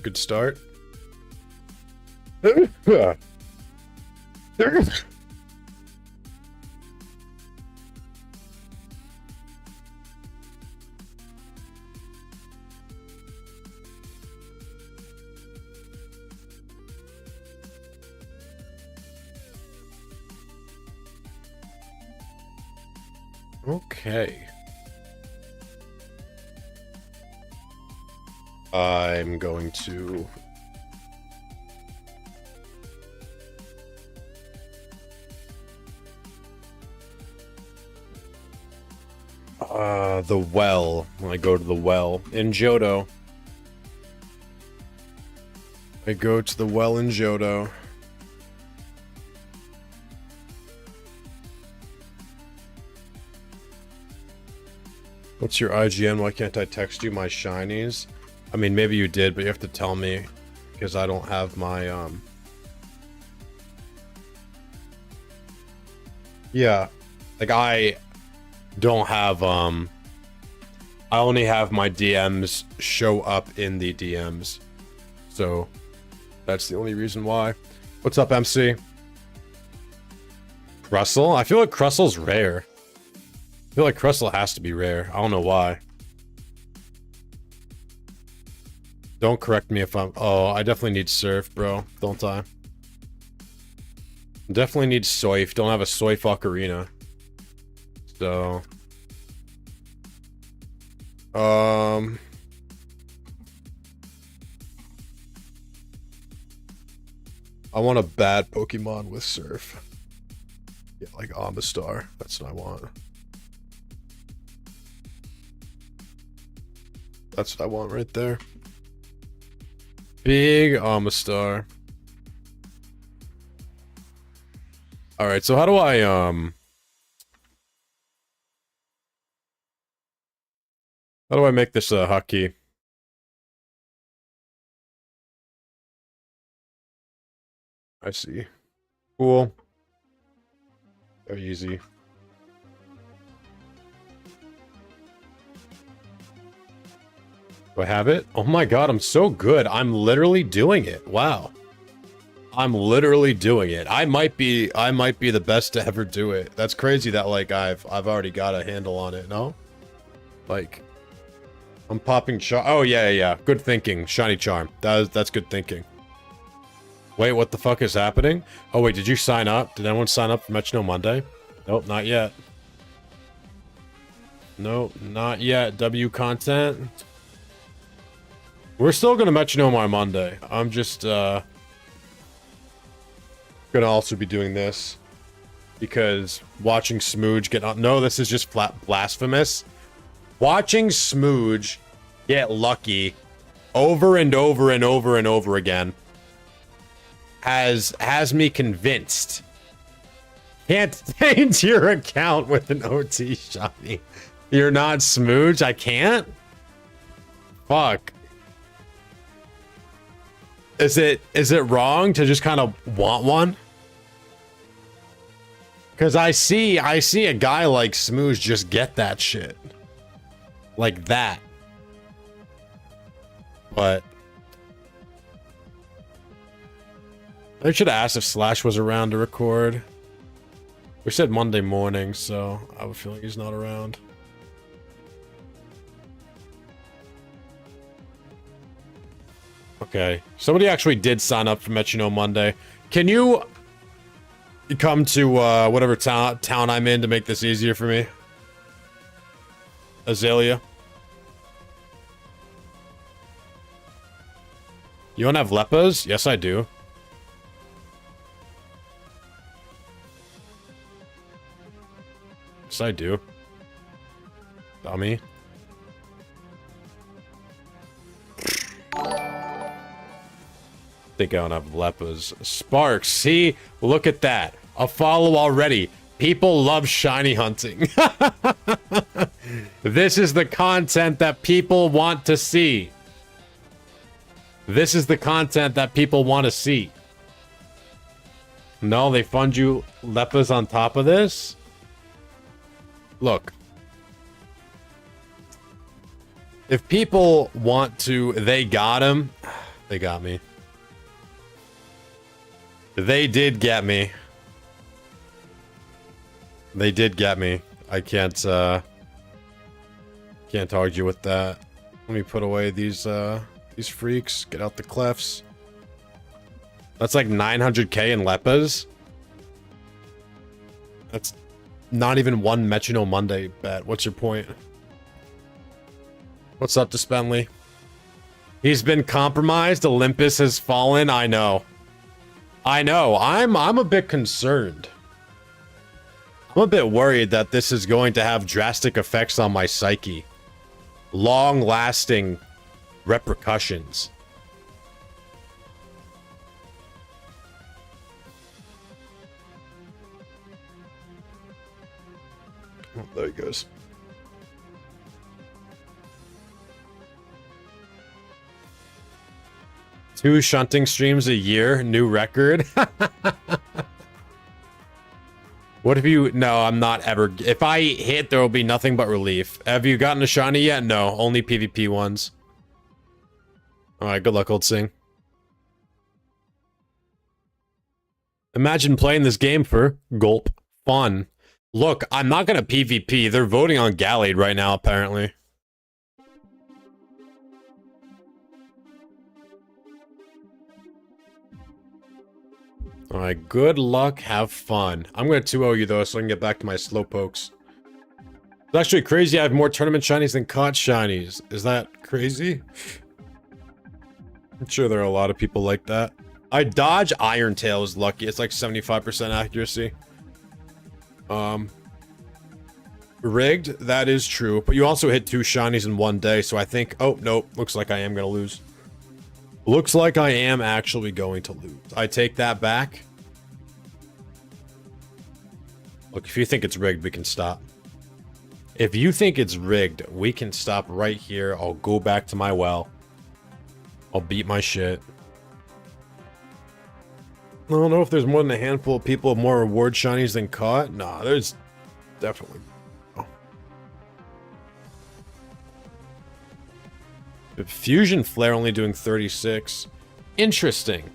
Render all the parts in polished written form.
good start. Okay. I'm going to... the well. When I go to the well in Johto. I go to the well in Johto. What's your IGN? Why can't I text you my shinies? I mean, maybe you did, but you have to tell me because I don't have my, yeah, like I don't have, I only have my DMs show up in the DMs. So that's the only reason why. What's up, MC? Crustle? I feel like Crustle's rare. I feel like Crustle has to be rare. I don't know why. Don't correct me if I'm... Oh, I definitely need Surf, bro. Don't I? Definitely need Soif. Don't have a Soif Ocarina. So... I want a bad Pokemon with Surf. Yeah, like Amistar. That's what I want. That's what I want right there. Big Amistar. Alright, so how do I, how do I make this a hotkey? I see. Cool. Very easy. Do I have it? Oh my god, I'm so good. I'm literally doing it. Wow. I'm literally doing it. I might be the best to ever do it. That's crazy that like I've already got a handle on it, no? Like I'm popping oh yeah. Good thinking. Shiny Charm. That's good thinking. Wait, what the fuck is happening? Oh wait, did you sign up? Did anyone sign up for Metronome Monday? Nope, not yet. Nope, not yet. W content. We're still gonna Metronome on Monday. I'm just gonna also be doing this because watching Smooge get on. No, this is just flat blasphemous. Watching Smooge get lucky over and over and over and over again has me convinced. Can't change your account with an OT shiny. You're not Smooge? I can't? Fuck. Is it wrong to just kind of want one? Because I see a guy like Smooge just get that shit. Like that. But I should have asked if Slash was around to record. We said Monday morning, so I have a feeling he's not around. Okay, somebody actually did sign up for Metronome Monday. Can you come to whatever town I'm in to make this easier for me? Azalea. You don't have Leppas? Yes, I do. Yes, I do. Dummy. Think I don't have Leppas. Sparks, see? Look at that. A follow already. People love shiny hunting. This is the content that people want to see. This is the content that people want to see. No, they fund you Leppas on top of this? Look. If people want to, they got him. They got me. They did get me. They did get me. I can't argue with that. Let me put away these freaks. Get out the clefs. That's like 900k in Leppas. That's not even one Metronome Monday bet. What's your point? What's up, Dispenley? He's been compromised. Olympus has fallen. I know. I know. I'm a bit concerned. I'm a bit worried that this is going to have drastic effects on my psyche. Long-lasting repercussions. Oh, there he goes. Two shunting streams a year, new record. What have you... No, I'm not ever... If I hit, there will be nothing but relief. Have you gotten a shiny yet? No, only PvP ones. Alright, good luck, Old Sing. Imagine playing this game for gulp fun. Look, I'm not gonna PvP. They're voting on Gallade right now, apparently. Alright, good luck, have fun. I'm gonna 2-0 you though, so I can get back to my slowpokes. It's actually crazy I have more tournament shinies than caught shinies. Is that crazy? I'm sure there are a lot of people like that. I dodge Iron Tail is lucky. It's like 75% accuracy. Rigged, that is true. But you also hit 2 shinies in one day, so I think... Oh, nope. Looks like I am gonna lose. Looks like I am actually going to lose. I take that back. Look, if you think it's rigged, we can stop. If you think it's rigged, we can stop right here. I'll go back to my well. I'll beat my shit. I don't know if there's more than a handful of people with more reward shinies than caught. Nah, there's definitely... Fusion Flare only doing 36. Interesting.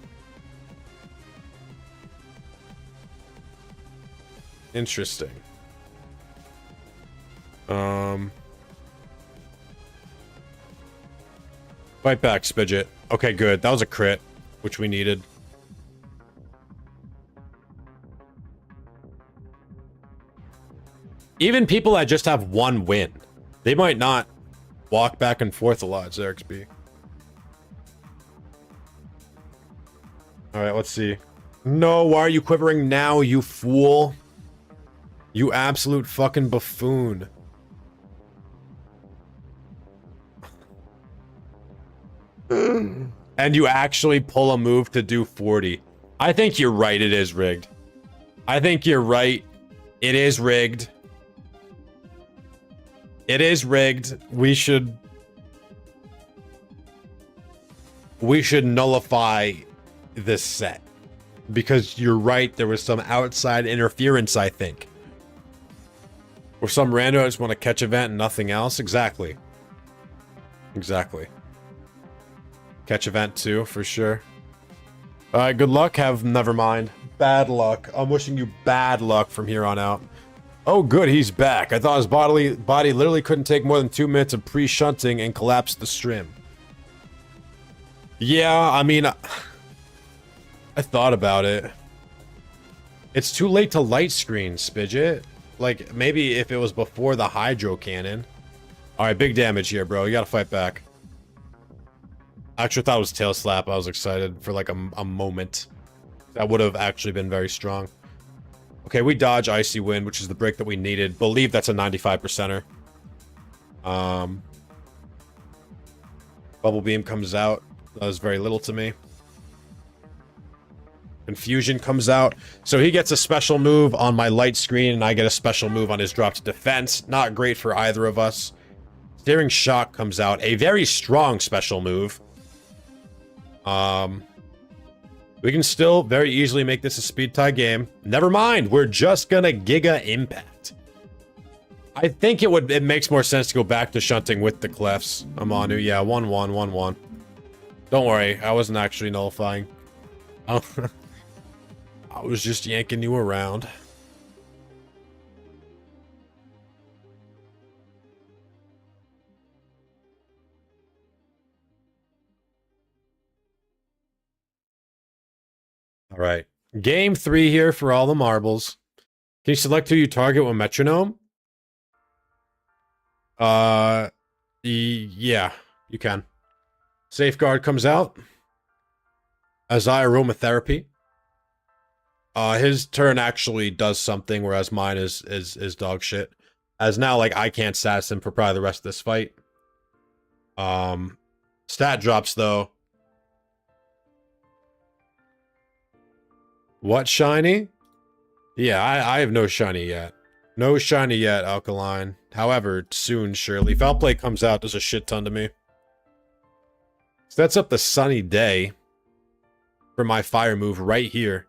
Interesting. Fight back, Spidget. Okay, good. That was a crit, which we needed. Even people that just have one win, they might not walk back and forth a lot, Xerxb. Alright, let's see. No, why are you quivering now, you fool? You absolute fucking buffoon. And you actually pull a move to do 40. I think you're right, it is rigged. I think you're right. It is rigged. It is rigged. We should nullify this set. Because you're right, there was some outside interference, I think. Or some rando just want to catch event and nothing else. Exactly. Exactly. Catch event too, for sure. Alright, good luck. Never mind. Bad luck. I'm wishing you bad luck from here on out. Oh, good, he's back. I thought his body literally couldn't take more than 2 minutes of pre-shunting and collapsed the stream. Yeah, I mean, I thought about it. It's too late to light screen, Spidget. Like, maybe if it was before the Hydro Cannon. Alright, big damage here, bro. You gotta fight back. I actually thought it was Tail Slap. I was excited for like a moment. That would have actually been very strong. Okay, we dodge Icy Wind, which is the break that we needed. Believe that's a 95%er. Bubble Beam comes out. Does very little to me. Confusion comes out. So he gets a special move on my light screen, and I get a special move on his drop to defense. Not great for either of us. Steering Shock comes out. A very strong special move. We can still very easily make this a speed tie game. Never mind, we're just gonna Giga Impact. I think it makes more sense to go back to shunting with the clefs. Amanu, yeah, 1-1, 1-1. Don't worry, I wasn't actually nullifying. I was just yanking you around. All right. Game 3 here for all the marbles. Can you select who you target with Metronome? Yeah, you can. Safeguard comes out. Azai Aromatherapy. His turn actually does something, whereas mine is dog shit. As now, like, I can't sass him for probably the rest of this fight. Stat drops, though. What shiny? Yeah, I have no shiny yet. No shiny yet, Alkaline. However, soon, surely. Foul Play comes out, does a shit ton to me. Sets up the Sunny Day for my fire move right here.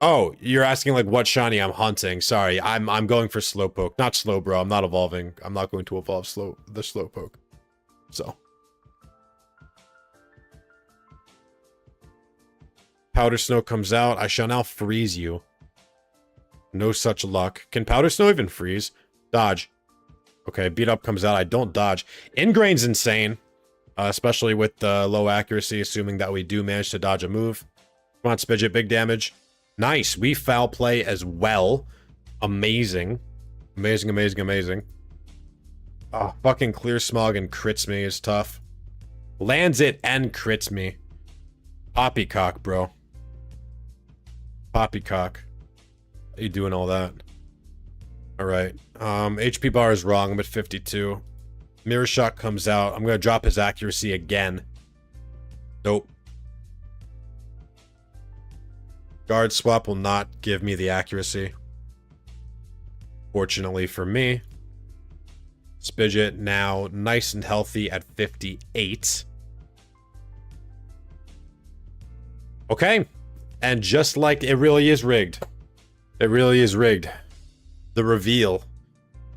Oh, you're asking like what shiny I'm hunting. Sorry, I'm going for Slowpoke. Not Slowbro, I'm not evolving. I'm not going to evolve the Slowpoke. So. Powder Snow comes out. I shall now freeze you. No such luck. Can Powder Snow even freeze? Dodge. Okay, Beat Up comes out. I don't dodge. Ingrain's insane. Especially with the low accuracy, assuming that we do manage to dodge a move. Come on, Spidget, big damage. Nice. We Foul Play as well. Amazing. Amazing, amazing, amazing. Oh, fucking Clear Smog and crits me is tough. Lands it and crits me. Poppycock, bro. Poppycock. How you doing all that? Alright. HP bar is wrong. I'm at 52. Mirror Shot comes out. I'm gonna drop his accuracy again. Nope. Guard Swap will not give me the accuracy. Fortunately for me. Spidget now nice and healthy at 58. Okay. And just like it really is rigged. It really is rigged. The reveal.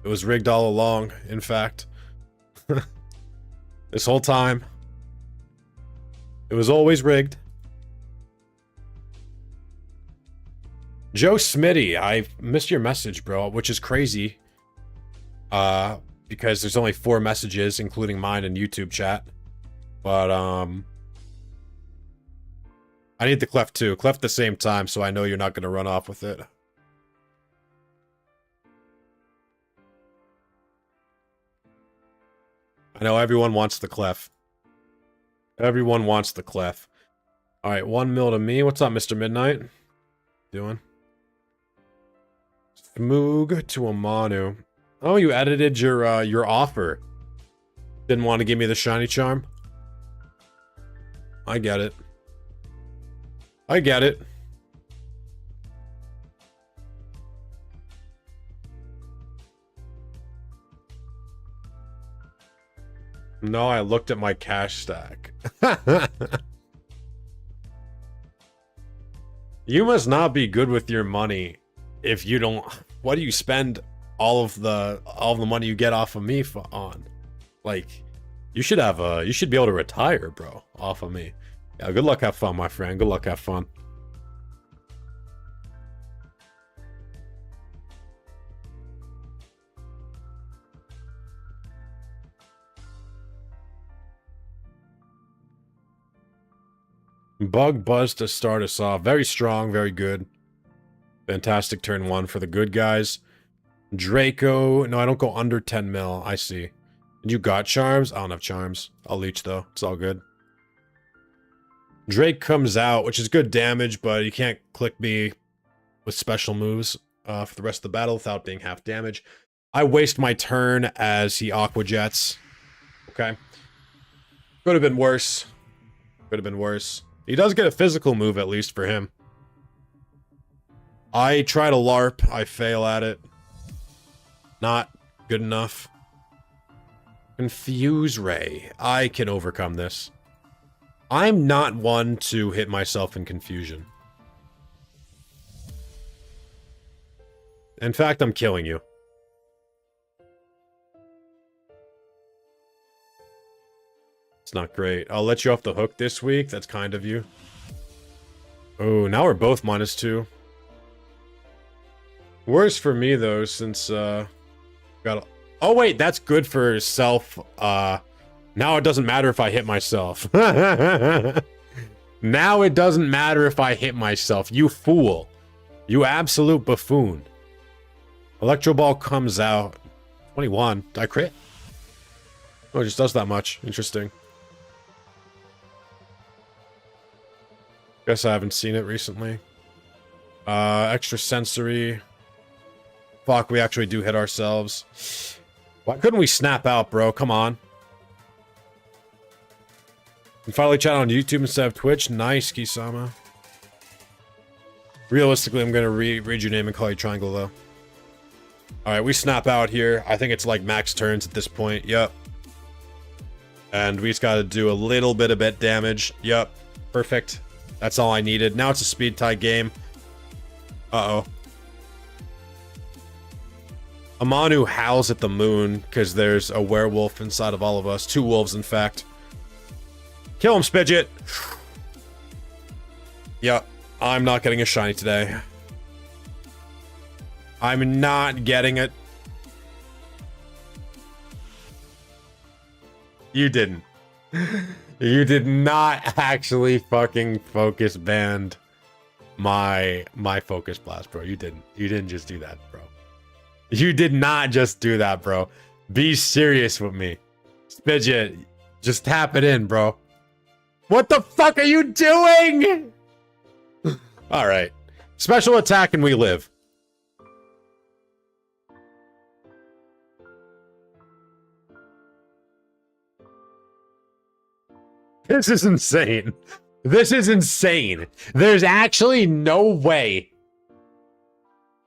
It was rigged all along, in fact. This whole time. It was always rigged. Joe Smitty, I missed your message, bro, which is crazy. Because there's only 4 messages, including mine and YouTube chat. But, I need the Clef too. Clef at the same time, so I know you're not going to run off with it. I know everyone wants the Clef. Everyone wants the Clef. Alright, 1 mil to me. What's up, Mr. Midnight? Doing? Smoog to Amanu. Oh, you edited your offer. Didn't want to give me the shiny charm? I get it. I get it. No, I looked at my cash stack. You must not be good with your money if you don't... What do you spend all of the money you get off of me on? Like, you should have you should be able to retire, bro, off of me. Yeah, good luck, have fun, my friend. Good luck, have fun. Bug Buzz to start us off. Very strong, very good. Fantastic turn 1 for the good guys. Draco. No, I don't go under 10 mil. I see. And you got charms? I don't have charms. I'll leech, though. It's all good. Drake comes out, which is good damage, but you can't click me with special moves for the rest of the battle without being half damage. I waste my turn as he Aqua Jets. Okay. Could have been worse. Could have been worse. He does get a physical move, at least, for him. I try to LARP. I fail at it. Not good enough. Confuse Ray. I can overcome this. I'm not one to hit myself in confusion. In fact, I'm killing you. It's not great. I'll let you off the hook this week. That's kind of you. Oh, now we're both -2. Worse for me, though, since, got... Oh, wait, that's good for self. Now it doesn't matter if I hit myself. Now it doesn't matter if I hit myself. You fool. You absolute buffoon. Electro Ball comes out. 21. Did I crit? Oh, it just does that much. Interesting. Guess I haven't seen it recently. Extra sensory. Fuck, we actually do hit ourselves. Why couldn't we snap out, bro? Come on. And finally chat on YouTube instead of Twitch. Nice, Kisama. Realistically, I'm gonna read your name and call you Triangle, though. Alright, we snap out here. I think it's like max turns at this point. Yep. And we just gotta do a little bit of bet damage. Yep. Perfect. That's all I needed. Now it's a speed tie game. Uh-oh. Amanu howls at the moon because there's a werewolf inside of all of us. 2 wolves, in fact. Kill him, Spidget! Yep. I'm not getting a shiny today. I'm not getting it. You didn't. You did not actually fucking focus band my focus blast, bro. You didn't. You didn't just do that, bro. You did not just do that, bro. Be serious with me. Spidget, just tap it in, bro. What the fuck are you doing? Alright. Special attack and we live. This is insane. This is insane. There's actually no way.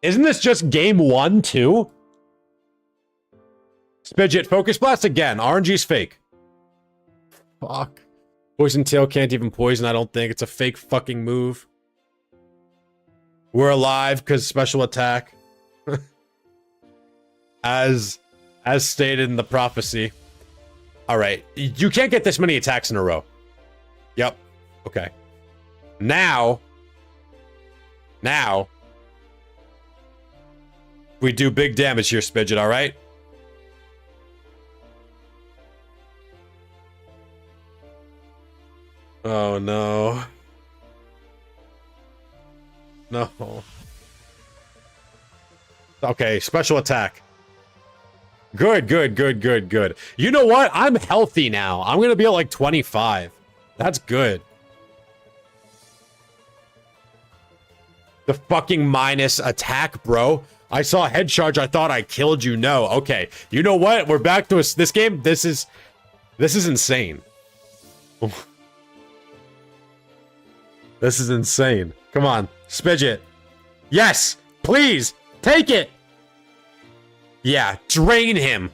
Isn't this just game 1, too? Spidget, focus blast again. RNG's fake. Fuck. Poison tail can't even poison, I don't think. It's a fake fucking move. We're alive because special attack. As stated in the prophecy. Alright. You can't get this many attacks in a row. Yep. Okay. Now. We do big damage here, Spidget, alright? Oh, no. No. Okay, special attack. Good. You know what? I'm healthy now. I'm gonna be at like 25. That's good. The fucking minus attack, bro. I saw head charge. I thought I killed you. No. Okay. You know what? We're back to this game. This is insane. This is insane. Come on, Spidget. Yes, please take it. Yeah, drain him.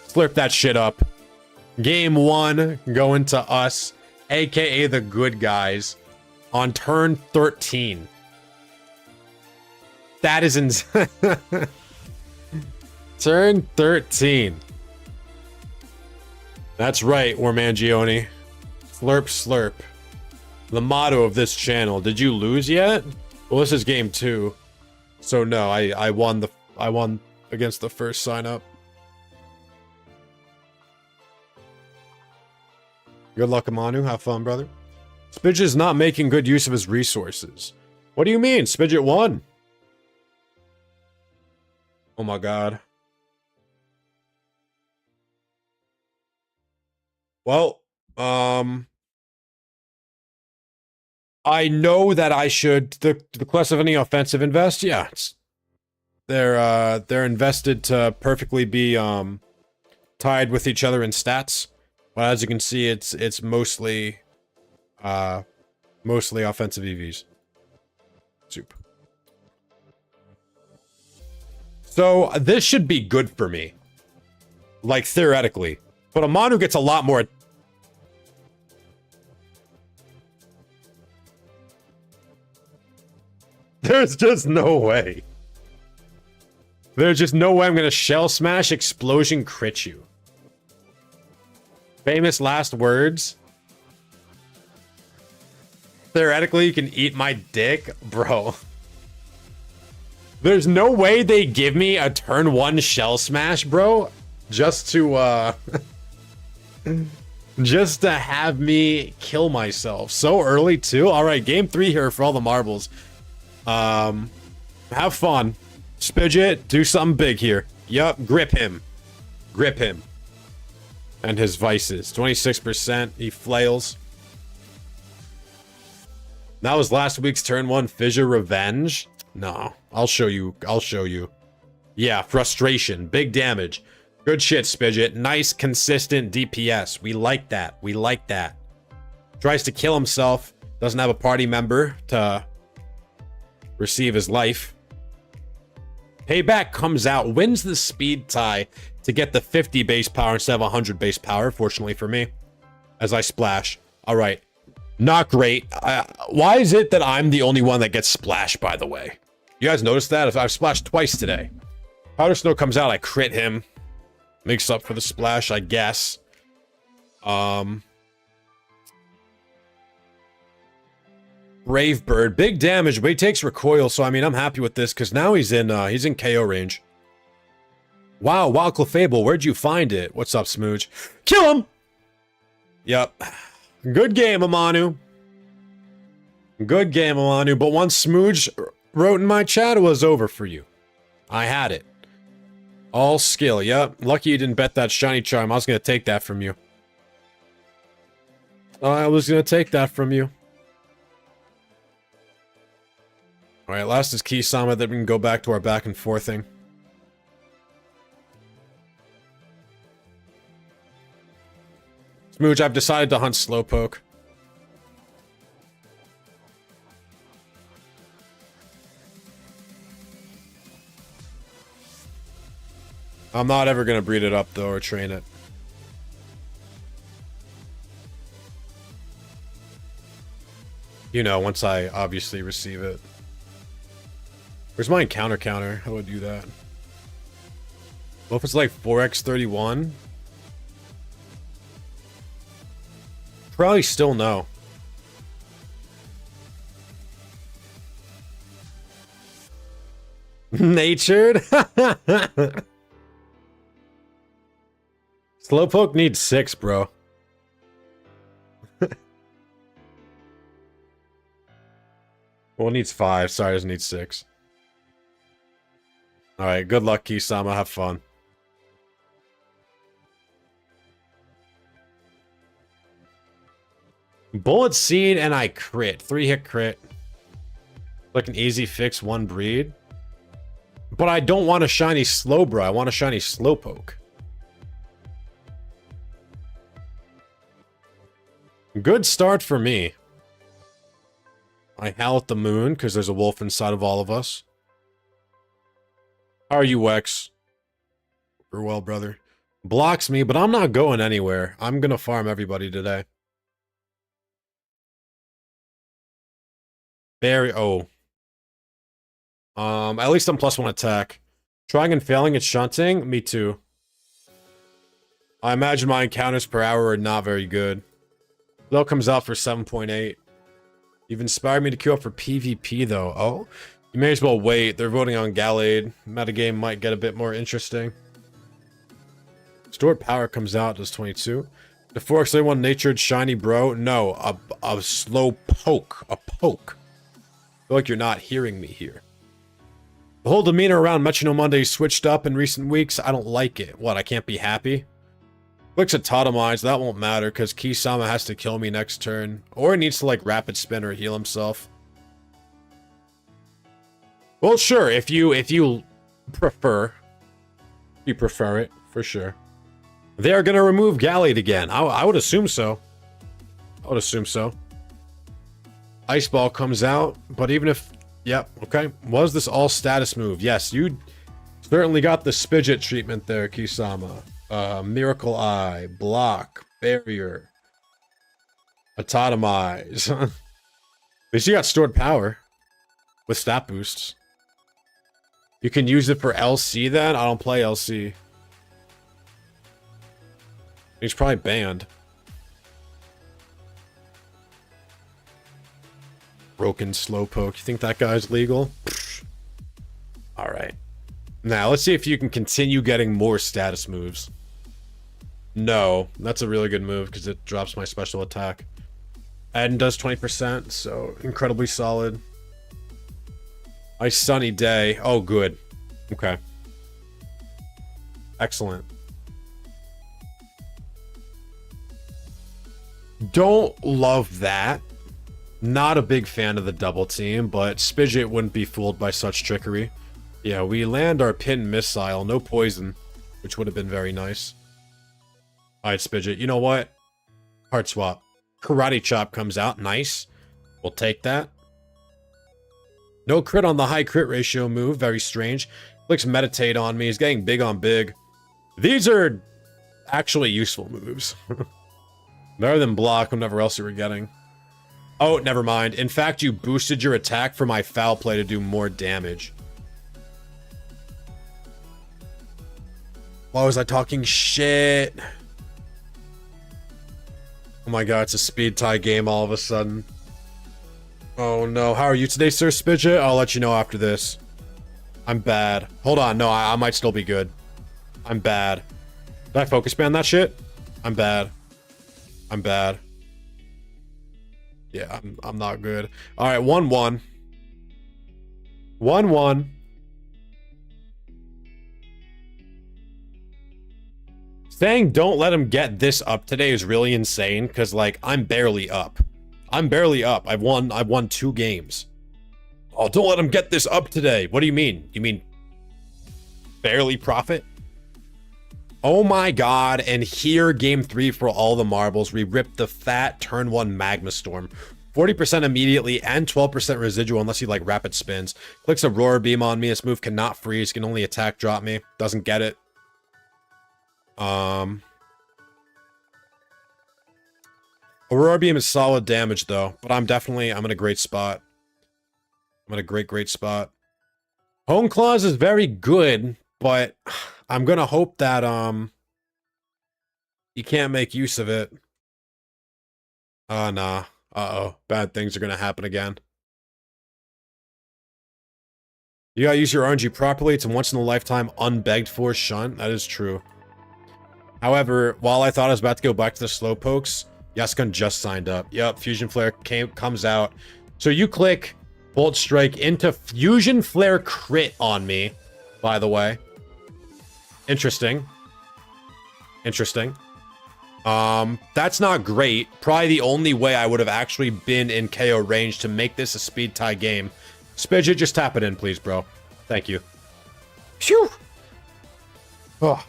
Slurp that shit up. Game 1 going to us, aka the good guys, on turn 13. That is insane. Turn 13. That's right, Wormangione. Slurp, slurp. The motto of this channel. Did you lose yet? Well, this is game 2. So no, I won against the first sign up. Good luck, Amanu. Have fun, brother. Spidget is not making good use of his resources. What do you mean? Spidget won. Oh my god. Well, I know that I should the class of any offensive invest. Yeah, they're invested to perfectly be tied with each other in stats. But as you can see, it's mostly offensive EVs. Soup. So this should be good for me, like theoretically. But Amanu gets a lot more. There's just no way. There's just no way I'm gonna shell smash explosion crit you. Famous last words. Theoretically, you can eat my dick, bro. There's no way they give me a turn 1 shell smash, bro, just to just to have me kill myself so early too. All right, game 3 here for all the marbles. Have fun, Spidget. Do something big here. Yup, grip him, and his vices. 26%. He flails. That was last week's turn 1 fissure revenge. No, I'll show you. Yeah, frustration, big damage. Good shit, Spidget. Nice, consistent DPS. We like that. Tries to kill himself. Doesn't have a party member to receive his life. Payback comes out, wins the speed tie to get the 50 base power instead of 100 base power, fortunately for me, as I splash. All right. Not great. Why is it that I'm the only one that gets splashed, by the way? You guys noticed that? If I've splashed twice today. Powder Snow comes out, I crit him. Makes up for the splash, I guess. Brave Bird, big damage, but he takes recoil, so I mean, I'm happy with this, because now he's in KO range. Wow, Wild Clefable, where'd you find it? What's up, Smooge? Kill him! Yep. Good game, Amanu. Good game, Amanu. But once Smooge wrote in my chat, it was over for you. I had it. All skill, yep. Lucky you didn't bet that shiny charm. I was going to take that from you. Alright, last is Kisama, then we can go back to our back and forthing. Smooge, I've decided to hunt Slowpoke. I'm not ever going to breed it up, though, or train it. You know, once I obviously receive it. Where's my encounter counter? How would I do that? Well, if it's like 4x31... Probably still no. Natured? Slowpoke needs 6, bro. Well, it needs 5. Sorry, it doesn't need 6. Alright, good luck, Kisama. Have fun. Bullet Seed and I crit. 3-hit crit. Like an easy fix, 1 breed. But I don't want a shiny Slowbro. I want a shiny Slowpoke. Good start for me. I howl at the moon because there's a wolf inside of all of us. How are you, Wex? We're well, brother. Blocks me, but I'm not going anywhere. I'm gonna farm everybody today. Very at least I'm +1 attack. Trying and failing at shunting? Me too. I imagine my encounters per hour are not very good. Though comes out for 7.8. You've inspired me to queue up for PvP though. Oh? You may as well wait. They're voting on Gallade. Metagame might get a bit more interesting. Stored power comes out, does 22. The 4x31 natured shiny bro? No, a slow poke. A poke. I feel like you're not hearing me here. The whole demeanor around Metronome Monday switched up in recent weeks. I don't like it. What, I can't be happy? Clicks a Totemize, that won't matter because Kisama has to kill me next turn. Or he needs to like rapid spin or heal himself. Well, sure, if you prefer. You prefer it, for sure. They are gonna remove Gallade again. I would assume so. Ice Ball comes out, but even if... Yep, okay. Was this all status move? Yes, you certainly got the Spidget treatment there, Kisama. Miracle Eye, Block, Barrier, a Totemize. At least you got stored power with stat boosts. You can use it for LC then? I don't play LC. He's probably banned. Broken Slowpoke. You think that guy's legal? Alright. Now, let's see if you can continue getting more status moves. No. That's a really good move because it drops my special attack. And does 20%, so incredibly solid. Nice sunny day. Oh, good. Okay. Excellent. Don't love that. Not a big fan of the double team, but Spidget wouldn't be fooled by such trickery. Yeah, we land our pin missile, no poison, which would have been very nice. Alright, Spidget, you know what? Heart swap. Karate Chop comes out, nice. We'll take that. No crit on the high crit ratio move, very strange. Clicks Meditate on me, he's getting big on big. These are actually useful moves. Better than block, whatever else you were getting. Oh, never mind. In fact, you boosted your attack for my foul play to do more damage. Why was I talking shit? Oh my god, it's a speed tie game all of a sudden. Oh no, how are you today, Sir Spidget? I'll let you know after this. I'm bad. Hold on, no, I might still be good. I'm bad. Did I focus ban that shit? I'm bad. I'm bad. Yeah, I'm not good. Alright, 1-1. 1-1. Saying don't let him get this up today is really insane, because, like, I'm barely up. I'm barely up. I've won 2 games. Oh, don't let him get this up today. What do you mean? You mean barely profit? Oh my god, and here, game 3 for all the marbles. We ripped the fat turn 1 Magma Storm. 40% immediately and 12% residual unless he, like, rapid spins. Clicks Aurora Beam on me. This move cannot freeze, can only attack drop me. Doesn't get it. Aurora Beam is solid damage, though. But I'm in a great spot. I'm in a great spot. Hone Claws is very good, but I'm gonna hope that, you can't make use of it. Nah. Uh-oh. Bad things are gonna happen again. You gotta use your RNG properly. It's a once-in-a-lifetime, unbegged for shunt. That is true. However, while I thought I was about to go back to the Slowpokes, Yasukun just signed up. Yep, Fusion Flare comes out. So you click Bolt Strike into Fusion Flare crit on me, by the way. Interesting. Interesting. That's not great. Probably the only way I would have actually been in KO range to make this a speed tie game. Spidget, just tap it in, please, bro. Thank you. Phew! Oh.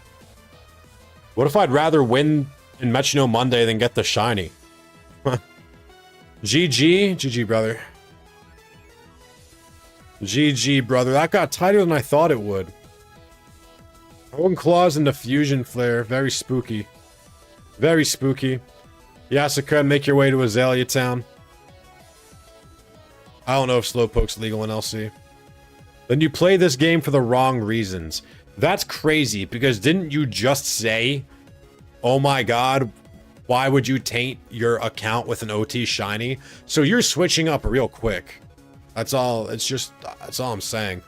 What if I'd rather win in Metronome Monday than get the shiny? GG. GG, brother. GG, brother. That got tighter than I thought it would. Hone Claws into Fusion Flare. Very spooky. Very spooky. Yasuka, make your way to Azalea Town. I don't know if Slowpoke's legal in LC. Then you play this game for the wrong reasons. That's crazy, because didn't you just say, oh my god, why would you taint your account with an OT shiny? So you're switching up real quick. That's all, that's all I'm saying.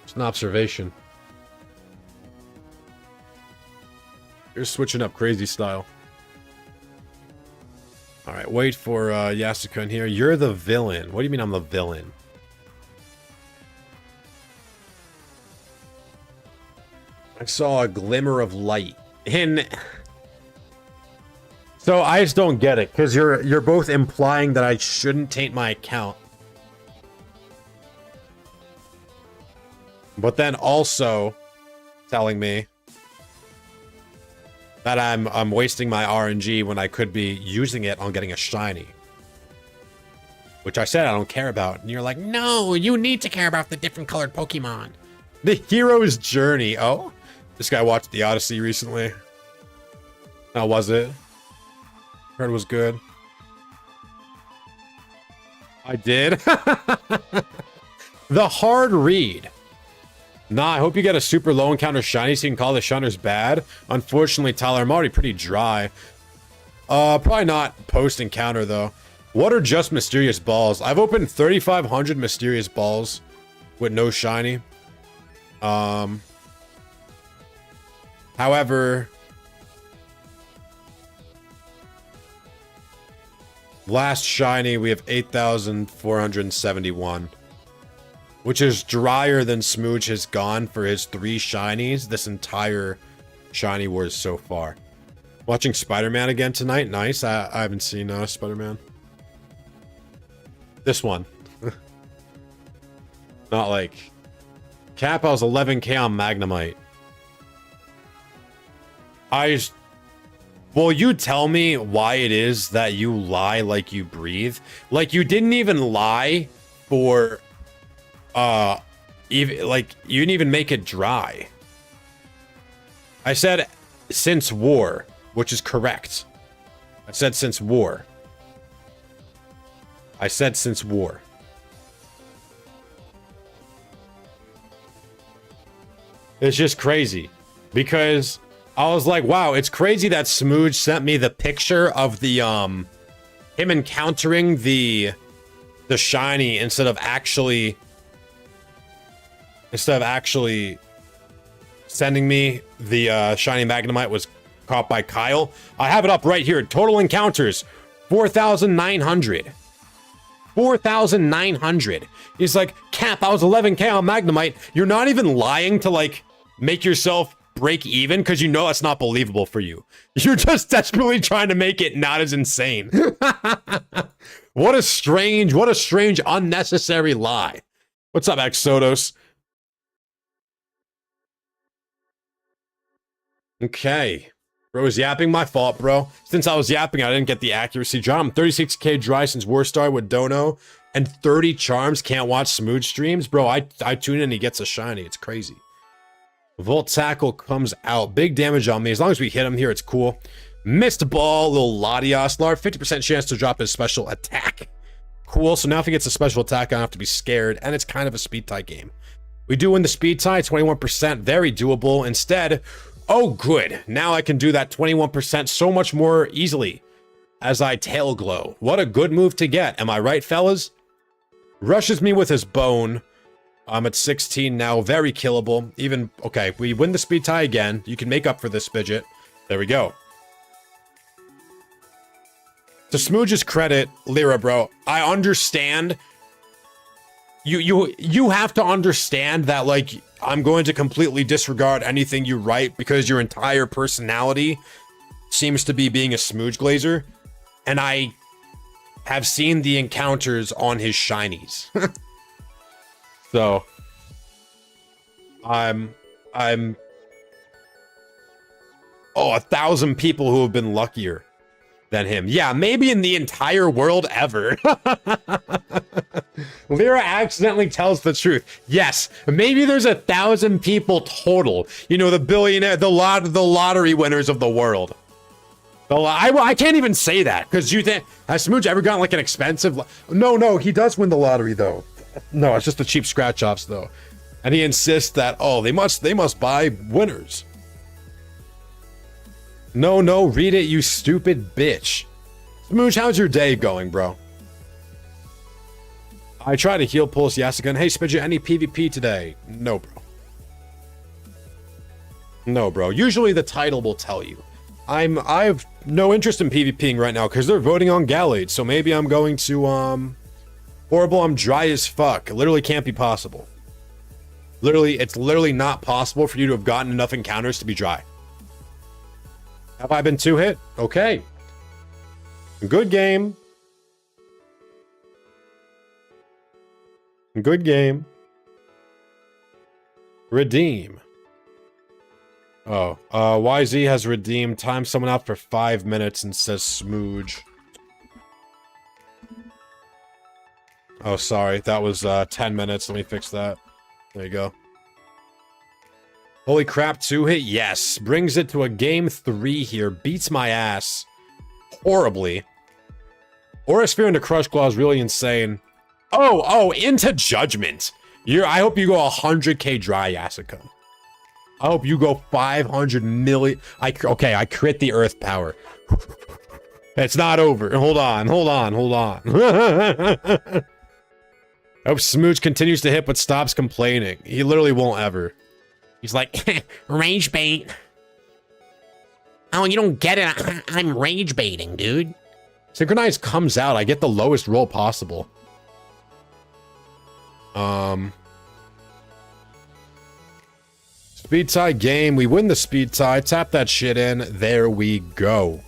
It's an observation. You're switching up crazy style. Alright, wait for Yasuka here. You're the villain. What do you mean I'm the villain? I saw a glimmer of light. So I just don't get it, because you're both implying that I shouldn't taint my account. But then also telling me that I'm wasting my RNG when I could be using it on getting a shiny. Which I said I don't care about. And you're like, no, you need to care about the different colored Pokemon. The hero's journey. Oh? This guy watched The Odyssey recently. How was it? Heard it was good. I did. The hard read. Nah, I hope you get a super low encounter shiny so you can call the shunners bad. Unfortunately, Tyler, I'm already pretty dry. Probably not post encounter though. What are just mysterious balls? I've opened 3,500 mysterious balls with no shiny. However, last shiny we have 8,471, which is drier than Smooch has gone for his 3 shinies this entire shiny wars so far. Watching Spider-Man again tonight. Nice. I haven't seen Spider-Man. This one. Not like Cap. I was 11k on Magnemite. Well, you tell me why it is that you lie like you breathe. Like you didn't even lie for even like you didn't even make it dry. I said since war, which is correct. I said since war. I said since war. It's just crazy because I was like, wow, it's crazy that Smooge sent me the picture of the him encountering the shiny instead of actually sending me the shiny Magnemite was caught by Kyle. I have it up right here. Total encounters 4,900. 4,900. He's like, Cap, I was 11k on Magnemite. You're not even lying to like make yourself break even because you know that's not believable for you. You're just desperately trying to make it not as insane. What a strange, unnecessary lie. What's up, Exodos? Okay. Bro was yapping, my fault, bro. Since I was yapping, I didn't get the accuracy drop. I'm 36k dry since War Star with Dono, and 30 charms can't watch Smooth streams. Bro, I tune in and he gets a shiny. It's crazy. Volt Tackle comes out. Big damage on me. As long as we hit him here, it's cool. Missed ball, little Latios. Large 50% chance to drop his special attack. Cool, so now if he gets a special attack, I don't have to be scared, and it's kind of a speed tie game. We do win the speed tie, 21%. Very doable. Instead, oh, good. Now I can do that 21% so much more easily as I tail glow. What a good move to get. Am I right, fellas? Rushes me with his bone. I'm at 16 now. Very killable. Even, okay, we win the speed tie again. You can make up for this, Spidget. There we go. To Smooge's credit, Lyra, bro, I understand. You have to understand that, like, I'm going to completely disregard anything you write because your entire personality seems to be being a Smooge glazer, and I have seen the encounters on his shinies. So I'm 1,000 people who have been luckier than him. Yeah, maybe in the entire world ever. Lyra accidentally tells the truth. Yes, maybe there's 1,000 people total. You know, the billionaire, the lottery winners of the world. I can't even say that because you think has Smooch ever gotten like an expensive? No, he does win the lottery though. No, it's just the cheap scratch offs though, and he insists that they must buy winners. No, read it, you stupid bitch. Smooch, how's your day going, bro? I try to heal Pulse Yasugan. Hey, Spidget, any PvP today? No, bro. No, bro. Usually the title will tell you. I have no interest in PvPing right now because they're voting on Gallade, so maybe I'm going to, Horrible, I'm dry as fuck. It literally can't be possible. It's literally not possible for you to have gotten enough encounters to be dry. Have I been 2-hit? Okay. Good game. Good game. Redeem. Oh, YZ has redeemed. Time someone out for 5 minutes and says Smooge. Oh, sorry. That was 10 minutes. Let me fix that. There you go. Holy crap, 2-hit? Yes. Brings it to a game 3 here. Beats my ass horribly. Aura Sphere into Crush Claw is really insane. Oh, into Judgment. I hope you go 100k dry, Yasuko. I hope you go 500 million. Okay, I crit the earth power. It's not over. Hold on. I hope Smooch continues to hit but stops complaining. He literally won't ever. He's like, rage bait. Oh, you don't get it. I'm rage baiting, dude. Synchronize comes out. I get the lowest roll possible. Speed tie game. We win the speed tie. Tap that shit in. There we go.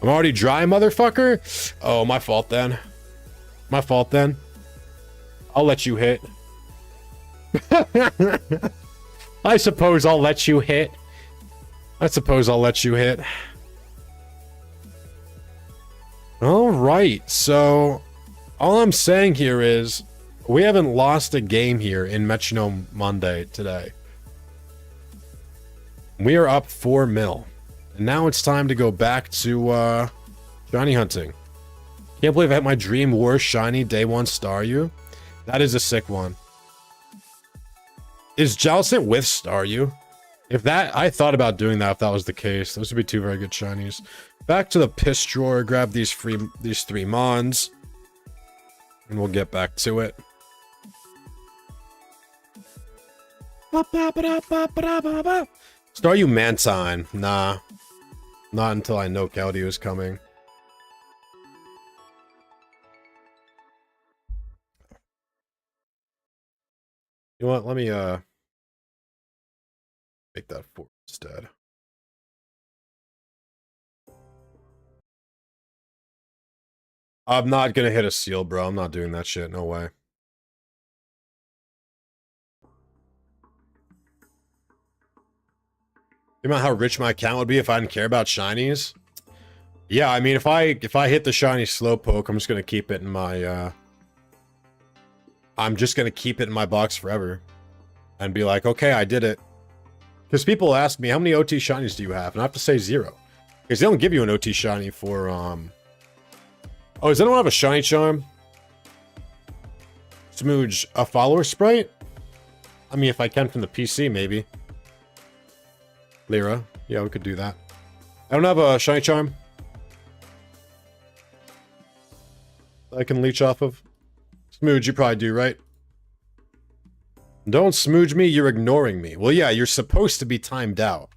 I'm already dry, motherfucker. Oh, my fault then. I'll let you hit. I suppose I'll let you hit. All right. So all I'm saying here is we haven't lost a game here in Metronome Monday today. We are up 4 mil. And now it's time to go back to shiny hunting. Can't believe I hit my dream war shiny day 1 Staryu. That is a sick one. Is Jalsint with Staryu? If that, I thought about doing that if that was the case. Those would be 2 very good shinies. Back to the piss drawer, grab these 3 mons. And we'll get back to it. Staryu Mantine. Nah. Not until I know Keldeo is coming. You know what? Let me make that 4 instead. I'm not gonna hit a seal, bro. I'm not doing that shit. No way. You know how rich my account would be if I didn't care about shinies? Yeah, I mean, if I hit the shiny Slowpoke, I'm just gonna keep it in my I'm just gonna keep it in my box forever, and be like, okay, I did it. Because people ask me, how many OT shinies do you have? And I have to say 0, because they don't give you an OT shiny for Oh, does anyone have a shiny charm? Smooge, a follower sprite? I mean, if I can from the PC, maybe. Lyra. Yeah, we could do that. I don't have a shiny charm that I can leech off of. Smooge, you probably do, right? Don't smooge me, you're ignoring me. Well, yeah, you're supposed to be timed out.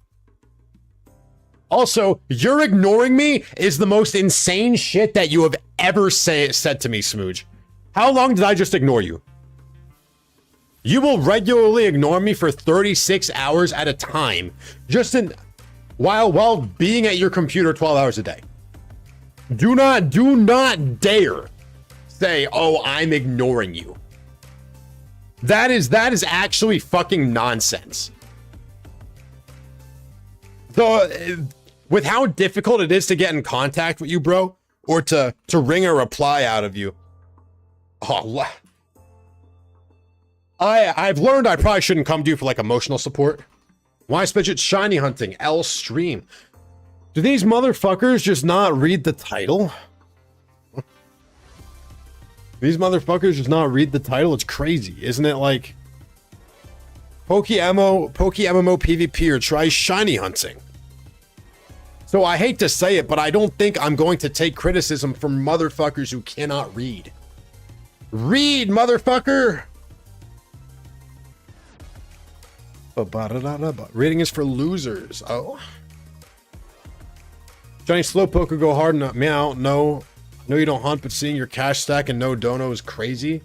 Also, you're ignoring me is the most insane shit that you have ever said to me, Smooge. How long did I just ignore you? You will regularly ignore me for 36 hours at a time, just while being at your computer 12 hours a day. Do not dare say, "Oh, I'm ignoring you." That is actually fucking nonsense. With how difficult it is to get in contact with you, bro, or to wring a reply out of you. Oh, I've learned I probably shouldn't come to you for like emotional support. Why Spidget shiny hunting? L stream. Do these motherfuckers just not read the title? These motherfuckers just not read the title? It's crazy, isn't it? Like PokeMMO PvPer tries shiny hunting. So I hate to say it, but I don't think I'm going to take criticism from motherfuckers who cannot read. Read, motherfucker! Reading is for losers. Oh. Johnny Slowpoke could go hard enough. Meow, no. No, you don't hunt, but seeing your cash stack and no dono is crazy.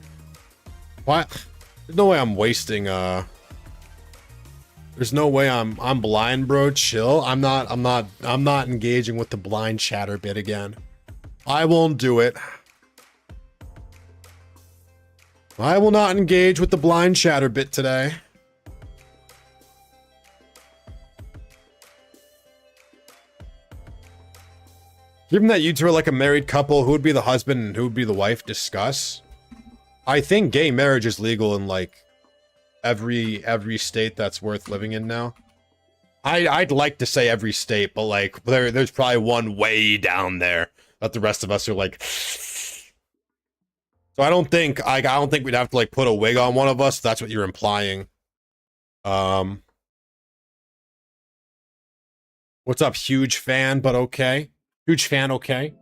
What? There's no way I'm wasting, there's no way I'm blind, bro. Chill. I'm not engaging with the blind chatter bit again. I won't do it. I will not engage with the blind chatter bit today. Given that you two are like a married couple, who would be the husband and who would be the wife? Discuss. I think gay marriage is legal in like every state that's worth living in now. I'd like to say every state, but like there's probably one way down there that the rest of us are like. So I don't think we'd have to like put a wig on one of us. If that's what you're implying. What's up, huge fan, but okay. Huge fan, okay.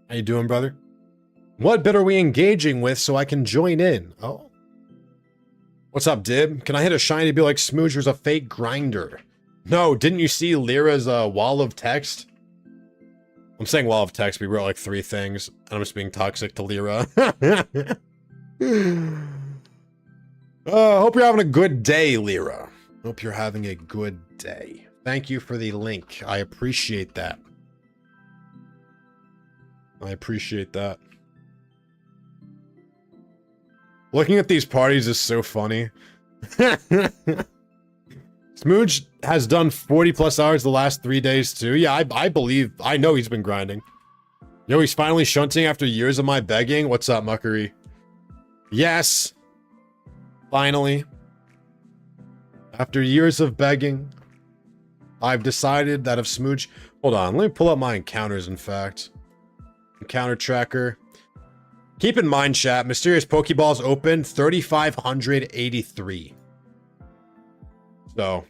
How you doing, brother? What bit are we engaging with so I can join in? Oh. What's up, Dib? Can I hit a shiny to be like Smoocher's a fake grinder? No, didn't you see Lyra's wall of text? I'm saying wall of text, we wrote like 3 things, and I'm just being toxic to Lyra. Hope you're having a good day, Lyra. Hope you're having a good day. Thank you for the link. I appreciate that. I appreciate that. Looking at these parties is so funny. Smooch has done 40 plus hours the last 3 days too. Yeah, I know he's been grinding. Yo, he's finally shunting after years of my begging. What's up, Muckery? Yes. Finally. After years of begging, I've decided that if Smooch... Hold on, let me pull up my encounters, in fact. Encounter tracker. Keep in mind, chat, Mysterious Pokeballs open 3,583. So...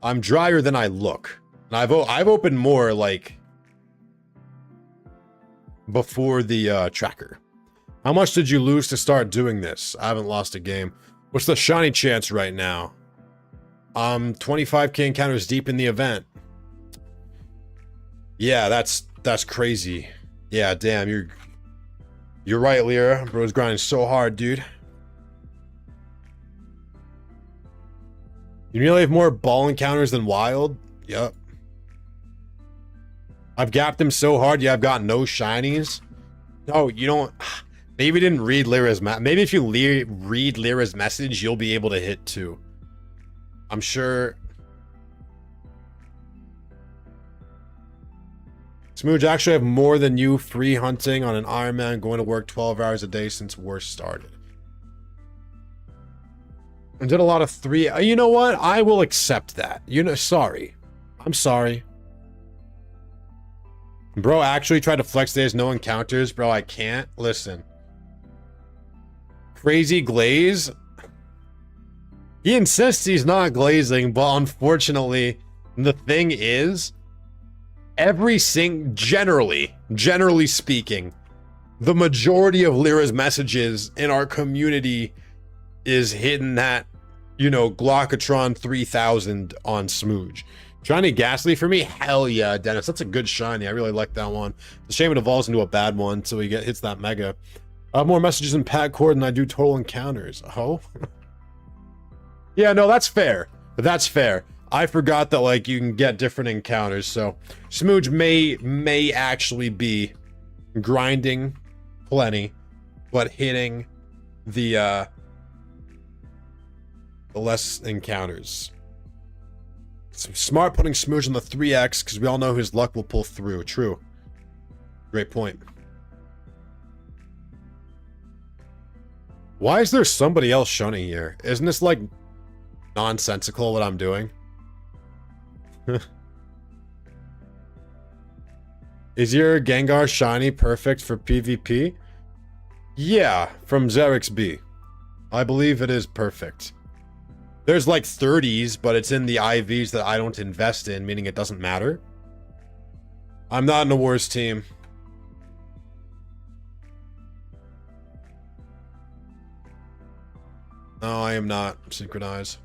I'm drier than I look. And I've opened more, like... before the tracker. How much did you lose to start doing this? I haven't lost a game. What's the shiny chance right now? 25k encounters deep in the event. Yeah, that's crazy. Yeah, damn, you're right, Lyra. Bro's grinding so hard, dude. You nearly have more ball encounters than wild? Yep. I've gapped him so hard, yeah, I've got no shinies. No, you don't... Maybe you didn't read Lyra's maybe if you read Lyra's message, you'll be able to hit 2. I'm sure... Smooch, actually have more than you free hunting on an Iron Man, going to work 12 hours a day since war started. I did a lot of 3... You know what? I will accept that. You know, sorry. I'm sorry. Bro actually tried to flex days, no encounters. Bro, I can't. Listen. Crazy Glaze. He insists he's not glazing, but unfortunately, the thing is, generally speaking, the majority of Lyra's messages in our community is hitting that, you know, Glockatron 3000 on Smooge. Shiny Ghastly for me? Hell yeah, Dennis. That's a good shiny. I really like that one. It's a shame it evolves into a bad one, so he hits that mega. I have more messages in Pat Cord than I do total encounters. Oh? Yeah, no, that's fair. That's fair. I forgot that, like, you can get different encounters, so... Smooge may actually be grinding plenty, but hitting the less encounters. It's smart putting Smooge on the 3x, because we all know his luck will pull through. True. Great point. Why is there somebody else shunning here? Isn't this, like, nonsensical what I'm doing? Is your Gengar shiny perfect for PvP? Yeah, from Xerix B. I believe it is perfect. There's like 30s, but it's in the IVs that I don't invest in, meaning it doesn't matter. I'm not in a wars team. No, I am not. Synchronize.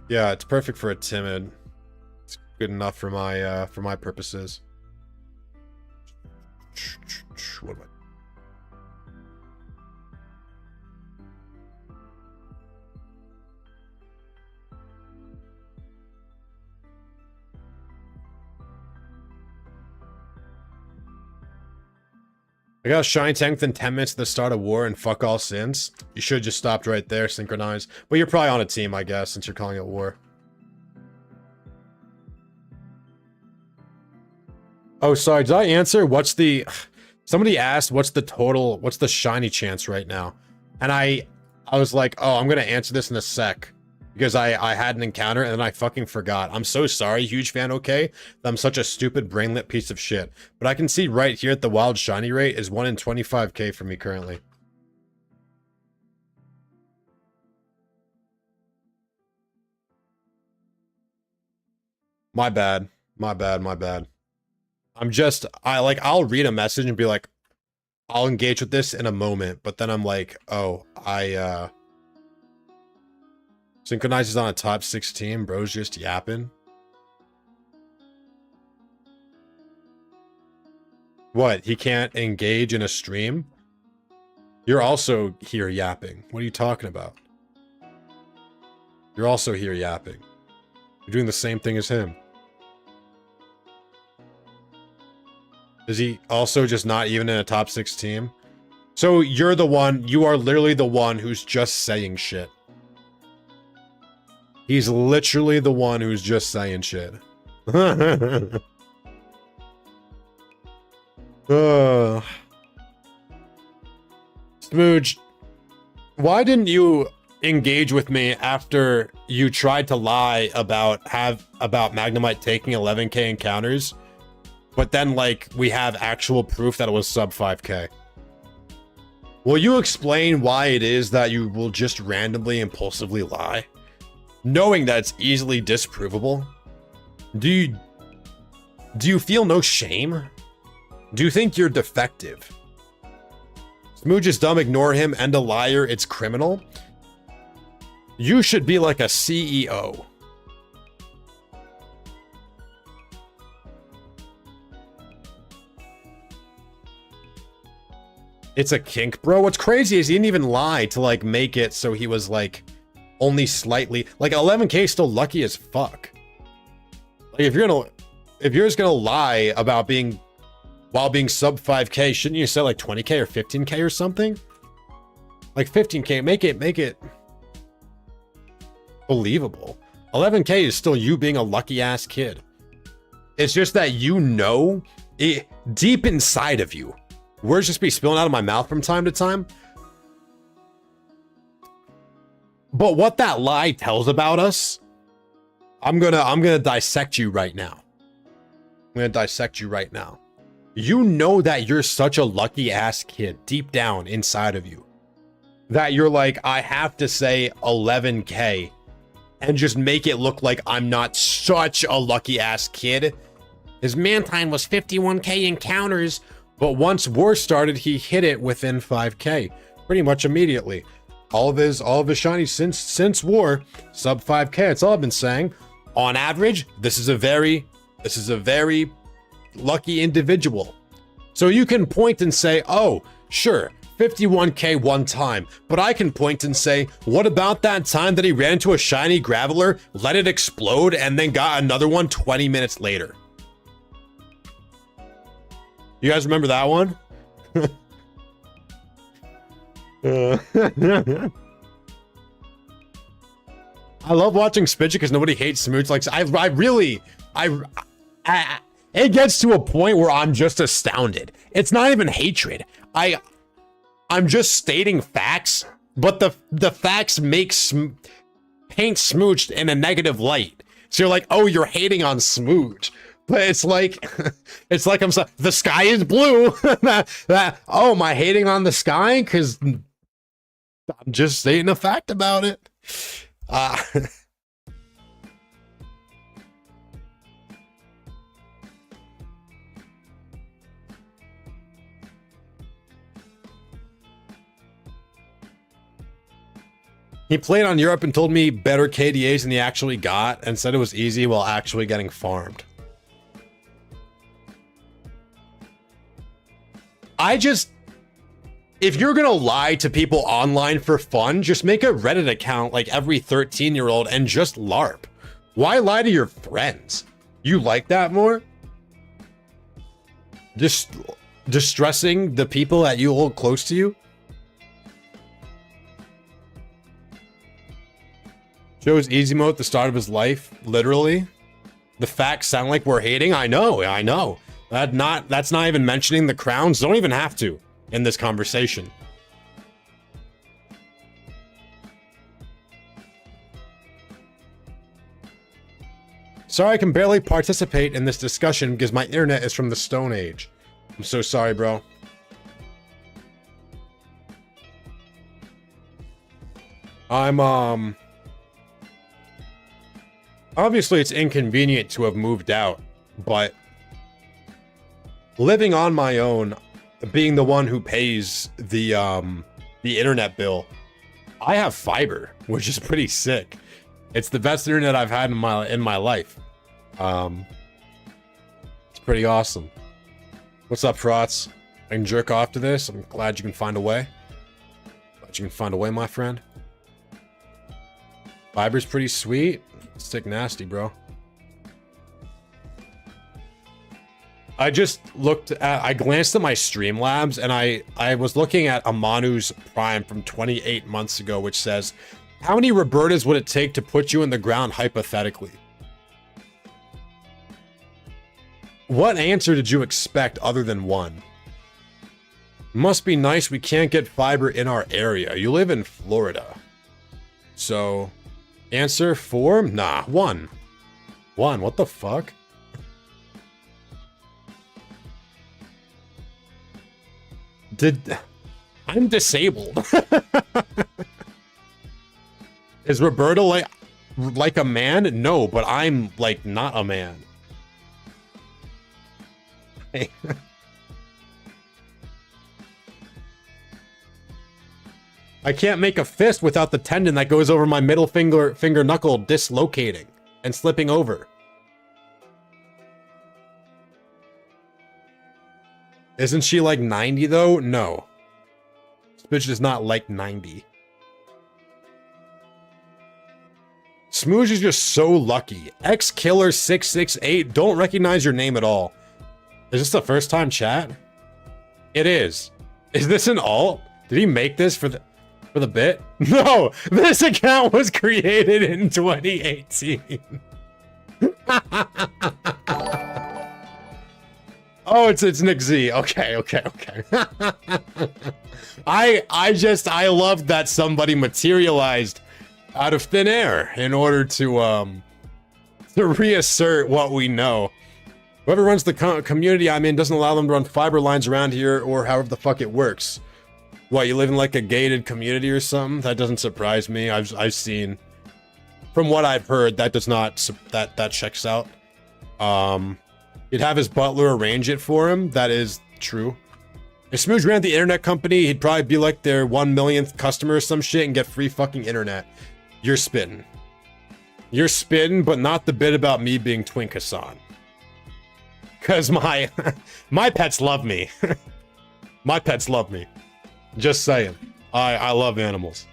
Yeah, it's perfect for a timid. It's good enough for my purposes. What am I? I got a shiny tank within 10 minutes at the start of war and fuck all since. You should have just stopped right there, synchronize. But you're probably on a team, I guess, since you're calling it war. Oh, sorry, did I answer? What's the... Somebody asked what's the total... What's the shiny chance right now? And I was like, oh, I'm gonna answer this in a sec. Because I had an encounter and then I fucking forgot. I'm so sorry, huge fan, okay? I'm such a stupid brainlet piece of shit. But I can see right here at the wild shiny rate is 1 in 25k for me currently. My bad. My bad, my bad. I'll read a message and be like, I'll engage with this in a moment, but then I'm like, oh, synchronizes on a top 16, bro's just yapping. What, he can't engage in a stream? You're also here yapping. What are you talking about? You're also here yapping. You're doing the same thing as him. Is he also just not even in a top 6 team? So you're the one, you are literally the one who's just saying shit. He's literally the one who's just saying shit. Smooge, why didn't you engage with me after you tried to lie about Magnemite taking 11k encounters, but then like we have actual proof that it was sub 5k? Will you explain why it is that you will just randomly impulsively lie, knowing that it's easily disprovable? Do you feel no shame? Do you think you're defective? Smooge is dumb, ignore him, and a liar, it's criminal. You should be like a CEO. It's a kink, bro. What's crazy is he didn't even lie to like make it so he was like only slightly, like 11k is still lucky as fuck. Like if you're just gonna lie about being while being sub 5k, shouldn't you say like 20k or 15k or something? Like 15k, make it believable. 11k is still you being a lucky ass kid. It's just that you know it deep inside of you. Words just be spilling out of my mouth from time to time. But what that lie tells about us, I'm gonna dissect you right now. I'm gonna dissect you right now. You know that you're such a lucky ass kid deep down inside of you that you're like, I have to say 11k and just make it look like I'm not such a lucky ass kid. His Mantine was 51k encounters, but once war started, he hit it within 5k pretty much immediately. All of his shinies since war, sub 5k. That's all I've been saying. On average, this is a very lucky individual. So you can point and say, oh, sure, 51k one time. But I can point and say, what about that time that he ran into a shiny Graveler, let it explode, and then got another one 20 minutes later? You guys remember that one? I love watching Spidget because nobody hates Smooch. Like it gets to a point where I'm just astounded. It's not even hatred. I'm just stating facts, but the facts paint Smooch in a negative light. So you're like, oh, you're hating on Smooch. But it's like I'm sorry, the sky is blue. Oh, am I hating on the sky? Because I'm just stating a fact about it. He played on Europe and told me better KDAs than he actually got and said it was easy while actually getting farmed. If you're gonna lie to people online for fun, just make a Reddit account like every 13-year-old and just LARP. Why lie to your friends? You like that more? Just distressing the people that you hold close to you? Joe's easy mode at the start of his life, literally. The facts sound like we're hating. I know. That's not even mentioning the crowns. Don't even have to in this conversation. Sorry I can barely participate in this discussion because my internet is from the Stone Age. I'm so sorry, bro. I'm, obviously it's inconvenient to have moved out, but living on my own, being the one who pays the internet bill, I have fiber, which is pretty sick. It's the best internet I've had in my life. It's pretty awesome. What's up, Frotz? I can jerk off to this. I'm glad you can find a way. Glad you can find a way, my friend. Fiber's pretty sweet. Stick nasty, bro. I glanced at my Streamlabs and I was looking at Amanu's Prime from 28 months ago, which says, how many Robertas would it take to put you in the ground hypothetically? What answer did you expect other than one? Must be nice we can't get fiber in our area. You live in Florida. So, answer 4? Nah, 1. 1, what the fuck? I'm disabled. Is Roberta like a man? No, but I'm like not a man. I can't make a fist without the tendon that goes over my middle finger knuckle dislocating and slipping over. Isn't she like 90 though? No. Spidget is not like 90. Smooge is just so lucky. XKiller668, don't recognize your name at all. Is this the first time chat? It is. Is this an alt? Did he make this for the bit? No, this account was created in 2018. Oh, it's Nick Z. Okay. I love that somebody materialized out of thin air in order to reassert what we know. Whoever runs the community I'm in doesn't allow them to run fiber lines around here, or however the fuck it works. What, you live in like a gated community or something? That doesn't surprise me. I've seen, from what I've heard, that does not, that checks out. He'd have his butler arrange it for him. That is true. If Smooge ran the internet company, he'd probably be like their 1 millionth customer or some shit and get free fucking internet. You're spitting. You're spitting, but not the bit about me being Twink Hassan. Cause my pets love me. My pets love me. Just saying. I love animals.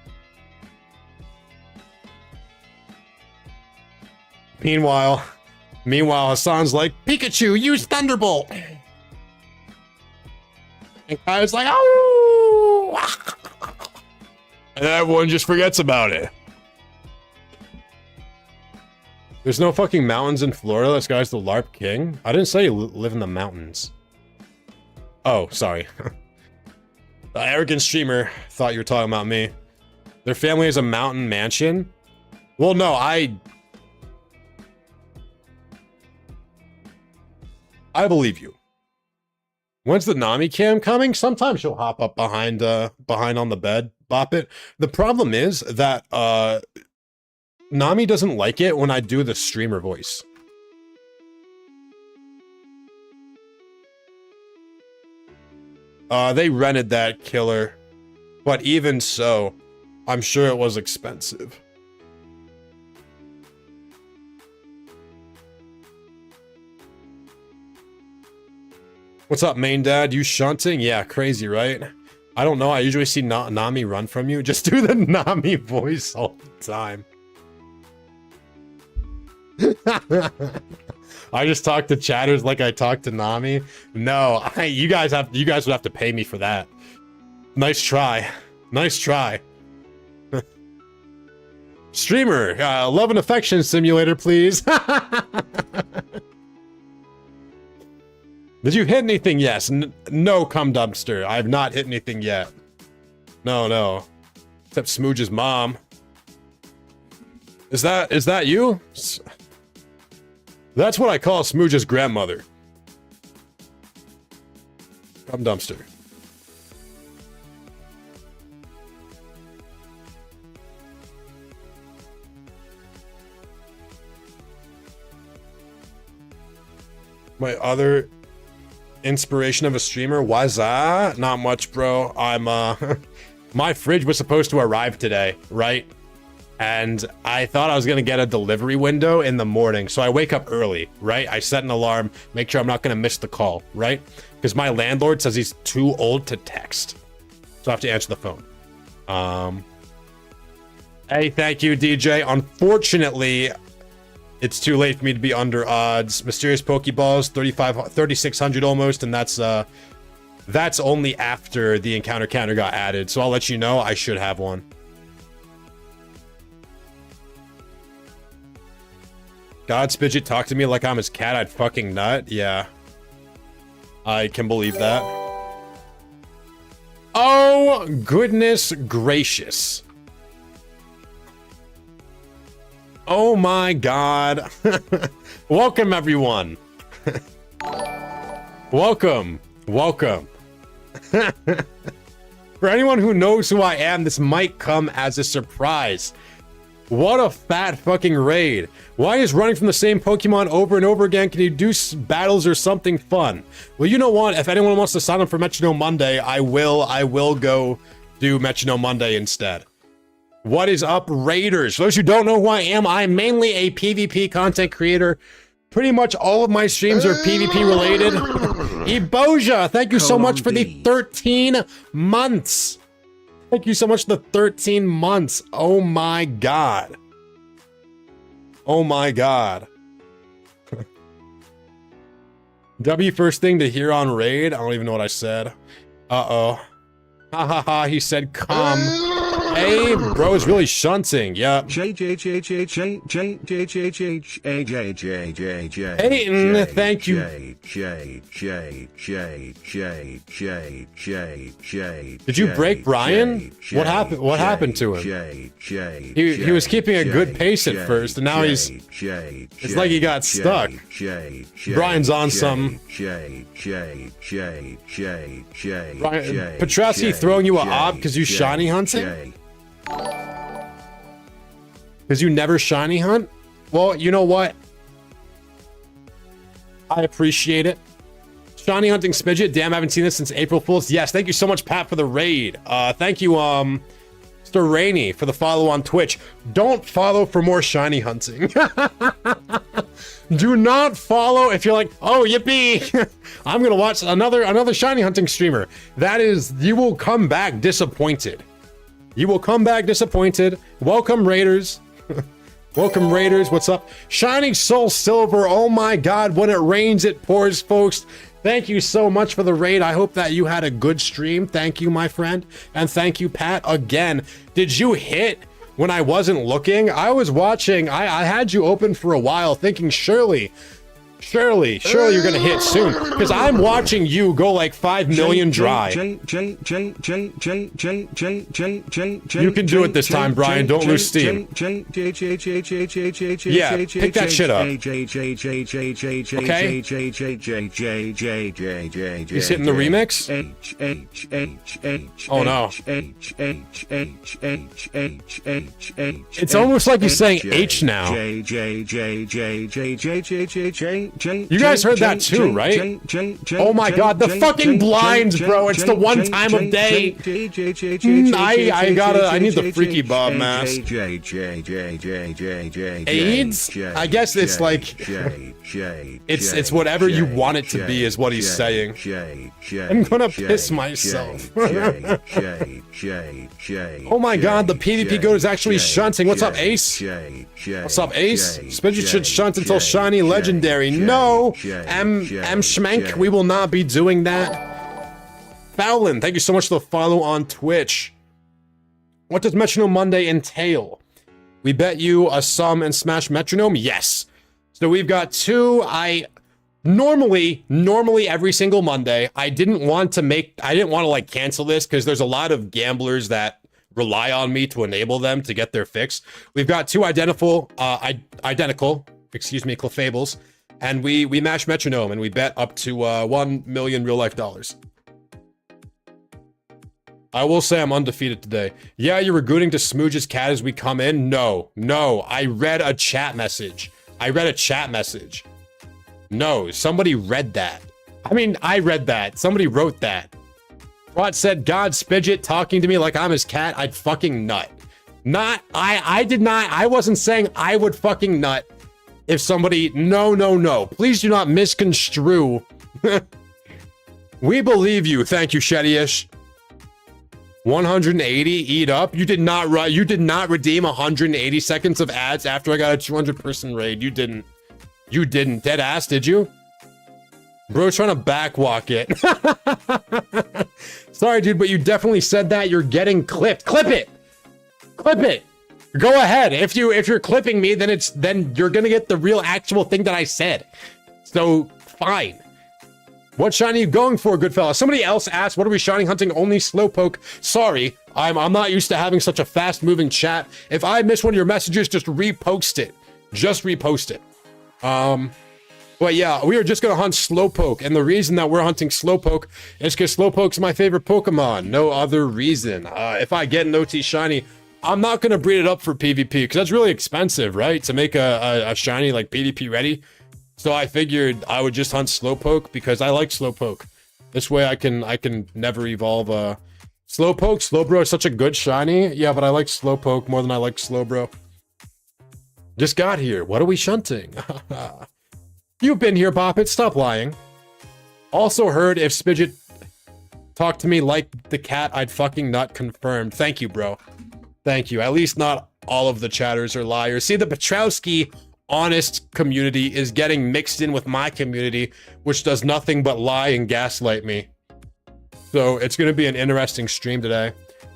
Meanwhile, Hassan's like, Pikachu, use Thunderbolt! And Kai's like, oh! And everyone just forgets about it. There's no fucking mountains in Florida. This guy's the LARP king. I didn't say you live in the mountains. Oh, sorry. The arrogant streamer thought you were talking about me. Their family has a mountain mansion? Well, no, I believe you. When's the Nami cam coming? Sometimes she'll hop up behind on the bed, bop it. The problem is that Nami doesn't like it when I do the streamer voice. They rented that killer, but even so, I'm sure it was expensive. What's up, main dad? You shunting? Yeah, crazy, right? I don't know. I usually see Nami run from you. Just do the Nami voice all the time. I just talk to chatters like I talk to Nami. No, you guys would have to pay me for that. Nice try. Nice try. Streamer, love and affection simulator, please. Did you hit anything? Yes. No, cum dumpster. I have not hit anything yet. No. Except Smooge's mom. Is that you? That's what I call Smooge's grandmother. Come dumpster. My other inspiration of a streamer, why's that? Not much, bro. I'm my fridge was supposed to arrive today, right? And I thought I was gonna get a delivery window in the morning, so I wake up early, right? I set an alarm, make sure I'm not gonna miss the call, right? Because my landlord says he's too old to text, so I have to answer the phone. Hey, thank you, DJ. Unfortunately, it's too late for me to be under odds. Mysterious Pokeballs, 3,600 almost, and that's only after the encounter counter got added. So I'll let you know, I should have one. God, Spidget talked to me like I'm his cat, I'd fucking nut. Yeah. I can believe that. Oh, goodness gracious. Oh my god. Welcome, everyone. Welcome. Welcome. For anyone who knows who I am, this might come as a surprise. What a fat fucking raid. Why is running from the same Pokemon over and over again? Can you do battles or something fun? Well, you know what? If anyone wants to sign up for Metronome Monday, I will go do Metronome Monday instead. What is up, Raiders? For those who don't know who I am, I'm mainly a PvP content creator. Pretty much all of my streams are PvP related. Eboja, thank you so much for the 13 months. Thank you so much for the 13 months. Oh my god. Oh my god. W first thing to hear on raid. I don't even know what I said. Uh-oh. Ha ha ha, he said come. Hey, bro is really shunting. Yeah. Peyton, thank you. Did you break Brian? What happened? What happened to him? He was keeping a good pace at first, and now he's. It's like he got stuck. Brian's on some. Petrosky throwing you a ob because you shiny hunting? Because you never shiny hunt? Well, you know what? I appreciate it. Shiny hunting Spidget. Damn, I haven't seen this since April Fool's. Yes, thank you so much, Pat, for the raid. Thank you, Mr. Rainey, for the follow on Twitch. Don't follow for more shiny hunting. Do not follow if you're like, oh, yippee. I'm gonna watch another shiny hunting streamer. That is, you will come back disappointed. You will come back disappointed. Welcome, Raiders. Welcome, Raiders. What's up? Shining Soul Silver. Oh my god, when it rains, it pours, folks. Thank you so much for the raid. I hope that you had a good stream. Thank you, my friend. And thank you, Pat, again. Did you hit when I wasn't looking? I was watching. I had you open for a while thinking surely you're gonna hit soon, because I'm watching you go like 5 million dry. You can do it this time, Brian. Don't lose steam. Yeah, pick that shit up. Okay? He's hitting the remix? Oh no. It's almost like he's saying H now. You guys heard that too, right? Oh my god, the fucking blinds, bro. It's the one time of day. I need the freaky Bob mask. AIDS? I guess it's like, it's whatever you want it to be is what he's saying. I'm gonna piss myself. Oh my god, the PvP goat is actually shunting. What's up, Ace? What's up, Ace? Spidget should shunt until shiny legendary. No! M. Schmenk, we will not be doing that. Fowlin, thank you so much for the follow on Twitch. What does Metronome Monday entail? We bet you a sum and smash Metronome? Yes. So we've got two. Normally every single Monday, I didn't want to like cancel this because there's a lot of gamblers that rely on me to enable them to get their fix. We've got two identical, Clefables. and we mashed Metronome, and we bet up to 1 million real life dollars. I will say I'm undefeated today. Yeah, you're recruiting to Smooge's cat as we come in? No, I read a chat message. No, somebody read that. I mean, I read that. Somebody wrote that. What said God Spidget talking to me like I'm his cat? I'd fucking nut. I did not. I wasn't saying I would fucking nut if somebody. No. Please do not misconstrue. We believe you. Thank you, Shetty-ish. 180, eat up. You did not redeem 180 seconds of ads after I got a 200-person raid. You didn't. Dead ass, did you? Bro, trying to backwalk it. Sorry, dude, but you definitely said that. You're getting clipped. Clip it. Go ahead. If you're clipping me, then you're gonna get the real actual thing that I said. So fine. What shiny are you going for, good fella? Somebody else asked, what are we shining hunting? Only Slowpoke. Sorry, I'm not used to having such a fast-moving chat. If I miss one of your messages, just repost it. But yeah, we are just gonna hunt Slowpoke, and the reason that we're hunting Slowpoke is because Slowpoke's my favorite Pokemon. No other reason. If I get an OT shiny, I'm not gonna breed it up for PvP, because that's really expensive, right? To make a shiny, like, PvP ready. So I figured I would just hunt Slowpoke because I like Slowpoke. This way I can never evolve Slowpoke. Slowbro is such a good shiny. Yeah, but I like Slowpoke more than I like Slowbro. Just got here. What are we shunting? You've been here, Poppet. Stop lying. Also heard if Spidget talked to me like the cat, I'd fucking nut. Confirmed. Thank you, bro. Thank you. At least not all of the chatters are liars. See, the Petrowski honest community is getting mixed in with my community, which does nothing but lie and gaslight me. So it's going to be an interesting stream today.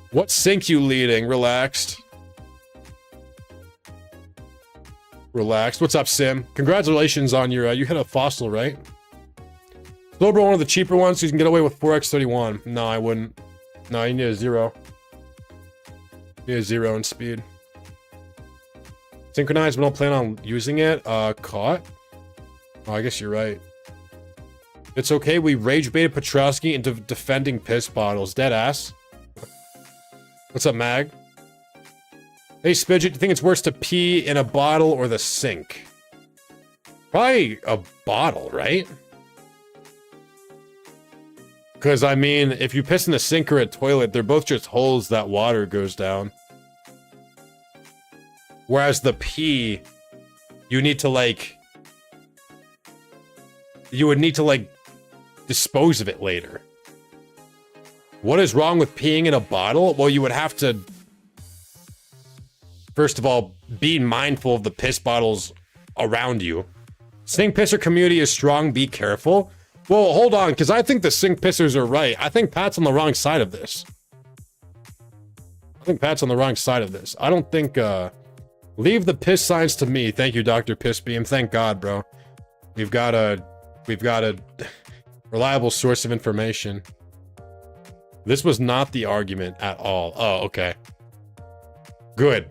What sync you leading? Relaxed. What's up, Sim? Congratulations on your, you hit a fossil, right? Slowbro, one of the cheaper ones, so you can get away with 4x31. No, I wouldn't. No, you need a 0. You need a 0 in speed. Synchronized, but don't plan on using it. Caught? Oh, I guess you're right. It's okay, we rage baited Petrowski into defending piss bottles. Dead ass. What's up, Mag? Hey, Spidget, do you think it's worse to pee in a bottle or the sink? Probably a bottle, right? Because, I mean, if you piss in a sink or a toilet, they're both just holes that water goes down. Whereas the pee, you would need to, like, dispose of it later. What is wrong with peeing in a bottle? Well, you would have to, first of all, be mindful of the piss bottles around you. Sink pisser community is strong, be careful. Well, hold on, because I think the sink pissers are right. I think Pat's on the wrong side of this. I don't think, leave the piss signs to me. Thank you, Dr. Pissbeam. Thank God, bro. We've got a reliable source of information. This was not the argument at all. Oh, okay. Good,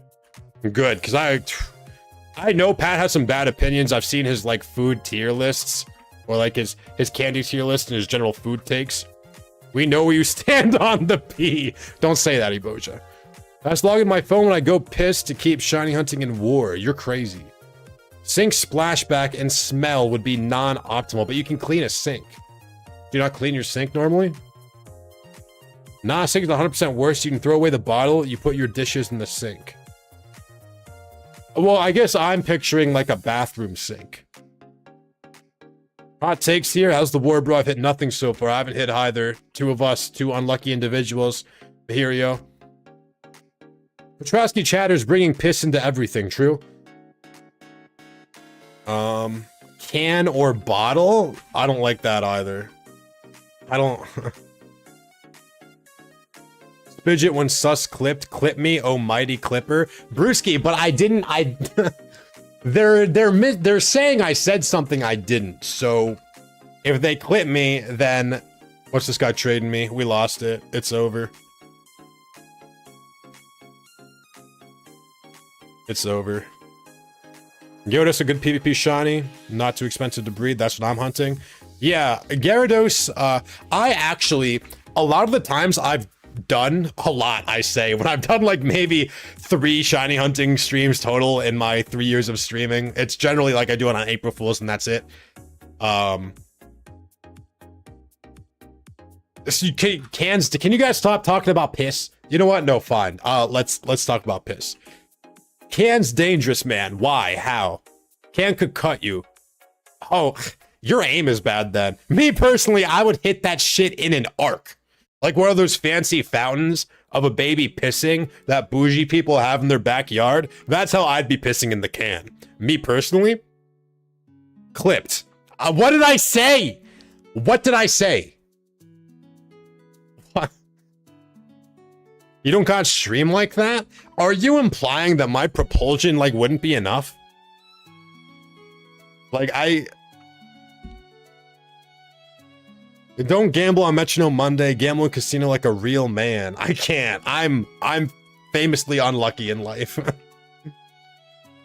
because I know Pat has some bad opinions. I've seen his, like, food tier lists, or, like, his candy tier list and his general food takes. We know where you stand on the pee. Don't say that, Eboja. I just log in my phone when I go piss to keep shiny hunting in war. You're crazy. Sink splashback and smell would be non-optimal, but you can clean a sink. Do you not clean your sink normally? Nah, sink is 100% worse. You can throw away the bottle, you put your dishes in the sink. Well, I guess I'm picturing like a bathroom sink. Hot takes here. How's the war, bro? I've hit nothing so far. I haven't hit either. Two of us, two unlucky individuals. Here, Petrowski chatters bringing piss into everything, true? Can or bottle? I don't like that either. I don't... Spidget when sus clip me, oh mighty clipper. Brewski, but I didn't, they're saying I said something I didn't, so if they clip me, then what's this guy trading me? We lost it. It's over. It's over. Gyarados a good PvP shiny, not too expensive to breed. That's what I'm hunting. Yeah, Gyarados, I actually, a lot of the times I've done a lot, I say, when I've done like maybe 3 shiny hunting streams total in my 3 years of streaming. It's generally like I do it on April Fools and that's it. Can you guys stop talking about piss? You know what? No, fine. Let's talk about piss. Can's dangerous, man. Why? How? Can could cut you. Oh, your aim is bad then. Me personally, I would hit that shit in an arc. Like one of those fancy fountains of a baby pissing that bougie people have in their backyard. That's how I'd be pissing in the can. Me personally, clipped. What did I say? What did I say? What? You don't got stream like that? Are you implying that my propulsion like wouldn't be enough? Like don't gamble on Metronome Monday, gamble in casino like a real man. I can't. I'm famously unlucky in life. I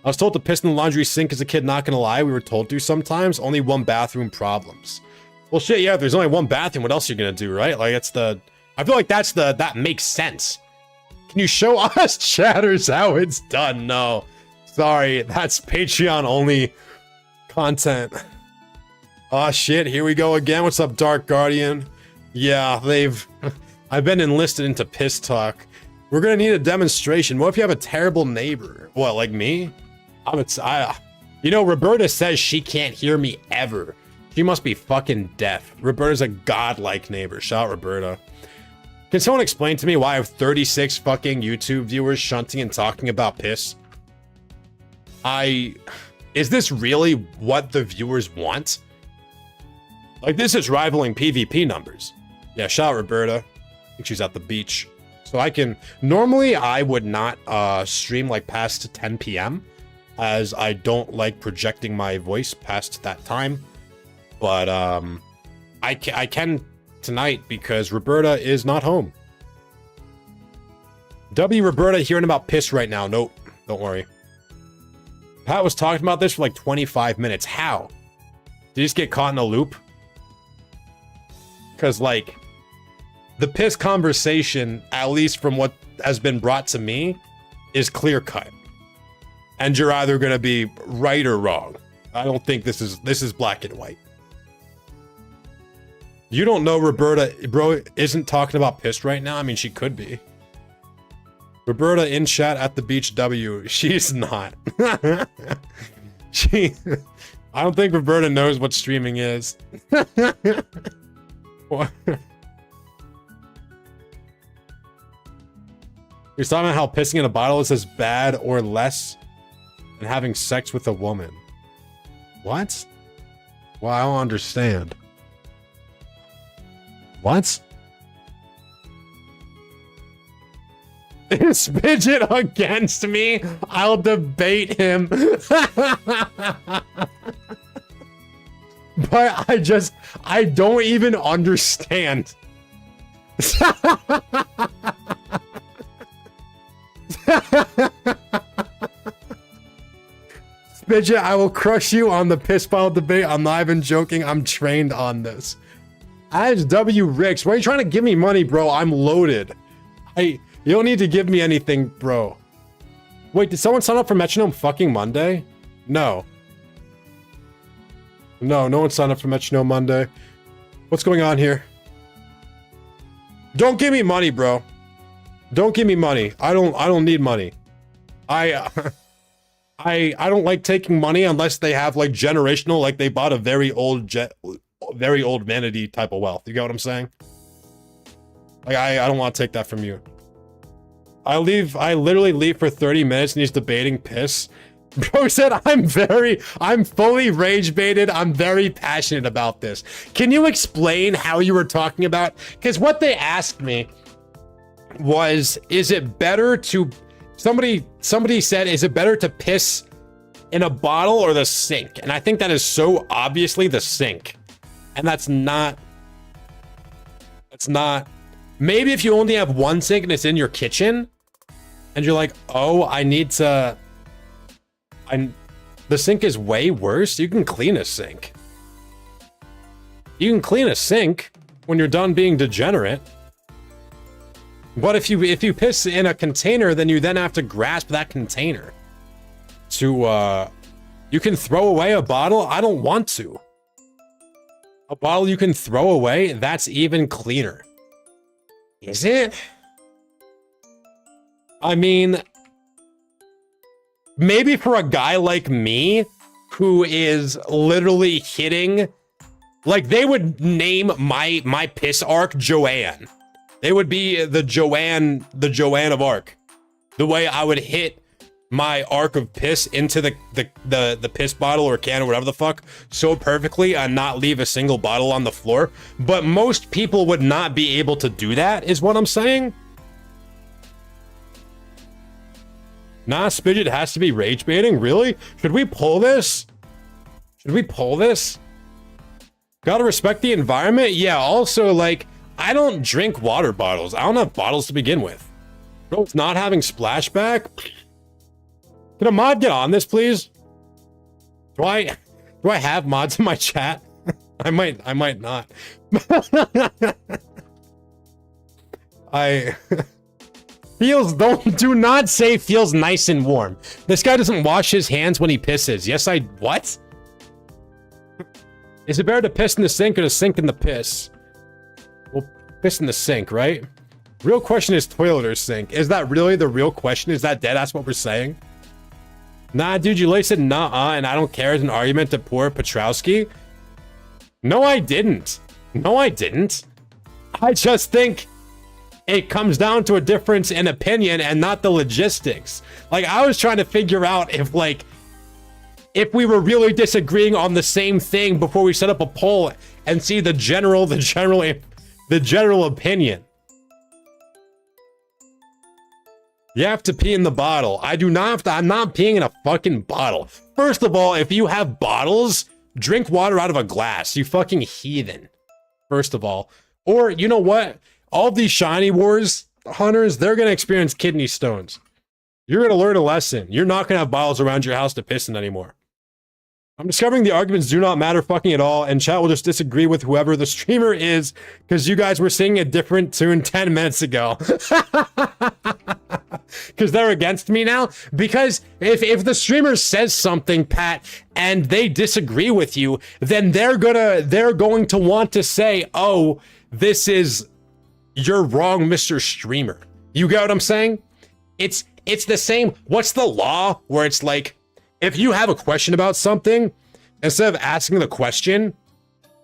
was told to piss in the laundry sink as a kid, not gonna lie. We were told to sometimes. Only 1 bathroom problems. Well shit, yeah, if there's only 1 bathroom, what else are you gonna do, right? Like it's the I feel like that makes sense. Can you show us chatters how it's done? No. Sorry, that's Patreon only content. Oh shit, here we go again. What's up, Dark Guardian? Yeah, I've been enlisted into piss talk. We're gonna need a demonstration. What if you have a terrible neighbor? What, like me? You know, Roberta says she can't hear me ever. She must be fucking deaf. Roberta's a godlike neighbor. Shout out Roberta. Can someone explain to me why I have 36 fucking YouTube viewers shunting and talking about piss? Is this really what the viewers want? Like, this is rivaling PvP numbers. Yeah, shout out Roberta. I think she's at the beach. So normally I would not stream like past 10 p.m. as I don't like projecting my voice past that time. But I can tonight because Roberta is not home. Roberta hearing about piss right now. Nope, don't worry. Pat was talking about this for like 25 minutes. How? Did he just get caught in a loop? Because like the piss conversation, at least from what has been brought to me, is clear cut. And you're either gonna be right or wrong. I don't think this is black and white. You don't know Roberta, bro, isn't talking about piss right now? I mean, she could be. Roberta in chat at the beach W. She's not. I don't think Roberta knows what streaming is. What? You're talking about how pissing in a bottle is as bad or less than having sex with a woman. What? Well, I don't understand. What? Is Spidget against me? I'll debate him. But I don't even understand. Spidget, I will crush you on the piss pile debate. I'm not even joking. I'm trained on this. As W Ricks, why are you trying to give me money, bro? I'm loaded. You don't need to give me anything, bro. Wait, did someone sign up for Metronome fucking Monday? No. No one signed up for Metronome Monday. What's going on here? Don't give me money, bro. Don't give me money. I don't need money. I don't like taking money unless they have like generational, like they bought a very old vanity type of wealth. You get what I'm saying? Like I don't want to take that from you. I literally leave for 30 minutes and he's debating piss. Bro said, I'm fully rage baited. I'm very passionate about this. Can you explain how you were talking about? Because what they asked me was, is it better to, somebody said, is it better to piss in a bottle or the sink? And I think that is so obviously the sink. And that's not, maybe if you only have one sink and it's in your kitchen and you're like, oh, I need to The sink is way worse. You can clean a sink. You can clean a sink when you're done being degenerate. But if you piss in a container, then you then have to grasp that container to you can throw away a bottle. I don't want to. A bottle you can throw away, that's even cleaner. Is it? I mean, maybe for a guy like me who is literally hitting, like, they would name my piss arc Joanne. They would be the Joanne of arc. The way I would hit my arc of piss into the piss bottle or can or whatever the fuck so perfectly and not leave a single bottle on the floor. But most people would not be able to do that, is what I'm saying. Nah, Spidget has to be rage baiting? Really? Should we pull this? Should we pull this? Gotta respect the environment? Yeah, also, like, I don't drink water bottles. I don't have bottles to begin with. Bro, it's not having splashback? Can a mod get on this, please? Do I have mods in my chat? I might not. Do not say feels nice and warm. This guy doesn't wash his hands when he pisses. Yes, what? Is it better to piss in the sink or to sink in the piss? Well, piss in the sink, right? Real question is toilet or sink. Is that really the real question? Is that dead? That's what we're saying? Nah, dude, you said nah, and I don't care as an argument to poor Petrowski. No, I didn't. No, I didn't. I just think it comes down to a difference in opinion and not the logistics. Like, I was trying to figure out if we were really disagreeing on the same thing before we set up a poll and see the general opinion. You have to pee in the bottle. I do not have to. I'm not peeing in a fucking bottle. First of all, if you have bottles, drink water out of a glass. You fucking heathen. First of all. Or, you know what? All these shiny wars hunters, they're going to experience kidney stones. You're going to learn a lesson. You're not going to have bottles around your house to piss in anymore. I'm discovering the arguments do not matter fucking at all, and chat will just disagree with whoever the streamer is, because you guys were singing a different tune 10 minutes ago. Because they're against me now? Because if the streamer says something, Pat, and they disagree with you, then they're going to want to say, oh, this is, you're wrong, Mr. Streamer. You get what I'm saying? It's the same, what's the law where it's like, if you have a question about something, instead of asking the question,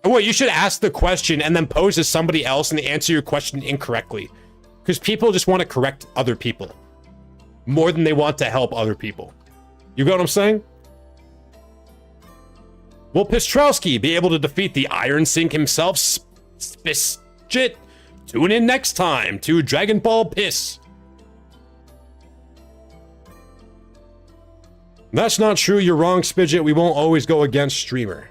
well, you should ask the question and then pose to somebody else and answer your question incorrectly. Because people just want to correct other people more than they want to help other people. You get what I'm saying? Will Pistrowski be able to defeat the Iron Sink himself? Spidget? Tune in next time to Dragon Ball Piss. That's not true. You're wrong, Spidget. We won't always go against streamer.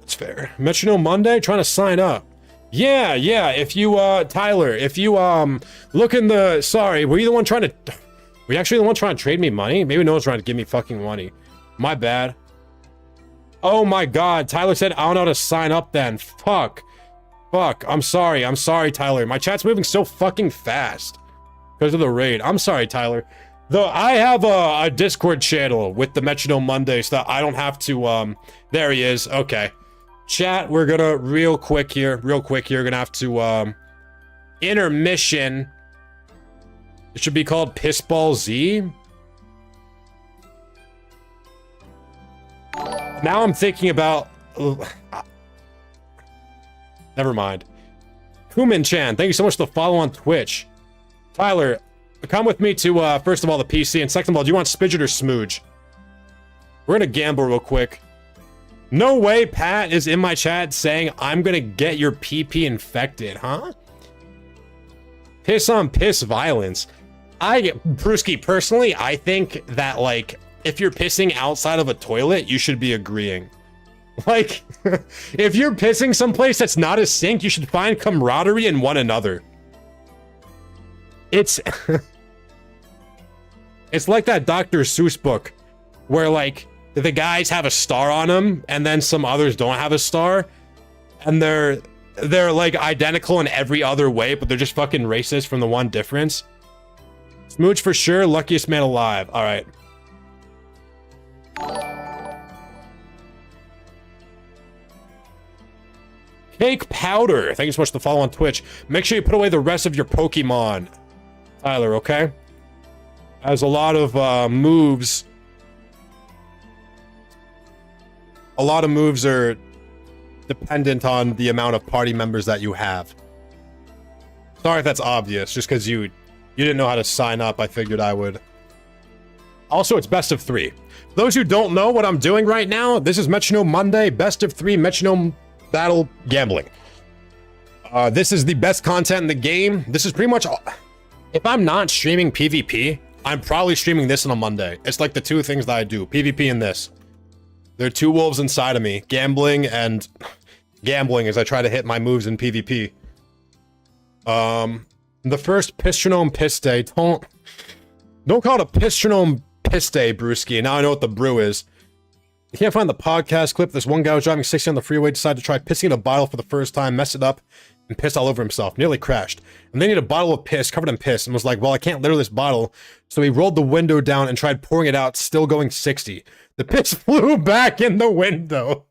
That's fair. Metronome Monday? Trying to sign up. Yeah. If you, Tyler, if you, look in the, sorry, were you the one trying to, were you actually the one trying to trade me money? Maybe no one's trying to give me fucking money. My bad. Oh my God. Tyler said, I don't know how to sign up then. Fuck. I'm sorry, Tyler. My chat's moving so fucking fast because of the raid. I'm sorry, Tyler. Though I have a Discord channel with the Metronome Monday stuff. I don't have to, there he is. Okay. Chat, we're gonna, real quick here, gonna have to, intermission. It should be called Pissball Z. Now I'm thinking about, never mind. Kumin-chan, thank you so much for the follow on Twitch. Tyler, come with me to, first of all, the PC, and second of all, do you want Spidget or Smooge? We're gonna gamble real quick. No way Pat is in my chat saying, I'm gonna get your PP infected, huh? Piss on piss violence. Brewski, personally, I think that, like, if you're pissing outside of a toilet, you should be agreeing. Like, if you're pissing someplace that's not a sink, you should find camaraderie in one another. It's It's like that Dr. Seuss book where like the guys have a star on them and then some others don't have a star, and they're like identical in every other way, but they're just fucking racist from the one difference. Smooch for sure, luckiest man alive. All right. Cake Powder, thank you so much for the follow on Twitch. Make sure you put away the rest of your Pokemon, Tyler, okay? As a lot of moves. A lot of moves are dependent on the amount of party members that you have. Sorry if that's obvious, just because you didn't know how to sign up, I figured I would. Also, it's best of 3. For those who don't know what I'm doing right now, this is Metronome Monday, best of 3 Metronome Battle Gambling. This is the best content in the game. This is pretty much all. If I'm not streaming PvP, I'm probably streaming this on a Monday. It's like the 2 things that I do, PvP and this. There are 2 wolves inside of me, gambling and gambling as I try to hit my moves in PvP. The first Metronome Piss Day, don't call it a Metronome Piss Day, brewski. Now I know what the brew is. You can't find the podcast clip. This one guy was driving 60 on the freeway, decided to try pissing in a bottle for the first time, messed it up, and pissed all over himself. Nearly crashed. And then he had a bottle of piss covered in piss and was like, well, I can't litter this bottle. So he rolled the window down and tried pouring it out, still going 60. The piss flew back in the window.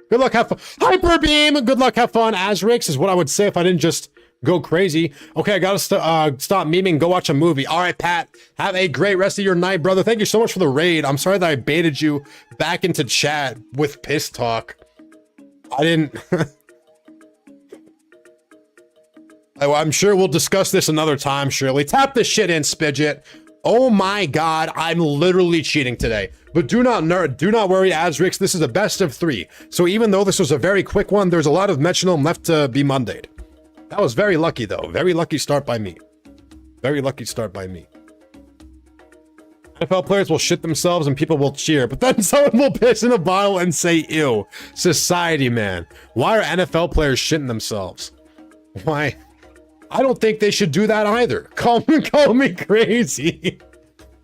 Good luck, have fun. Hyper Beam! Good luck, have fun. Azrix is what I would say if I didn't just go crazy. Okay, I gotta stop memeing, go watch a movie. All right, Pat, have a great rest of your night, brother. Thank you so much for the raid. I'm sorry that I baited you back into chat with piss talk. I didn't... I'm sure we'll discuss this another time, Shirley. Tap this shit in, Spidget. Oh my god, I'm literally cheating today. But do not worry, Azrix, this is a best of 3. So even though this was a very quick one, there's a lot of Metronome left to be Mondayed. That was very lucky, though. Very lucky start by me. Very lucky start by me. NFL players will shit themselves and people will cheer, but then someone will piss in a bottle and say, ew. Society, man. Why are NFL players shitting themselves? Why? I don't think they should do that either. Call me crazy.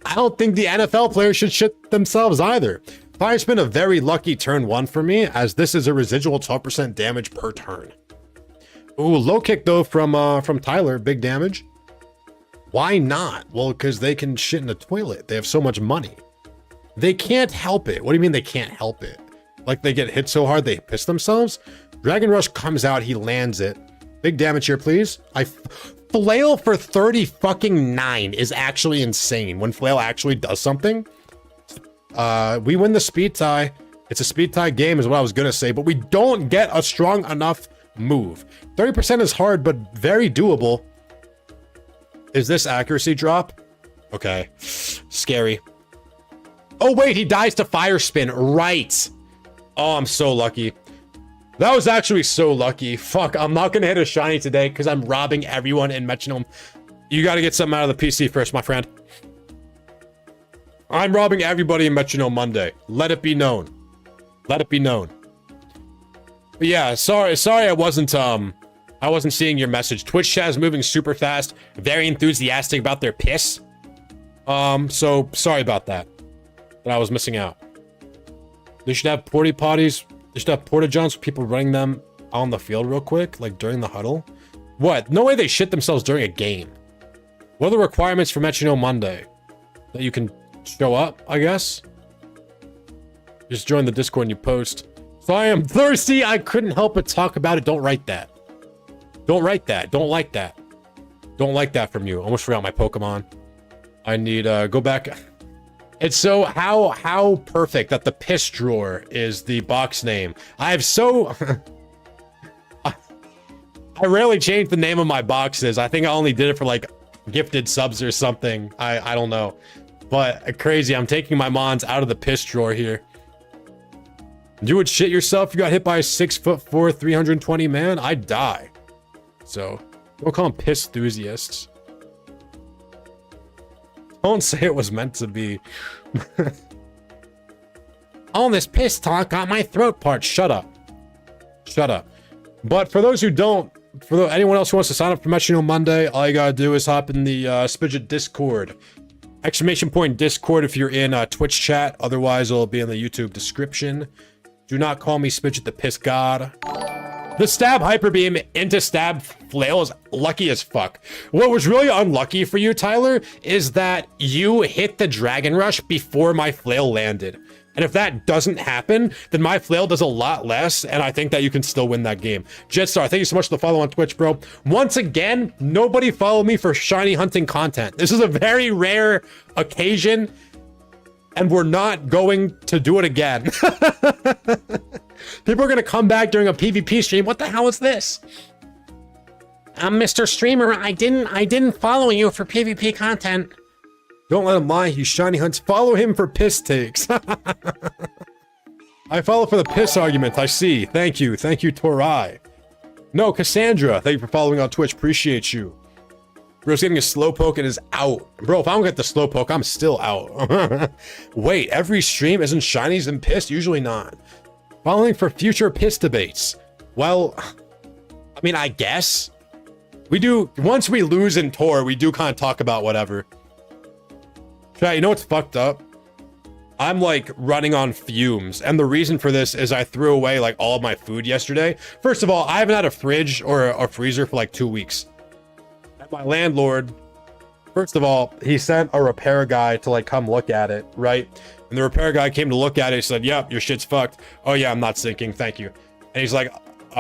I don't think the NFL players should shit themselves either. Fire's been a very lucky turn 1 for me, as this is a residual 12% damage per turn. Ooh, low kick though from Tyler, big damage. Why not? Well, because they can shit in the toilet. They have so much money. They can't help it. What do you mean they can't help it? Like they get hit so hard they piss themselves? Dragon Rush comes out, he lands it. Big damage here, please. Flail for 30 fucking 9 is actually insane when Flail actually does something. We win the speed tie. It's a speed tie game is what I was gonna say, but we don't get a strong enough move. 30% is hard, but very doable. Is this accuracy drop? Okay. Scary. Oh, wait, he dies to fire spin. Right. Oh, I'm so lucky. That was actually so lucky. Fuck, I'm not gonna hit a shiny today because I'm robbing everyone in Metronome. You gotta get something out of the PC first, my friend. I'm robbing everybody in Metronome Monday. Let it be known. Let it be known. But yeah, sorry I wasn't seeing your message. Twitch chat is moving super fast, very enthusiastic about their piss. So sorry about that I was missing out. They should have porta potties. They should have porta johns for people running them on the field real quick, like during the huddle. What? No way they shit themselves during a game. What are the requirements for Metronome Monday? That you can show up, I guess? Just join the Discord and you post. So I am thirsty. I couldn't help but talk about it. Don't write that. Don't write that. Don't like that. Don't like that from you. Almost forgot my Pokemon. I need go back. It's so how perfect that the piss drawer is the box name. I have so I rarely change the name of my boxes. I think I only did it for like gifted subs or something. I don't know. But crazy, I'm taking my mons out of the piss drawer here. You would shit yourself if you got hit by a 6'4", 320 man? I'd die. So, don't call them piss enthusiasts. Don't say it was meant to be. All this piss talk got my throat parched. Shut up. Shut up. But for those who don't for anyone else who wants to sign up for Metronome Monday, all you gotta do is hop in the Spidget Discord. Exclamation point Discord if you're in Twitch chat. Otherwise, it'll be in the YouTube description. Do not call me Spidget the Piss God. The stab hyper beam into stab flail is lucky as fuck. What was really unlucky for you, Tyler, is that you hit the Dragon Rush before my flail landed. And if that doesn't happen, then my flail does a lot less, and I think that you can still win that game. Jetstar, thank you so much for the follow on Twitch, bro. Once again, nobody follow me for shiny hunting content. This is a very rare occasion, and we're not going to do it again. People are gonna come back during a PvP stream. What the hell is this? Mr. Streamer, I didn't follow you for PvP content. Don't let him lie, he shiny hunts. Follow him for piss takes. I follow for the piss argument, I see. Thank you, Torai. No, Cassandra, thank you for following on Twitch, appreciate you. Bro's getting a slowpoke and is out. Bro, if I don't get the slowpoke, I'm still out. Wait, every stream isn't shinies and piss? Usually not. Following for future piss debates. Well, I mean, I guess. We do, once we lose in Tor, we do kind of talk about whatever. Chat, you know what's fucked up? I'm like running on fumes, and the reason for this is I threw away like all of my food yesterday. First of all, I haven't had a fridge or a freezer for like 2 weeks. And my landlord, first of all, he sent a repair guy to like come look at it, right? And the repair guy came to look at it, he said, yep, your shit's fucked. Oh yeah, I'm not sinking, thank you. And he's like,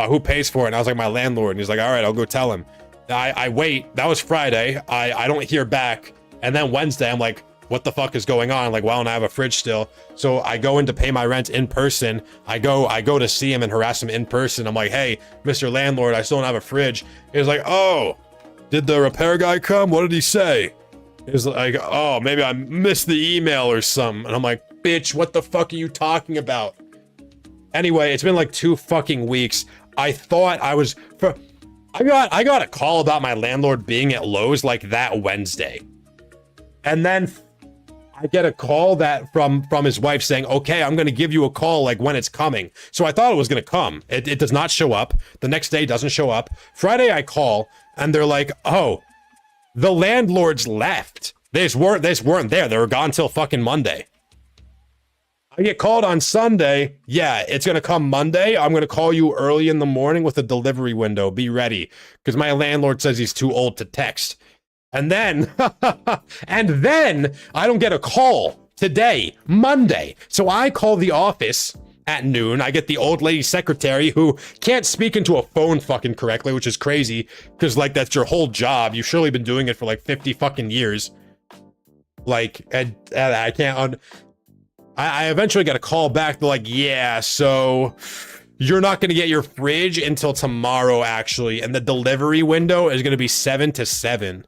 who pays for it? And I was like, my landlord. And he's like, all right, I'll go tell him. I wait, that was Friday, I don't hear back. And then Wednesday, I'm like, what the fuck is going on? Like, why don't I have a fridge still? So I go in to pay my rent in person. I go to see him and harass him in person. I'm like, hey, Mr. Landlord, I still don't have a fridge. He's like, oh, did the repair guy come? What did he say? He's like, oh, maybe I missed the email or something. And I'm like, bitch, what the fuck are you talking about? Anyway, it's been like 2 fucking weeks. I thought I was, I got a call about my landlord being at Lowe's like that Wednesday. And then I get a call that from his wife saying, okay, I'm going to give you a call like when it's coming. So I thought it was going to come. It does not show up. The next day doesn't show up. Friday I call and they're like, oh, the landlords left. They just weren't there. They were gone till fucking Monday. I get called on Sunday. Yeah, it's going to come Monday. I'm going to call you early in the morning with a delivery window. Be ready. Because my landlord says he's too old to text. And then, I don't get a call today, Monday. So I call the office at noon. I get the old lady secretary who can't speak into a phone fucking correctly, which is crazy. Because, like, that's your whole job. You've surely been doing it for, like, 50 fucking years. Like, and I can't... I eventually got a call back. They're like, yeah, so... you're not going to get your fridge until tomorrow, actually. And the delivery window is going to be 7 to 7.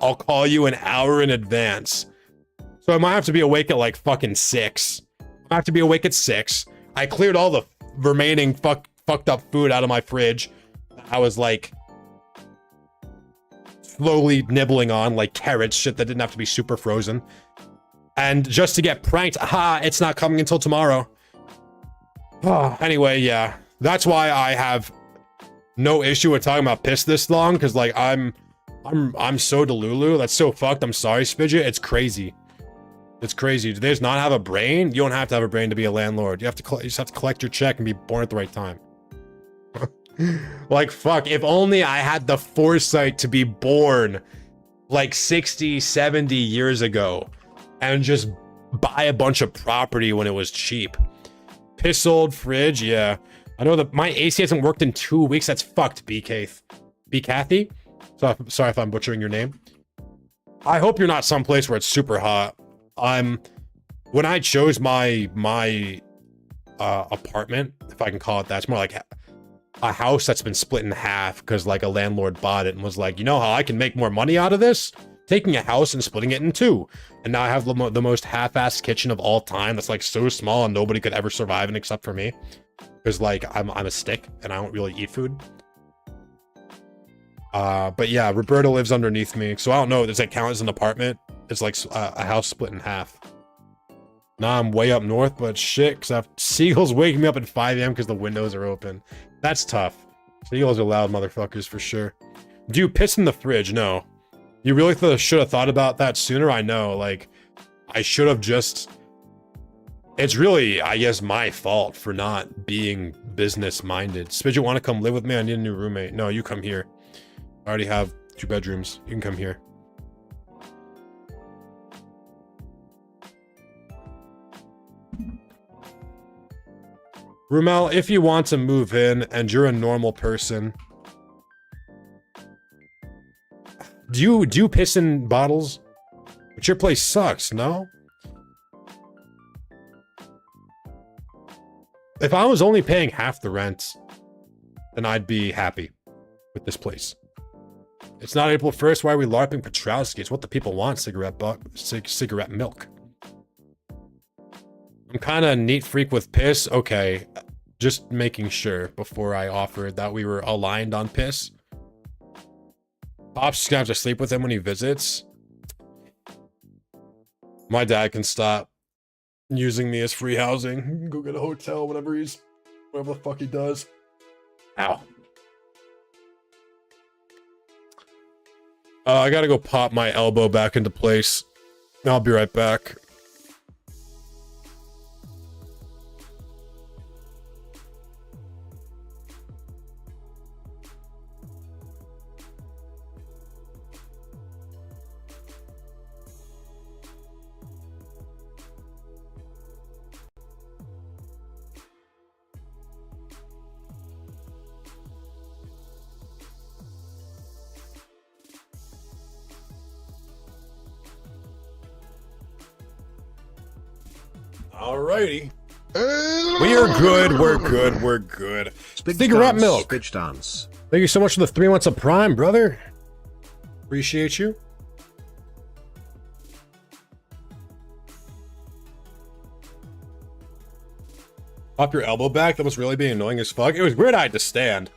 I'll call you an hour in advance. So I might have to be awake at like fucking 6. I have to be awake at 6. I cleared all the remaining fucked up food out of my fridge. I was like slowly nibbling on like carrots, shit that didn't have to be super frozen. And just to get pranked, it's not coming until tomorrow. Anyway, yeah. That's why I have no issue with talking about piss this long, because like I'm so delulu. That's so fucked. I'm sorry, Spidget. It's crazy. It's crazy. Do they just not have a brain? You don't have to have a brain to be a landlord. You just have to collect your check and be born at the right time. Like, fuck. If only I had the foresight to be born like 60, 70 years ago and just buy a bunch of property when it was cheap. Piss old fridge, yeah. I know that my AC hasn't worked in 2 weeks. That's fucked, B-Kathy. B-Kathy? So, sorry if I'm butchering your name. I hope you're not someplace where it's super hot. When I chose my apartment, if I can call it that, it's more like a house that's been split in half because like a landlord bought it and was like, you know how I can make more money out of this? Taking a house and splitting it in 2. And now I have the most half-assed kitchen of all time that's like so small and nobody could ever survive in except for me. Because like I'm a stick and I don't really eat food. But yeah, Roberta lives underneath me, so I don't know, does that count as an apartment? It's like a house split in half. Nah, I'm way up north, but shit, because I have seagulls waking me up at 5 a.m. because the windows are open. That's tough. Seagulls are loud motherfuckers for sure. Do you piss in the fridge? No. You really should have thought about that sooner? I know, like, I should have just... It's really, I guess, my fault for not being business-minded. Spidget, want to come live with me? I need a new roommate. No, you come here. I already have 2 bedrooms. You can come here. Rumel, if you want to move in and you're a normal person, do you piss in bottles? But your place sucks, no? If I was only paying half the rent, then I'd be happy with this place. It's not April 1st. Why are we LARPing Petrowski? It's what the people want. Cigarette milk. I'm kind of a neat freak with piss. Okay, just making sure before I offered that we were aligned on piss. Pop's just gonna have to sleep with him when he visits. My dad can stop using me as free housing. Go get a hotel, whatever the fuck he does. Ow. I gotta go pop my elbow back into place. I'll be right back. Alrighty. We are good, we're good, we're good. Cigarette milk. Thank you so much for the 3 months of Prime, brother. Appreciate you. Pop your elbow back? That was really being annoying as fuck. It was weird I had to stand.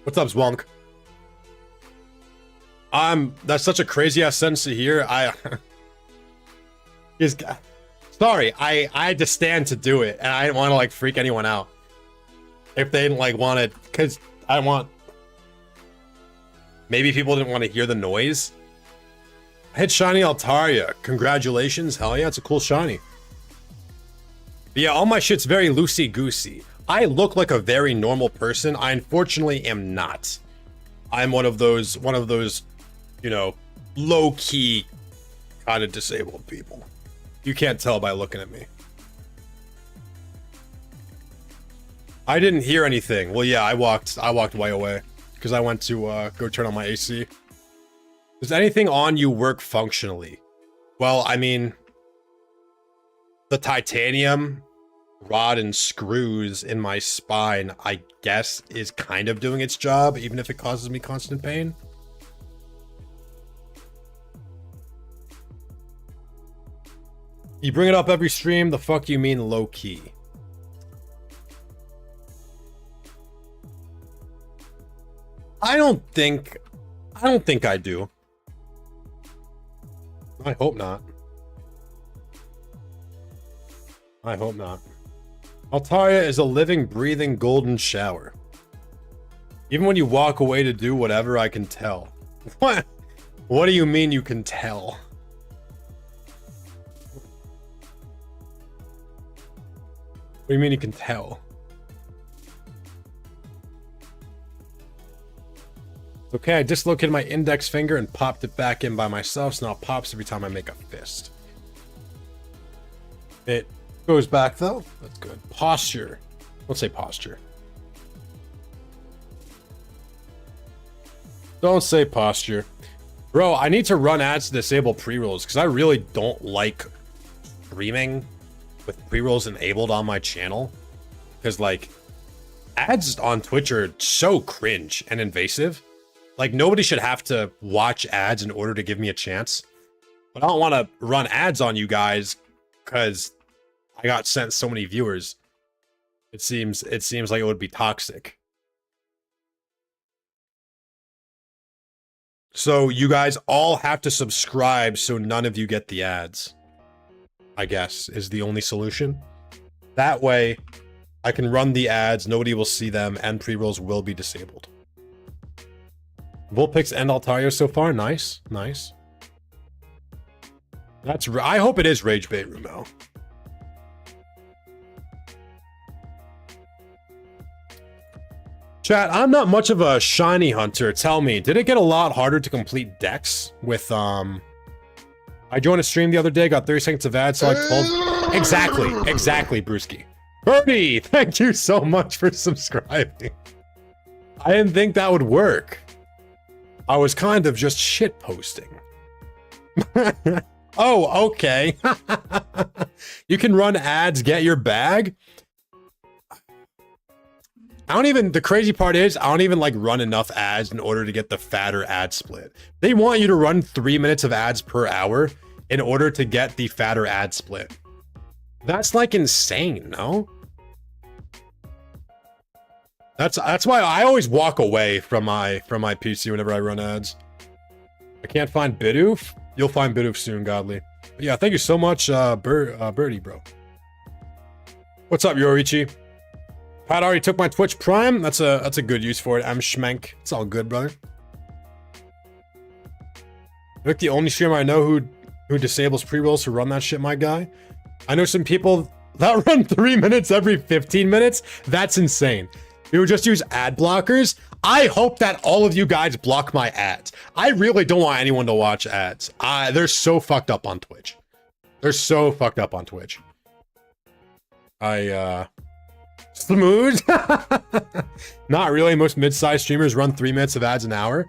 What's up, Zwunk? That's such a crazy ass sentence to hear. Sorry, I had to stand to do it, and I didn't want to, like, freak anyone out. If they didn't, like, want it, because maybe people didn't want to hear the noise. I hit Shiny Altaria. Congratulations. Hell yeah, it's a cool Shiny. But yeah, all my shit's very loosey-goosey. I look like a very normal person. I unfortunately am not. I'm one of those, you know, low-key kind of disabled people. You can't tell by looking at me. I didn't hear anything. Well, yeah, I walked way away because I went to go turn on my AC. Does anything on you work functionally? Well, I mean, the titanium rod and screws in my spine, I guess, is kind of doing its job, even if it causes me constant pain. You bring it up every stream, the fuck you mean low key? I don't think I do. I hope not. I hope not. Altaria is a living, breathing golden shower. Even when you walk away to do whatever, I can tell. What? What do you mean you can tell? What do you mean you can tell? It's okay, I dislocated my index finger and popped it back in by myself, so now it pops every time I make a fist. It goes back though. That's good. Posture. Don't say posture. Don't say posture. Bro, I need to run ads to disable pre-rolls because I really don't like streaming with pre-rolls enabled on my channel, because like ads on Twitch are so cringe and invasive. Like nobody should have to watch ads in order to give me a chance, but I don't want to run ads on you guys because I got sent so many viewers. It seems like it would be toxic. So you guys all have to subscribe so none of you get the ads, I guess, is the only solution. That way, I can run the ads, nobody will see them, and pre-rolls will be disabled. Vulpix and Altario so far. Nice, nice. That's. I hope it is Rage Bait Rumel. Chat, I'm not much of a shiny hunter. Tell me, did it get a lot harder to complete decks with I joined a stream the other day, got 30 seconds of ads, so like 12. Exactly, Brewski. Birdie, thank you so much for subscribing. I didn't think that would work. I was kind of just shit posting. Oh, okay. You can run ads, get your bag. The crazy part is, I don't even like run enough ads in order to get the fatter ad split. They want you to run 3 minutes of ads per hour in order to get the fatter ad split. That's like insane, no? That's why I always walk away from my PC whenever I run ads. I can't find Bidoof. You'll find Bidoof soon, Godly. But yeah, thank you so much, Birdie, bro. What's up, Yorichi? Pat already took my Twitch Prime. That's a good use for it. I'm schmenk. It's all good, brother. You're like the only streamer I know who disables pre-rolls to run that shit, my guy. I know some people that run 3 minutes every 15 minutes. That's insane. You would just use ad blockers. I hope that all of you guys block my ads. I really don't want anyone to watch ads. They're so fucked up on Twitch. They're so fucked up on Twitch. Smooth? Not really. Most mid-sized streamers run 3 minutes of ads an hour.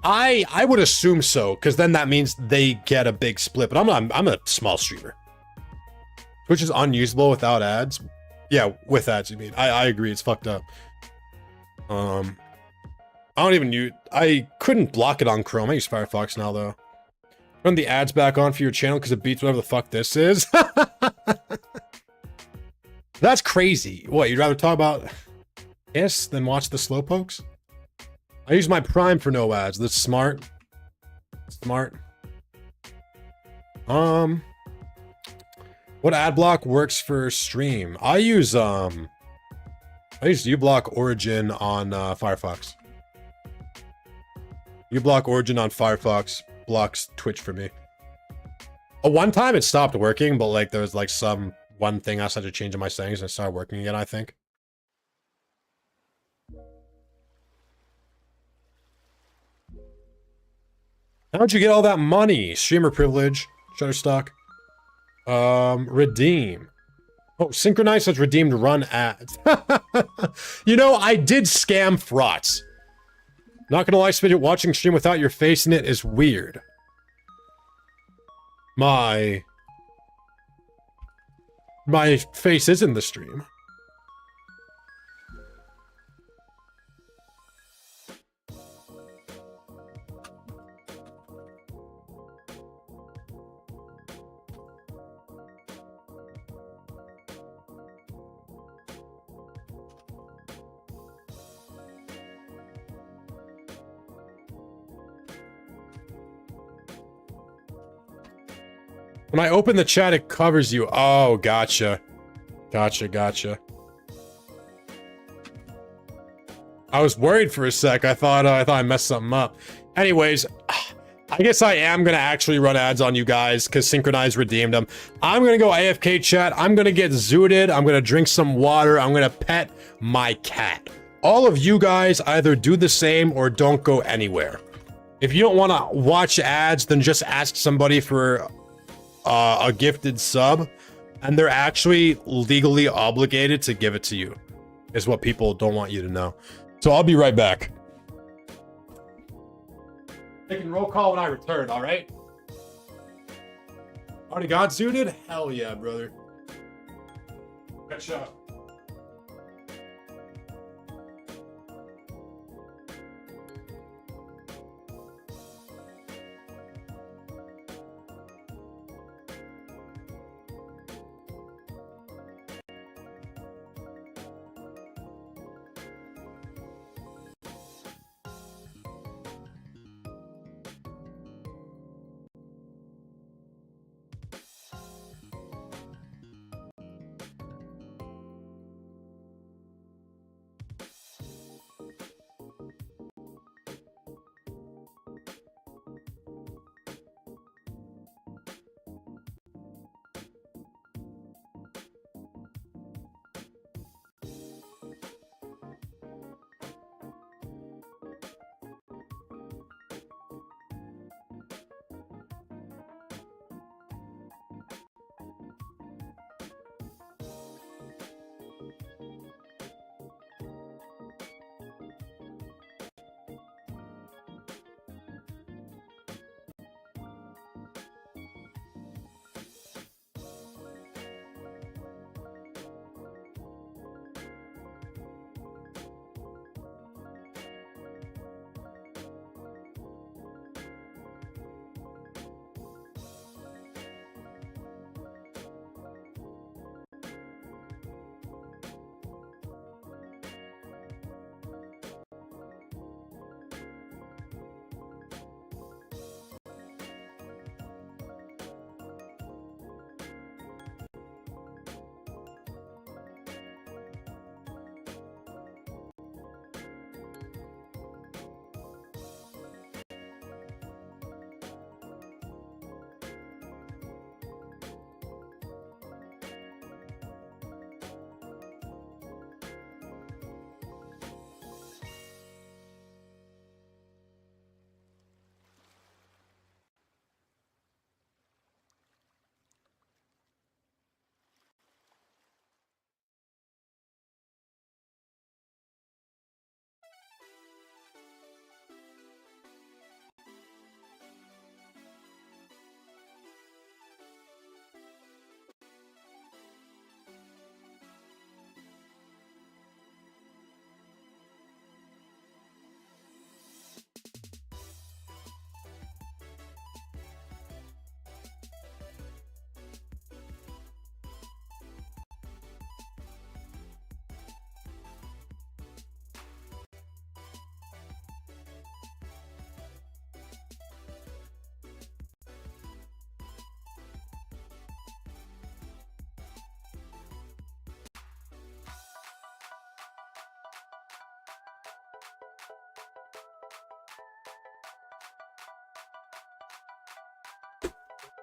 I would assume so, because then that means they get a big split. But I'm a small streamer. Twitch is unusable without ads. Yeah, with ads, you mean. I agree, it's fucked up. I don't even use... I couldn't block it on Chrome. I use Firefox now, though. Run the ads back on for your channel because it beats whatever the fuck this is. That's crazy. What, you'd rather talk about this than watch the Slowpokes? I use my Prime for no ads. That's smart. Smart. What ad block works for stream? I use uBlock Origin on Firefox. uBlock Origin on Firefox blocks Twitch for me. One time it stopped working, but like there was like some one thing I had to change in my settings and it started working again, I think. How'd you get all that money? Streamer privilege, Shutterstock. Redeem. Oh, Synchronize has redeemed run ads. You know, I did scam frauds. Not gonna lie, Spidget, watching stream without your face in it is weird. My face is in the stream. When I open the chat, it covers you. Oh, gotcha. Gotcha. I was worried for a sec. I thought I messed something up. Anyways, I guess I am gonna actually run ads on you guys because Synchronize redeemed them. I'm gonna go AFK chat. I'm gonna get zooted. I'm gonna drink some water. I'm gonna pet my cat. All of you guys either do the same or don't go anywhere. If you don't want to watch ads, then just ask somebody for a gifted sub, and they're actually legally obligated to give it to you, is what people don't want you to know. So I'll be right back. Taking roll call when I return, all right? Already got zooted? Hell yeah, brother. Good shot.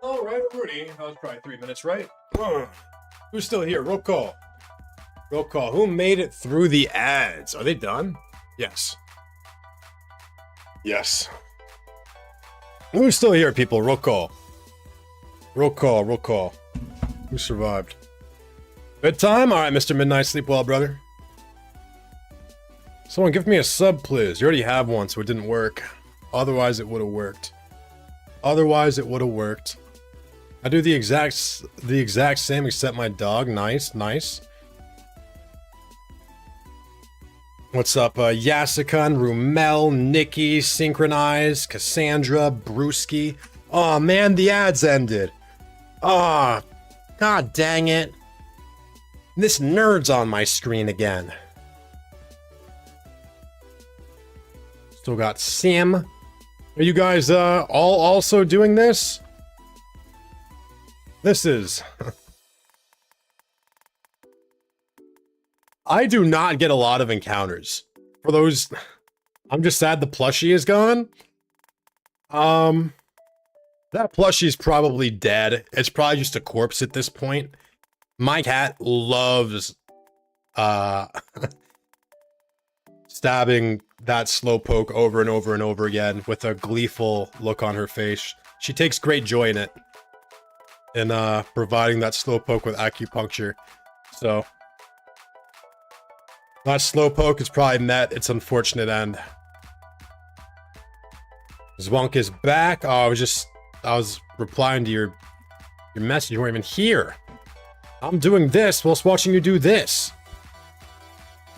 All right, Rudy. That was probably 3 minutes, right? Who's still here? Roll call. Roll call. Who made it through the ads? Are they done? Yes. Yes. Who's still here, people? Roll call. Roll call. Roll call. Who survived? Bedtime? All right, Mr. Midnight. Sleep well, brother. Someone give me a sub, please. You already have one, so it didn't work. Otherwise, it would have worked. Otherwise, it would have worked. I do the exact same except my dog. Nice, nice. What's up, Yasikan, Rumel, Nikki, Synchronize, Cassandra, Brewski. Oh man, the ads ended. Oh, god dang it. This nerd's on my screen again. Still got Sam. Are you guys all also doing this? This is... I do not get a lot of encounters. For those... I'm just sad the plushie is gone. That plushie's probably dead. It's probably just a corpse at this point. My cat loves... stabbing that slowpoke over and over and over again with a gleeful look on her face. She takes great joy in it. In providing that slowpoke with acupuncture. So that slowpoke has probably met its unfortunate end. Zwunk is back. Oh, I was replying to your message. You weren't even here. I'm doing this whilst watching you do this.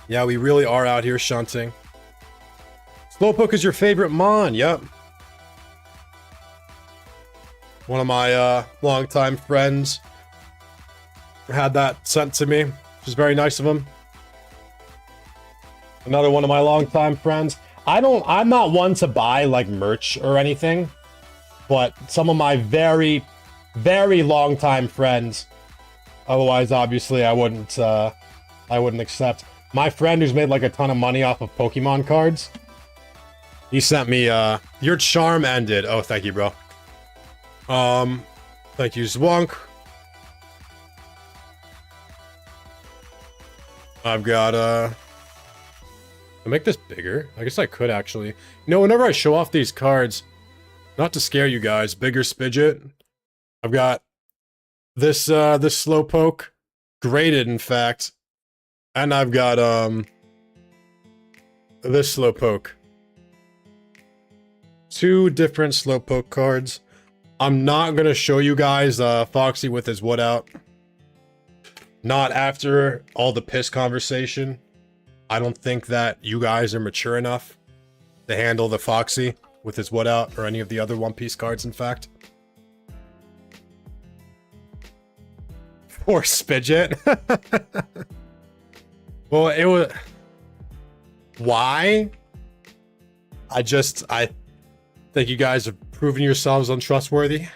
Yeah, we really are out here shunting. Slowpoke is your favorite mon. Yep. One of my longtime friends had that sent to me, which is very nice of him. Another one of my longtime friends. I'm not one to buy like merch or anything, but some of my very, very longtime friends. Otherwise, obviously, I wouldn't accept. My friend who's made like a ton of money off of Pokemon cards. He sent me your charm ended. Oh, thank you, bro. Thank you, Zwunk. I've got, I'll make this bigger. I guess I could actually. You know, whenever I show off these cards, not to scare you guys, bigger Spidget. I've got this, this Slowpoke, graded, in fact. And I've got, this Slowpoke. Two different Slowpoke cards. I'm not gonna show you guys Foxy with his wood out. Not after all the piss conversation. I don't think that you guys are mature enough to handle the Foxy with his wood out, or any of the other One Piece cards, in fact. Poor Spidget. Well, it was... Why? I think you guys have proven yourselves untrustworthy.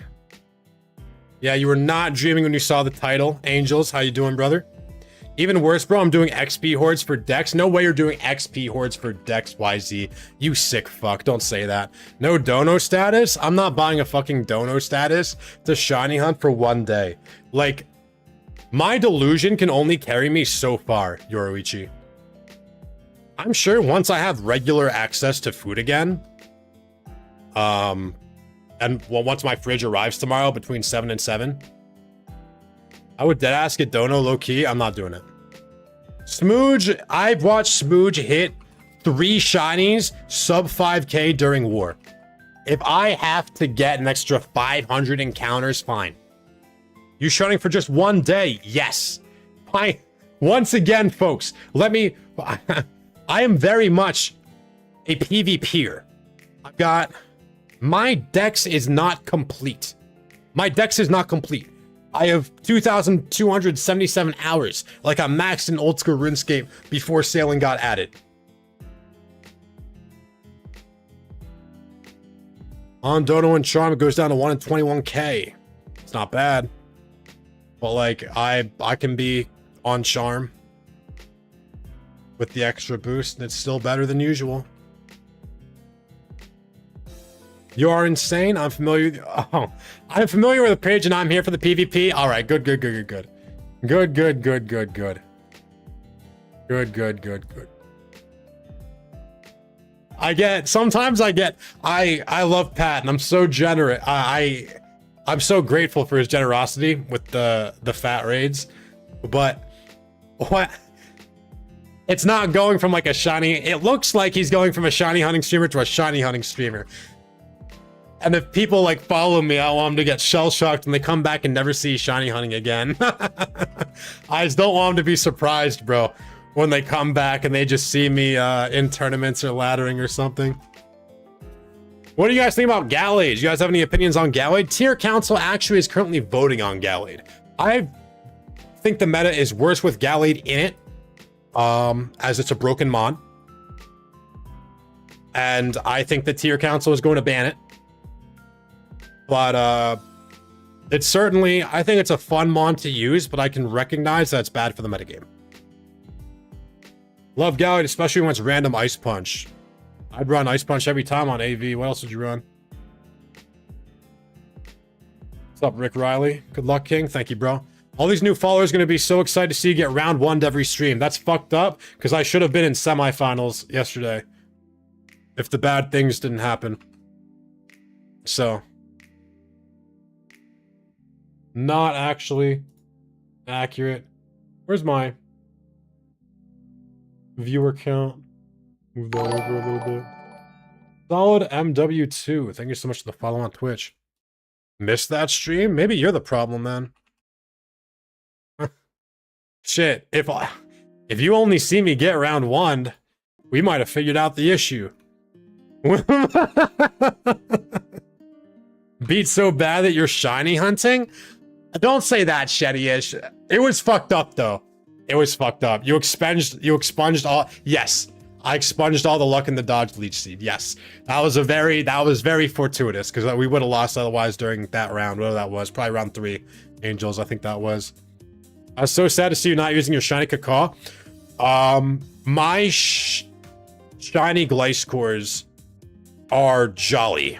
Yeah, you were not dreaming when you saw the title. Angels, how you doing, brother? Even worse, bro, I'm doing XP hordes for Dex. No way you're doing XP hordes for Dex, YZ. You sick fuck, don't say that. No dono status? I'm not buying a fucking dono status to shiny hunt for one day. Like, my delusion can only carry me so far, Yoroichi. I'm sure once I have regular access to food again, and well, once my fridge arrives tomorrow between 7 and 7, I would deadass get dono low-key. I'm not doing it. Smooge, I've watched Smooge hit 3 shinies sub 5k during war. If I have to get an extra 500 encounters, fine. You shunning for just one day? Yes. Once again, folks, let me... I am very much a PvPer. I've got... My dex is not complete. My dex is not complete. I have 2,277 hours, like I maxed in old school RuneScape before sailing got added. On Dono and Charm, it goes down to 1 in 21k. It's not bad. But like, I can be on Charm with the extra boost, and it's still better than usual. You are insane. I'm familiar with oh, I'm familiar with the page and I'm here for the PvP. All right, good. Good. Sometimes I love Pat and I'm so generous. I'm so grateful for his generosity with the fat raids. But what? It's not going from like a shiny, it looks like he's going from a shiny hunting streamer to a shiny hunting streamer. And if people like follow me, I want them to get shell shocked and they come back and never see shiny hunting again. I just don't want them to be surprised, bro, when they come back and they just see me in tournaments or laddering or something. What do you guys think about Gallade? Do you guys have any opinions on Gallade? Tier Council actually is currently voting on Gallade. I think the meta is worse with Gallade in it, as it's a broken mon. And I think the Tier Council is going to ban it. But it's certainly, I think it's a fun mon to use, but I can recognize that it's bad for the metagame. Love Gallade, especially when it's random Ice Punch. I'd run Ice Punch every time on AV. What else would you run? What's up, Rick Riley? Good luck, King. Thank you, bro. All these new followers are going to be so excited to see you get round 1'd every stream. That's fucked up, because I should have been in semifinals yesterday if the bad things didn't happen. So, not actually accurate. Where's my viewer count? Move that over a little bit. Solid MW2. Thank you so much for the follow on Twitch. Missed that stream? Maybe you're the problem, then. Shit, if you only see me get round 1, we might have figured out the issue. Beat so bad that you're shiny hunting? Don't say that, Shetty-ish. It was fucked up, though. It was fucked up. You expunged all... Yes, I expunged all the luck in the dodge leech seed. Yes, that was very fortuitous, because we would have lost otherwise during that round, whatever that was. Probably round 3, Angels, I think that was. I was so sad to see you not using your shiny Cacaw. My shiny Gliscors are jolly.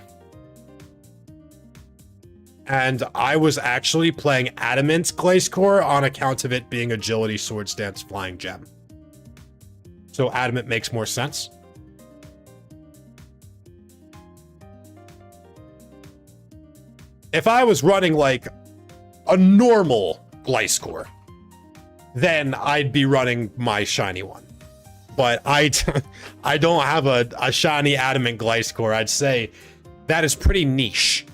And I was actually playing Adamant Gliscor on account of it being Agility, Sword Stance, Flying Gem. So Adamant makes more sense. If I was running like a normal Gliscor, then I'd be running my shiny one. But I don't have a shiny Adamant Gliscor. I'd say that is pretty niche.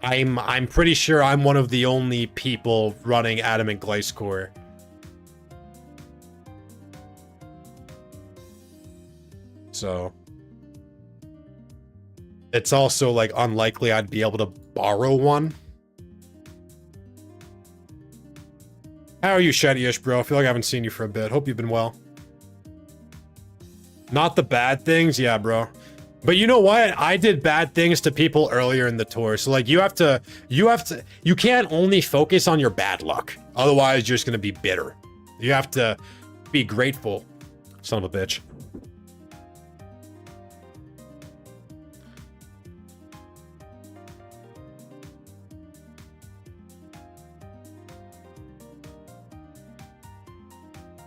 I'm pretty sure I'm one of the only people running Adamant Gliscor. So it's also like unlikely I'd be able to borrow one. How are you, Shetty-ish, bro? I feel like I haven't seen you for a bit. Hope you've been well. Not the bad things? Yeah, bro. But you know what? I did bad things to people earlier in the tour. So like you can't only focus on your bad luck. Otherwise, you're just going to be bitter. You have to be grateful. Son of a bitch.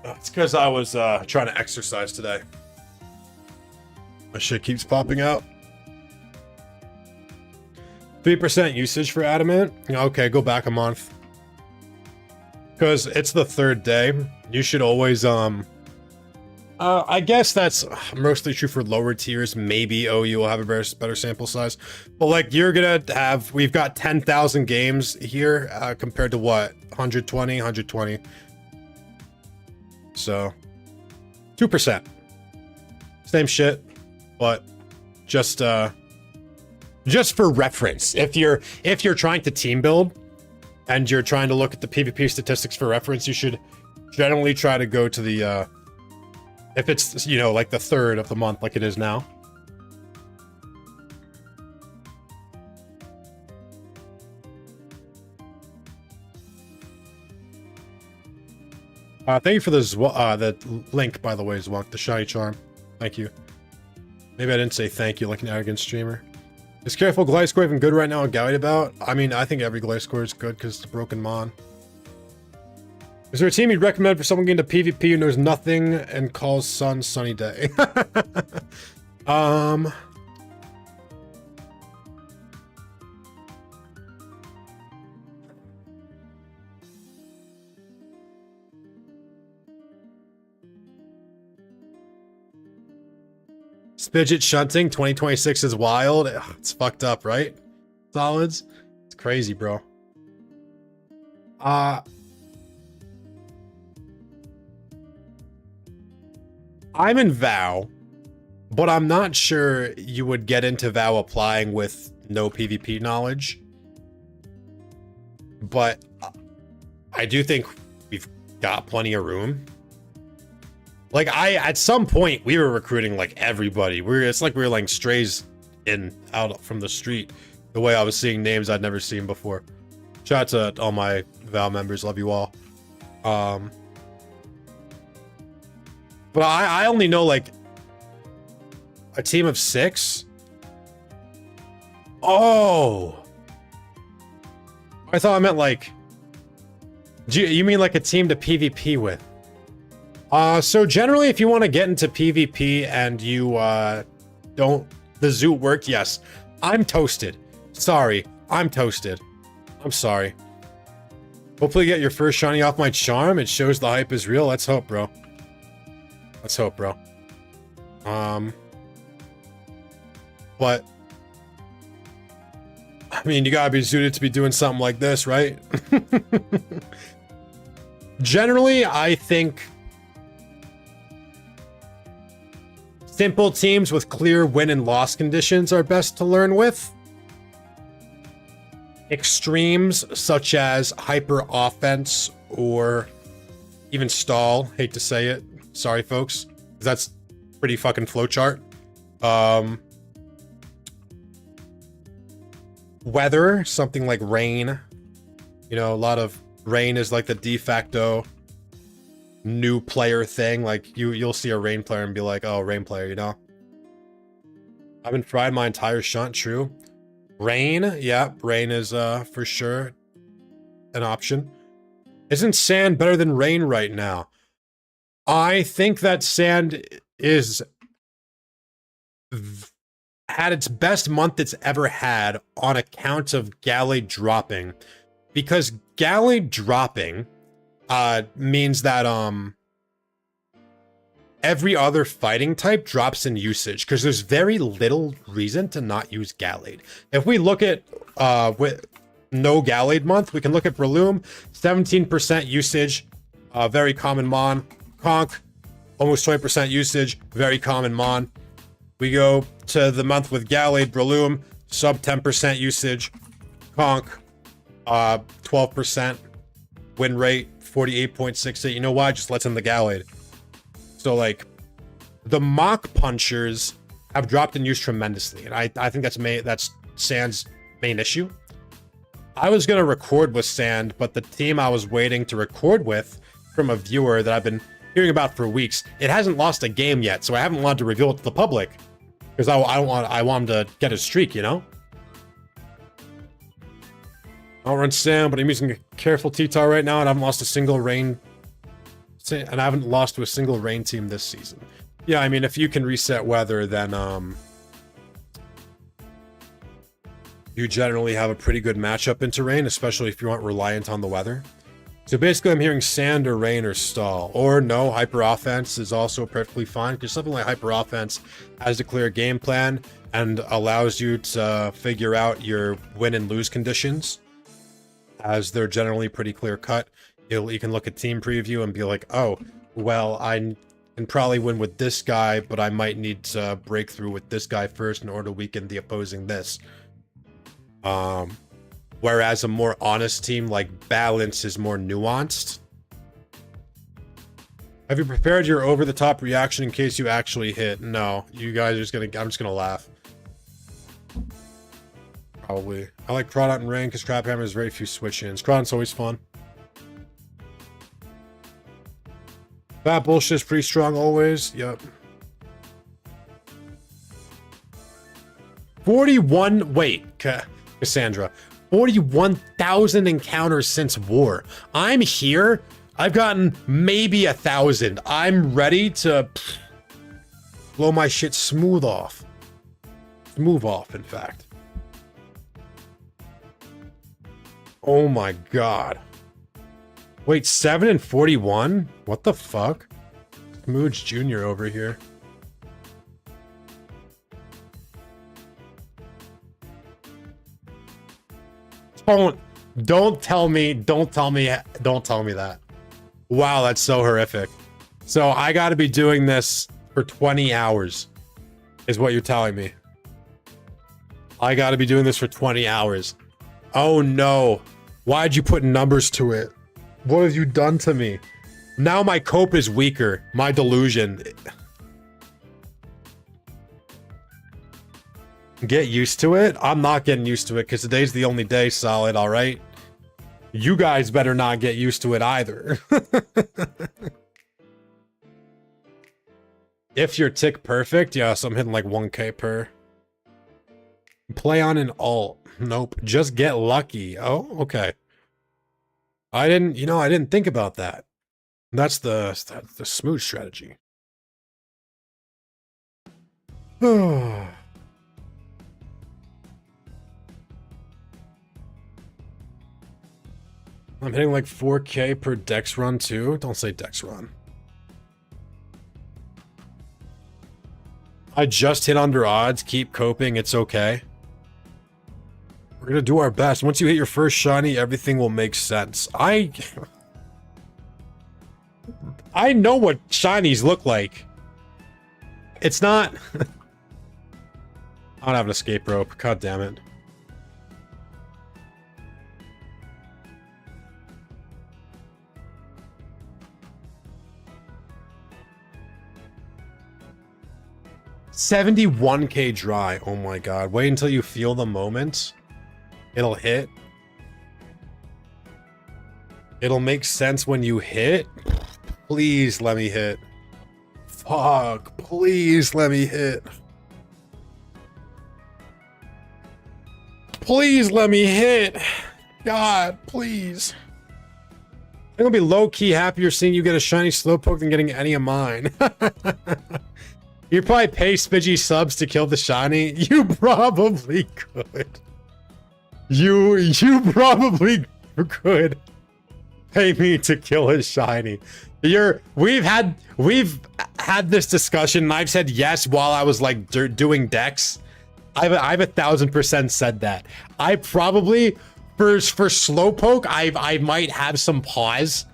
It's because I was trying to exercise today. My shit keeps popping out. 3% usage for Adamant? Okay, go back a month. Because it's the 3rd day. You should always, I guess that's mostly true for lower tiers. Maybe OU will have a better sample size. But like, you're gonna have, we've got 10,000 games here compared to what? 120? So, 2%. Same shit, but just for reference. If you're trying to team build and you're trying to look at the PvP statistics for reference, you should generally try to go to the if it's, you know, like the 3rd of the month like it is now. Thank you for the link, by the way, Zwunk, the shiny charm. Thank you. Maybe I didn't say thank you like an arrogant streamer. Is Careful Gliscor even good right now and Gallade about? I mean, I think every Gliscor is good because it's a broken mon. Is there a team you'd recommend for someone getting to PvP who knows nothing and calls sun sunny day? Spidget shunting 2026 is wild. Ugh, it's fucked up, right? Solids. It's crazy, bro. I'm in VOW, but I'm not sure you would get into VOW applying with no PvP knowledge. But I do think we've got plenty of room. Like, at some point, we were recruiting, like, everybody. It's like we were, like, strays out from the street. The way I was seeing names I'd never seen before. Shout out to all my VOW members. Love you all. But I only know, like, a team of 6. Oh! I thought I meant, like... You mean, like, a team to PvP with? So generally, if you want to get into PvP and you, don't... The Zoot work, yes. I'm toasted. Sorry. I'm toasted. I'm sorry. Hopefully you get your first shiny off my charm. It shows the hype is real. Let's hope, bro. Let's hope, bro. But... I mean, you gotta be zooted to be doing something like this, right? Generally, I think... simple teams with clear win and loss conditions are best to learn with. Extremes such as hyper offense or even stall, hate to say it, sorry folks, that's pretty fucking flowchart. Weather, something like rain, you know, a lot of rain is like the de facto new player thing. Like you'll see a rain player and be like, oh, rain player, you know. I've been fried my entire shunt. True. Rain, yeah, rain is for sure an option. Isn't sand better than rain right now? I think that sand is had its best month it's ever had on account of Gallade dropping, because Gallade dropping means that every other fighting type drops in usage because there's very little reason to not use Gallade. If we look at with no Gallade month, we can look at Breloom, 17% usage, very common mon. Conk, almost 20% usage, very common mon. We go to the month with Gallade, Breloom, sub 10% usage, Conk, 12% win rate, 48.68. You know why? Just lets in the Gallade. So, like, the mock punchers have dropped in use tremendously, and I think that's Sand's main issue. I was gonna record with Sand, but the team I was waiting to record with from a viewer that I've been hearing about for weeks, it hasn't lost a game yet, so I haven't wanted to reveal it to the public because I want him to get his streak, you know. I'll run Sam, but I'm using a careful T-Tar right now, and I haven't lost a single rain. And I haven't lost to a single rain team this season. Yeah, I mean, if you can reset weather, then you generally have a pretty good matchup into rain, especially if you aren't reliant on the weather. So basically, I'm hearing sand or rain or stall. Or no, hyper offense is also perfectly fine, because something like hyper offense has a clear game plan and allows you to figure out your win and lose conditions, as they're generally pretty clear cut. You can look at team preview and be like, oh, well, I can probably win with this guy, but I might need to break through with this guy first in order to weaken the opposing this. Whereas a more honest team like Balance is more nuanced. Have you prepared your over-the-top reaction in case you actually hit? No, you guys are just gonna, I'm just gonna laugh. Probably. I like Crawdot and Rain because Trap Hammer has very few switch-ins. Crawdot's always fun. That bullshit is pretty strong always. Yep. 41, wait, Cassandra, 41,000 encounters since war. I'm here. I've gotten maybe 1,000. I'm ready to blow my shit smooth off. Smooth off, in fact. Oh my god. Wait, 7 and 41? What the fuck? Smooge Jr. over here. Don't tell me that. Wow, that's so horrific. So I gotta be doing this for 20 hours, is what you're telling me. I gotta be doing this for 20 hours. Oh no. Why'd you put numbers to it? What have you done to me? Now my cope is weaker. My delusion. Get used to it? I'm not getting used to it because today's the only day, Solid, alright? You guys better not get used to it either. If you're tick perfect, yeah, so I'm hitting like 1k per. Play on an alt. Nope. Just get lucky. Oh, okay. I didn't think about that. That's the smooth strategy. I'm hitting like 4k per dex run too. Don't say dex run. I just hit under odds. Keep coping. It's okay. We're gonna do our best. Once you hit your first shiny, everything will make sense. I know what shinies look like. It's not... I don't have an escape rope. God damn it. $71k dry. Oh my god. Wait until you feel the moment. It'll hit. It'll make sense when you hit. Please let me hit. Fuck. Please let me hit. Please let me hit. God, please. I'm gonna be low-key happier seeing you get a shiny Slowpoke than getting any of mine. You probably pay Spidget subs to kill the shiny. You probably could. You probably could pay me to kill his shiny. We've had this discussion and I've said yes while I was like doing decks. I've 1,000% said that. I probably for Slowpoke I might have some pause.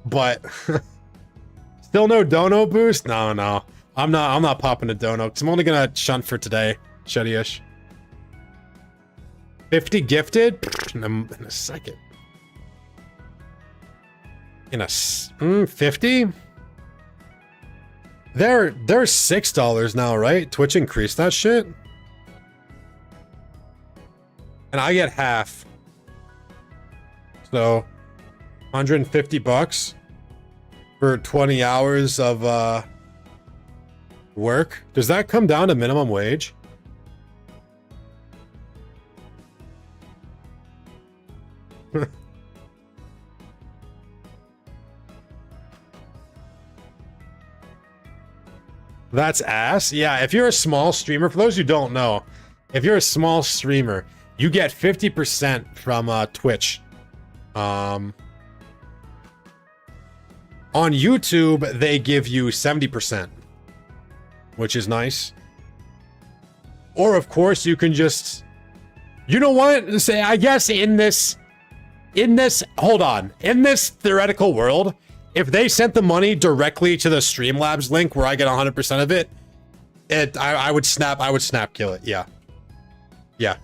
But still no dono boost? No. I'm not popping a dono because I'm only gonna shunt for today. Shuddy-ish. 50 gifted? In a second. In a 50? They're $6 now, right? Twitch increased that shit. And I get half. So 150 bucks for 20 hours of work. Does that come down to minimum wage? That's ass. Yeah, if you're a small streamer, for those who don't know, if you're a small streamer, you get 50% from Twitch. On YouTube, they give you 70%, which is nice. Or of course, you can just, you know what? Say, I guess in this theoretical world, if they sent the money directly to the Streamlabs link where I get 100% of it, I would snap kill it. Yeah. Yeah.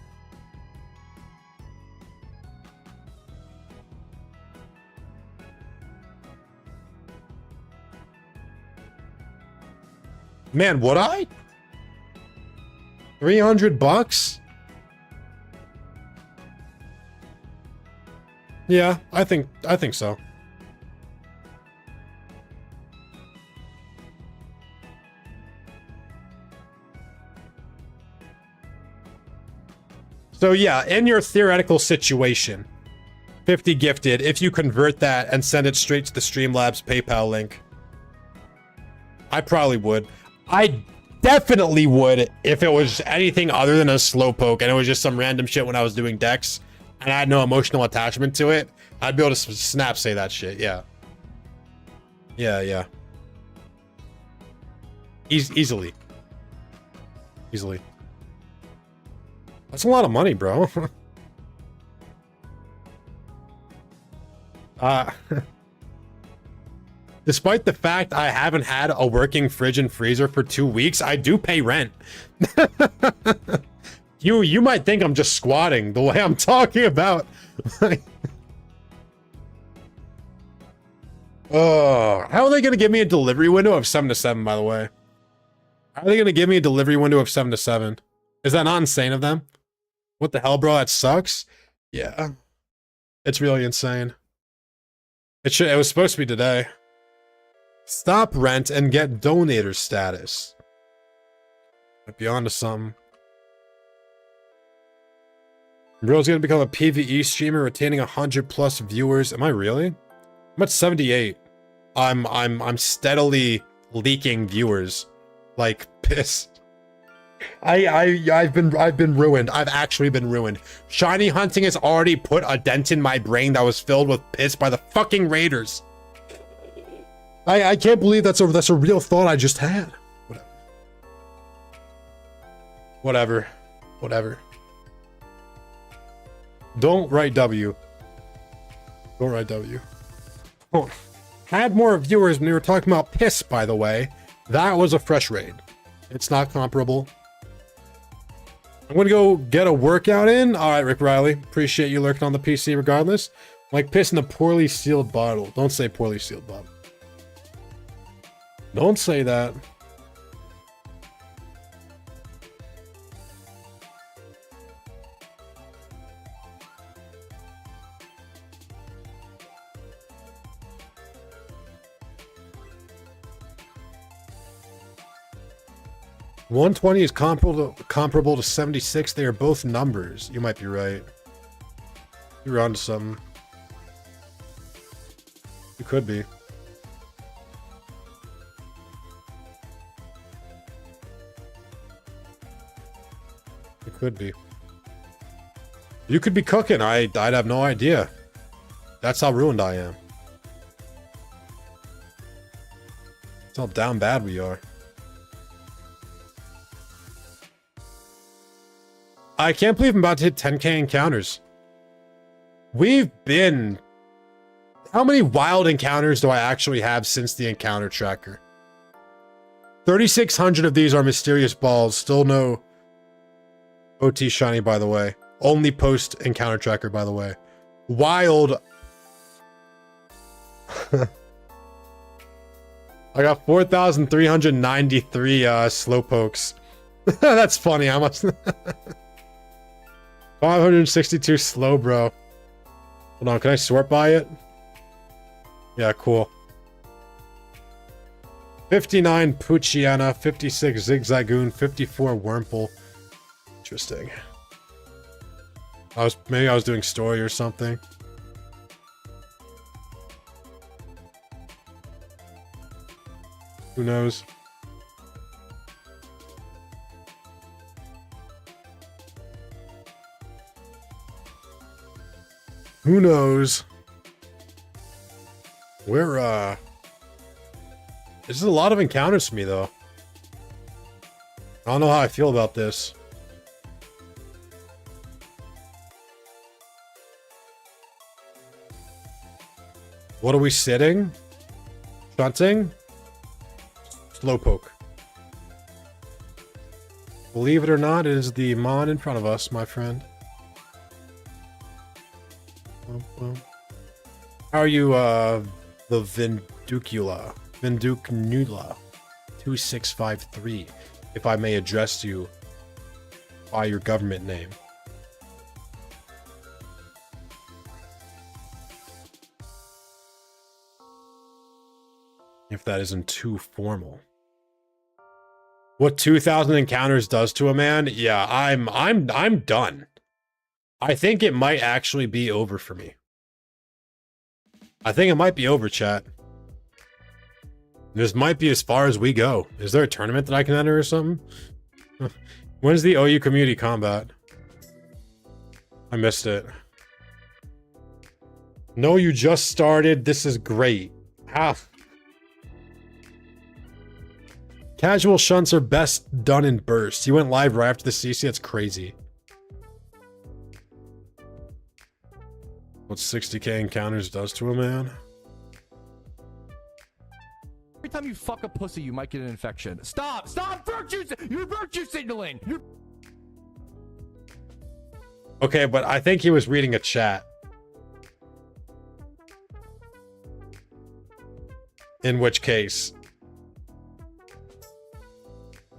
Man, would I? 300 bucks? Yeah, I think so. So yeah, in your theoretical situation, 50 gifted, if you convert that and send it straight to the Streamlabs PayPal link. I probably would. I definitely would if it was anything other than a slowpoke and it was just some random shit when I was doing decks and I had no emotional attachment to it. I'd be able to snap say that shit, yeah. Yeah. Easily. That's a lot of money, bro. Despite the fact I haven't had a working fridge and freezer for 2 weeks, I do pay rent. You might think I'm just squatting the way I'm talking about. Oh, how are they gonna give me a delivery window of 7 to 7, by the way? How are they gonna give me a delivery window of 7 to 7? Is that not insane of them? What the hell, bro? That sucks. Yeah. It's really insane. It was supposed to be today. Stop rent and get donator status. Might be onto something. Bro's gonna become a PvE streamer, retaining 100+ viewers. Am I really? I'm at 78. I'm steadily leaking viewers. Like piss. I've been ruined. I've actually been ruined. Shiny hunting has already put a dent in my brain that was filled with piss by the fucking raiders. I can't believe that's a real thought I just had. Whatever. Don't write W. Don't write W. Oh, had more viewers when we were talking about piss, by the way. That was a fresh raid. It's not comparable. I'm gonna go get a workout in. All right, Rick Riley. Appreciate you lurking on the PC regardless. Like piss in a poorly sealed bottle. Don't say poorly sealed bottle. Don't say that. $120 is comparable to 76. They are both numbers. You might be right. You're onto something. You could be. You could be. You could be cooking. I'd have no idea. That's how ruined I am. That's how down bad we are. I can't believe I'm about to hit 10k encounters. We've been... How many wild encounters do I actually have since the encounter tracker? 3,600 of these are mysterious balls. Still no OT shiny, by the way. Only post encounter tracker, by the way. Wild. I got 4,393 slowpokes. That's funny. How much? 562 slow, bro. Hold on, can I sort by it? Yeah, cool. 59 Puchiana, 56 Zigzagoon, 54 Wurmple. Interesting. Maybe I was doing story or something. Who knows? Who knows? This is a lot of encounters for me, though. I don't know how I feel about this. What are we sitting? Shunting? Slowpoke. Believe it or not, it is the mon in front of us, my friend. How are you, the Vinducula? Vinducnula 2653, if I may address you by your government name. If that isn't too formal. What 2,000 encounters does to a man? Yeah, I'm done. I think it might actually be over for me. I think it might be over, chat. This might be as far as we go. Is there a tournament that I can enter or something? When's the OU community combat? I missed it. No, you just started. This is great. Ah. Casual shunts are best done in bursts. You went live right after the CC. That's crazy. What 60k encounters does to a man? Every time you fuck a pussy, you might get an infection. Stop! Stop! You're virtue signaling! Okay, but I think he was reading a chat. In which case...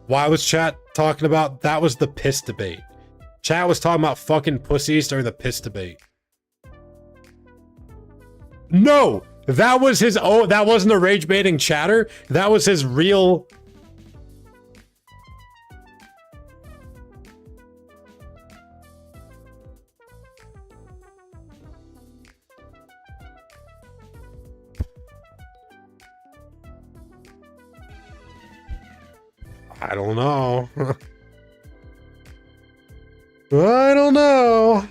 Why was chat talking about... That was the piss debate. Chat was talking about fucking pussies during the piss debate. No! That was his... Oh, that wasn't a rage baiting chatter. That was his real... I don't know. I don't know.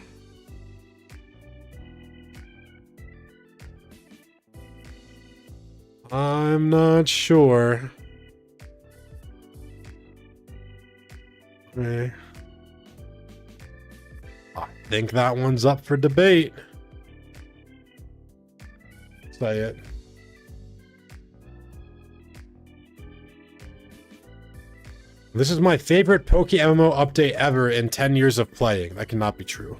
I'm not sure. Okay. I think that one's up for debate. Say it. This is my favorite PokeMMO update ever in 10 years of playing. That cannot be true.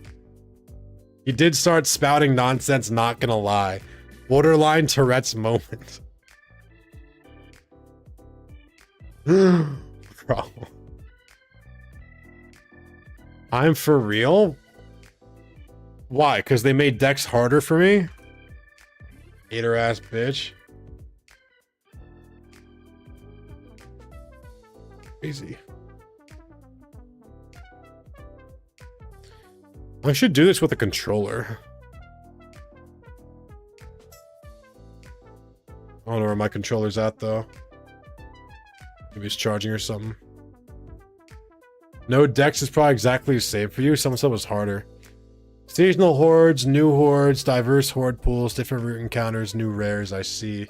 He did start spouting nonsense, not gonna lie. Borderline Tourette's moment. Bro. I'm for real? Why? Because they made decks harder for me? Hater ass bitch. Crazy. I should do this with a controller. I don't know where my controller's at though. Maybe it's charging or something. No, Dex is probably exactly the same for you. Someone said it was harder. Seasonal hordes, new hordes, diverse horde pools, different route encounters, new rares. I see.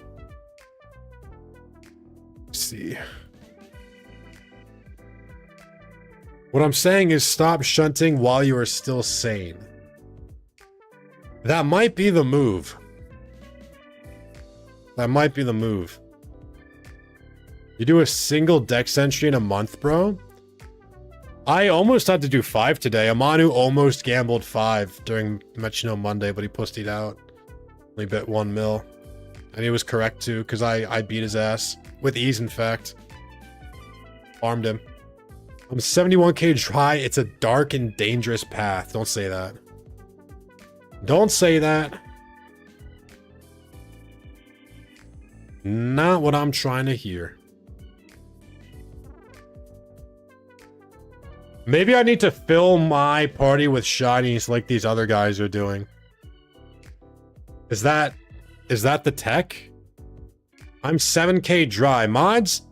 What I'm saying is stop shunting while you are still sane. That might be the move. That might be the move. You do a single dex entry in a month, bro? I almost had to do 5 today. Amanu almost gambled 5 during Metronome Monday, but he pussied out. Only bet 1 mil. And he was correct too, because I beat his ass. With ease, in fact. Farmed him. I'm 71k dry. It's a dark and dangerous path. Don't say that. Don't say that. Not what I'm trying to hear. Maybe I need to fill my party with shinies like these other guys are doing. Is that the tech? I'm 7k dry. Mods?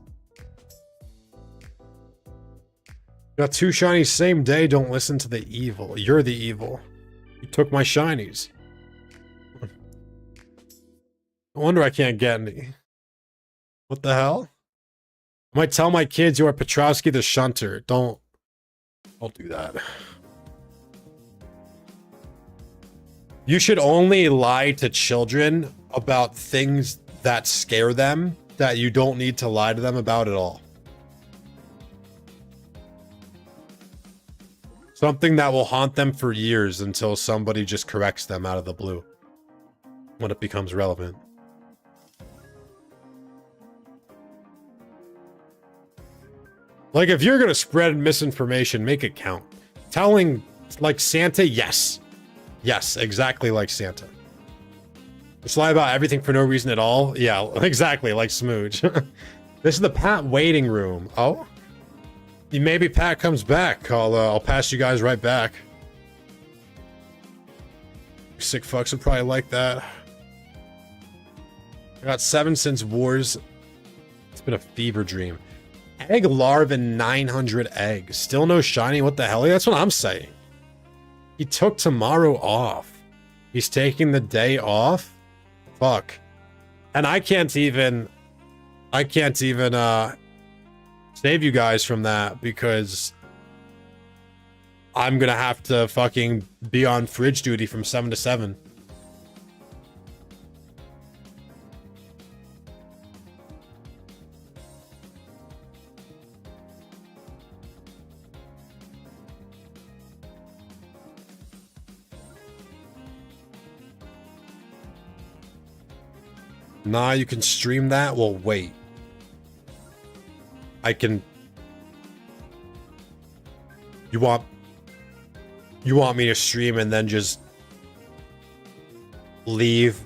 Got 2 shinies same day. Don't listen to the evil. You're the evil. You took my shinies. No wonder I can't get any. What the hell? I might tell my kids you are Petrowski the Shunter. Don't do that. You should only lie to children about things that scare them that you don't need to lie to them about at all. Something that will haunt them for years until somebody just corrects them out of the blue. When it becomes relevant. Like, if you're gonna spread misinformation, make it count. Telling, like, Santa, yes. Yes, exactly like Santa. Just lie about everything for no reason at all? Yeah, exactly, like Smooch. This is the Pat waiting room. Oh? Maybe Pat comes back. I'll pass you guys right back. Sick fucks would probably like that. I got 7 since wars. It's been a fever dream. Egg larva and 900 eggs. Still no shiny. What the hell? That's what I'm saying. He took tomorrow off. He's taking the day off. Fuck. And I can't even save you guys from that because I'm gonna have to fucking be on fridge duty from 7 to 7. Nah, you can stream that? Well, wait. I can... You want me to stream and then just leave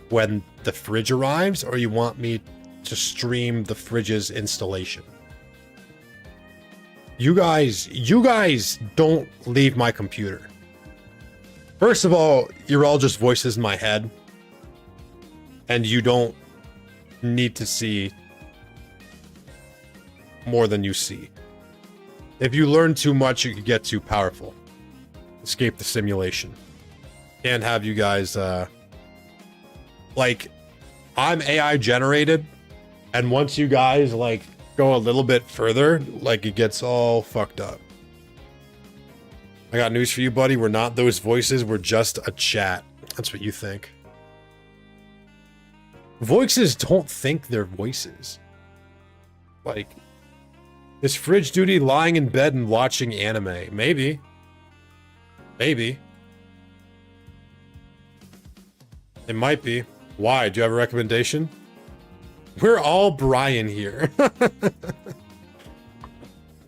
when the fridge arrives? Or you want me to stream the fridge's installation? You guys don't leave my computer. First of all, you're all just voices in my head. And you don't need to see more than you see. If you learn too much, you could get too powerful. Escape the simulation. Can't have you guys, like, I'm AI generated, and once you guys, like, go a little bit further, like, it gets all fucked up. I got news for you, buddy. We're not those voices. We're just a chat. That's what you think. Voices don't think they're voices. Like, is fridge duty lying in bed and watching anime? Maybe. Maybe. It might be. Why? Do you have a recommendation? We're all Brian here.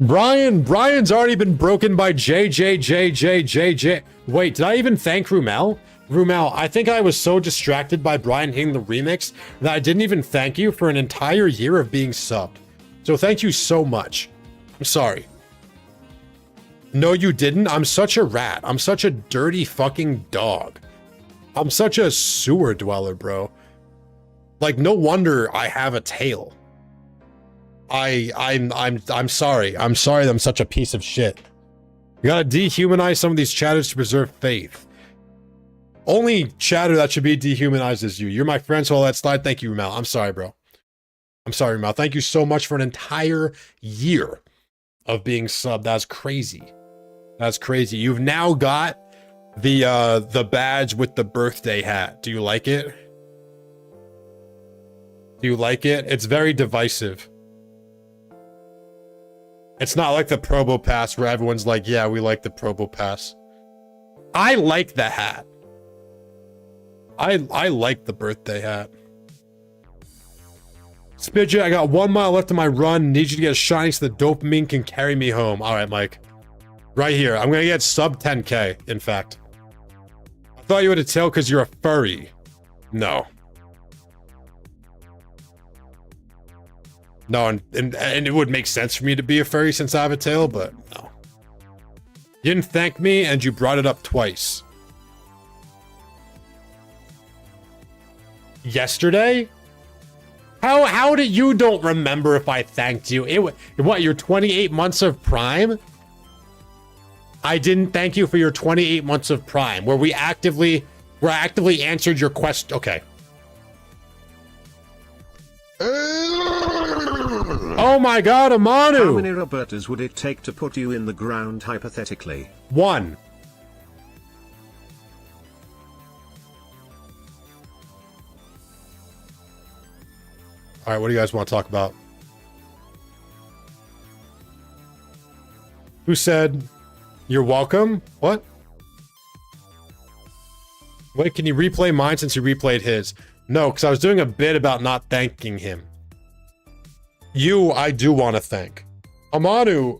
Brian's already been broken by JJ. Wait, did I even thank Rumel? Rumel, I think I was so distracted by Brian hitting the remix that I didn't even thank you for an entire year of being subbed. So thank you so much. I'm sorry. No, you didn't. I'm such a rat. I'm such a dirty fucking dog. I'm such a sewer dweller, bro. Like, no wonder I have a tail. I'm sorry. I'm sorry that I'm such a piece of shit. You gotta dehumanize some of these chatters to preserve faith. Only chatter that should be dehumanized is you. You're my friend, so all that slide. Thank you, Mal. I'm sorry, bro. I'm sorry, Mal. Thank you so much for an entire year of being subbed. That's crazy. That's crazy. You've now got the badge with the birthday hat. Do you like it? Do you like it? It's very divisive. It's not like the Probo Pass where everyone's like, yeah, we like the Probo Pass. I like the hat. I like the birthday hat. Spidget, I got 1 mile left of my run. Need you to get a shiny so the dopamine can carry me home. All right, Mike. Right here. I'm going to get sub 10K, in fact. I thought you had a tail because you're a furry. No. No, and it would make sense for me to be a furry since I have a tail, but no. You didn't thank me, and you brought it up twice. Yesterday? How did you don't remember if I thanked you? What, your 28 months of Prime? I didn't thank you for your 28 months of Prime, where we actively answered your quest. Okay. Oh my god, Amanu! How many Robertas would it take to put you in the ground hypothetically? 1. All right, what do you guys want to talk about? Who said, you're welcome? What? Wait, can you replay mine since you replayed his? No, because I was doing a bit about not thanking him. You, I do want to thank. Amanu,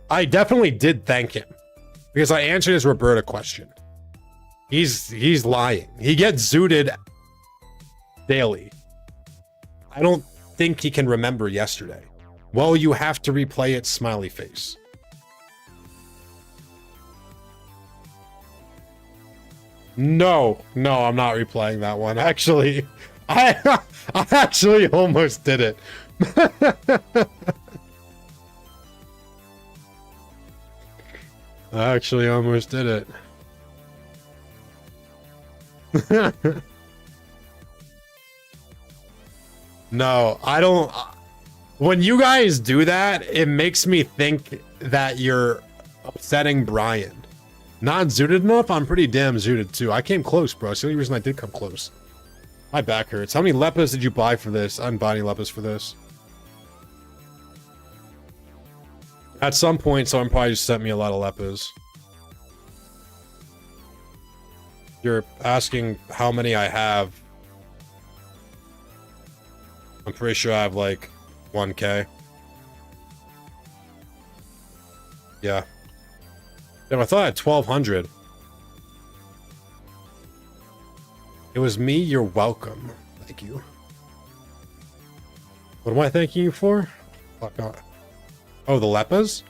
I definitely did thank him because I answered his Roberta question. He's lying. He gets zooted daily. I don't think he can remember yesterday. Well, you have to replay it, smiley face. No, no, I'm not replaying that one. Actually, I actually almost did it. I actually almost did it. No, I don't. When you guys do that, it makes me think that you're upsetting Brian. Not zooted enough? I'm pretty damn zooted too. I came close, bro. It's the only reason I did come close. My back hurts. How many leppas did you buy for this? I didn't buy any leppas for this. At some point, someone probably just sent me a lot of leppas. You're asking how many I have. I'm pretty sure I have like 1K. Yeah. Damn, I thought I had 1,200. It was me, you're welcome. Thank you. What am I thanking you for? Fuck not. Oh, the leppas?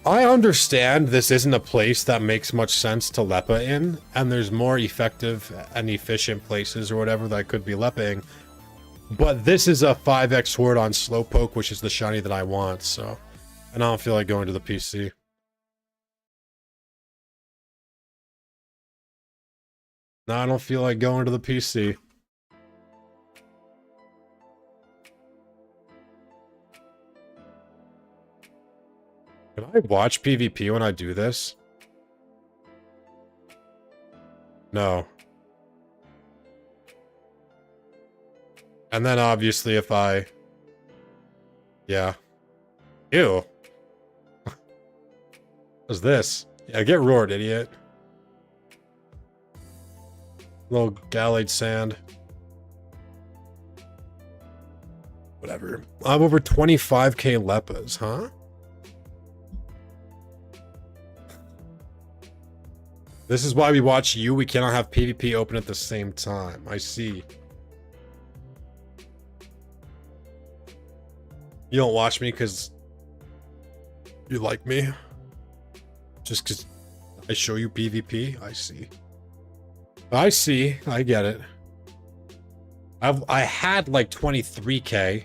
I understand this isn't a place that makes much sense to Leppa in, and there's more effective and efficient places or whatever that I could be Leppaing. But this is a 5x sword on Slowpoke, which is the shiny that I want, so... And I don't feel like going to the PC. No, I don't feel like going to the PC. Can I watch PvP when I do this? No. And then obviously if I... Yeah. Ew. What's this? Yeah, get roared, idiot. Little gallade sand. Whatever. I have over 25k leppas, huh? This is why we watch you. We cannot have PvP open at the same time. I see. You don't watch me because you like me? Just because I show you PvP? I see. I see. I get it. I had like 23k,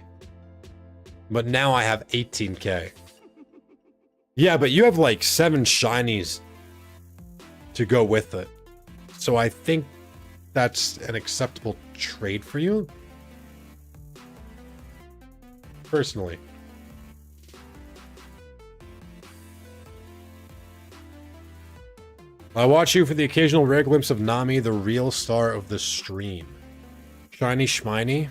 but now I have 18k. Yeah, but you have like 7 shinies to go with it. So I think that's an acceptable trade for you. Personally. I watch you for the occasional rare glimpse of Nami, the real star of the stream. Shiny Schminy?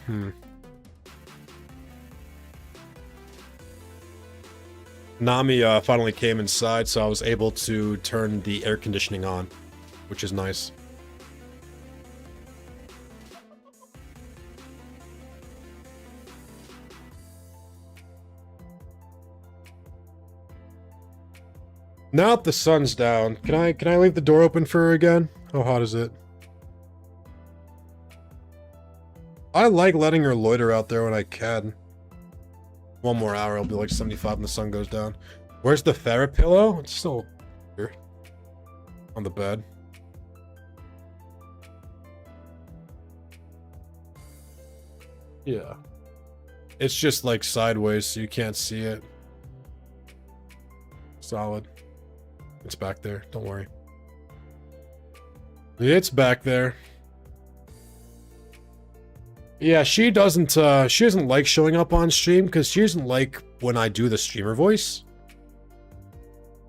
Nami finally came inside, so I was able to turn the air conditioning on, which is nice. Now that the sun's down, can I leave the door open for her again? How hot is it? I like letting her loiter out there when I can. One more hour, it'll be like 75 when the sun goes down. Where's the ferret pillow? It's still here. On the bed. Yeah. It's just like sideways, so you can't see it. Solid. It's back there, don't worry. It's back there. Yeah, she doesn't like showing up on stream because she doesn't like when I do the streamer voice.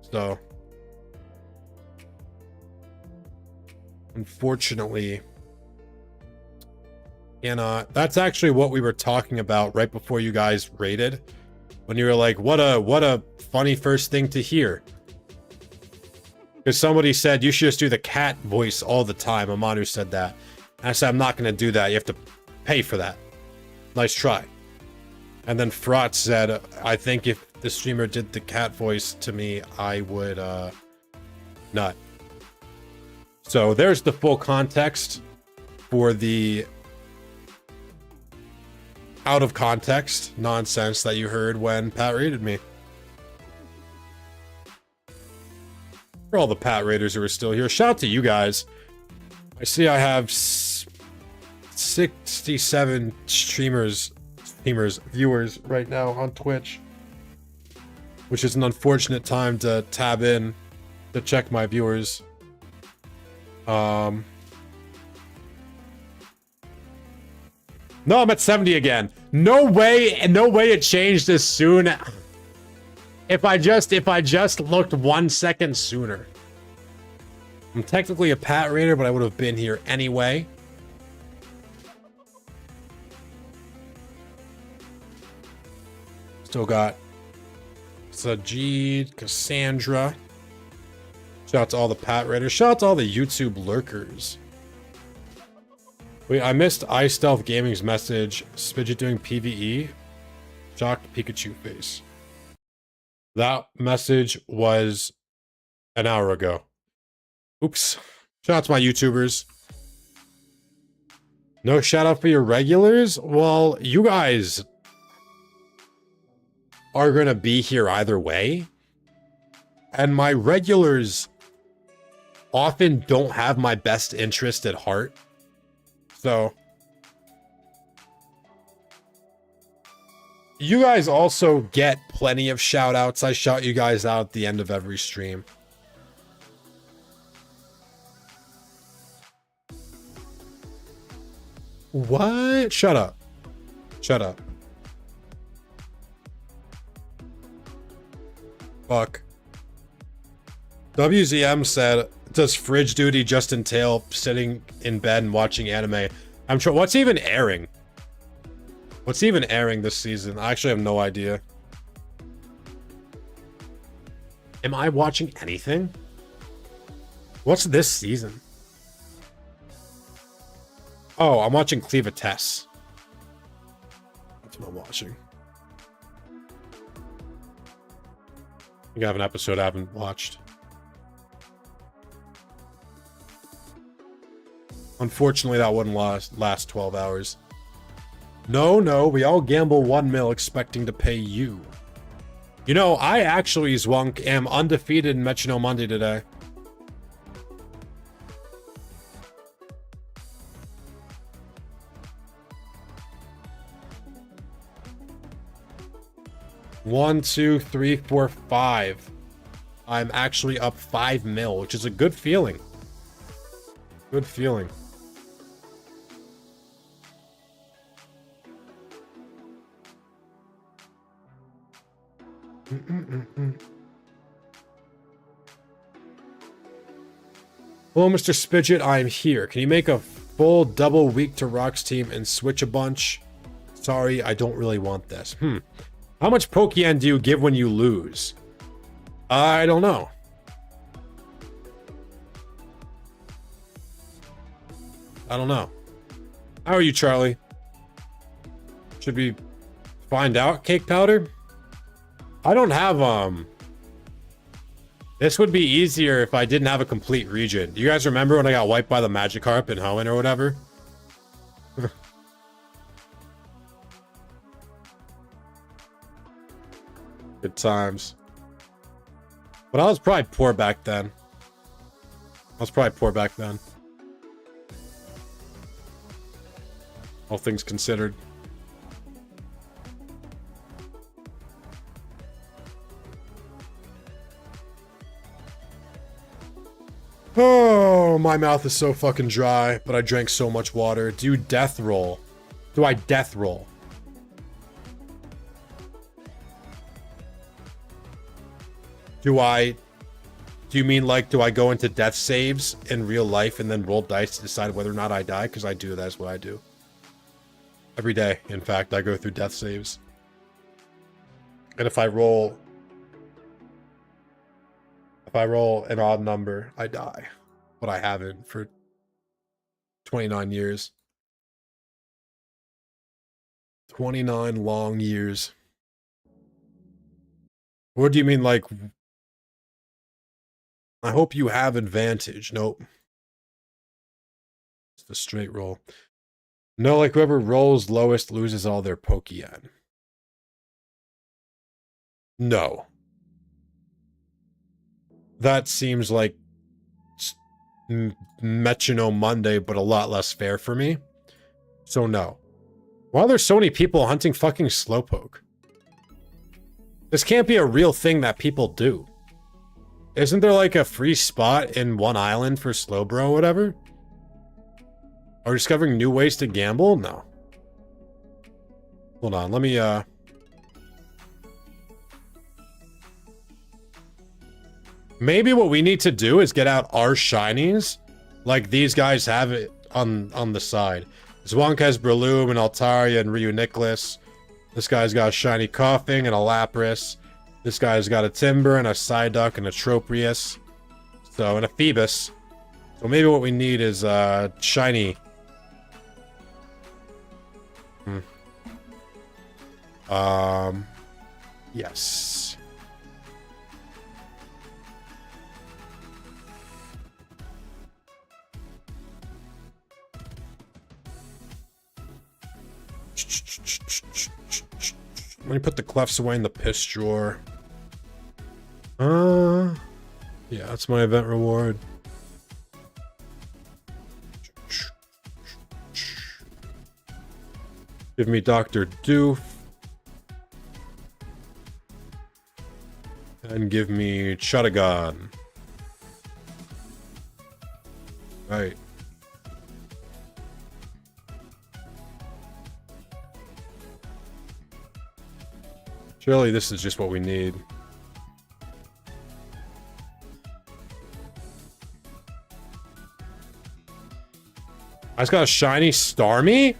So, unfortunately, cannot. That's actually what we were talking about right before you guys raided. When you were like, what a funny first thing to hear. Because somebody said you should just do the cat voice all the time. Amanu said that. And I said, I'm not going to do that. You have to pay for that. Nice try. And then Frot said, I think if the streamer did the cat voice to me, I would not. So there's the full context for the out of context nonsense that you heard when Pat raided me. For all the Pat Raiders who are still here, shout out to you guys. I see I have 67 viewers right now on Twitch, which is an unfortunate time to tab in to check my viewers. No, I'm at 70 again. No way it changed this soon. If I just looked 1 second sooner. I'm technically a Pat Raider, but I would have been here anyway. Still got Sajid, Cassandra. Shout out to all the Pat Raiders. Shout out to all the YouTube lurkers. Wait, I missed iStealth Gaming's message. Spidget doing PvE. Shocked Pikachu face. That message was an hour ago. Oops. Shout out to my YouTubers. No shout out for your regulars? Well, you guys are gonna be here either way. And my regulars often don't have my best interest at heart. So you guys also get plenty of shout outs. I shout you guys out at the end of every stream. What? Shut up. Shut up. Fuck. WZM said, does fridge duty just entail sitting in bed and watching anime? I'm sure. What's even airing? What's even airing this season? I actually have no idea. Am I watching anything? What's this season? Oh, I'm watching Cleva Tess. That's what I'm watching. I think I have an episode I haven't watched. Unfortunately, that wouldn't last 12 hours. No, we all gamble 1 mil expecting to pay you. You know, I actually, Zwunk, am undefeated in Metronome Monday today. One, two, three, four, 5. I'm actually up 5 mil, which is a good feeling. Good feeling. Hello, Mr. Spidget. I'm here. Can you make a full double week to Rock's team and switch a bunch? Sorry, I don't really want this. How much Pokeyen do you give when you lose? I don't know. I don't know. How are you, Charlie? Should we find out, Cake Powder? I don't have, This would be easier if I didn't have a complete region. Do you guys remember when I got wiped by the Magikarp in Hoenn or whatever? Good times. But I was probably poor back then. All things considered. Oh, my mouth is so fucking dry, but I drank so much water. Do you death roll? Do I death roll? Do you mean like, do I go into death saves in real life and then roll dice to decide whether or not I die? Because I do, that's what I do. Every day, in fact, I go through death saves. And if I roll an odd number, I die. But I haven't for 29 years. 29 long years. What do you mean, like... I hope you have advantage. Nope. It's the straight roll. No, like whoever rolls lowest loses all their Pokeyen. No. That seems like Metronome Monday, but a lot less fair for me. So no. Why are there so many people hunting fucking Slowpoke? This can't be a real thing that people do. Isn't there like a free spot in one island for Slowbro or whatever? Are we discovering new ways to gamble? No. Hold on, let me maybe what we need to do is get out our shinies, like these guys have it on the side. Zwonk has Breloom and Altaria and Ryu Nicholas. This guy's got a shiny Coughing and a Lapras. This guy's got a Timber and a Psyduck and a Tropius. So, and a Phoebus. So maybe what we need is shiny. Yes. Let me put the clefs away in the piss drawer. Yeah, that's my event reward. Give me Dr. Doof. And give me Chudagon. Right. Surely this is just what we need. I just got a shiny Starmie?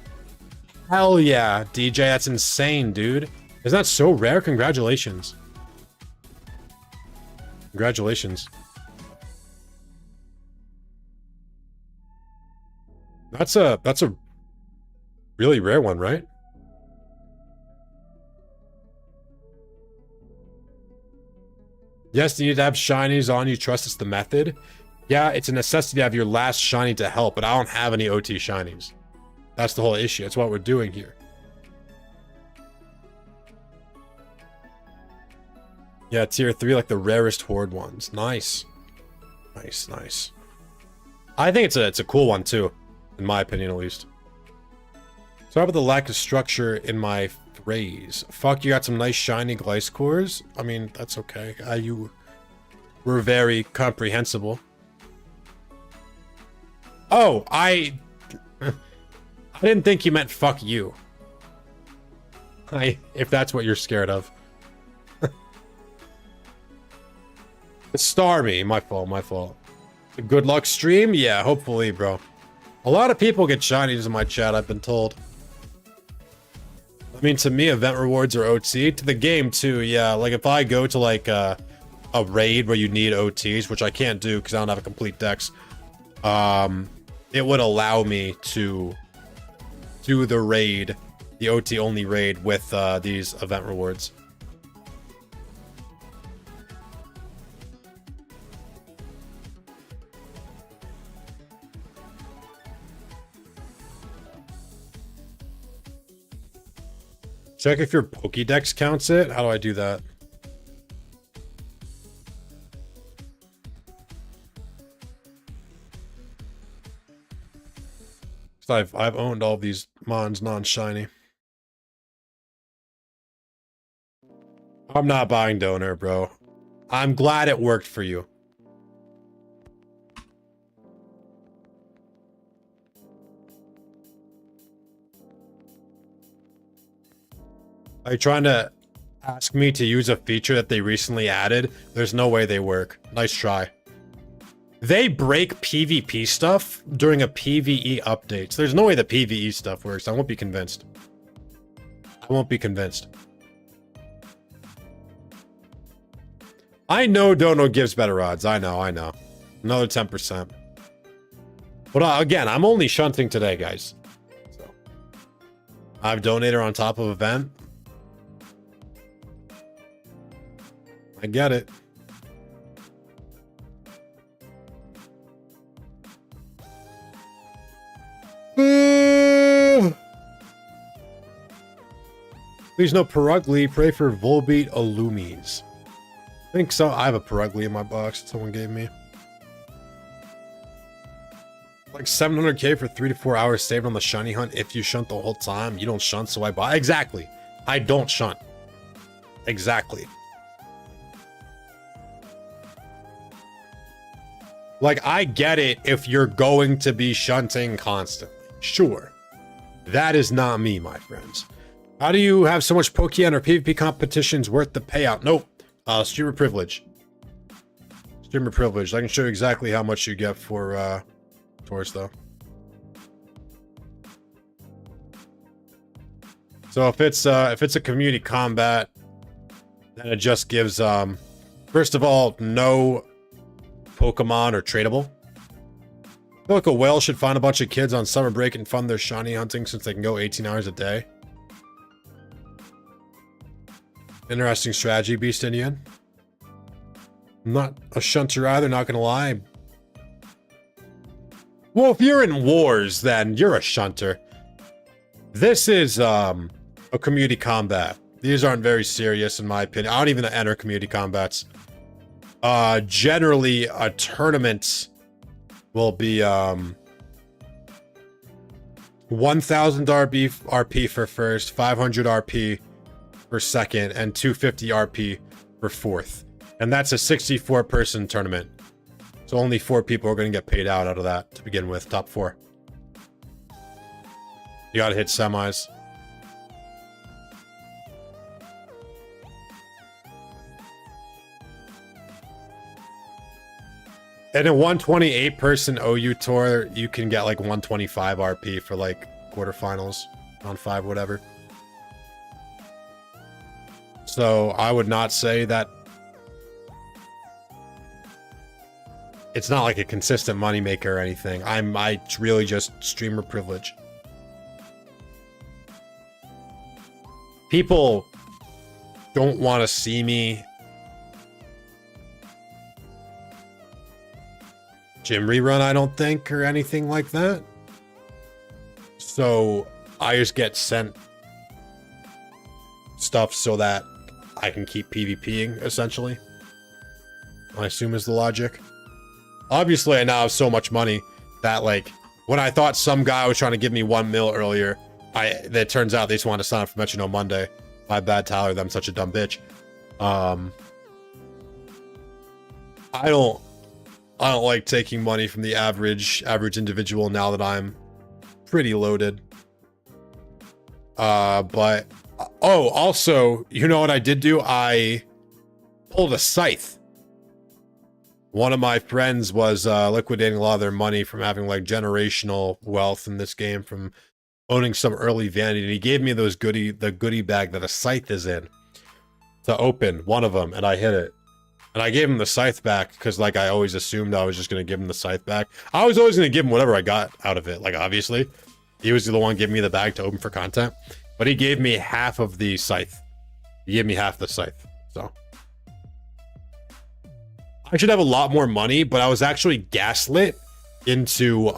Hell yeah, DJ, that's insane, dude. Isn't that so rare? Congratulations. Congratulations. That's a really rare one, right? Yes, you need to have shinies on you. Trust it's the method. Yeah, it's a necessity to have your last shiny to help, but I don't have any OT shinies. That's the whole issue. That's what we're doing here. Yeah, tier 3, like the rarest horde ones. Nice. Nice, nice. I think it's a cool one too, in my opinion at least. Sorry about the lack of structure in my phrase. Fuck, you got some nice shiny Gliscors. I mean, that's okay. You were very comprehensible. Oh, I didn't think you meant fuck you. If that's what you're scared of. Starmie, my fault, my fault. A good luck stream? Yeah, hopefully, bro. A lot of people get shinies in my chat, I've been told. I mean, to me, event rewards are OT. To the game, too, yeah. Like, if I go to, like, a raid where you need OTs, which I can't do because I don't have a complete dex, it would allow me to do the raid, the OT-only raid, with these event rewards. Check if your Pokédex counts it. How do I do that? I've owned all these Mons non-shiny. I'm not buying Donor, bro. I'm glad it worked for you. Are you trying to ask me to use a feature that they recently added? There's no way they work. Nice try. They break PvP stuff during a PvE update. So there's no way the PvE stuff works. I won't be convinced. I won't be convinced. I know Dono gives better odds. I know. Another 10%. But again, I'm only shunting today, guys. So I have Donator on top of event. I get it. Please no Perugly. Pray for Volbeat Illumies. I think so. I have a Perugly in my box that someone gave me. Like 700k for 3 to 4 hours saved on the shiny hunt. If you shunt the whole time, you don't shunt, so I buy. Exactly. I don't shunt. Exactly. Like, I get it if you're going to be shunting constantly. Sure. That is not me, my friends. How do you have so much Pokemon or PvP competitions worth the payout? Nope. Streamer privilege. Streamer privilege. I can show you exactly how much you get for tours, though. So if it's a community combat, then it just gives first of all, no Pokemon are tradable. I feel like a whale should find a bunch of kids on summer break and fund their shiny hunting since they can go 18 hours a day. Interesting strategy, Beast Indian. I'm not a shunter either, not gonna lie. Well, if you're in wars, then you're a shunter. This is a community combat. These aren't very serious in my opinion. I don't even enter community combats. Generally a tournament will be 1000 RP for first, 500 RP for second, and 250 RP for fourth. And that's a 64 person tournament. So only 4 people are going to get paid out of that to begin with. Top 4. You gotta hit semis. And a 128 person OU tour, you can get like 125 RP for like quarterfinals, round 5, whatever. So I would not say that it's not like a consistent moneymaker or anything. I really just streamer privilege. People don't want to see me gym rerun, I don't think, or anything like that. So I just get sent stuff so that I can keep PvPing, essentially. I assume is the logic. Obviously, I now have so much money that, like, when I thought some guy was trying to give me 1 mil earlier, that turns out they just want to sign up for Metronome Monday. My bad, Tyler. I'm such a dumb bitch. I don't like taking money from the average individual now that I'm pretty loaded. But oh, also, you know what I did do? I pulled a scythe. One of my friends was liquidating a lot of their money from having like generational wealth in this game from owning some early vanity, and he gave me the goodie bag that a scythe is in to open one of them, and I hit it. And I gave him the scythe back because, like, I always assumed I was just going to give him the scythe back. I was always going to give him whatever I got out of it. Like, obviously, he was the one giving me the bag to open for content. But he gave me half of the scythe. He gave me half the scythe. So I should have a lot more money, but I was actually gaslit into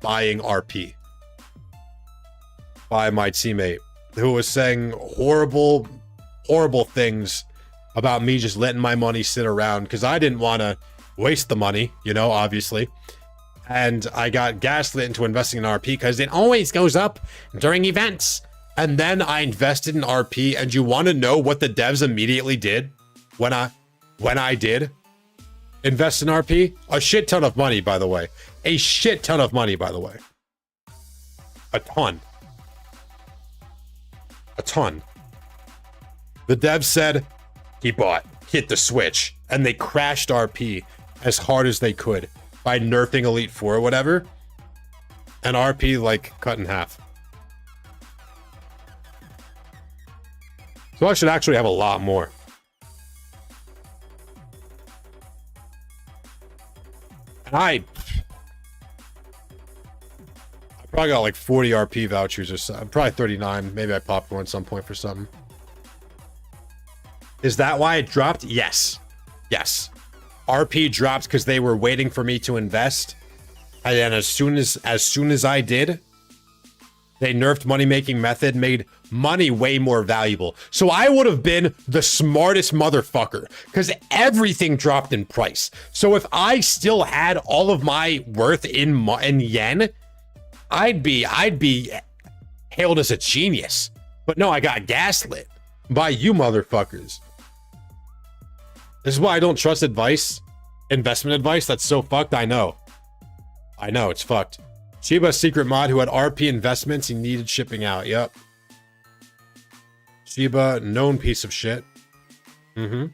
buying RP by my teammate, who was saying horrible things about me just letting my money sit around because I didn't want to waste the money, you know, obviously. And I got gaslit into investing in RP because it always goes up during events. And then I invested in RP, and you want to know what the devs immediately did when I did invest in RP? A shit ton of money, by the way. A shit ton of money, by the way. A ton. A ton. The devs said, he bought, hit the switch, and they crashed RP as hard as they could by nerfing Elite Four or whatever, and RP like cut in half. So I should actually have a lot more. And I probably got like 40 RP vouchers or something. Probably 39. Maybe I popped one at some point for something. Is that why it dropped? Yes. Yes. RP dropped because they were waiting for me to invest. And then as soon as I did, They nerfed money-making method, made money way more valuable. So I would have been the smartest motherfucker because everything dropped in price. So if I still had all of my worth in yen, I'd be hailed as a genius. But no, I got gaslit by you motherfuckers. This is why I don't trust advice, investment advice. That's so fucked. I know, it's fucked. Shiba's secret mod who had RP investments he needed shipping out. Yep. Shiba, known piece of shit. Mm-hmm.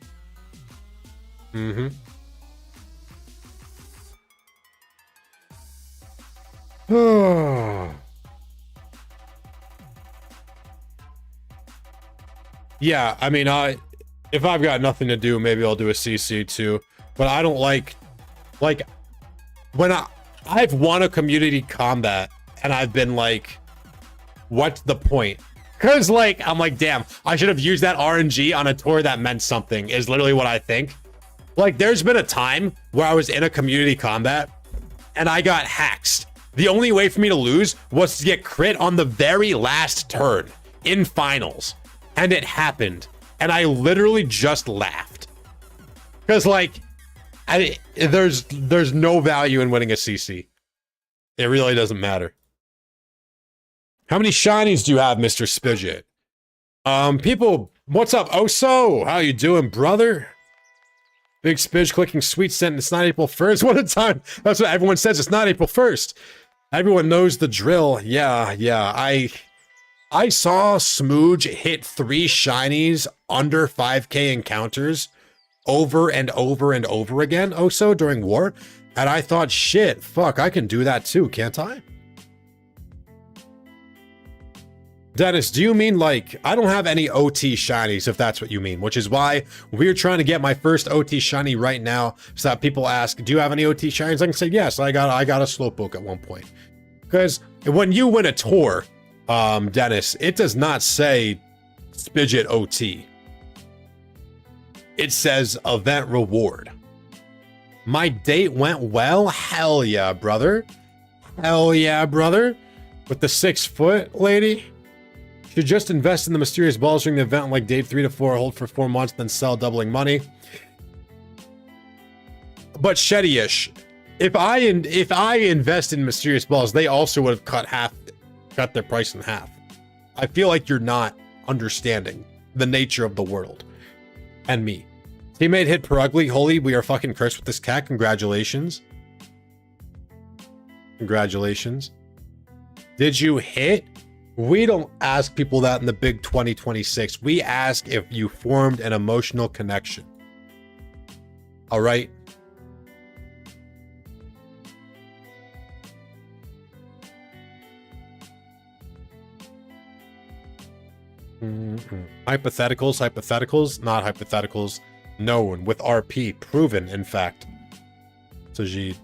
Yeah, I mean, if I've got nothing to do, maybe I'll do a CC too. But I don't like when I've won a community combat and I've been like, what's the point? Because like, I'm like, damn, I should have used that RNG on a tour that meant something is literally what I think. Like, there's been a time where I was in a community combat and I got haxed. The only way for me to lose was to get crit on the very last turn in finals. And it happened. And I literally just laughed. Because like, there's no value in winning a CC. It really doesn't matter. How many shinies do you have, Mr. Spidget? People, what's up, Oso? How you doing, brother? Big Spidge clicking sweet scent. It's not April 1st. What a time. That's what everyone says. It's not April 1st. Everyone knows the drill. Yeah. I saw Smooge hit 3 shinies under 5k encounters over and over and over again, Oso, during war. And I thought, shit, fuck, I can do that too, can't I? Dennis, do you mean like, I don't have any OT shinies, if that's what you mean, which is why we're trying to get my first OT shiny right now, so that people ask, do you have any OT shinies? I can say, yes, I got a Slowpoke at one point. Because when you win a tour, Dennis, it does not say Spidget OT. It says event reward. My date went well? Hell yeah, brother. Hell yeah, brother. With the 6-foot lady. Should just invest in the mysterious balls during the event like date 3 to 4, hold for 4 months, then sell, doubling money. But Shetty-ish, if I invest in mysterious balls, they also would have cut their price in half. I feel like you're not understanding the nature of the world and me. Teammate hit per ugly. Holy, we are fucking cursed with this cat. Congratulations. Congratulations. Did you hit? We don't ask people that in the big 2026. We ask if you formed an emotional connection. All right. Hypotheticals, not hypotheticals. Known with RP, proven, in fact. Sajid.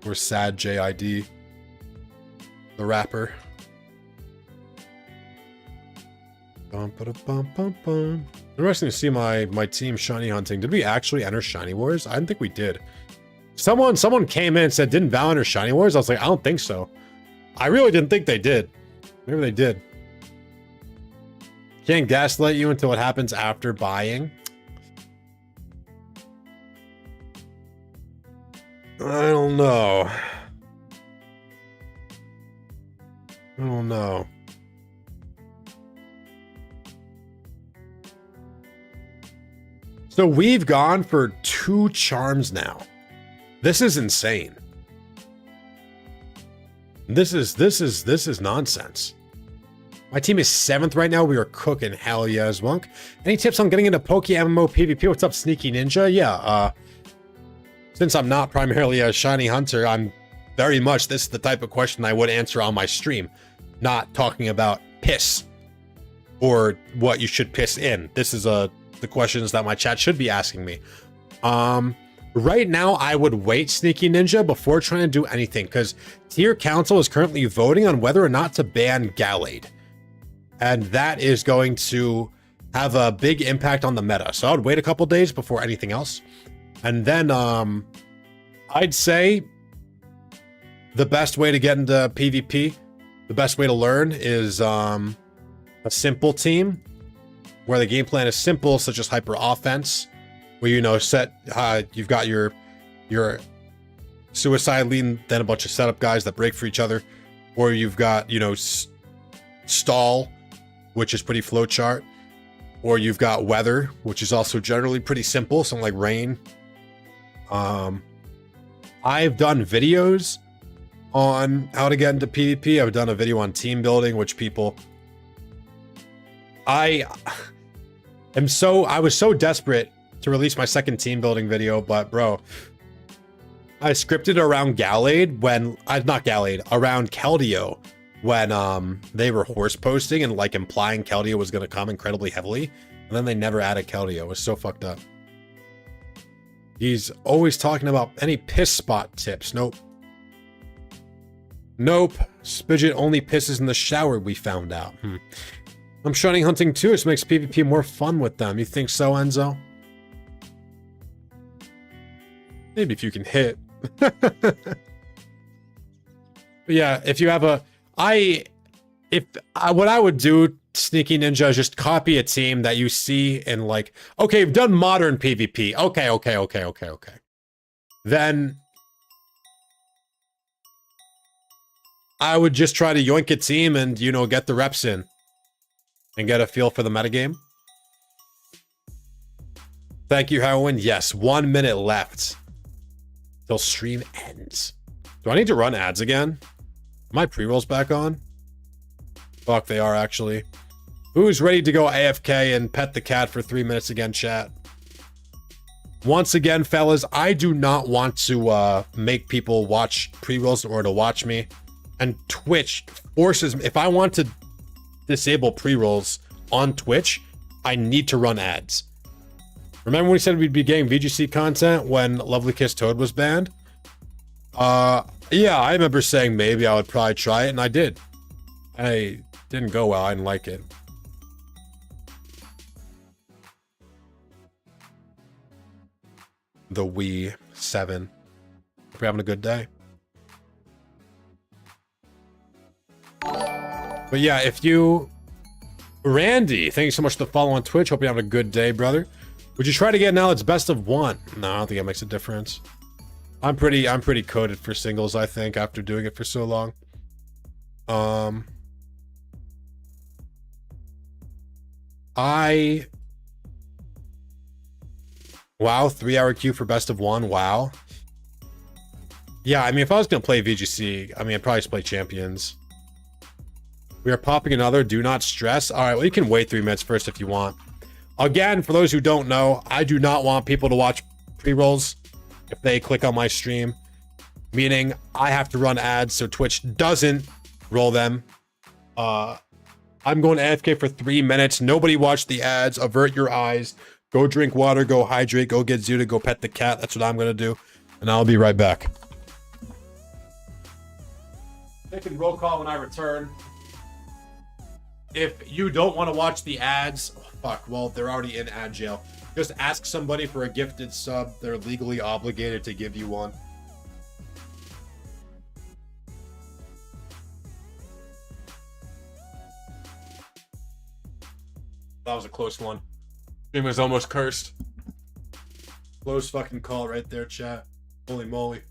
We're sad JID. The rapper. Interesting to see my team shiny hunting. Did we actually enter Shiny Wars? I didn't think we did. Someone came in and said, didn't Val enter Shiny Wars? I was like, I don't think so. I really didn't think they did. Maybe they did. Can't gaslight you until it happens after buying. I don't know. I don't know. So we've gone for 2 charms now. This is insane. This is nonsense. My team is 7th right now. We are cooking. Hell yeah, Zwunk. Any tips on getting into PokeMMO PvP? What's up, Sneaky Ninja? Yeah, since I'm not primarily a shiny hunter, I'm very much, this is the type of question I would answer on my stream. Not talking about piss or what you should piss in. This is the questions that my chat should be asking me. Right now, I would wait, Sneaky Ninja, before trying to do anything, because Tier Council is currently voting on whether or not to ban Gallade. And that is going to have a big impact on the meta. So I would wait a couple days before anything else. And then I'd say the best way to get into PvP, the best way to learn is a simple team where the game plan is simple, such as hyper offense, where you've got your suicide lead, then a bunch of setup guys that break for each other, or you've got stall, which is pretty flowchart, or you've got weather, which is also generally pretty simple, something like rain. I've done videos on how to get into PvP. I've done a video on team building, which I was so desperate to release my second team building video, but bro, I scripted around around Keldeo when they were horse posting and like implying Keldeo was gonna come incredibly heavily, and then they never added Keldeo. It was so fucked up. He's always talking about any piss spot tips. Nope. Spidget only pisses in the shower, we found out. I'm shunning hunting too. It makes PvP more fun with them. You think so, Enzo? Maybe if you can hit. But yeah, if you have what I would do, Sneaky Ninja, is just copy a team that you see and like, okay, you've done modern PvP. Okay. Then I would just try to yoink a team and, get the reps in and get a feel for the metagame. Thank you, Heroin. Yes, 1 minute left till stream ends. Do I need to run ads again? Are my pre-rolls back on? Fuck, they are actually. Who's ready to go AFK and pet the cat for 3 minutes again, chat? Once again, fellas, I do not want to make people watch pre-rolls or to watch me. And Twitch forces me. If I want to disable pre-rolls on Twitch, I need to run ads. Remember when we said we'd be getting VGC content when Lovely Kiss Toad was banned? Yeah, I remember saying maybe I would probably try it, and I did. I didn't go well. I didn't like it. The Wii 7. Hope you're having a good day. But yeah, if you... Randy, thank you so much for the follow on Twitch. Hope you're having a good day, brother. Would you try to get now it's best of one? No, I don't think it makes a difference. I'm pretty coded for singles, I think, after doing it for so long. Wow, 3-hour queue for best of one. Wow. Yeah, I mean, if I was gonna play VGC, I mean, I'd probably just play champions. We are popping another. Do not stress. All right, well, you can wait 3 minutes first if you want. Again, for those who don't know, I do not want people to watch pre-rolls if they click on my stream, meaning I have to run ads so Twitch doesn't roll them. I'm going to AFK for 3 minutes. Nobody watch the ads. Avert your eyes. Go drink water. Go hydrate. Go get Zuda. Go pet the cat. That's what I'm going to do. And I'll be right back. Taking roll call when I return. If you don't want to watch the ads, oh, fuck, well, they're already in ad jail. Just ask somebody for a gifted sub. They're legally obligated to give you one. That was a close one. Stream was almost cursed. Close fucking call right there, chat. Holy moly.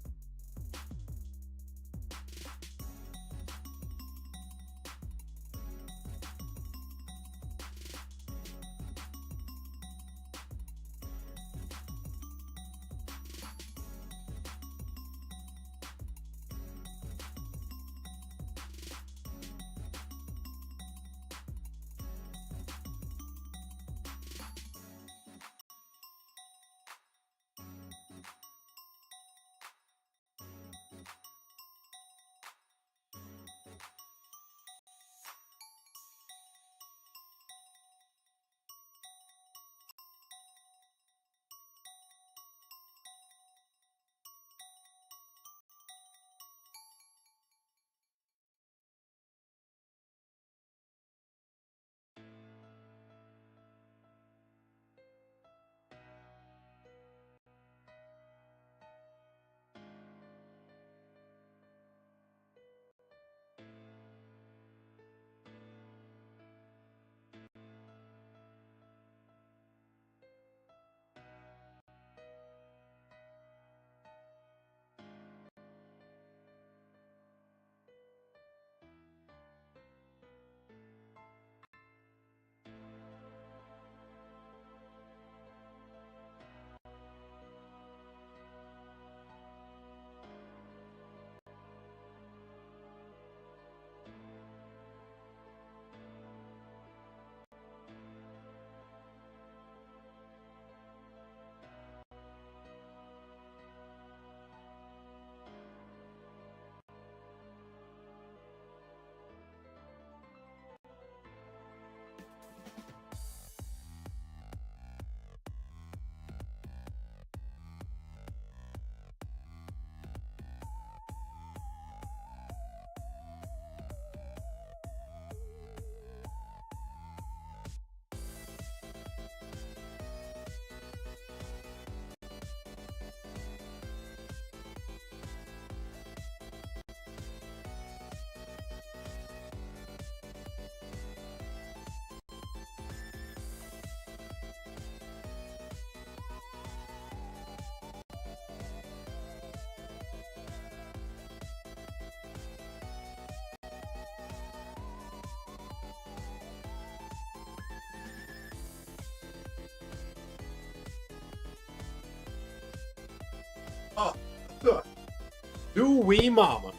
Do we, mama?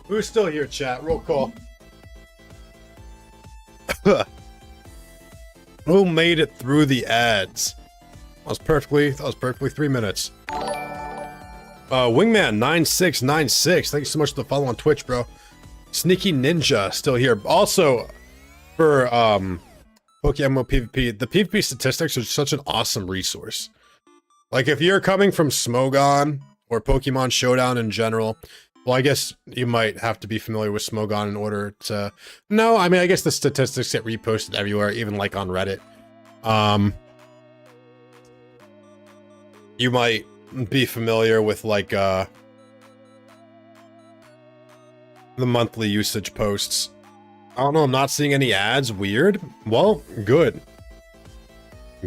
Who's still here, chat? Roll call. Who made it through the ads? That was perfectly 3 minutes. Wingman 9696. Thank you so much for the follow on Twitch, bro. Sneaky Ninja still here. Also, for PokeMMO PvP, the PvP statistics are such an awesome resource. Like, if you're coming from Smogon or Pokemon Showdown in general, well, I guess you might have to be familiar with Smogon in order to... No, I mean, I guess the statistics get reposted everywhere, even like on Reddit. You might be familiar with like the monthly usage posts. I don't know, I'm not seeing any ads. Weird. Well, good.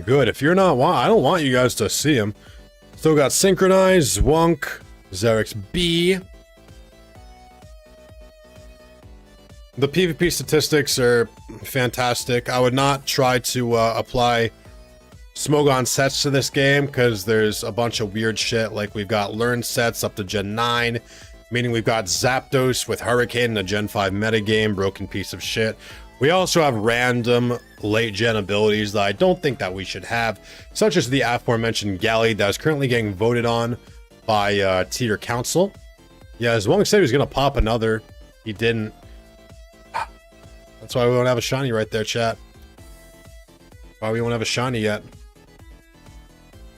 Good. If you're not, I don't want you guys to see them. Still got Synchronized, Zwunk, Xerix B. The PvP statistics are fantastic. I would not try to apply Smogon sets to this game because there's a bunch of weird shit. Like, we've got learn sets up to Gen 9, meaning we've got Zapdos with Hurricane in a Gen 5 metagame, broken piece of shit. We also have random late gen abilities that I don't think that we should have, such as the aforementioned Galley that is currently getting voted on by Tier Council. Yeah, as long as said he was gonna pop another, he didn't. That's why we don't have a shiny right there, chat. Why we don't have a shiny yet.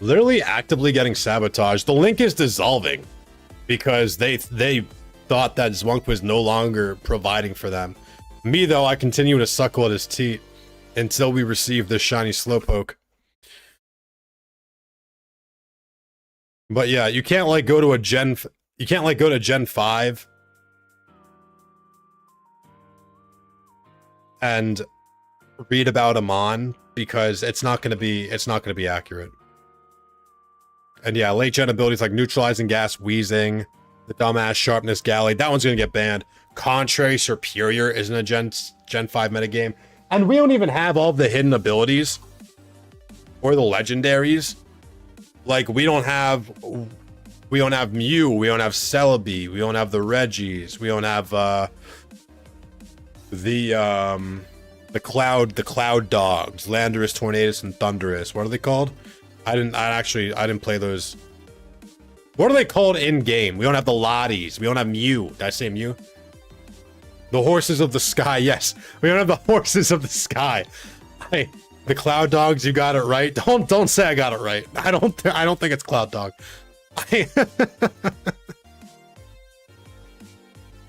Literally actively getting sabotaged. The link is dissolving because they thought that Zwunk was no longer providing for them. Me, though, I continue to suckle at his teat until we receive this shiny Slowpoke. But yeah, you can't like go to a Gen... You can't like go to Gen 5 and read about Amon because it's not gonna be accurate. And yeah, late gen abilities like Neutralizing Gas, Wheezing, the dumbass Sharpness Galley, that one's gonna get banned. Contrary Superior isn't a Gen 5 metagame. And we don't even have all the hidden abilities or the legendaries. Like, we don't have Mew, we don't have Celebi, we don't have the Reggies, we don't have the Cloud Dogs, Landorus, Tornadus, and Thundurus. What are they called? I didn't play those. What are they called in game? We don't have the Lotties. We don't have Mew. Did I say Mew? The Horses of the Sky. Yes, we don't have the Horses of the Sky. Hey, the Cloud Dogs. You got it right. Don't say I got it right. I don't think it's Cloud Dog. The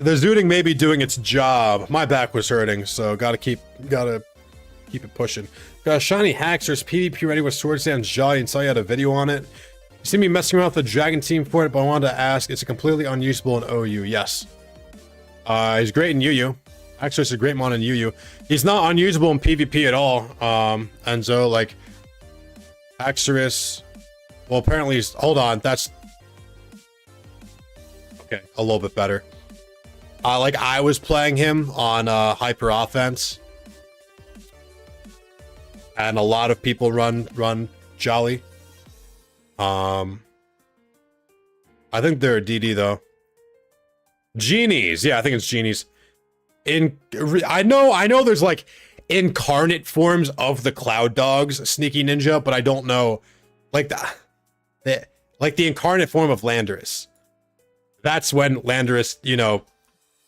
Zooting may be doing its job. My back was hurting, so gotta keep it pushing. Got a shiny Haxorus PvP ready with Sword Sand's Jolly and saw you had a video on it. You see me messing around with the Dragon team for it, but I wanted to ask, is it completely unusable in OU? Yes. He's great in UU. Haxorus is a great mon in UU. He's not unusable in PvP at all. And so, like, Haxorus... Well, apparently he's... Hold on, that's... Okay, a little bit better. Like, I was playing him on Hyper Offense. And a lot of people run Jolly. I think they're a DD though. Genies, yeah, I think it's Genies. I know there's like incarnate forms of the Cloud Dogs, Sneaky Ninja, but I don't know like the incarnate form of Landorus. That's when Landorus, you know,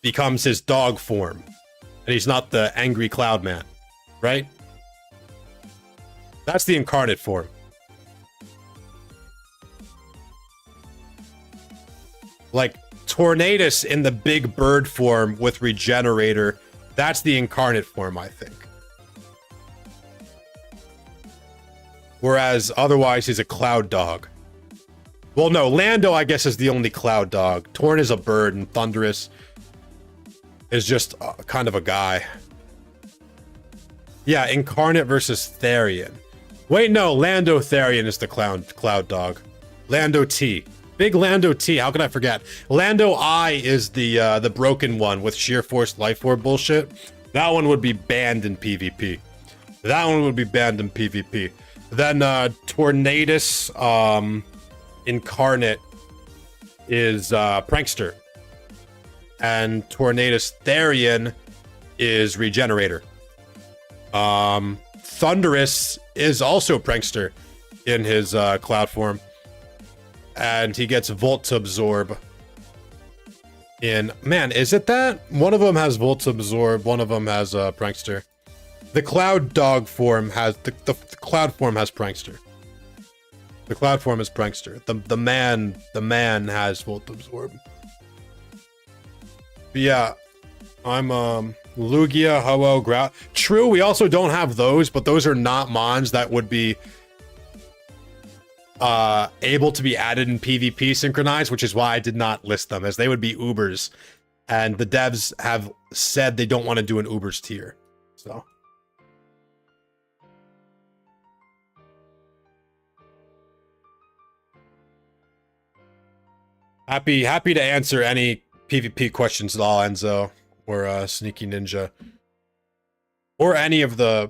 becomes his dog form, and he's not the angry Cloud Man, right? That's the incarnate form. Like, Tornadus in the big bird form with Regenerator, that's the incarnate form, I think. Whereas, otherwise, he's a Cloud Dog. Well, no, Lando, I guess, is the only Cloud Dog. Torn is a bird, and Thundurus is just kind of a guy. Yeah, Incarnate versus Therian. Wait, no, Lando Therian is the Cloud Dog. Lando T. Big Lando T, how could I forget? Lando I is the broken one with Sheer Force Life Orb bullshit. That one would be banned in PvP. That one would be banned in PvP. Then Tornadus, Incarnate is Prankster. And Tornadus Therian is Regenerator. Thunderous is also Prankster in his Cloud form. And he gets Volt to Absorb. Man, is it that? One of them has Volt to Absorb, one of them has Prankster. The Cloud Dog form has... The Cloud form has Prankster. The Cloud form is Prankster. The man has Volt to Absorb. But yeah, I'm Lugia, Ho-Oh, Growl. True, we also don't have those, but those are not mons that would be able to be added in PvP synchronized, which is why I did not list them, as they would be Ubers. And the devs have said they don't want to do an Ubers tier. So. Happy to answer any PvP questions at all, Enzo, or Sneaky Ninja, or any of the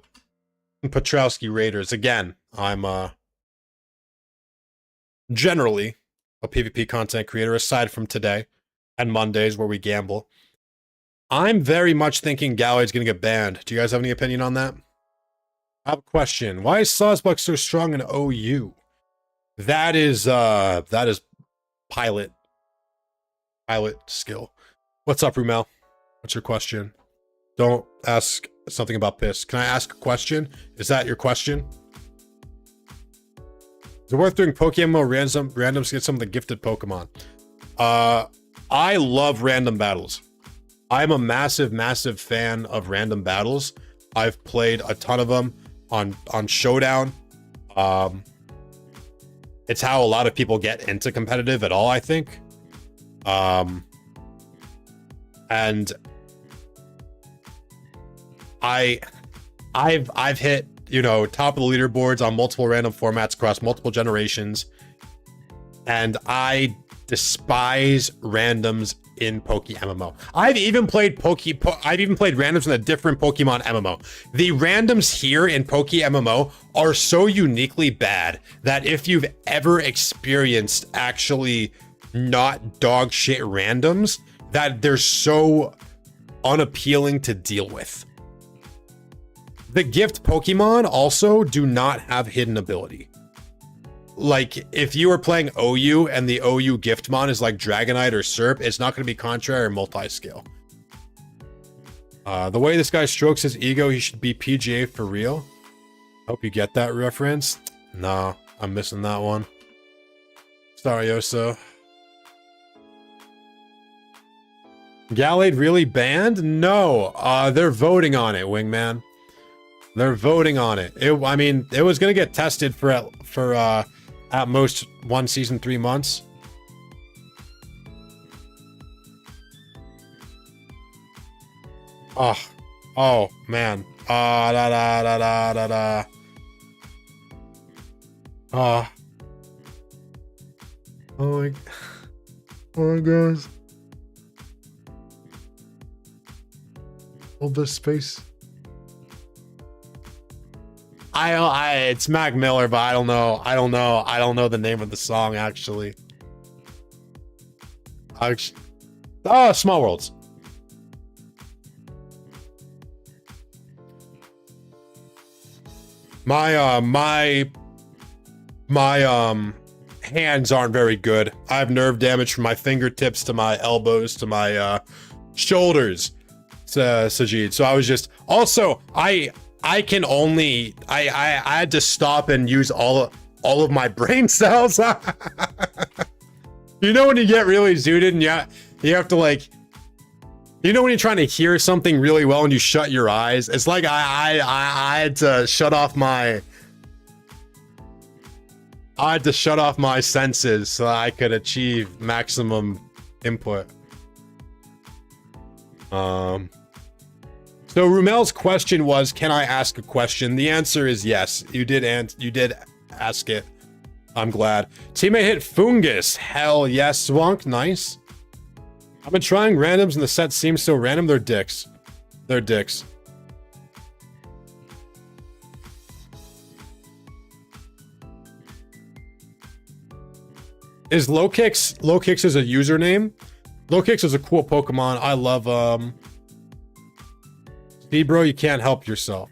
Petrowski Raiders. Again, I'm generally a PvP content creator, aside from today and Mondays where we gamble. I'm very much thinking Gallade is going to get banned. Do you guys have any opinion on that? I have a question. Why is Sawsbuck so strong in OU? That is pilot skill. What's up, Rumel? What's your question? Don't ask something about piss. Can I ask a question? Is that your question? Is it worth doing PokeMMO randoms to get some of the gifted Pokemon? I love random battles. I'm a massive fan of random battles. I've played a ton of them on Showdown. It's how a lot of people get into competitive at all, I think. And I've hit, you know, top of the leaderboards on multiple random formats across multiple generations, and I despise randoms in PokeMMO. I've even played randoms in a different Pokemon MMO. The randoms here in PokeMMO are so uniquely bad that if you've ever experienced actually not dog shit randoms, that they're so unappealing to deal with. The gift Pokemon also do not have hidden ability. Like, if you are playing OU and the OU Giftmon is like Dragonite or Serp, it's not going to be Contrary or Multi-Scale. The way this guy strokes his ego, he should be PGA for real. Hope you get that reference. Nah, I'm missing that one. Sorry, Oso. Gallade really banned? No, they're voting on it, Wingman. They're voting on it. I mean, it was gonna get tested for at most 1 season, 3 months. Oh man. Oh my gosh. All this space. It's Mac Miller, but I don't know the name of the song actually. Small Worlds. My hands aren't very good. I have nerve damage from my fingertips to my elbows to my shoulders, Sajid. So I was just also I had to stop and use all of my brain cells. You know when you get really zooted and you have to, like, you know when you're trying to hear something really well and you shut your eyes? It's like I had to shut off my senses so I could achieve maximum input. So Rumel's question was, can I ask a question? The answer is yes. You did ask it. I'm glad. Teammate hit Fungus. Hell yes, Swunk. Nice. I've been trying randoms and the set seems so random. They're dicks. They're dicks. Is Low Kicks is a username? Low Kicks is a cool Pokemon. I love see, bro, you can't help yourself.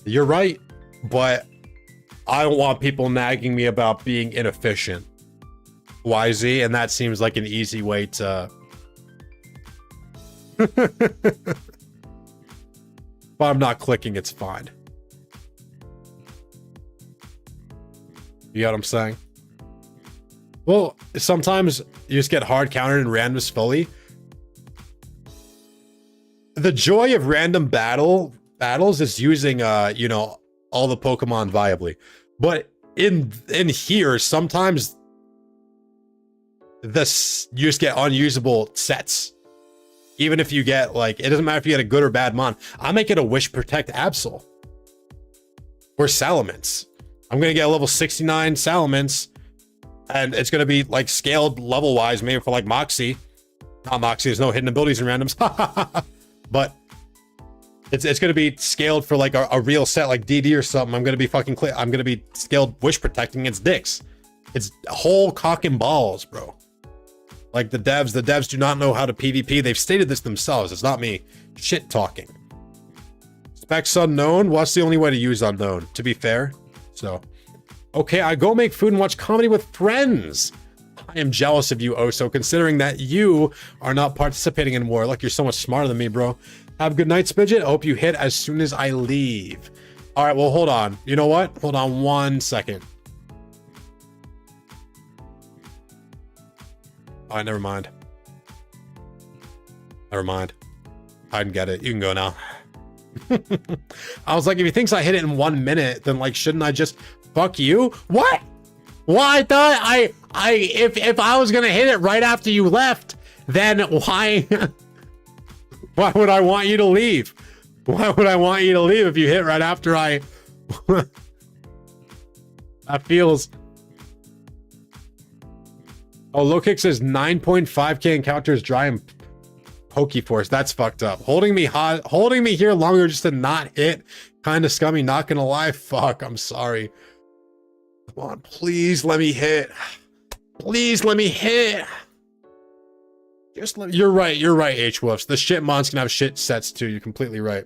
You're right, but I don't want people nagging me about being inefficient. YZ, and that seems like an easy way to but I'm not clicking, it's fine. You know what I'm saying? Well, sometimes you just get hard countered in randoms fully. The joy of random battles is using you know, all the Pokemon viably. But in here, sometimes this you just get unusable sets. Even if you get, like, it doesn't matter if you get a good or bad mon. I might get a Wish Protect Absol. Or Salamence. I'm gonna get a level 69 Salamence. And it's gonna be like scaled level wise, maybe for like Moxie. Not Moxie, there's no hidden abilities in randoms. But it's gonna be scaled for like a real set like DD or something. I'm gonna be I'm gonna be scaled Wish Protecting its dicks. It's whole cock and balls, bro. Like the devs do not know how to PvP. They've stated this themselves. It's not me shit talking. Specs unknown. What's the only way to use unknown? To be fair. So, okay, I go make food and watch comedy with friends. I am jealous of you, Oso, considering that you are not participating in war. Look, you're so much smarter than me, bro. Have a good night, Spidget. I hope you hit as soon as I leave. All right, well, hold on. You know what? Hold on 1 second. All right, never mind. Never mind. I didn't get it. You can go now. I was like, if he thinks I hit it in 1 minute, then like, shouldn't I just fuck you? What? Well, I thought if I was gonna hit it right after you left, then why? Why would I want you to leave? Why would I want you to leave if you hit right after I? That feels. Oh, Low Kick says 9.5k encounters dry and Pokeforce. That's fucked up. Holding me here longer just to not hit. Kind of scummy, not gonna lie. Fuck, I'm sorry. Come on, please let me hit. Please let me hit. Just let me. You're right, H-Wolves. The shit mons can have shit sets too. You're completely right.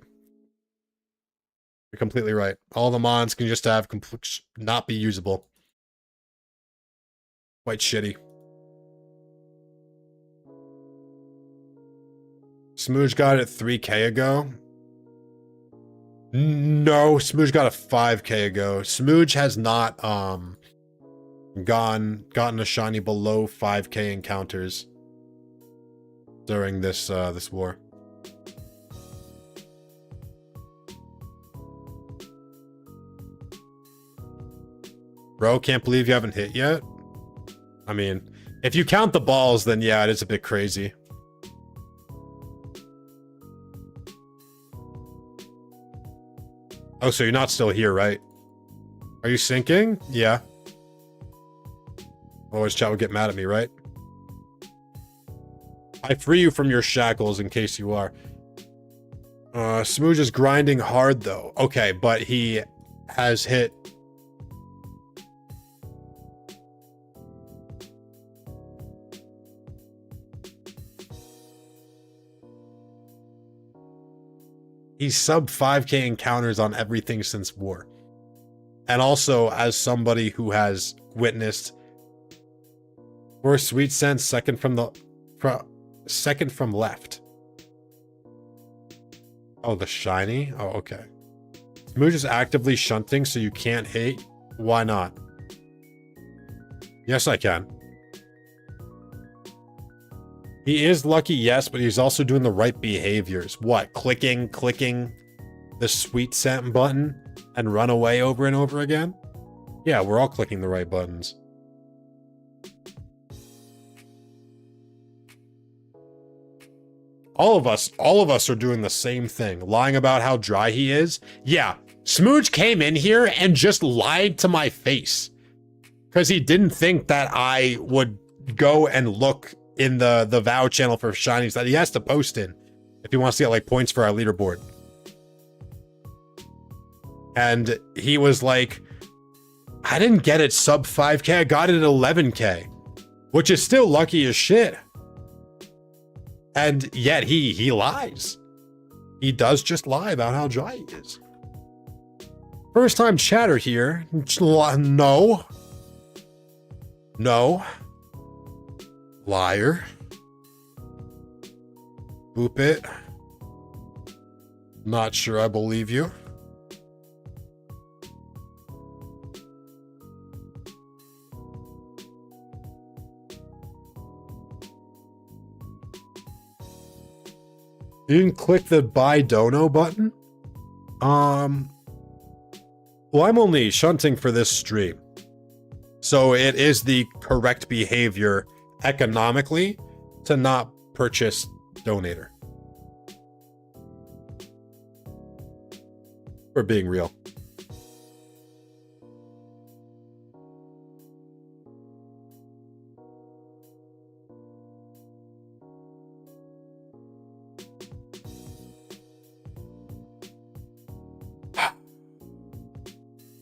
You're completely right. All the mons can just have not be usable. Quite shitty. Smooge got it 3k ago. No, Smooge got a 5k ago. Smooge has not gotten a shiny below 5k encounters during this this war. Bro, can't believe you haven't hit yet. I mean, if you count the balls, then yeah, it is a bit crazy. Oh, so you're not still here, right? Are you sinking? Yeah. Otherwise, chat would get mad at me, right? I free you from your shackles in case you are. Smooge is grinding hard, though. Okay, but he has hit... He's sub 5k encounters on everything since war. And also, as somebody who has witnessed first Sweet Sense, second from left. Oh, the shiny? Oh, okay. Smooge is actively shunting, so you can't hate. Why not? Yes, I can. He is lucky, yes, but he's also doing the right behaviors. What? Clicking the Sweet Scent button and run away over and over again? Yeah, we're all clicking the right buttons. All of us are doing the same thing. Lying about how dry he is. Yeah, Smooge came in here and just lied to my face. Because he didn't think that I would go and look in the VOW channel for shinies that he has to post in if he wants to get like points for our leaderboard. And he was like, I didn't get it sub 5K, I got it at 11K, which is still lucky as shit. And yet he lies. He does just lie about how dry he is. First time chatter here. No. No. Liar. Boop it. Not sure I believe you. You didn't click the buy dono button? Well, I'm only shunting for this stream. So it is the correct behavior economically to not purchase donator. We're being real.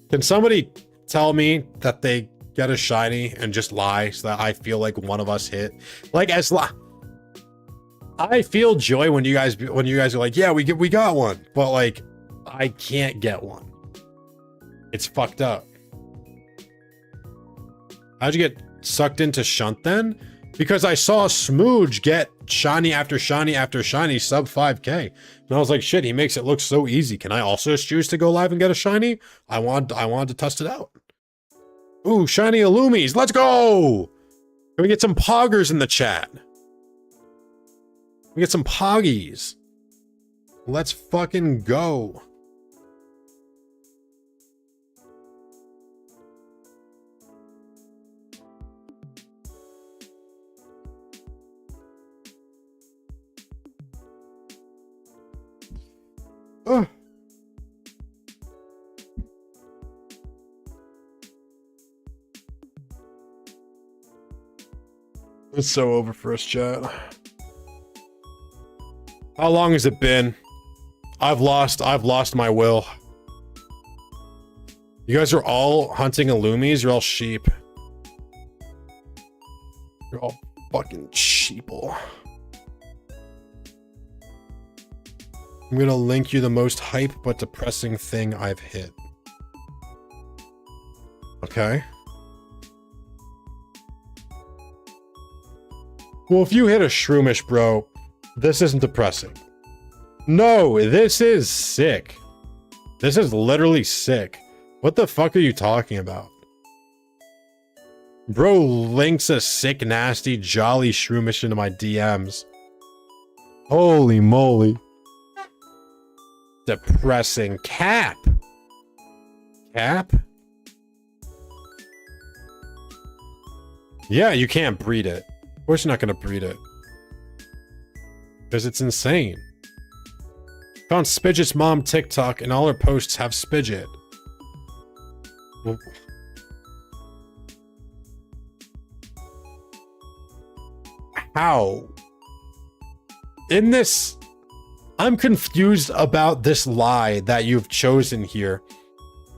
Can somebody tell me that they get a shiny and just lie so that I feel like one of us hit? Like, I feel joy when you guys are like, yeah, we got one, but like, I can't get one. It's fucked up. How'd you get sucked into shunt then? Because I saw Smooge get shiny after shiny after shiny sub 5K. And I was like, shit, he makes it look so easy. Can I also just choose to go live and get a shiny? I wanted to test it out. Ooh, shiny Illumies. Let's go! Can we get some poggers in the chat? We get some poggies. Let's fucking go. Ugh. It's so over first chat. How long has it been? I've lost my will. You guys are all hunting Illumies, you're all sheep. You're all fucking sheeple. I'm gonna link you the most hype but depressing thing I've hit. Okay. Well, if you hit a Shroomish, bro, this isn't depressing. No, this is sick. This is literally sick. What the fuck are you talking about? Bro links a sick, nasty, jolly Shroomish into my DMs. Holy moly. Depressing. Cap. Cap? Yeah, you can't breed it. Of course you're not gonna breed it. Because it's insane. Found Spidget's mom TikTok and all her posts have Spidget. Well, how? In this... I'm confused about this lie that you've chosen here.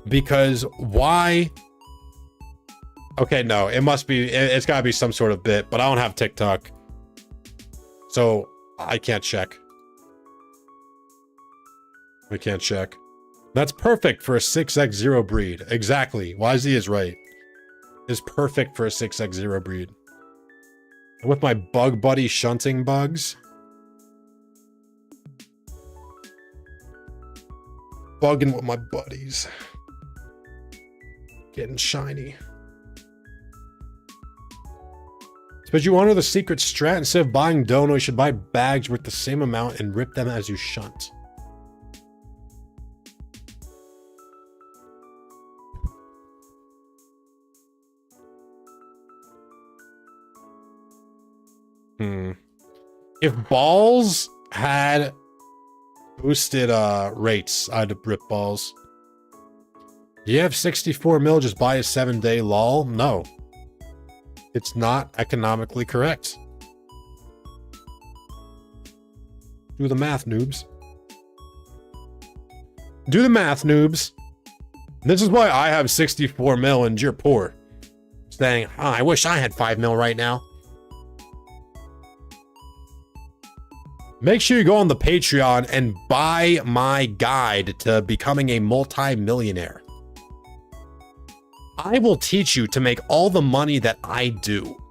Because why... Okay, no, it must be... It's gotta be some sort of bit, but I don't have TikTok. So, I can't check. I can't check. That's perfect for a 6x0 breed. Exactly. YZ is right. It's perfect for a 6x0 breed. And with my bug buddy shunting bugs... Bugging with my buddies. Getting shiny. But you want to know the secret strat? Instead of buying dono, you should buy bags worth the same amount and rip them as you shunt. If balls had boosted rates, I'd rip balls. You have 64 mil, just buy a 7-day lol? No. It's not economically correct. Do the math, noobs. Do the math, noobs. This is why I have 64 mil and you're poor. Saying, oh, I wish I had 5 mil right now. Make sure you go on the Patreon and buy my guide to becoming a multi-millionaire. I will teach you to make all the money that I do.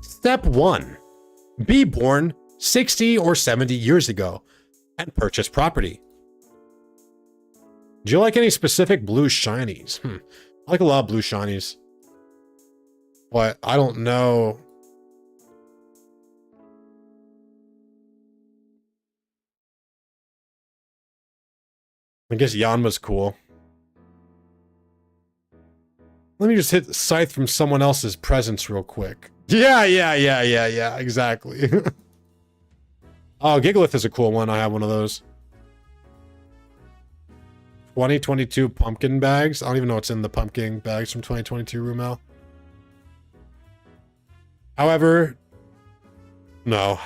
Step 1. Be born 60 or 70 years ago and purchase property. Do you like any specific blue shinies? I like a lot of blue shinies. But I don't know. I guess Yanma's cool. Let me just hit Scythe from someone else's presence real quick. Yeah, exactly. Oh, Gigalith is a cool one. I have one of those. 2022 pumpkin bags. I don't even know what's in the pumpkin bags from 2022 Rumel. However, no.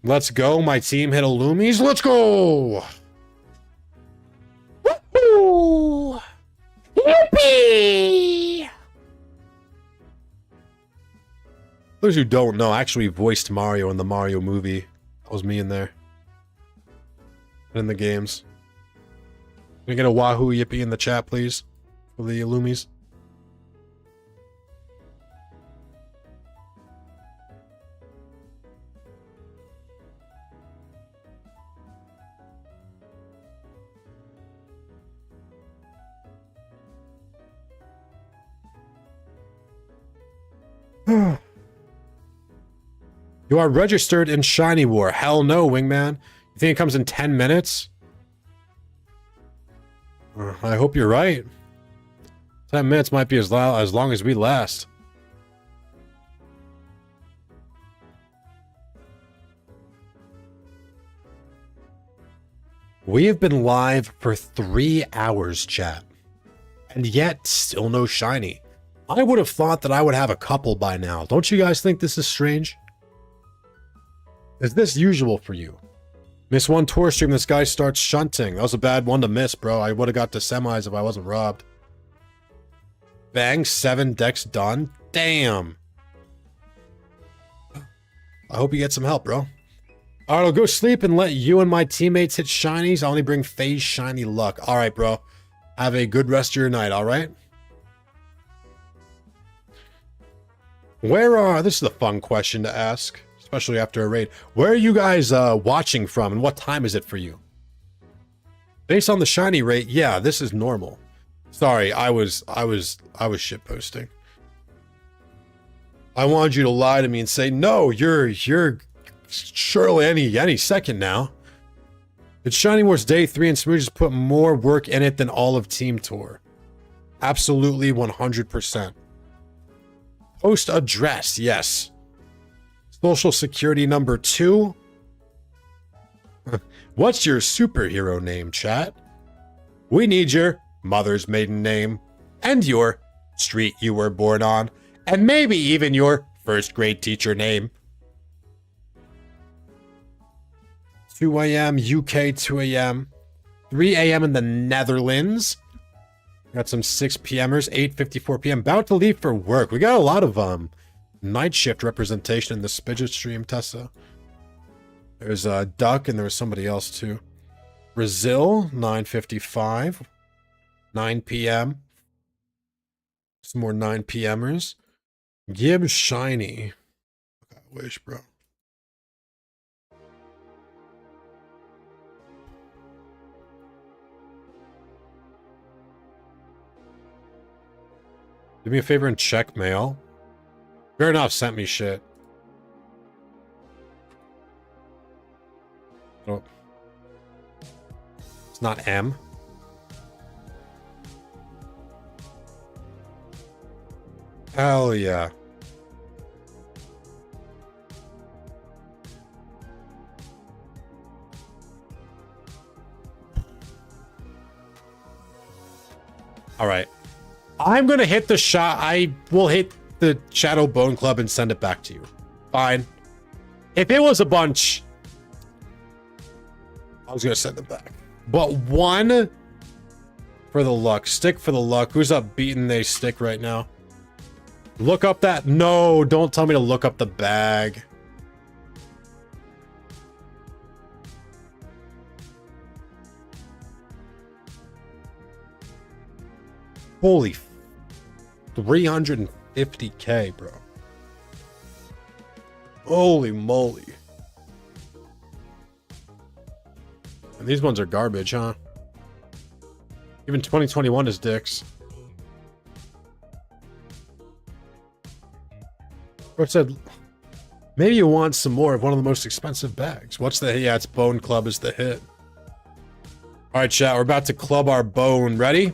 Let's go. My team hit a Loomies. Let's go. Woohoo! Yippee! Those who don't know, I actually voiced Mario in the Mario movie. That was me in there. And in the games. Can we get a Wahoo Yippee in the chat, please? For the Loomies. You are registered in Shiny War. Hell no, Wingman. You think it comes in 10 minutes? I hope you're right. 10 minutes might be as long as we last. We have been live for 3 hours, chat. And yet, still no shiny. I would have thought that I would have a couple by now. Don't you guys think this is strange? Is this usual for you? Miss one tour stream, this guy starts shunting. That was a bad one to miss, bro. I would have got to semis if I wasn't robbed. Bang, 7 decks done. Damn. I hope you get some help, bro. Alright, I'll go sleep and let you and my teammates hit shinies. I only bring phase shiny luck. Alright, bro. Have a good rest of your night, alright? This is a fun question to ask, especially after a raid. Where are you guys watching from, and what time is it for you? Based on the shiny rate, yeah, this is normal. Sorry, I was shitposting. I wanted you to lie to me and say, no, you're surely any second now. It's Shiny Wars Day 3 and Smooth just put more work in it than all of Team Tour. Absolutely 100%. Post address, yes. Social security number 2. What's your superhero name, chat? We need your mother's maiden name, and your street you were born on, and maybe even your first grade teacher name. 2 a.m. UK, 2 a.m. 3 a.m. in the Netherlands. Got some 6 p.m.ers, 8:54 p.m. About to leave for work. We got a lot of night shift representation in the Spidget stream, Tessa. There's a Duck and there's somebody else too. Brazil, 9:55. 9 p.m. Some more 9 p.m.ers. Gib Shiny. I wish, bro. Do me a favor and check mail. Fair enough, sent me shit. Oh. It's not M. Hell yeah. All right. I'm going to hit the shot. I will hit the Shadow Bone Club and send it back to you. Fine. If it was a bunch, I was gonna send it back. But one for the luck. Stick for the luck. Who's up beating a stick right now? Look up that. No, don't tell me to look up the bag. Holy 350K, bro. Holy moly. And these ones are garbage, huh? Even 2021 is dicks. Bro said, maybe you want some more of one of the most expensive bags. What's the... Yeah, it's Bone Club is the hit. All right, chat. We're about to club our bone. Ready?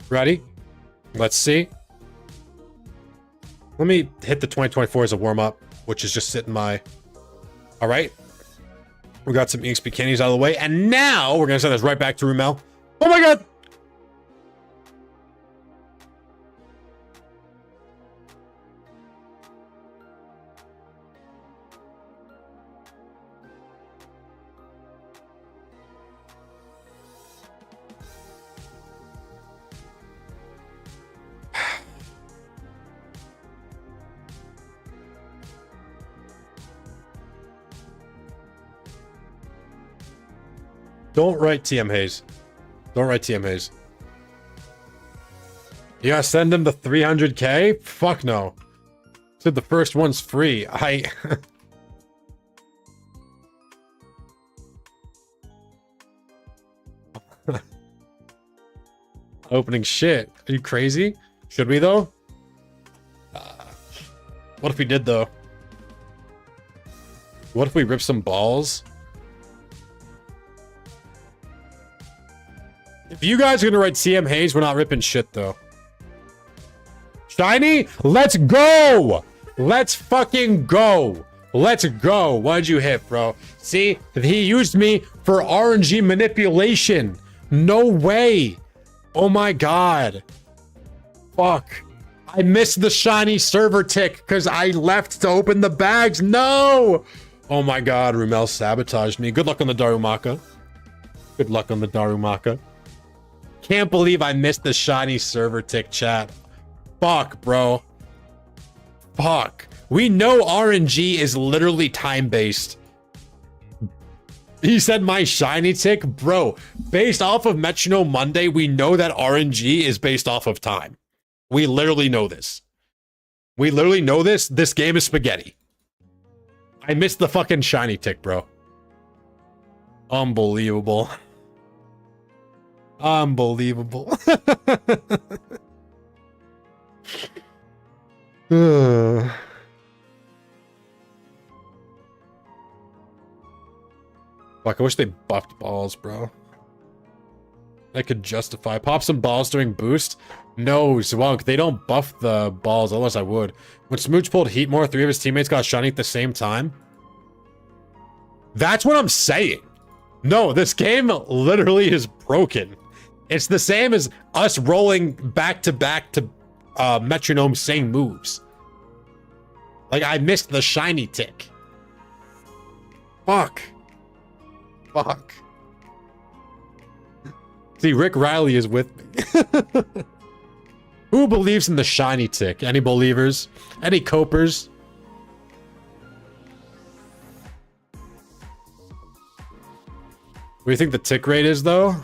Ready? Let's see. Let me hit the 2024 as a warm-up, which is just sitting my... All right. We got some EXP candies out of the way, and now we're going to send this right back to Rumel. Oh my god! Don't write TM Hayes. Don't write TM Hayes. You gotta send him the 300K? Fuck no. Said the first one's free. Opening shit. Are you crazy? Should we though? What if we did though? What if we rip some balls? If you guys are gonna write CM Hayes, we're not ripping shit though. Shiny, let's go! Let's fucking go! Let's go! What'd you hit, bro? See, he used me for RNG manipulation. No way! Oh my god. Fuck. I missed the shiny server tick because I left to open the bags. No! Oh my god, Rumel sabotaged me. Good luck on the Darumaka. Good luck on the Darumaka. Can't believe I missed the shiny server tick, chat. Fuck, bro. Fuck. We know RNG is literally time-based. He said my shiny tick? Bro, based off of Metronome Monday, we know that RNG is based off of time. We literally know this. We literally know this. This game is spaghetti. I missed the fucking shiny tick, bro. Unbelievable. Unbelievable. Fuck, I wish they buffed balls, bro. I could justify. Pop some balls during boost? No, Zwunk, they don't buff the balls, otherwise I would. When Smooch pulled heat more, 3 of his teammates got shiny at the same time. That's what I'm saying. No, this game literally is broken. It's the same as us rolling back to Metronome same moves. Like, I missed the shiny tick. Fuck. Fuck. See, Rick Riley is with me. Who believes in the shiny tick? Any believers? Any copers? What do you think the tick rate is, though?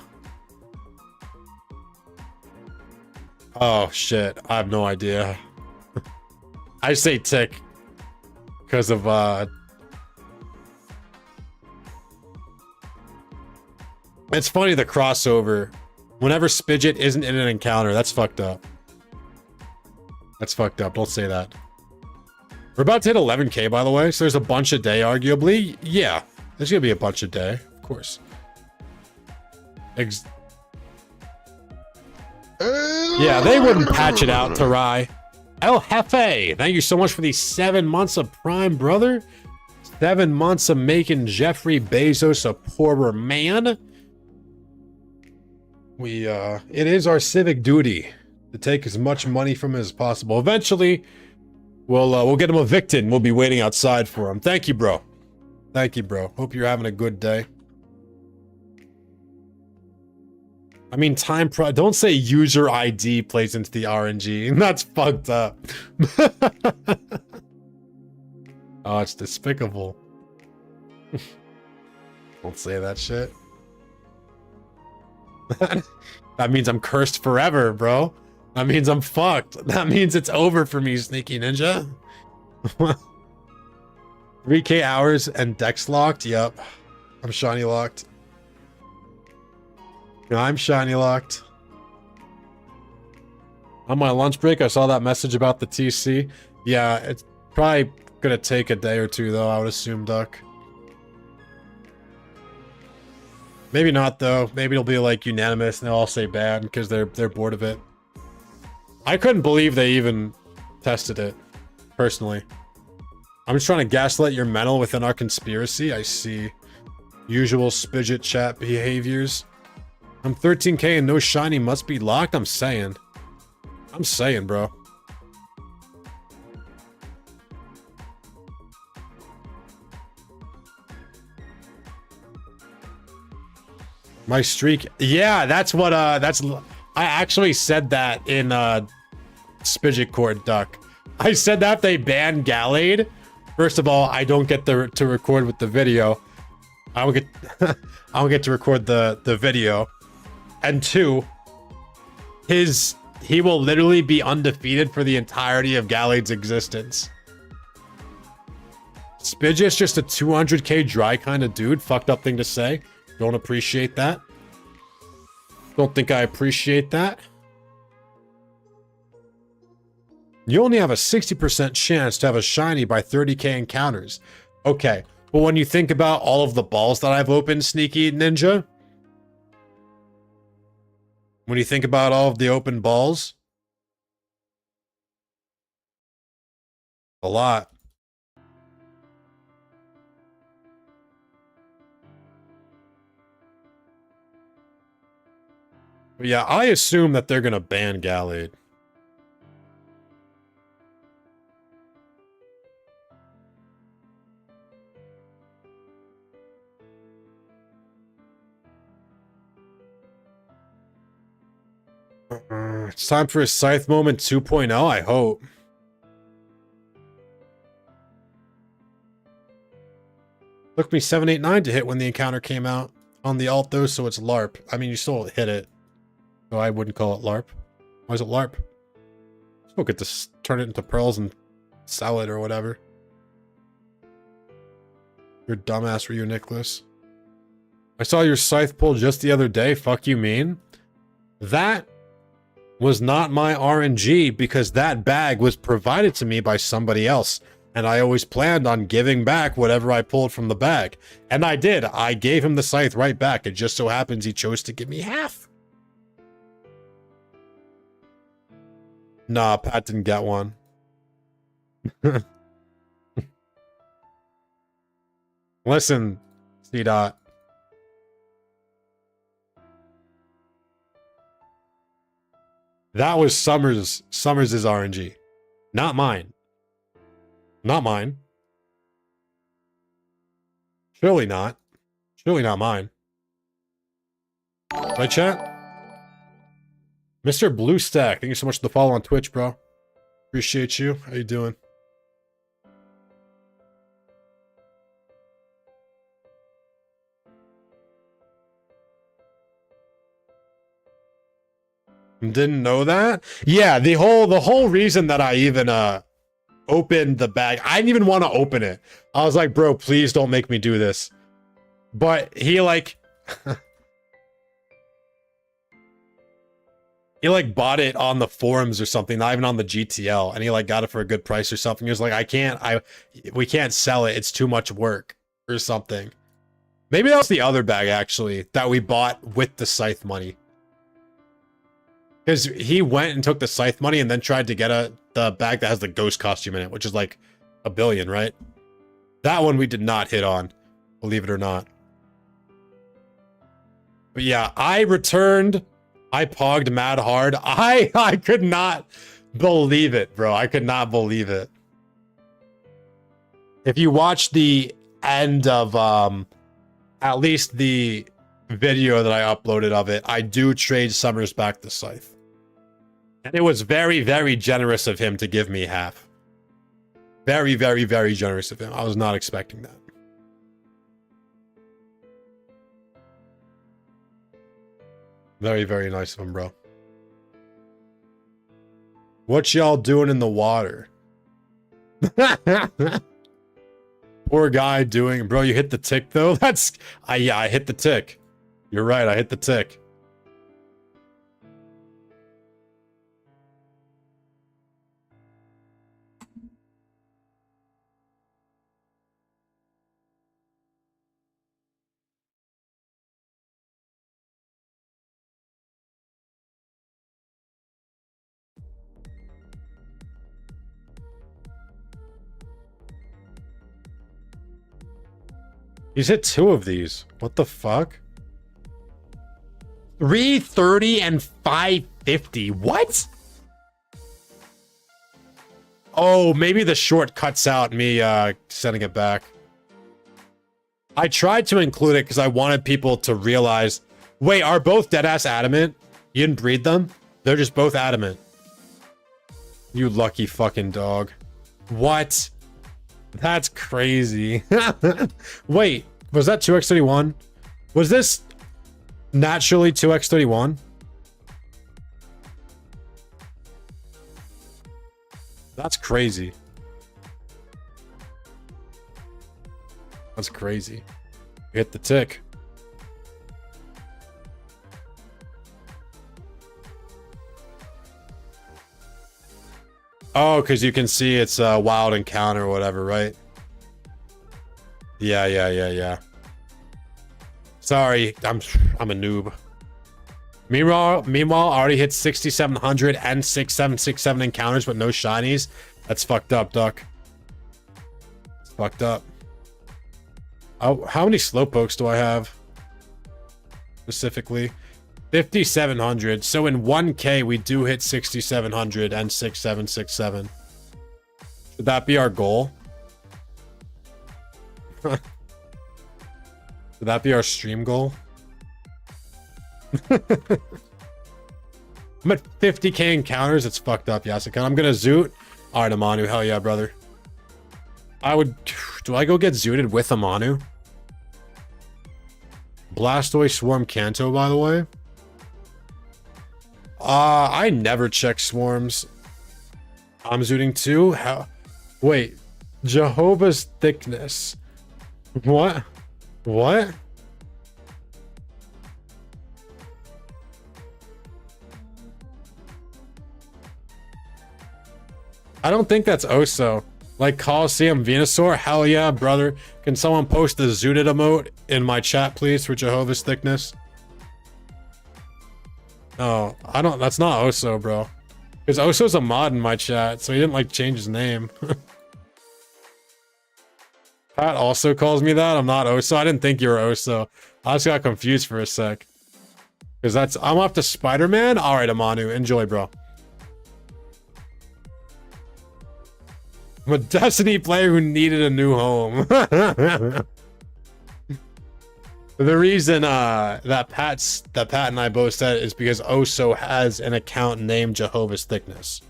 Oh, shit. I have no idea. I say tick. Because of, It's funny, the crossover. Whenever Spidget isn't in an encounter, that's fucked up. That's fucked up. Don't say that. We're about to hit 11K, by the way, so there's a bunch a day, arguably. Yeah, there's gonna be a bunch a day, of course. Yeah, they wouldn't patch it out, Tarai. El Jefe, thank you so much for the 7 months of Prime, brother. 7 months of making Jeffrey Bezos a poorer man. It is our civic duty to take as much money from him as possible. Eventually, We'll get him evicted and we'll be waiting outside for him. Thank you, bro. Thank you, bro. Hope you're having a good day. I mean, don't say user ID plays into the RNG. That's fucked up. Oh, it's despicable. Don't say that shit. That means I'm cursed forever, bro. That means I'm fucked. That means it's over for me, Sneaky Ninja. 3K hours and Dex locked? Yep. I'm shiny locked. I'm shiny locked. On my lunch break, I saw that message about the TC. Yeah, it's probably gonna take a day or two, though, I would assume, Duck. Maybe not, though. Maybe it'll be, like, unanimous and they'll all say bad because they're bored of it. I couldn't believe they even tested it, personally. I'm just trying to gaslight your mental within our conspiracy. I see. Usual Spidget chat behaviors. I'm 13K and no shiny must be locked? I'm saying. I'm saying, bro. My streak. Yeah, that's what, I actually said that in, Spidget Court, Duck. I said that if they ban Gallade. First of all, I don't get to record with the video. I don't get to record the video. And two, he will literally be undefeated for the entirety of Gallade's existence. Spidget's just a 200k dry kind of dude. Fucked up thing to say. Don't appreciate that. Don't think I appreciate that. You only have a 60% chance to have a shiny by 30k encounters. Okay, but when you think about all of the balls that I've opened, Sneaky Ninja, when you think about all of the open balls, a lot. But yeah, I assume that they're gonna ban Gallade. It's time for a Scythe Moment 2.0, I hope. Took me 789 to hit when the encounter came out on the alt though, so it's LARP. I mean, you still hit it. So I wouldn't call it LARP. Why is it LARP? Still get to turn it into pearls and sell it or whatever. You're dumbass, were you, Nicholas? I saw your scythe pull just the other day. Fuck you mean? That was not my RNG because that bag was provided to me by somebody else. And I always planned on giving back whatever I pulled from the bag. And I did. I gave him the scythe right back. It just so happens he chose to give me half. Nah, Pat didn't get one. Listen, C-Dot. That was Summers' RNG. Not mine. Not mine. Surely not. Surely not mine. Right, chat? Mr. Blue Stack, thank you so much for the follow on Twitch, bro. Appreciate you. How you doing? Didn't know that? Yeah, the whole reason that I even opened the bag, I didn't even want to open it. I was like, bro, please don't make me do this. But he like he like bought it on the forums or something, not even on the GTL, and he like got it for a good price or something. He was like, we can't sell it, it's too much work or something. Maybe that was the other bag actually that we bought with the scythe money. Because he went and took the scythe money and then tried to get the bag that has the ghost costume in it, which is like $1 billion, right? That one we did not hit on, believe it or not. But yeah, I returned. I pogged mad hard. I could not believe it, bro. I could not believe it. If you watch the end of at least the video that I uploaded of it, I do trade Summers back to Scythe. And it was very, very generous of him to give me half. Very, very, very generous of him. I was not expecting that. Very, very nice of him, bro. What y'all doing in the water? Poor guy doing... Bro, you hit the tick, though? That's... yeah, I hit the tick. You're right, I hit the tick. He's hit 2 of these. What the fuck? 330 and 550. What? Oh, maybe the short cuts out me sending it back. I tried to include it because I wanted people to realize... Wait, are both deadass adamant? You didn't breed them? They're just both adamant. You lucky fucking dog. What? That's crazy. Wait, was that 2x31? Was this naturally 2x31? That's crazy. That's crazy. Hit the tick. Oh, because you can see it's a wild encounter or whatever, right? Yeah. Sorry, I'm a noob. Meanwhile, I already hit 6,700 and 6,767 encounters, but no shinies. That's fucked up, Duck. It's fucked up. Oh, how many slowpokes do I have? Specifically? 5,700. So in 1K, we do hit 6,700 and 6,767. Should that be our goal? Should that be our stream goal? I'm at 50k encounters. It's fucked up, Yasuka. I'm gonna zoot. Alright, Amanu. Hell yeah, brother. I would... Do I go get zooted with Amanu? Blastoise Swarm Kanto, by the way. I never check swarms. I'm zooting too? How? Wait. Jehovah's Thickness. What? What? I don't think that's Oso. Like Coliseum Venusaur? Hell yeah, brother. Can someone post the zooted emote in my chat, please, for Jehovah's Thickness? Oh, I don't... That's not Oso, bro. Because Oso's a mod in my chat, so he didn't, like, change his name. Pat also calls me that. I'm not Oso. I didn't think you were Oso. I just got confused for a sec. Because that's... I'm off to Spider-Man? Alright, Amanu. Enjoy, bro. I'm a Destiny player who needed a new home. The reason that Pat and I both said it is because Oso has an account named Jehovah's Thickness.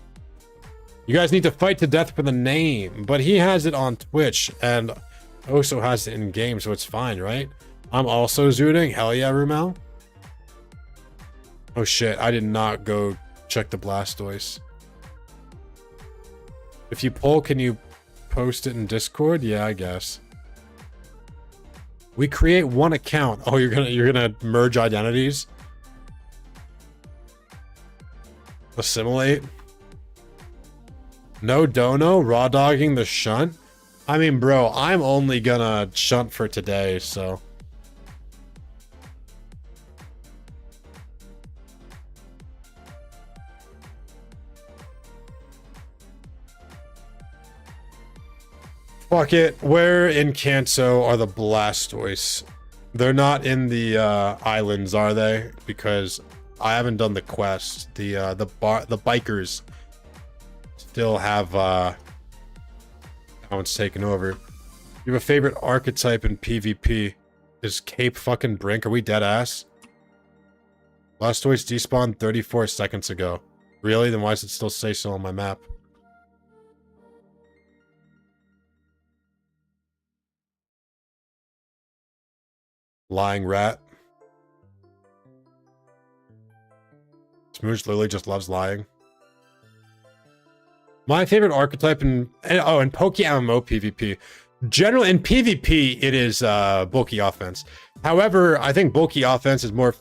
You guys need to fight to death for the name, but he has it on Twitch and Oso has it in game, so it's fine, right? I'm also zooting. Hell yeah, Rumel. Oh shit, I did not go check the Blastoise. If you poll, can you post it in Discord? Yeah, I guess. We create one account. Oh, you're gonna merge identities? Assimilate? No dono? Raw dogging the shunt? I mean, bro, I'm only gonna shunt for today, so... Fuck it. Where in Kanto are the Blastoise? They're not in the islands, are they? Because I haven't done the quest. The bikers still have accounts taken over. You have a favorite archetype in PvP? Is Cape fucking Brink? Are we dead ass? Blastoise despawned 34 seconds ago. Really? Then why does it still say so on my map? Lying rat. Smooch literally just loves lying. My favorite archetype in PokeMMO PvP. Generally, in PvP, it is bulky offense. However, I think bulky offense is more...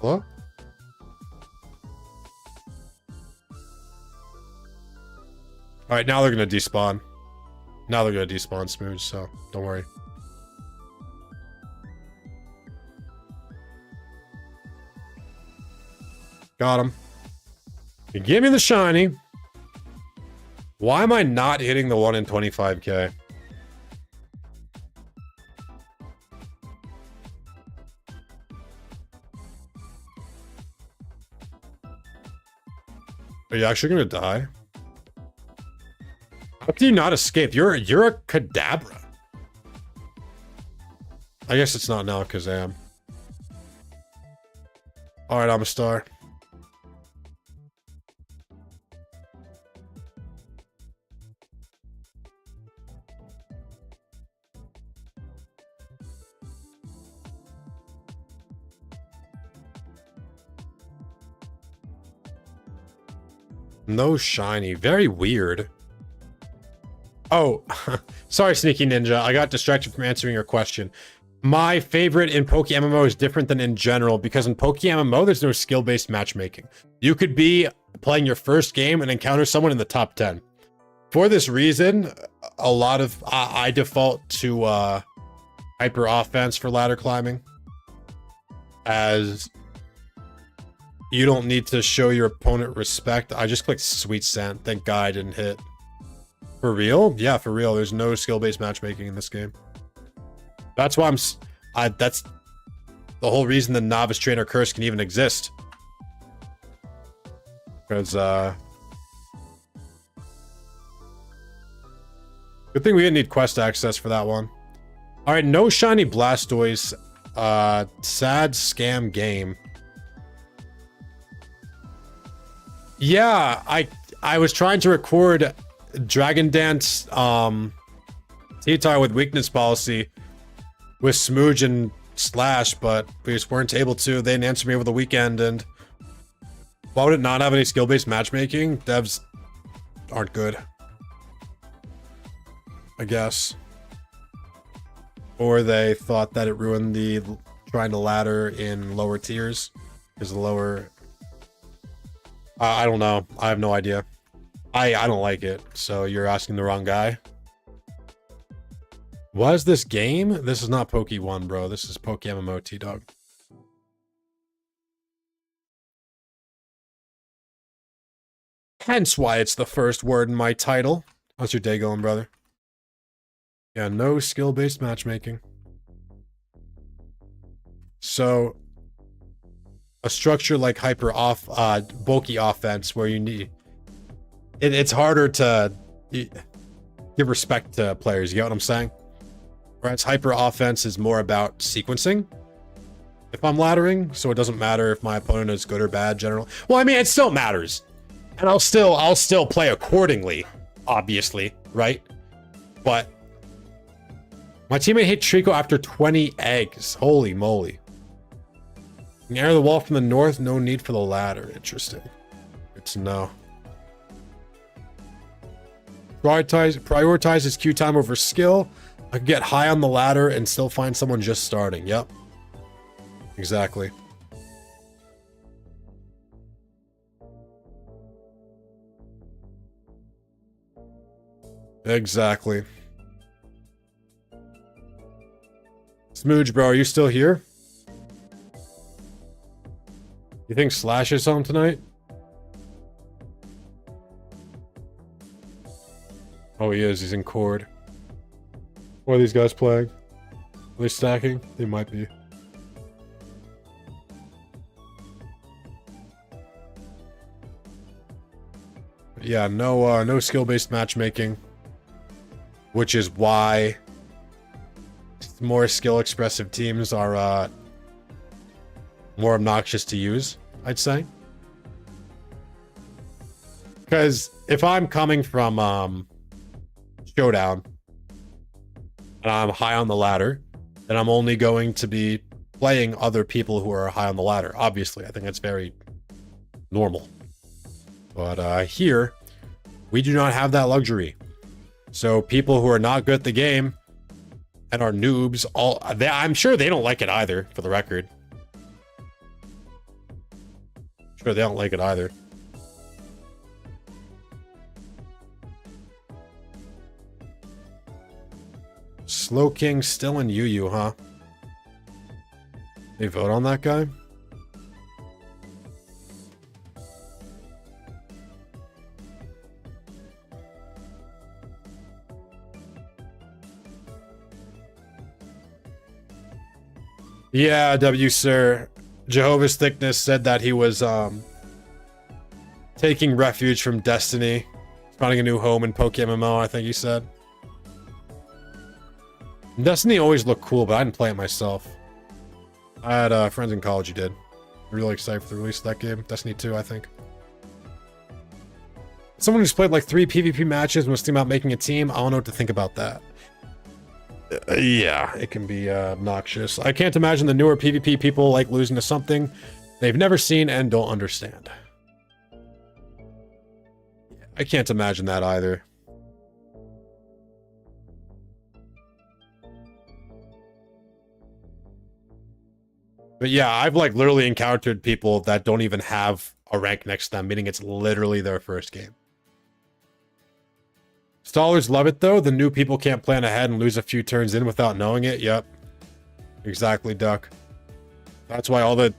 Hello? Alright, now they're gonna despawn. Now they're gonna despawn Smooch, so don't worry. Got him. You give me the shiny. Why am I not hitting the 1 in 25k? Are you actually gonna die? How can you not escape? You're a Kadabra. I guess it's not now because I am. Alright, I'm a star. No shiny. Very weird. Oh, sorry, Sneaky Ninja. I got distracted from answering your question. My favorite in PokeMMO is different than in general because in PokeMMO, there's no skill-based matchmaking. You could be playing your first game and encounter someone in the top 10. For this reason, a lot of... I default to hyper offense for ladder climbing. As... you don't need to show your opponent respect. I just clicked Sweet Scent. Thank God I didn't hit. For real? Yeah, for real. There's no skill-based matchmaking in this game. That's why that's the whole reason the Novice Trainer Curse can even exist. Because, good thing we didn't need quest access for that one. Alright, no shiny Blastoise. Sad scam game. Yeah, I was trying to record Dragon Dance T-Tar with weakness policy with Smooge and Slash, but we just weren't able to. They didn't answer me over the weekend, and why would it not have any skill-based matchmaking? Devs aren't good, I guess. Or they thought that it ruined the trying to ladder in lower tiers, because the lower... I don't know. I have no idea. I don't like it, so you're asking the wrong guy. What is this game? This is not Poke 1, bro. This is PokeMMO T-Dog. Hence why it's the first word in my title. How's your day going, brother? Yeah, no skill-based matchmaking. So... a structure like bulky offense where you need it's harder to give respect to players, you get what I'm saying? Whereas hyper offense is more about sequencing if I'm laddering, so it doesn't matter if my opponent is good or bad generally. Well, I mean, it still matters, and I'll still play accordingly, obviously, right? But my teammate hit Trico after 20 eggs. Holy moly. You can enter the wall from the north, no need for the ladder. Interesting. Good to know. Prioritizes queue time over skill. I can get high on the ladder and still find someone just starting. Yep. Exactly. Exactly. Smooge, bro, are you still here? You think Slash is home tonight? Oh, he is. He's in Cord. What are these guys playing? Are they stacking? They might be. Yeah, no skill-based matchmaking. Which is why more skill-expressive teams are more obnoxious to use, I'd say. Because if I'm coming from Showdown and I'm high on the ladder, then I'm only going to be playing other people who are high on the ladder. Obviously, I think that's very normal. But here, we do not have that luxury. So people who are not good at the game and are noobs, I'm sure they don't like it either, for the record. Sure, they don't like it either. Slow King still in Yu, huh? They vote on that guy? Yeah, W sir. Jehovah's Thickness said that he was taking refuge from Destiny, finding a new home in PokeMMO, I think he said. Destiny always looked cool, but I didn't play it myself. I had friends in college who did. Really excited for the release of that game. Destiny 2, I think. Someone who's played like 3 PvP matches and was thinking about making a team, I don't know what to think about that. Yeah, it can be obnoxious. I can't imagine the newer PvP people like losing to something they've never seen and don't understand. I can't imagine that either. But yeah, I've like literally encountered people that don't even have a rank next to them, meaning it's literally their first game. Stallers love it though. The new people can't plan ahead and lose a few turns in without knowing it. Yep. Exactly, Duck. That's why all the,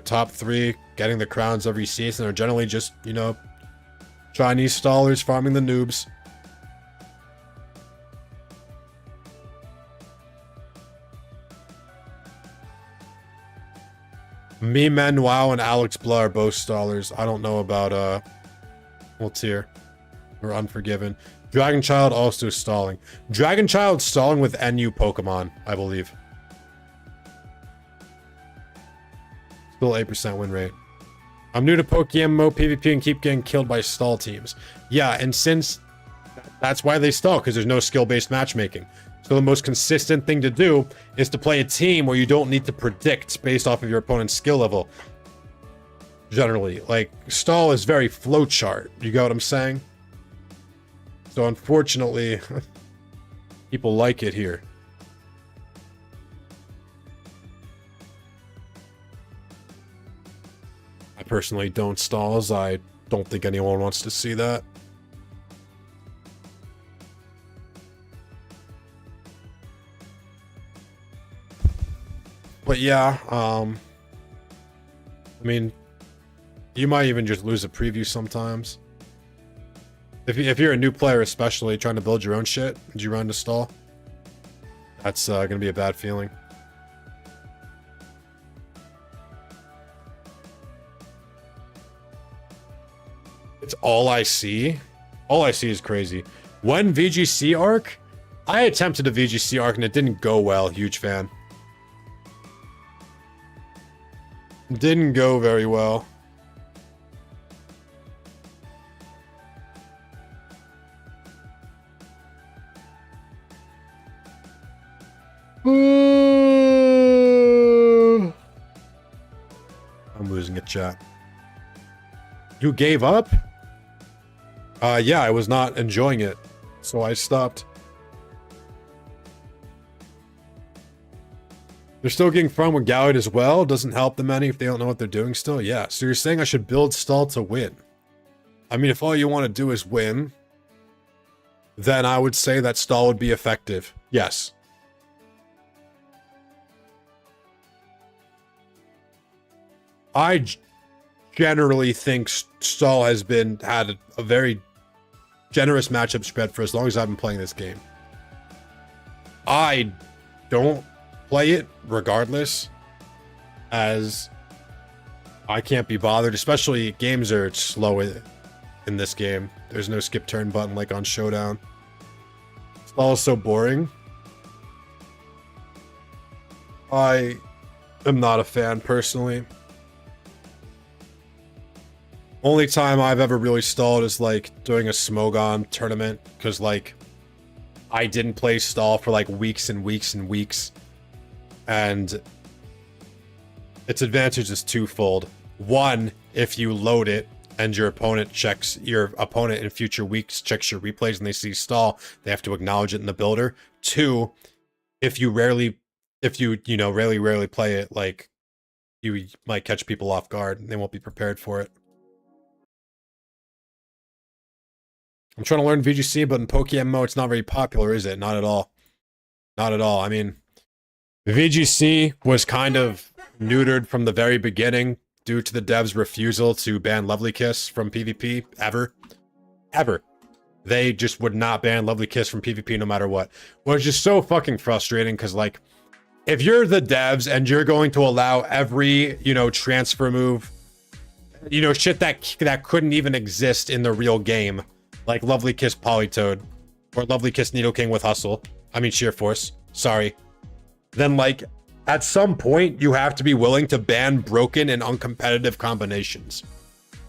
top 3 getting the crowns every season are generally just, Chinese stallers farming the noobs. Me, Men, Wow, and Alex Blah are both stallers. I don't know about, what tier? Or Unforgiven. Dragon Child also stalling. Dragon Child stalling with NU Pokemon, I believe. Still 8% win rate. I'm new to PokeMMO PvP and keep getting killed by stall teams. Yeah, and since that's why they stall, because there's no skill-based matchmaking. So the most consistent thing to do is to play a team where you don't need to predict based off of your opponent's skill level. Generally, like, stall is very flowchart. You get what I'm saying? So unfortunately, people like it here. I personally don't stall, as I don't think anyone wants to see that. But yeah, I mean, you might even just lose a preview sometimes. If you're a new player, especially trying to build your own shit, and you run into stall, that's gonna be a bad feeling. It's all I see. All I see is crazy. When VGC arc, I attempted a VGC arc and it didn't go well. Huge fan. Didn't go very well. I'm losing a chat. You gave up? Yeah, I was not enjoying it, so I stopped. They're still getting fun with Gallade as well. Doesn't help them any if they don't know what they're doing still. Yeah, so you're saying I should build stall to win. I mean, if all you want to do is win, then I would say that stall would be effective. Yes. I generally think stall has had a very generous matchup spread for as long as I've been playing this game. I don't play it regardless, as I can't be bothered, especially games are slow in this game. There's no skip turn button like on Showdown. It's all so boring. I am not a fan personally. Only time I've ever really stalled is like doing a Smogon tournament, because like I didn't play stall for like weeks and weeks and weeks, and its advantage is twofold. One, if you load it and your opponent in future weeks checks your replays and they see stall, they have to acknowledge it in the builder. Two, if you rarely play it, like, you might catch people off guard and they won't be prepared for it. I'm trying to learn VGC, but in PokeMMO it's not very popular, is it? Not at all. Not at all. I mean, VGC was kind of neutered from the very beginning due to the devs' refusal to ban Lovely Kiss from PvP, ever. They just would not ban Lovely Kiss from PvP no matter what. Which is so fucking frustrating, because, like, if you're the devs and you're going to allow every, transfer move, shit that couldn't even exist in the real game, like Lovely Kiss Politoed, or Lovely Kiss Nidoking with Hustle, Sheer Force, sorry, then, like, at some point, you have to be willing to ban broken and uncompetitive combinations.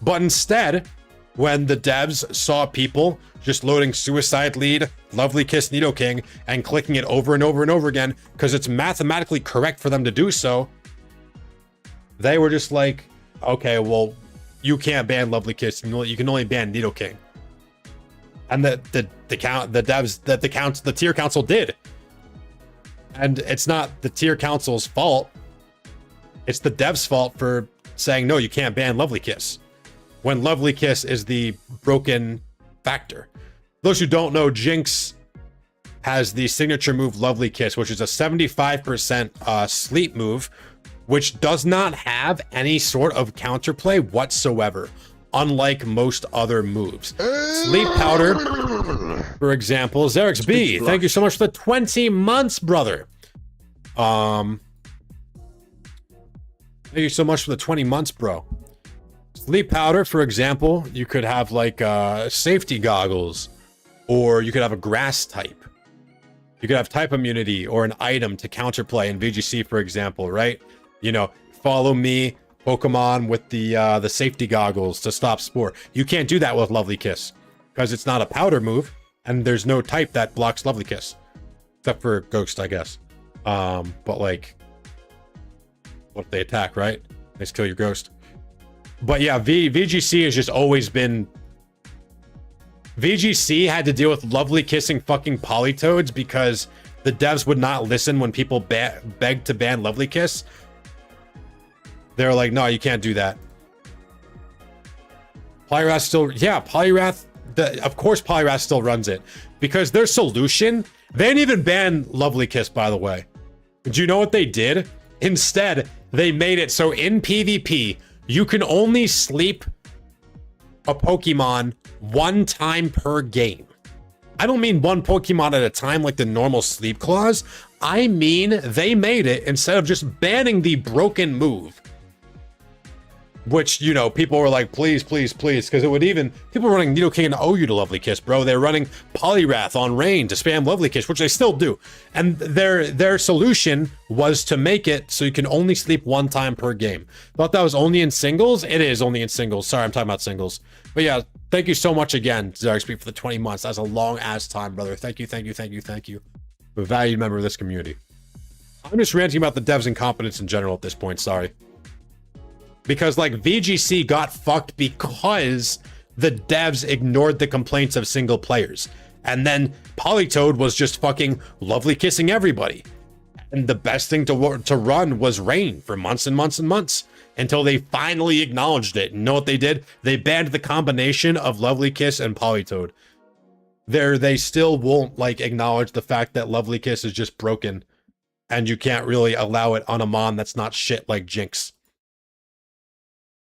But instead, when the devs saw people just loading Suicide Lead, Lovely Kiss Nidoking, and clicking it over and over and over again, because it's mathematically correct for them to do so, they were just like, okay, well, you can't ban Lovely Kiss, you can only ban Nidoking. And the tier council did. And it's not the tier council's fault. It's the dev's fault for saying, no, you can't ban Lovely Kiss, when Lovely Kiss is the broken factor. Those who don't know, Jinx has the signature move Lovely Kiss, which is a 75% sleep move, which does not have any sort of counterplay whatsoever, unlike most other moves. Sleep Powder, for example, Xerix B, thank you so much for the 20 months, brother. Thank you so much for the 20 months, bro. Sleep Powder, for example, you could have like safety goggles, or you could have a grass type. You could have type immunity or an item to counterplay in VGC, for example, right? Follow me, Pokemon with the safety goggles to stop Spore. You can't do that with Lovely Kiss, because it's not a powder move, and there's no type that blocks Lovely Kiss. Except for Ghost, I guess. But like, what if they attack, right? They just kill your Ghost. But yeah, VGC has just always been... VGC had to deal with Lovely Kissing fucking Politoads because the devs would not listen when people begged to ban Lovely Kiss. They're like, no, you can't do that. Poliwrath still... Yeah, Poliwrath... Of course Poliwrath still runs it. Because their solution... They didn't even ban Lovely Kiss, by the way. Do you know what they did? Instead, they made it so in PvP, you can only sleep a Pokemon one time per game. I don't mean one Pokemon at a time like the normal sleep clause. I mean, they made it, instead of just banning the broken move, which, people were like, please, please, please, because it would even... People were running Nidoking and OU to Lovely Kiss, bro. They're running Poliwrath on Rain to spam Lovely Kiss, which they still do. And their solution was to make it so you can only sleep one time per game. Thought that was only in singles? It is only in singles. Sorry, I'm talking about singles. But yeah, thank you so much again, Zarek, for the 20 months. That's a long-ass time, brother. Thank you, thank you, thank you, thank you. A valued member of this community. I'm just ranting about the devs' incompetence in general at this point, sorry. Because, like, VGC got fucked because the devs ignored the complaints of single players. And then Politoed was just fucking Lovely Kissing everybody. And the best thing to run was Rain for months and months and months, until they finally acknowledged it. And you know what they did? They banned the combination of Lovely Kiss and Politoed. They still won't, like, acknowledge the fact that Lovely Kiss is just broken, and you can't really allow it on a mon that's not shit like Jinx.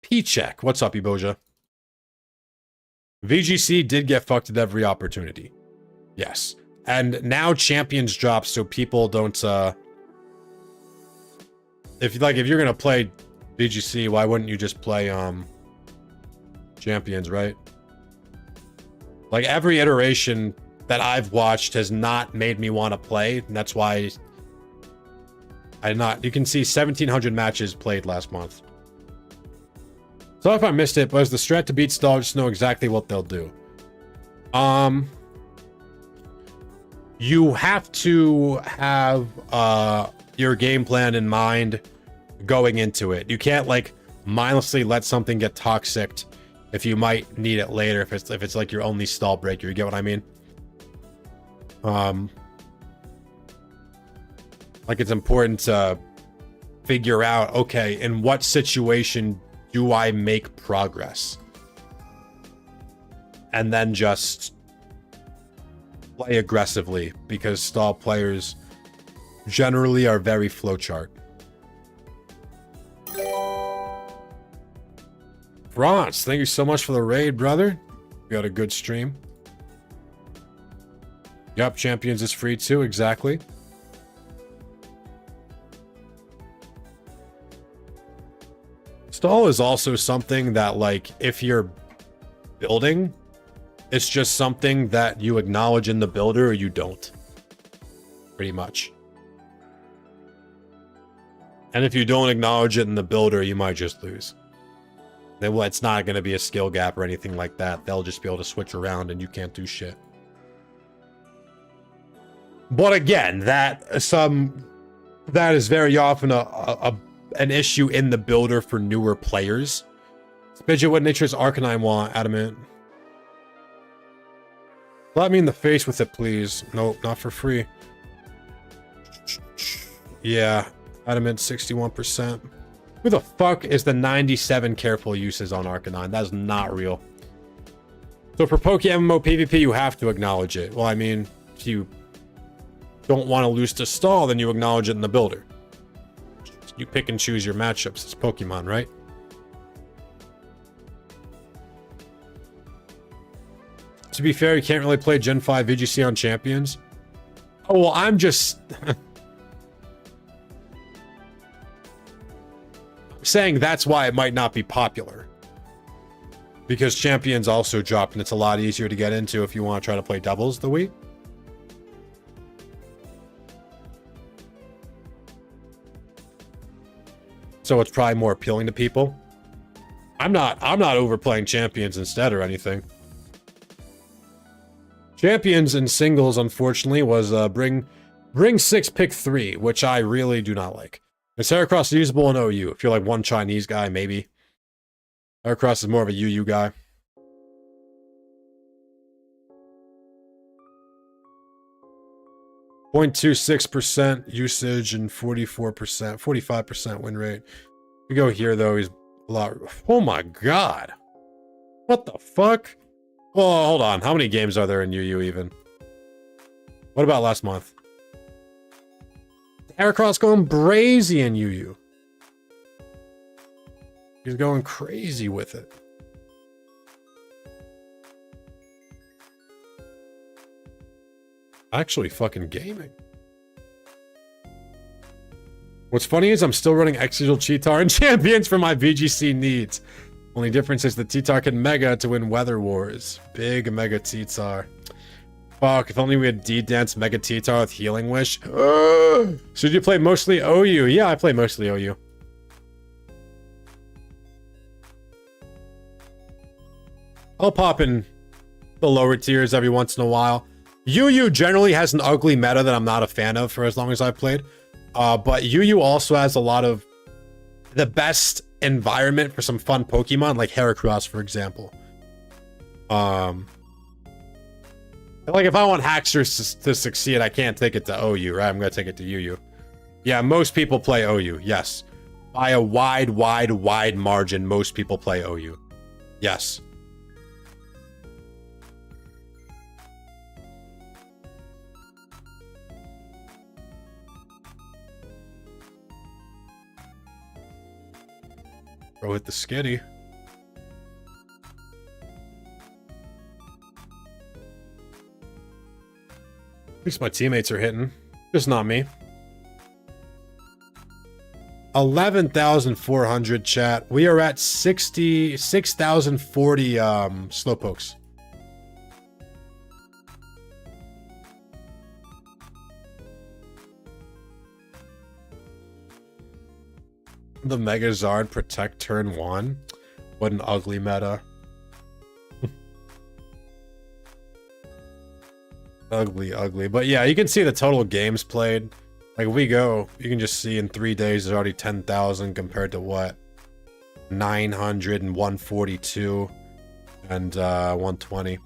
P-Check, what's up, Eboja? VGC did get fucked at every opportunity. Yes. And now champions drop so people don't if you're gonna play VGC, why wouldn't you just play champions, right? Like every iteration that I've watched has not made me want to play, and that's why you can see 1,700 matches played last month. So if I missed it, was the strat to beat stall, just know exactly what they'll do. You have to have your game plan in mind going into it. You can't like mindlessly let something get toxic if you might need it later, if it's like your only stall breaker. You get what I mean? Like it's important to figure out, okay, in what situation do I make progress? And then just play aggressively, because stall players generally are very flowchart. Franz, thank you so much for the raid, brother. We got a good stream. Yup, Champions is free too, exactly. Stall is also something that, like, if you're building, it's just something that you acknowledge in the builder or you don't. Pretty much. And if you don't acknowledge it in the builder, you might just lose. Well, it's not going to be a skill gap or anything like that. They'll just be able to switch around and you can't do shit. But again, that is very often an issue in the builder for newer players. Spidget, what nature's Arcanine want? Adamant. Slap me in the face with it, please. Nope, not for free. Yeah, Adamant 61%. Who the fuck is the 97 careful uses on Arcanine? That is not real. So for PokeMMO PvP, you have to acknowledge it. Well, I mean, if you don't want to lose to stall, then you acknowledge it in the builder. You pick and choose your matchups. It's Pokemon, right? To be fair, you can't really play Gen 5 VGC on Champions. Oh, well, I'm just saying that's why it might not be popular. Because Champions also dropped, and it's a lot easier to get into if you want to try to play doubles the week. So it's probably more appealing to people. I'm not overplaying Champions instead or anything. Champions in singles, unfortunately, was bring 6, pick 3, which I really do not like. Is Heracross usable in OU? If you're like one Chinese guy, maybe. Heracross is more of a UU guy. .26% usage and 45% win rate. We go here though, he's a lot. Oh my god. What the fuck? Oh, hold on. How many games are there in UU even? What about last month? Heracross going brazy in UU. He's going crazy with it. Actually fucking gaming. What's funny is I'm still running Exegil Cheetar and Champions for my VGC needs. Only difference is the Cheetar can Mega to win Weather Wars. Big Mega Cheetar. Fuck, if only we had D-Dance Mega Cheetar with Healing Wish. So did you play mostly OU? Yeah, I play mostly OU. I'll pop in the lower tiers every once in a while. UU generally has an ugly meta that I'm not a fan of for as long as I've played. But UU also has a lot of the best environment for some fun Pokemon, like Heracross, for example. Like if I want Haxorus to succeed, I can't take it to OU, right? I'm gonna take it to UU. Yeah, most people play OU, yes. By a wide margin, most people play OU. Yes. Bro hit the skitty. At least my teammates are hitting. Just not me. 11,400 chat. We are at 6,040 slowpokes. The Megazard protect turn 1. What an ugly meta. Ugly, ugly. But yeah, you can see the total games played. Like, if we go, you can just see in 3 days there's already 10,000 compared to what? 900 and 142 and 120.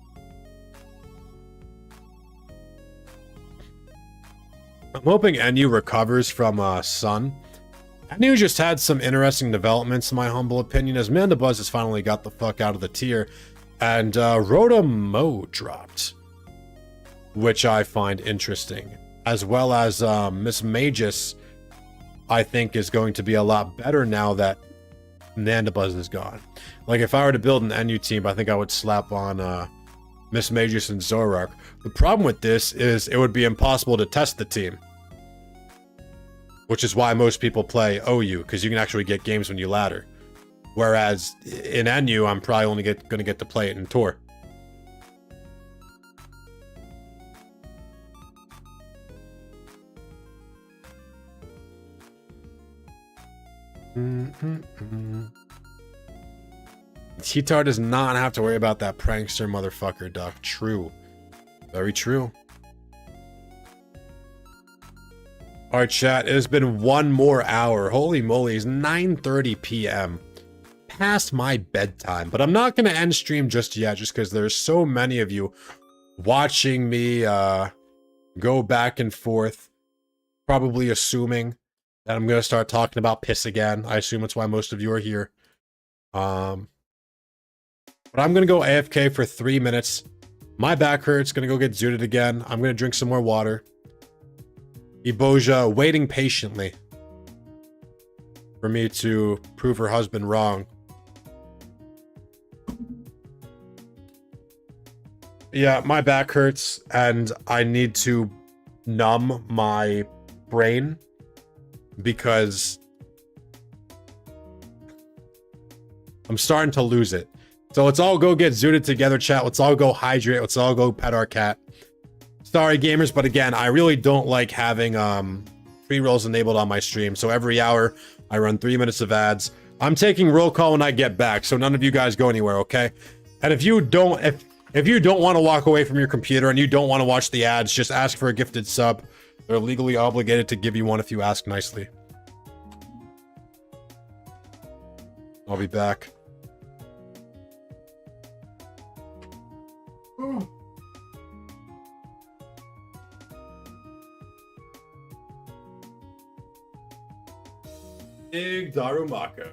I'm hoping NU recovers from Sun. NU just had some interesting developments, in my humble opinion, as Mandabuzz has finally got the fuck out of the tier, and Rotom-Mo dropped, which I find interesting, as well as Miss Magus, I think, is going to be a lot better now that Mandabuzz is gone. Like, if I were to build an NU team, I think I would slap on Miss Magus and Zoroark. The problem with this is it would be impossible to test the team, which is why most people play OU, because you can actually get games when you ladder. Whereas in NU, I'm probably only going to get to play it in Tour. T-Tar does not have to worry about that prankster motherfucker, Duck. True. Very true. Alright, chat. It has been 1 more hour. Holy moly, it's 9:30 p.m. Past my bedtime. But I'm not going to end stream just yet, just because there's so many of you watching me go back and forth, probably assuming that I'm going to start talking about piss again. I assume that's why most of you are here. But I'm going to go AFK for 3 minutes. My back hurts. Going to go get zooted again. I'm going to drink some more water. Eboja waiting patiently for me to prove her husband wrong. Yeah, my back hurts and I need to numb my brain because I'm starting to lose it. So let's all go get zooted together, chat. Let's all go hydrate. Let's all go pet our cat. Sorry, gamers, but again, I really don't like having pre-rolls enabled on my stream. So every hour, I run 3 minutes of ads. I'm taking roll call when I get back, so none of you guys go anywhere, okay? And if you don't want to walk away from your computer and you don't want to watch the ads, just ask for a gifted sub. They're legally obligated to give you one if you ask nicely. I'll be back. Big Darumaka.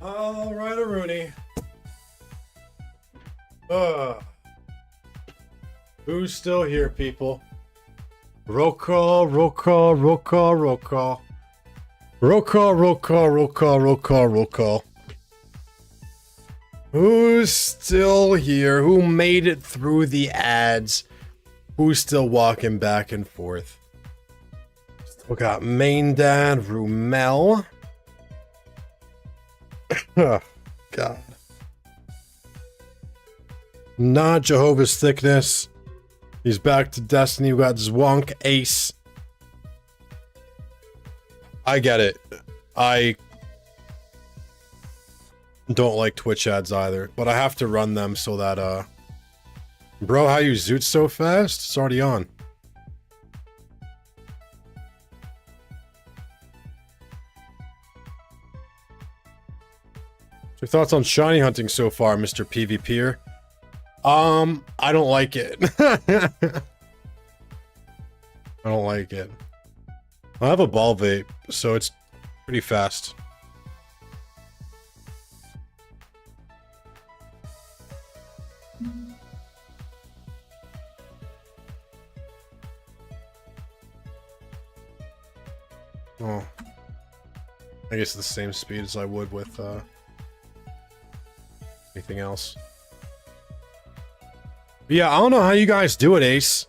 All right, Rooney. Who's still here, people? Roll call, roll call, roll call, roll call. Roll call, roll call, roll call, roll call, roll call. Who's still here? Who made it through the ads? Who's still walking back and forth? Still got Main Dad, Rumel. Oh, God. Not Jehovah's Thickness. He's back to Destiny. We got Zwonk Ace. I get it. I don't like Twitch ads either, but I have to run them so that, Bro, how you zoot so fast? It's already on. Your thoughts on shiny hunting so far, Mr. PvPer? I don't like it. I don't like it. I have a ball vape, so it's pretty fast. Oh. I guess the same speed as I would with, anything else. But yeah, I don't know how you guys do it, Ace.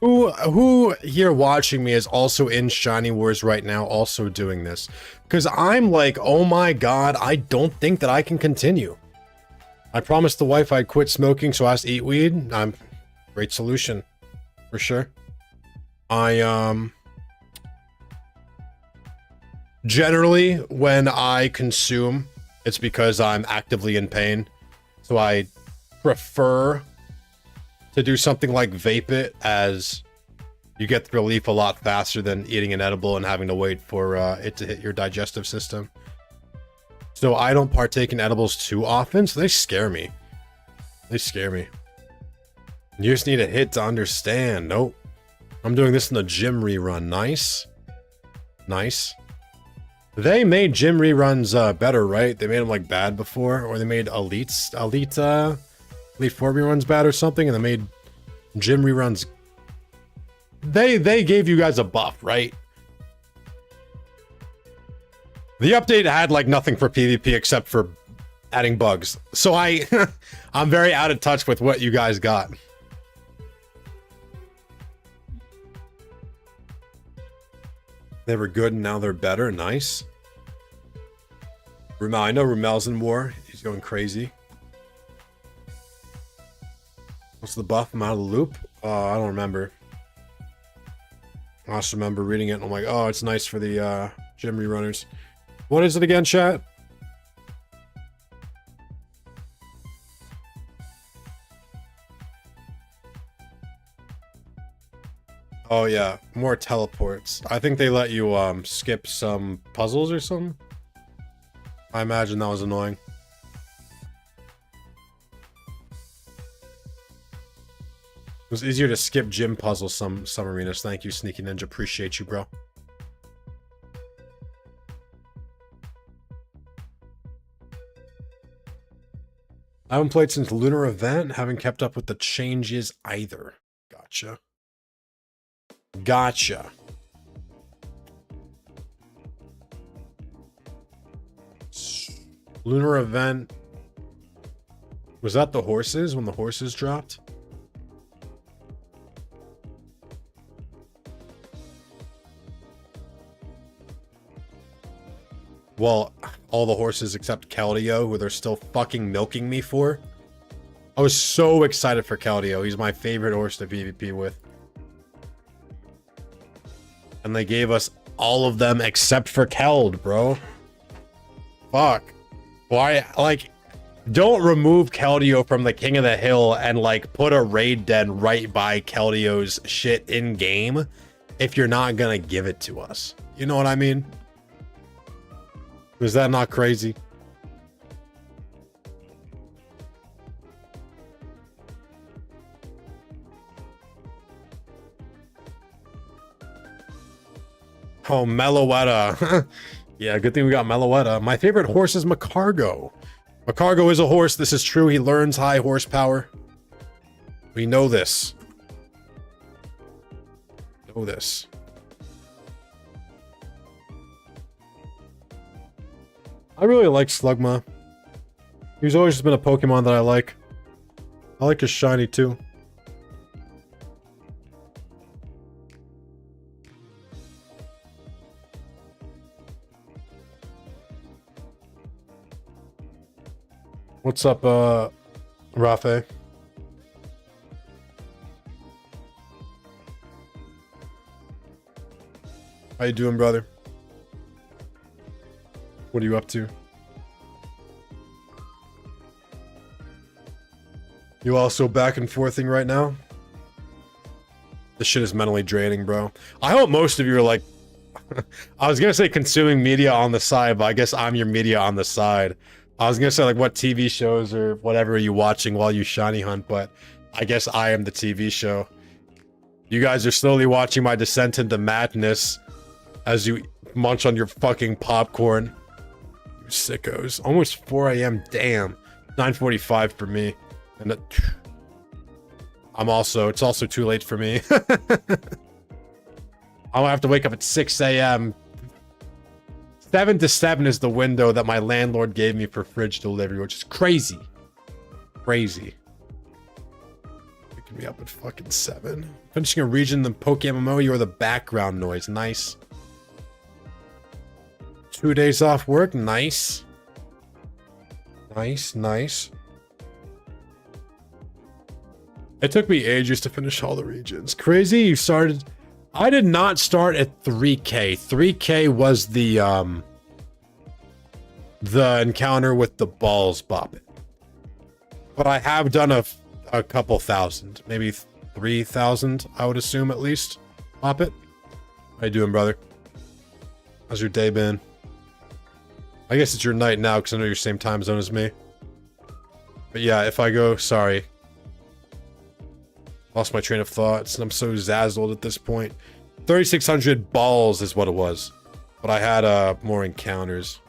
Who here watching me is also in Shiny Wars right now, also doing this? Because I'm like, oh my god, I don't think that I can continue. I promised the wife I'd quit smoking so as to eat weed. Great solution. For sure. Generally, when I consume, it's because I'm actively in pain. So I prefer to do something like vape it, as you get the relief a lot faster than eating an edible and having to wait for it to hit your digestive system. So I don't partake in edibles too often, so they scare me. They scare me. You just need a hit to understand. Nope. I'm doing this in the gym rerun. Nice. Nice. They made gym reruns better, right? They made them like bad before, or they made Elite 4 reruns bad or something, and they made gym reruns. They gave you guys a buff, right? The update had like nothing for PvP except for adding bugs. So I'm very out of touch with what you guys got. They were good and now they're better. Nice. Rumel, I know Rumel's in war. He's going crazy. What's the buff? I'm out of the loop? I don't remember. I just remember reading it and I'm like, oh, it's nice for the gym rerunners. What is it again, chat? Oh yeah, more teleports. I think they let you skip some puzzles or something. I imagine that was annoying. It was easier to skip gym puzzles some arenas. Thank you, Sneaky Ninja. Appreciate you, bro. I haven't played since Lunar Event. Haven't kept up with the changes either. Gotcha. Gotcha. Lunar Event. Was that the horses when the horses dropped? Well, all the horses except Keldeo, who they're still fucking milking me for. I was so excited for Keldeo. He's my favorite horse to PvP with. And they gave us all of them except for Keld, bro. Fuck. Why, like, don't remove Keldeo from the King of the Hill and, like, put a raid den right by Keldeo's shit in-game if you're not gonna give it to us. You know what I mean? Is that not crazy? Oh, Meloetta. Yeah, good thing we got Meloetta. My favorite horse is Macargo. Macargo is a horse. This is true. He learns high horsepower. We know this. Know this. I really like Slugma. He's always just been a Pokemon that I like. I like his shiny too. What's up, Rafe? How you doing, brother? What are you up to? You also back and forthing right now? This shit is mentally draining, bro. I hope most of you are like... I was gonna say consuming media on the side, but I guess I'm your media on the side. I was gonna say like what TV shows or whatever are you watching while you shiny hunt, but I guess I am the TV show. You guys are slowly watching my descent into madness as you munch on your fucking popcorn. You sickos. Almost 4 a.m. Damn. 9:45 for me. And it's also too late for me. I'll have to wake up at 6 a.m. 7 to 7 is the window that my landlord gave me for fridge delivery, which is crazy. Crazy. Waking me up at fucking 7. Finishing a region in the PokeMMO, you are the background noise. Nice. 2 days off work. Nice. Nice, nice. It took me ages to finish all the regions. Crazy, you started... I did not start at 3K. 3K was the encounter with the balls bopping. But I have done a couple thousand. Maybe 3,000, I would assume at least. Bop it. How you doing, brother? How's your day been? I guess it's your night now because I know you're same time zone as me. But yeah, if I go... Sorry. Lost my train of thoughts, and I'm so zazzled at this point. 3,600 balls is what it was. But I had more encounters.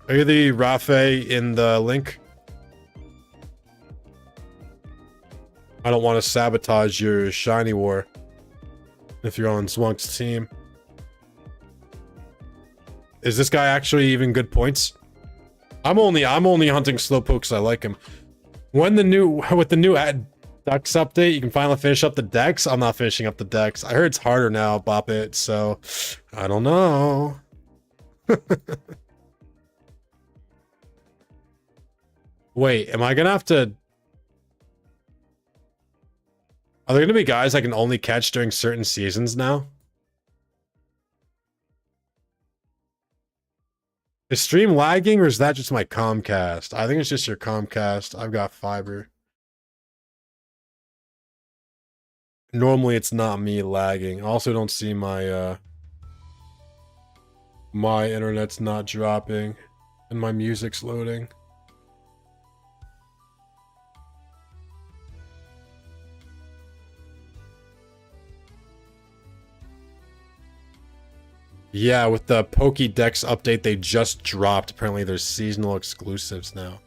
Are you the Rafe in the link? I don't want to sabotage your shiny war if you're on Zwonk's team. Is this guy actually even good points? I'm only hunting Slowpoke because I like him. With the new Dex update, you can finally finish up the Dex. I'm not finishing up the Dex. I heard it's harder now, bop it, so I don't know. Wait, am I gonna have to... Are there gonna be guys I can only catch during certain seasons now? Is stream lagging or is that just my Comcast? I think it's just your Comcast. I've got fiber. Normally it's not me lagging. I also don't see my my internet's not dropping and my music's loading. Yeah, with the Pokédex update they just dropped, apparently there's seasonal exclusives now.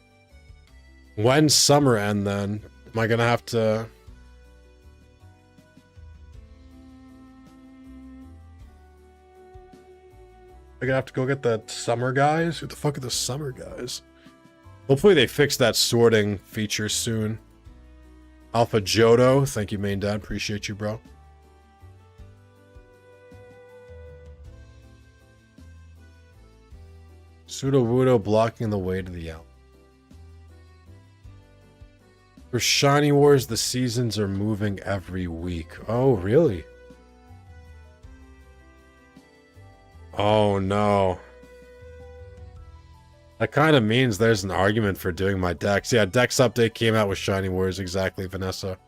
When's summer end then? Am I gonna have to... I'm gonna have to go get the summer guys? Who the fuck are the summer guys? Hopefully they fix that sorting feature soon. Alpha Jodo, thank you main dad, appreciate you bro. Sudowoodo blocking the way to the out. For Shiny Wars, the seasons are moving every week. Oh, really? Oh, no. That kind of means there's an argument for doing my Dex. Yeah, Dex update came out with Shiny Wars, exactly, Vanessa.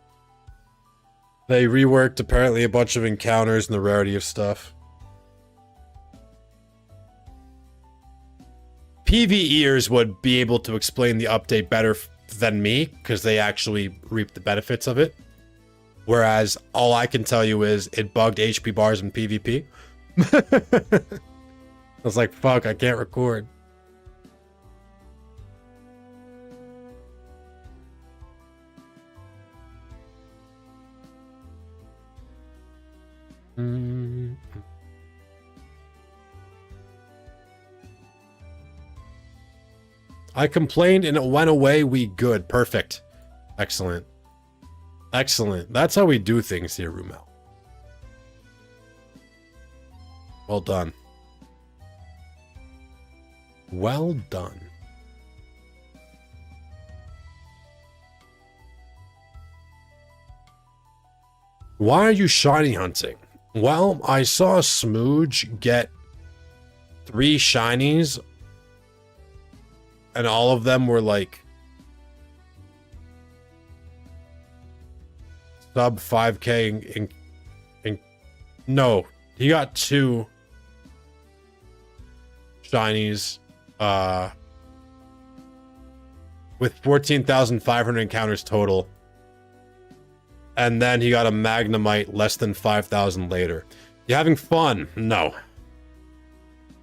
They reworked, apparently, a bunch of encounters and the rarity of stuff. PvEers would be able to explain the update better than me, because they actually reap the benefits of it. Whereas all I can tell you is it bugged HP bars in PvP. I was like, fuck, I can't record. I complained and it went away. We good. Perfect. Excellent. Excellent. That's how we do things here, Rumel. Well done. Well done. Why are you shiny hunting? Well, I saw Smooge get 3 shinies, and all of them were like sub 5k no, he got 2 shinies with 14,500 encounters total. And then he got a Magnemite less than 5,000 later. You having fun? No.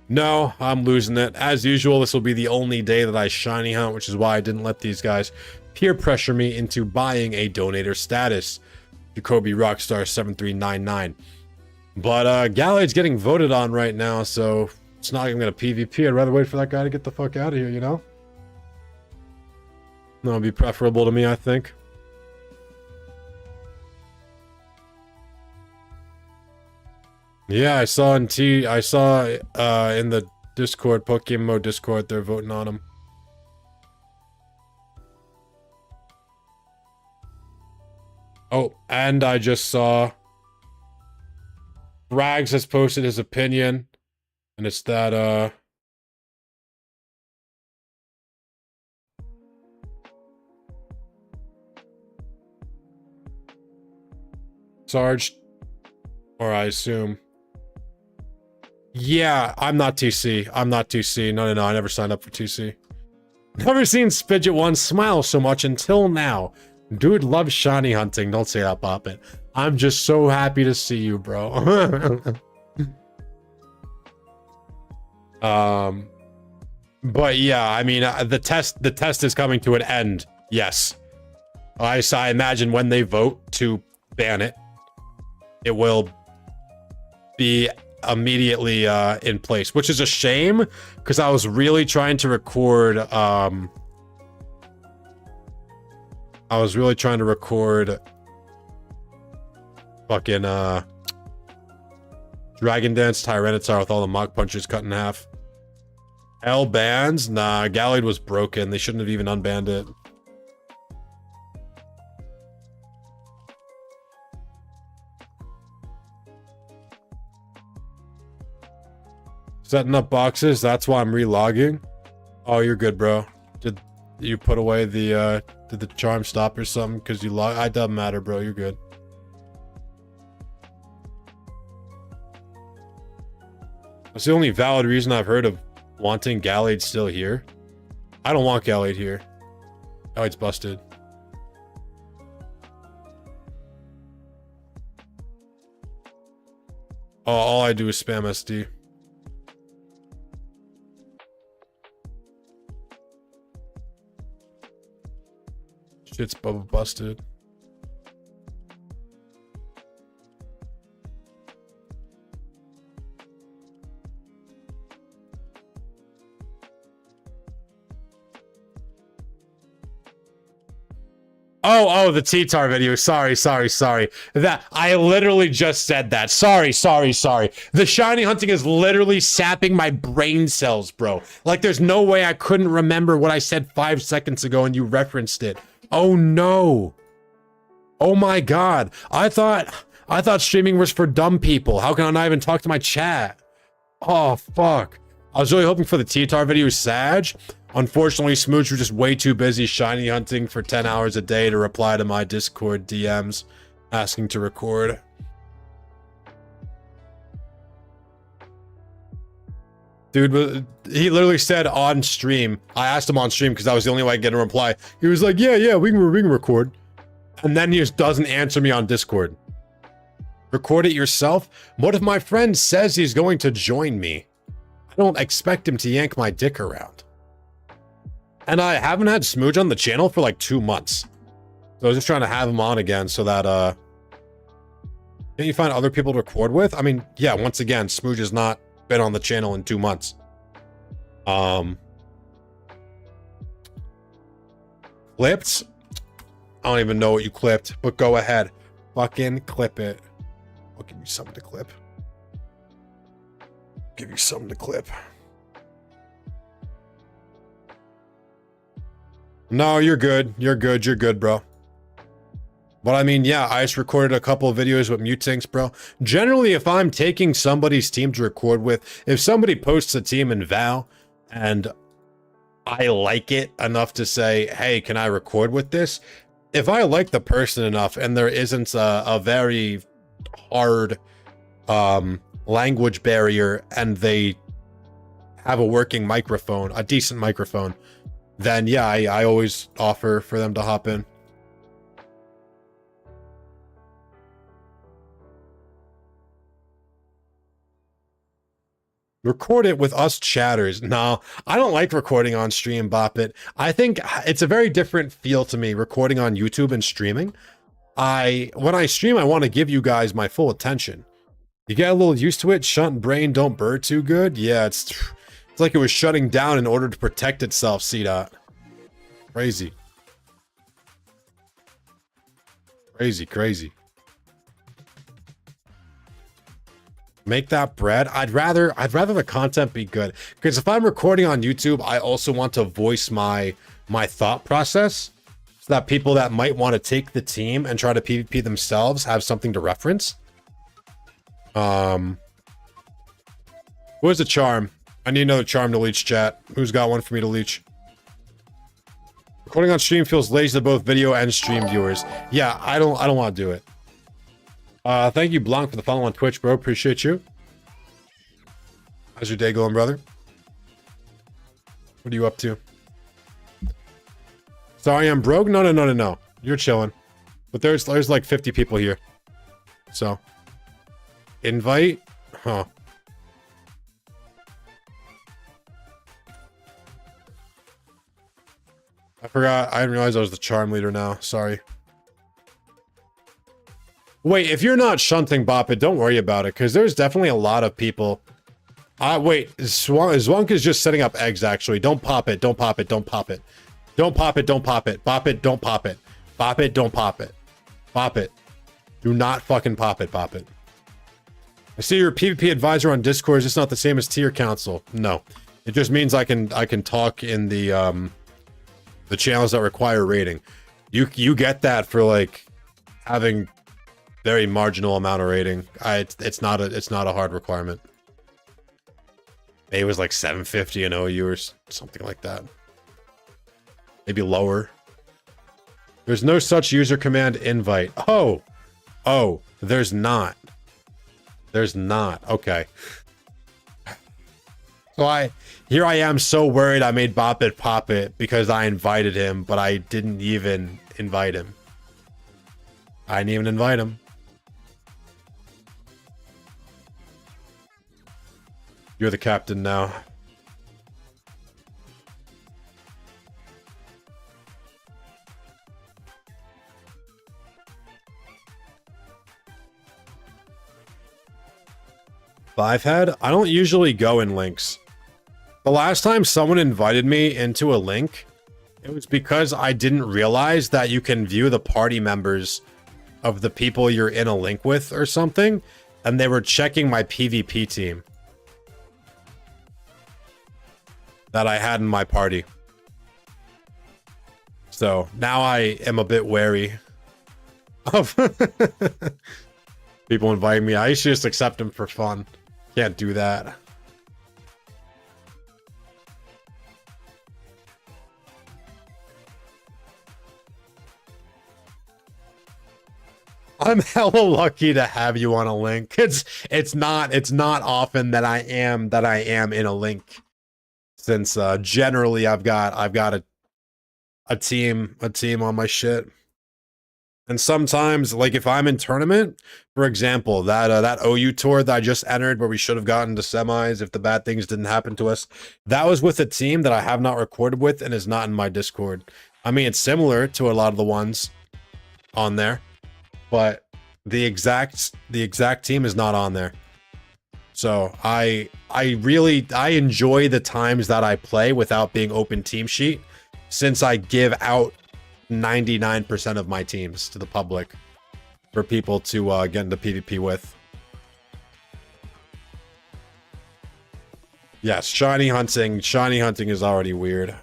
No, I'm losing it. As usual, this will be the only day that I shiny hunt, which is why I didn't let these guys peer pressure me into buying a donator status. Jacoby Rockstar 7399. But Gallade's getting voted on right now, so it's not even gonna PvP. I'd rather wait for that guy to get the fuck out of here, you know? That would be preferable to me, I think. Yeah, I saw in the Discord, PokeMMO Discord, they're voting on him. Oh, and I just saw Rags has posted his opinion, and it's that Sarge, or I assume. Yeah, I'm not TC. I'm not TC. No, I never signed up for TC. Never seen Spidget 1 smile so much until now. Dude loves shiny hunting. Don't say that, Poppin. I'm just so happy to see you, bro. But yeah, I mean, the test is coming to an end. Yes. I imagine when they vote to ban it, it will be immediately in place, which is a shame because I was really trying to record fucking Dragon Dance Tyranitar with all the Mach Punchers cut in half. L bans? Nah, Gallade was broken. They shouldn't have even unbanned it. Setting up boxes, that's why I'm relogging. Oh, you're good, bro. Did you put away the did the charm stop or something? Because you log, it doesn't matter, bro. You're good. That's the only valid reason I've heard of wanting Gallade still here. I don't want Gallade here. Gallade's busted. Oh, all I do is spam SD. Shit's bubble busted. Oh, the T-Tar video. Sorry. That I literally just said that. Sorry. The shiny hunting is literally sapping my brain cells, bro. Like there's no way I couldn't remember what I said 5 seconds ago and you referenced it. Oh no. Oh my god. I thought streaming was for dumb people. How can I not even talk to my chat? Oh fuck. I was really hoping for the T-Tar video Sag. Unfortunately, Smooch was just way too busy shiny hunting for 10 hours a day to reply to my Discord DMs asking to record. Dude, he literally said on stream, I asked him on stream because that was the only way I get a reply. He was like, yeah, we can record. And then he just doesn't answer me on Discord. Record it yourself? What if my friend says he's going to join me? I don't expect him to yank my dick around. And I haven't had Smooge on the channel for like 2 months. So I was just trying to have him on again so that, can you find other people to record with? I mean, yeah, once again, Smooge has not been on the channel in 2 months. Clipped? I don't even know what you clipped, but go ahead. Fucking clip it. I'll give you something to clip. Give you something to clip. No, you're good. You're good, bro. But I mean, yeah, I just recorded a couple of videos with Mutinks, bro. Generally, if I'm taking somebody's team to record with, if somebody posts a team in Val and I like it enough to say, hey, can I record with this? If I like the person enough and there isn't a very hard language barrier and they have a working microphone, a decent microphone, then yeah, I always offer for them to hop in. Record it with us chatters. No, I don't like recording on stream, Bop It. I think it's a very different feel to me, recording on YouTube and streaming. When I stream, I want to give you guys my full attention. You get a little used to it. Shunt brain don't burr too good. Yeah, it's like it was shutting down in order to protect itself, C-Dot. Crazy. Crazy. Make that bread. I'd rather the content be good, because if I'm recording on YouTube, I also want to voice my thought process so that people that might want to take the team and try to PvP themselves have something to reference. Where's the charm? I need another charm to leech, chat. Who's got one for me to leech? Recording on stream feels lazy to both video and stream viewers. Yeah, I don't want to do it. Thank you, Blanc, for the follow on Twitch, bro. Appreciate you. How's your day going, brother? What are you up to? Sorry, I'm broke? No. You're chilling. But there's like 50 people here. So. Invite? Huh. I forgot. I didn't realize I was the charm leader now. Sorry. Wait, if you're not shunting Bop It, don't worry about it, because there's definitely a lot of people. Wait, Zwunk is just setting up eggs, actually. Don't pop it, don't pop it, don't pop it. Don't pop it, don't pop it. Bop it, don't pop it. Bop it, don't pop it. Bop it. Do not fucking pop it, Bop It. I see your PvP advisor on Discord is just not the same as tier council. No. It just means I can talk in the channels that require rating. You get that for like having very marginal amount of rating. It's not a hard requirement. Maybe it was like 750 an OU or something like that. Maybe lower. There's no such user command invite. Oh, there's not. There's not. Okay. So here I am so worried I made Bop It pop it because I invited him, but I didn't even invite him. I didn't even invite him. You're the captain now. Five head? I don't usually go in links. The last time someone invited me into a link, it was because I didn't realize that you can view the party members of the people you're in a link with or something, and they were checking my PvP team that I had in my party. So now I am a bit wary of people inviting me. I used to just accept them for fun. Can't do that. I'm hella lucky to have you on a link. It's not often that I am in a link, since generally I've got a team on my shit. And sometimes, like if I'm in tournament, for example, that OU tour that I just entered where we should have gotten to semis if the bad things didn't happen to us, that was with a team that I have not recorded with and is not in my Discord. I mean, it's similar to a lot of the ones on there, but the exact team is not on there. So I enjoy the times that I play without being open team sheet, since I give out 99% of my teams to the public for people to get into PvP with. Yes, shiny hunting is already weird.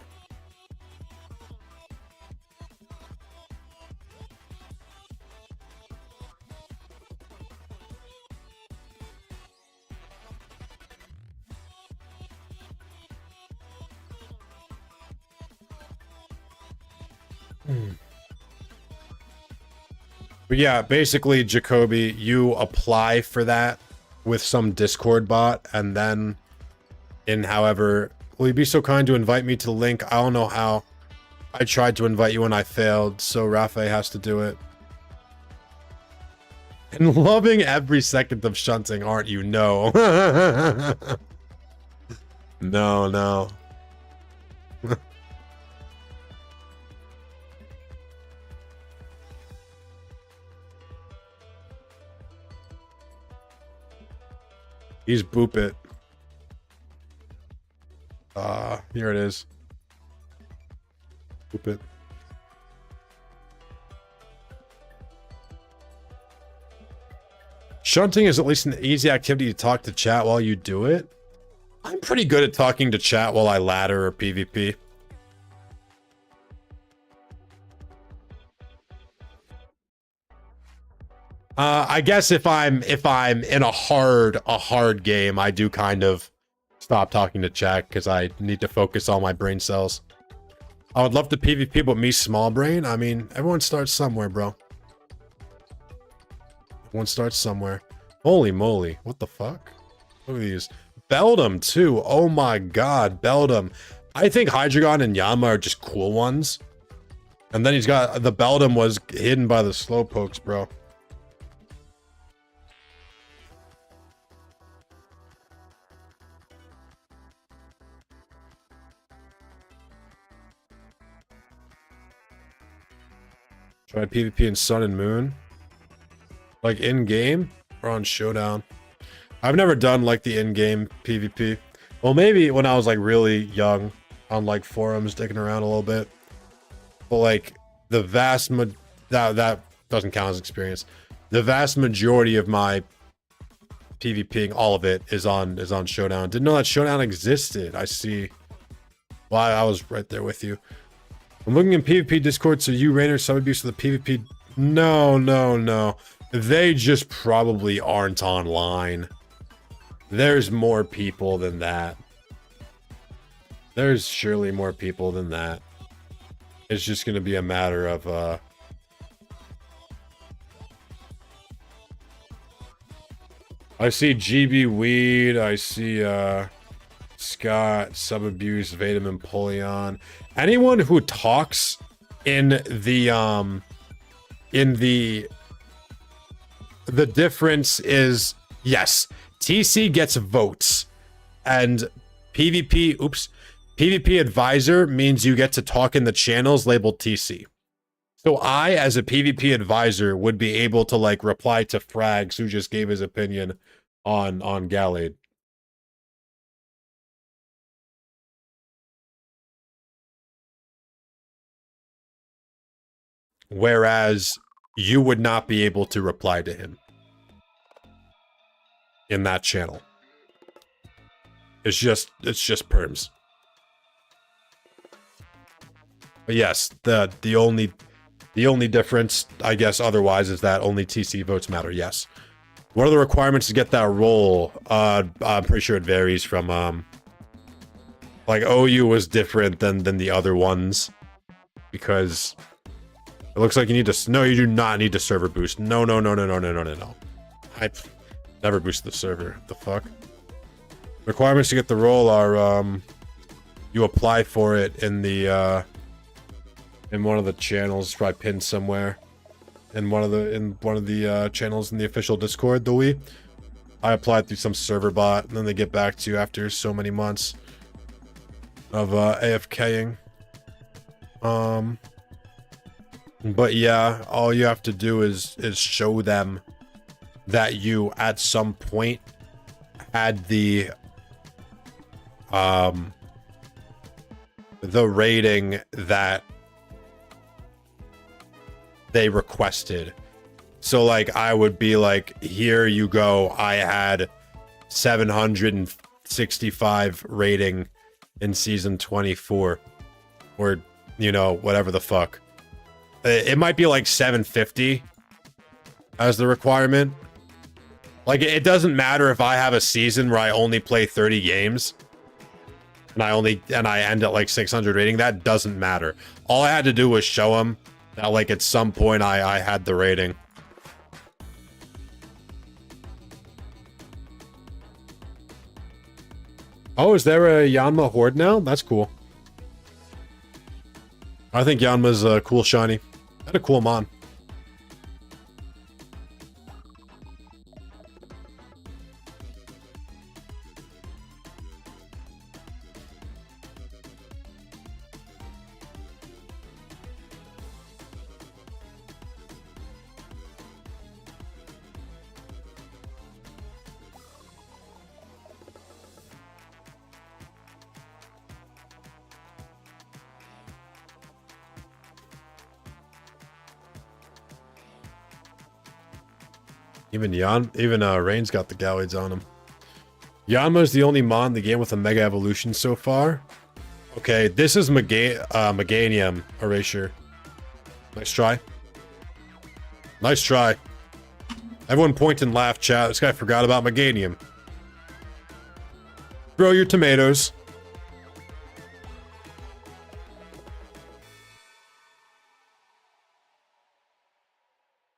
But yeah, basically, Jacoby, you apply for that with some Discord bot, and then will you be so kind to invite me to the link? I don't know how. I tried to invite you and I failed, so Rafe has to do it. And loving every second of shunting, aren't you? No. No. He's boop it. Here it is. Boop it. Shunting is at least an easy activity to talk to chat while you do it. I'm pretty good at talking to chat while I ladder or PvP. I guess if I'm in a hard game, I do kind of stop talking to chat because I need to focus all my brain cells. I would love to PvP, but me small brain. I mean, everyone starts somewhere, bro. Everyone starts somewhere. Holy moly, what the fuck? Look at these. Beldum too. Oh my god, Beldum. I think Hydreigon and Yama are just cool ones. And then he's got the Beldum was hidden by the Slowpokes, bro. Try PvP in Sun and Moon. Like in-game or on Showdown? I've never done like the in-game PvP. Well, maybe when I was like really young on like forums digging around a little bit. But like the that doesn't count as experience. The vast majority of my PvPing, all of it, is on Showdown. Didn't know that Showdown existed. I see. Well, I was right there with you. I'm looking in PvP Discord, so you, Rainer, sub abuse of the PvP. No. They just probably aren't online. There's more people than that. There's surely more people than that. It's just gonna be a matter of, I see GB Weed, I see, Scott, Subabuse, Vadim, and Polion. Anyone who talks in the difference is, yes, TC gets votes, and PvP advisor means you get to talk in the channels labeled TC. So I, as a PvP advisor, would be able to like reply to Frags, who just gave his opinion on Gallade. Whereas you would not be able to reply to him in that channel. It's just perms. But yes, the only difference, I guess, otherwise is that only TC votes matter. Yes. What are the requirements to get that role? I'm pretty sure it varies from like OU was different than the other ones, because It looks like you need to... No, you do not need to server boost. No, no, no, no, no, no, no, no, no. I never boosted the server. What the fuck? Requirements to get the role are, you apply for it in the, in one of the channels, probably pinned somewhere. In one of the channels in the official Discord, the Wii. I applied through some server bot, and then they get back to you after so many months of AFKing. But yeah, all you have to do is show them that you at some point had the rating that they requested. So like I would be like, here you go, I had 765 rating in season 24, or you know, whatever the fuck. It might be like 750 as the requirement. Like it doesn't matter if I have a season where I only play 30 games and I end at like 600 rating. That doesn't matter. All I had to do was show them that like at some point I had the rating. Oh, is there a Yanma horde now? That's cool. I think Yanma's a cool shiny. And a cool mon. Even Rain's got the Gallids on him. Yanma's the only mon in the game with a Mega Evolution so far. Okay, this is Meganium Erasure. Nice try. Nice try. Everyone point and laugh, chat. This guy forgot about Meganium. Grow your tomatoes.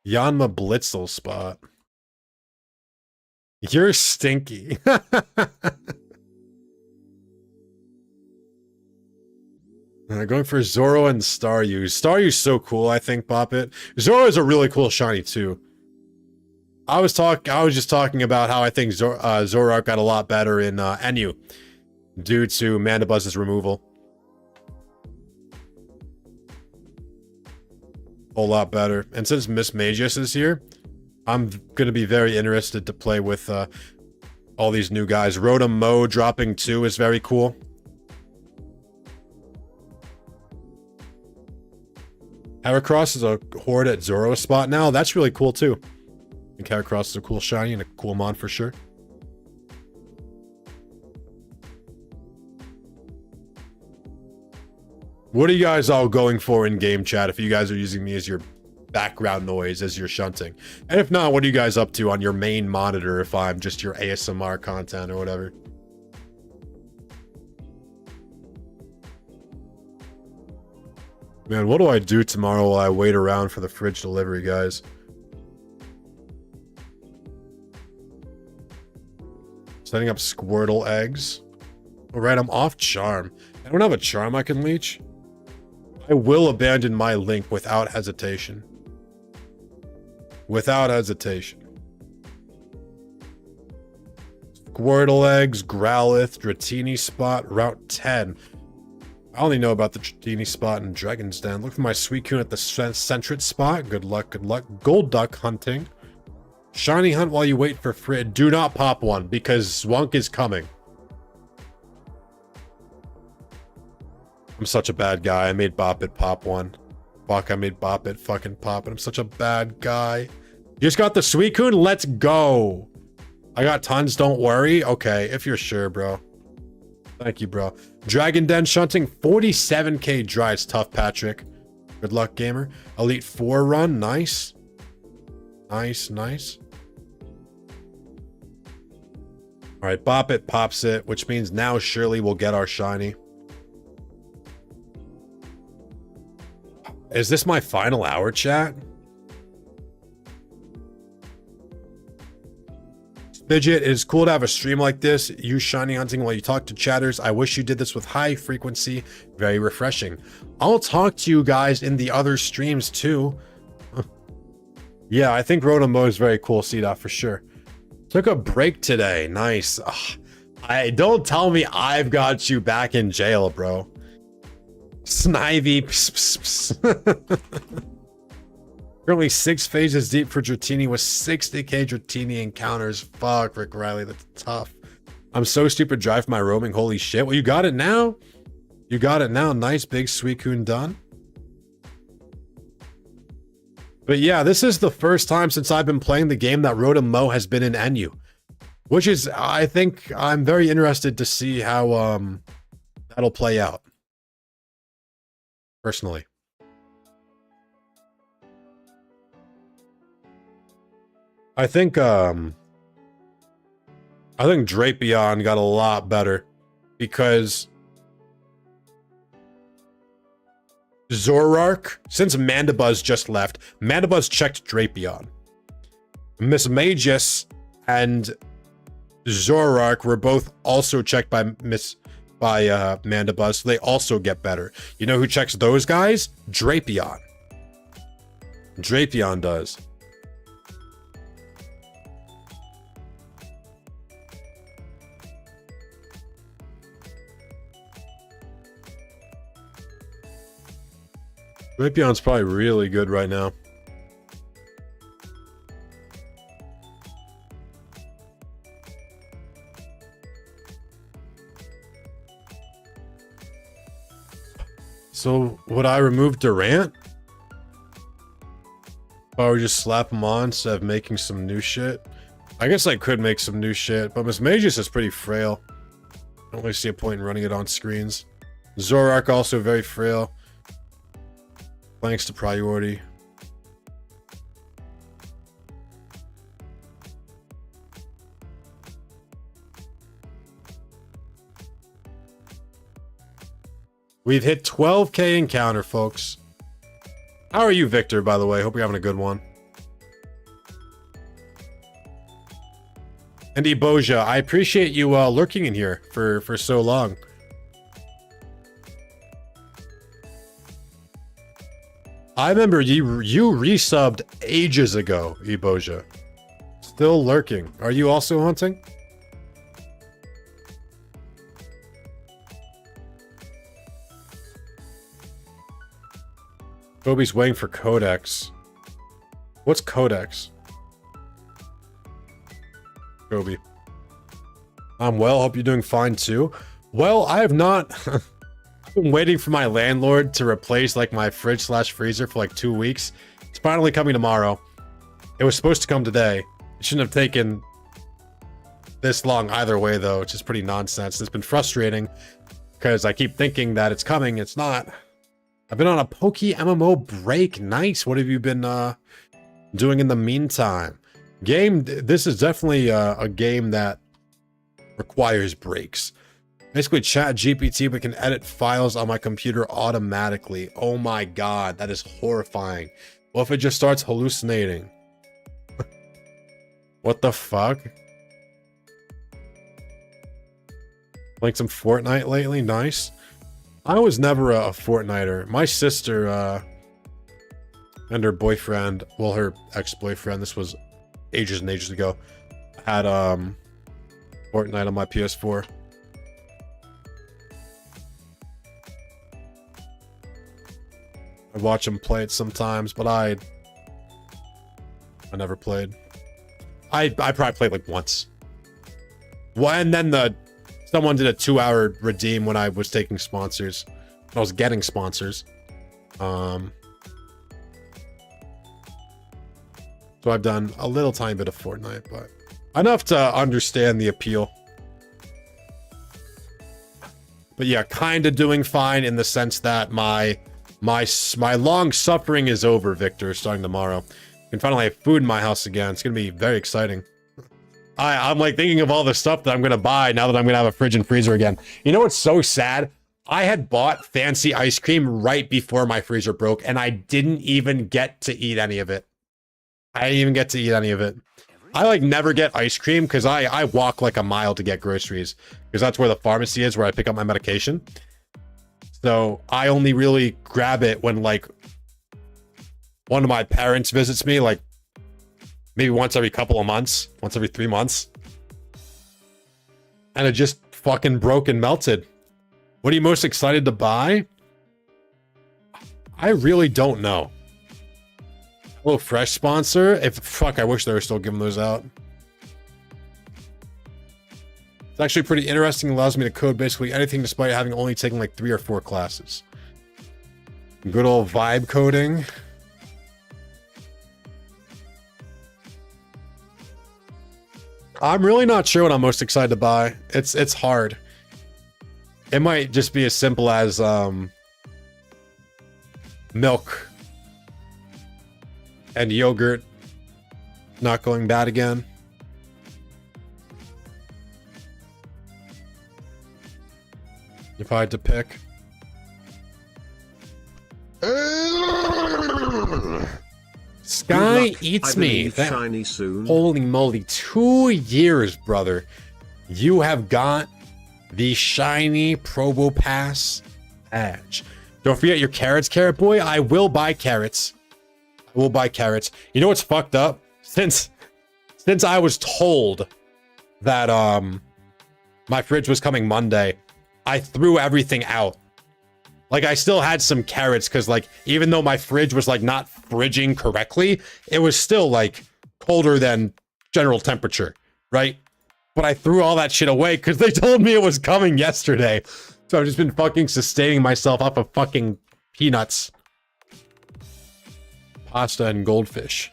Yanma Blitzel spot. You're stinky. Going for Zoro and Staryu. Staryu's so cool, I think, Boppet. Zoro is a really cool shiny, too. I was just talking about how I think Zoroark got a lot better in NU due to Mandabuzz's removal. A whole lot better. And since Miss Magus is here, I'm gonna be very interested to play with all these new guys. Rotom Mo dropping 2 is very cool. Heracross is a horde at Zoro spot now. That's really cool too. I think Heracross is a cool shiny and a cool mon for sure. What are you guys all going for in game chat if you guys are using me as your background noise as you're shunting? And if not, what are you guys up to on your main monitor if I'm just your ASMR content or whatever? Man, what do I do tomorrow while I wait around for the fridge delivery, guys? Setting up Squirtle eggs. Alright, I'm off Charm. I don't have a Charm I can leech. I will abandon my Link without hesitation. Without hesitation. Squirtle eggs, Growlithe, Dratini spot, Route 10. I only know about the Dratini spot in Dragon's Den. Look for my Suicune at the Sentret spot. Good luck, good luck. Gold Duck hunting. Shiny hunt while you wait for Frid. Do not pop one because Zwunk is coming. I'm such a bad guy. I made Boppet pop one. Fuck, I made Boppet fucking pop it. I'm such a bad guy. You just got the Suicune? Let's go. I got tons, don't worry. Okay, if you're sure, bro. Thank you, bro. Dragon Den shunting, 47k dry. It's tough, Patrick. Good luck, gamer. Elite 4 run, nice. Nice, nice. All right, Boppet pops it, which means now surely we'll get our shiny. Is this my final hour, chat? Spidget, it is cool to have a stream like this. You shiny hunting while you talk to chatters. I wish you did this with high frequency. Very refreshing. I'll talk to you guys in the other streams too. Yeah, I think PokeMMO is very cool, CDOT, for sure. Took a break today. Nice. Ugh. Don't tell me I've got you back in jail, bro. Snivy. Currently 6 phases deep for Dratini with 60k Dratini encounters. Fuck, Rick Riley, that's tough. I'm so stupid, drive my roaming. Holy shit. Well, you got it now. You got it now. Nice, big Suicune done. But yeah, this is the first time since I've been playing the game that PokeMMO has been in NU. Which is, I think, I'm very interested to see how that'll play out. Personally. I think Drapion got a lot better because Zoroark, since Mandibuzz just left, Mandibuzz checked Drapion. Miss Magus and Zoroark were both also checked by Mandibuzz, so they also get better. You know who checks those guys? Drapion. Drapion does. Drapion's probably really good right now. So, would I remove Durant? Or just slap him on instead of making some new shit? I guess I could make some new shit, but Miss Magus is pretty frail. I don't really see a point in running it on screens. Zoroark also very frail. Thanks to priority. We've hit 12k encounter, folks. How are you, Victor, by the way? Hope you're having a good one. And Eboja, I appreciate you lurking in here for so long. I remember you resubbed ages ago, Eboja. Still lurking. Are you also hunting? Kobe's waiting for Codex. What's Codex? Kobe. I'm well, hope you're doing fine too. Well, I have not... I've been waiting for my landlord to replace like my fridge / freezer for like 2 weeks. It's finally coming tomorrow. It was supposed to come today. It shouldn't have taken this long either way though, which is pretty nonsense. It's been frustrating because I keep thinking that it's coming. It's not. I've been on a PokeMMO break. Nice. What have you been doing in the meantime? This is definitely a game that requires breaks. Basically, chat GPT, but can edit files on my computer automatically. Oh my god, that is horrifying. What if it just starts hallucinating? What the fuck? Playing some Fortnite lately? Nice. I was never a Fortniter. My sister and her boyfriend, well, her ex-boyfriend, this was ages and ages ago, had Fortnite on my PS4. I watch him play it sometimes, but I never played. I probably played like once. Well, and then someone did a 2-hour redeem when I was taking sponsors. I was getting sponsors. So I've done a little tiny bit of Fortnite, but enough to understand the appeal. But yeah, kind of doing fine in the sense that my long suffering is over, Victor, starting tomorrow. I can finally have food in my house again. It's gonna be very exciting. I'm like thinking of all the stuff that I'm gonna buy now that I'm gonna have a fridge and freezer again. You know what's so sad? I had bought fancy ice cream right before my freezer broke, and I didn't even get to eat any of it. I didn't even get to eat any of it. I like never get ice cream because I walk like a mile to get groceries because that's where the pharmacy is where I pick up my medication. So I only really grab it when like one of my parents visits me, like maybe once every couple of months, once every 3 months. And it just fucking broke and melted. What are you most excited to buy? I really don't know. Hello Fresh sponsor. Fuck, I wish they were still giving those out. It's actually pretty interesting. It allows me to code basically anything despite having only taken like 3 or 4 classes. Good old vibe coding. I'm really not sure what I'm most excited to buy. It's hard. It might just be as simple as milk and yogurt not going bad again. If I had to pick. Sky eats me. Shiny soon. Holy moly, 2 years, brother. You have got the shiny Probo Pass badge. Don't forget your carrots, Carrot Boy. I will buy carrots. I will buy carrots. You know what's fucked up? Since I was told that my fridge was coming Monday, I threw everything out. Like, I still had some carrots because, like, even though my fridge was, like, not fridging correctly, it was still, like, colder than general temperature, right? But I threw all that shit away because they told me it was coming yesterday. So I've just been fucking sustaining myself off of fucking peanuts. Pasta and goldfish.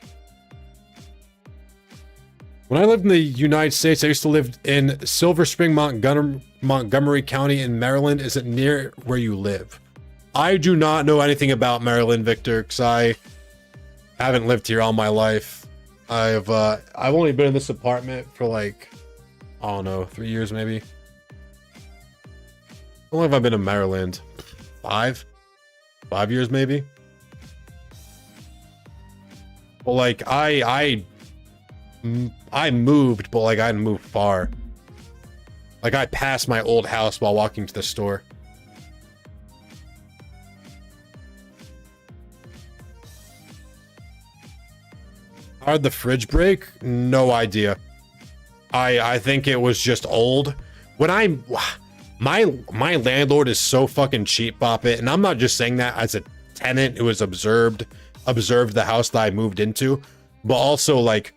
When I lived in the United States, I used to live in Silver Spring, Montgomery County in Maryland. Is it near where you live? I do not know anything about Maryland, Victor, because I haven't lived here all my life. I've only been in this apartment for like, I don't know, 3 years maybe. How long have I been in Maryland? 5 years maybe. Well, like I moved, but like I didn't move far. Like I passed my old house while walking to the store. How'd the fridge break? No idea. I think it was just old. When my landlord is so fucking cheap, bop it, and I'm not just saying that as a tenant who has observed the house that I moved into, but also like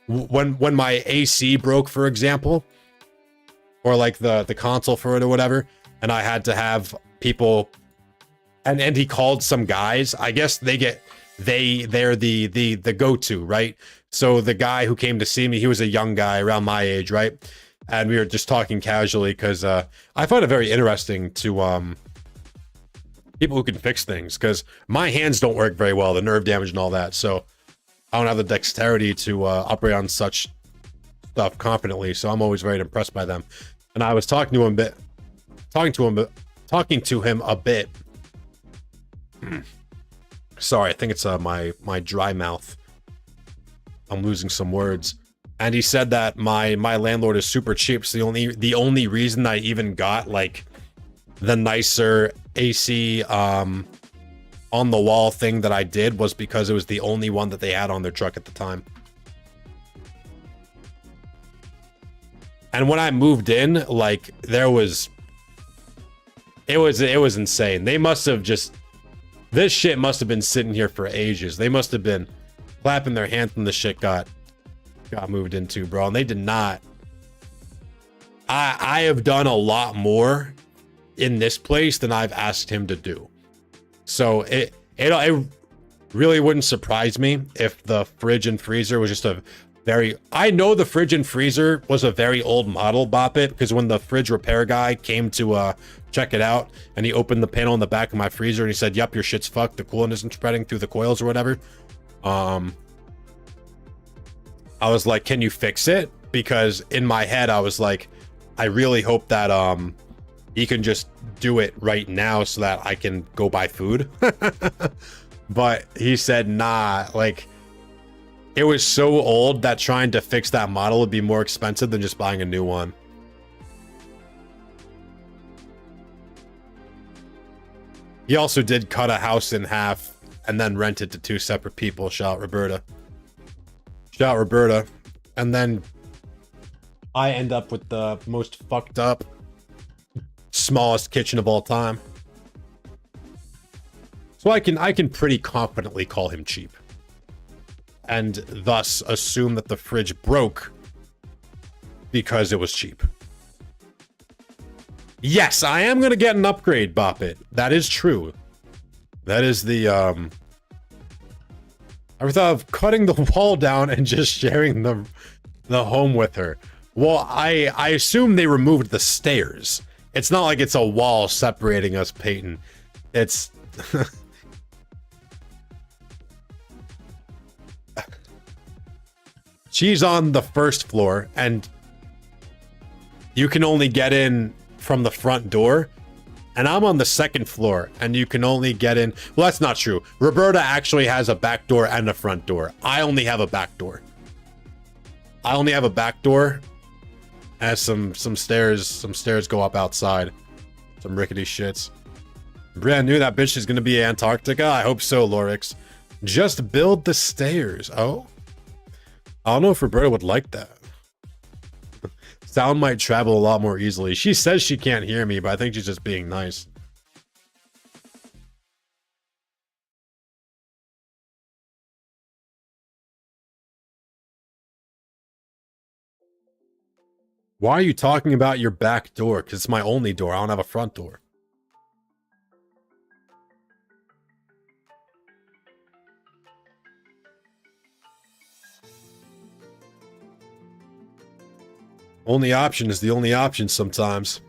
when my AC broke, for example, or like the console for it or whatever, and I had to have people, and he called some guys. I guess they're the go-to, right? So the guy who came to see me, he was a young guy around my age, right? And we were just talking casually because I find it very interesting to people who can fix things, because my hands don't work very well, the nerve damage and all that. So I don't have the dexterity to operate on such stuff confidently. So I'm always very impressed by them. And I was talking to him a bit. Sorry, I think it's my dry mouth. I'm losing some words. And he said that my landlord is super cheap. So the only reason I even got like the nicer AC on the wall thing that I did was because it was the only one that they had on their truck at the time. And when I moved in, like it was insane. They must have this shit must have been sitting here for ages. They must have been clapping their hands when the shit got moved into, bro. And they did not. I have done a lot more in this place than I've asked him to do. So it really wouldn't surprise me if the fridge and freezer was just I know the fridge and freezer was a very old model, bop it, because when the fridge repair guy came to check it out and he opened the panel in the back of my freezer and he said, "Yep, your shit's fucked. The coolant isn't spreading through the coils or whatever." I was like, "Can you fix it?" Because in my head I was like, I really hope that he can just do it right now so that I can go buy food. But he said, nah, like, it was so old that trying to fix that model would be more expensive than just buying a new one. He also did cut a house in half and then rent it to 2 separate people. Shout out Roberta. Shout out Roberta. And then I end up with the most fucked up, smallest kitchen of all time. So I can pretty confidently call him cheap. And thus assume that the fridge broke because it was cheap. Yes, I am gonna get an upgrade, Bop It. That is true. That is the I ever thought of cutting the wall down and just sharing the home with her. Well, I assume they removed the stairs. It's not like it's a wall separating us, Peyton. It's she's on the first floor and you can only get in from the front door, and I'm on the second floor and you can only get in. Well, that's not true. Roberta actually has a back door and a front door. I only have a back door. I only have a back door as some stairs go up outside. Some rickety shits. Brand new, that bitch is gonna be Antarctica. I hope so, Lorix. Just build the stairs. Oh, I don't know if Roberta would like that. Sound might travel a lot more easily. She says she can't hear me, but I think she's just being nice. Why are you talking about your back door? Because it's my only door. I don't have a front door. Only option is the only option sometimes.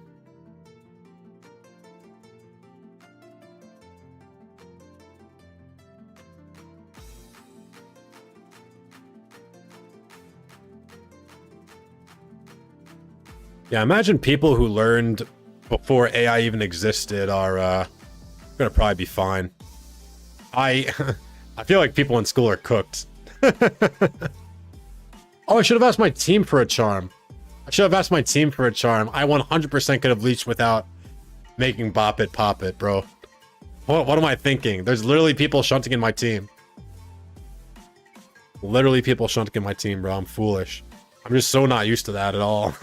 Yeah, imagine people who learned before AI even existed are gonna probably be fine. I feel like people in school are cooked. Oh, I should have asked my team for a charm. I should have asked my team for a charm. I 100% could have leached without making Bop It pop it, bro. What am I thinking? There's literally people shunting in my team. Literally people shunting in my team, bro. I'm foolish. I'm just so not used to that at all.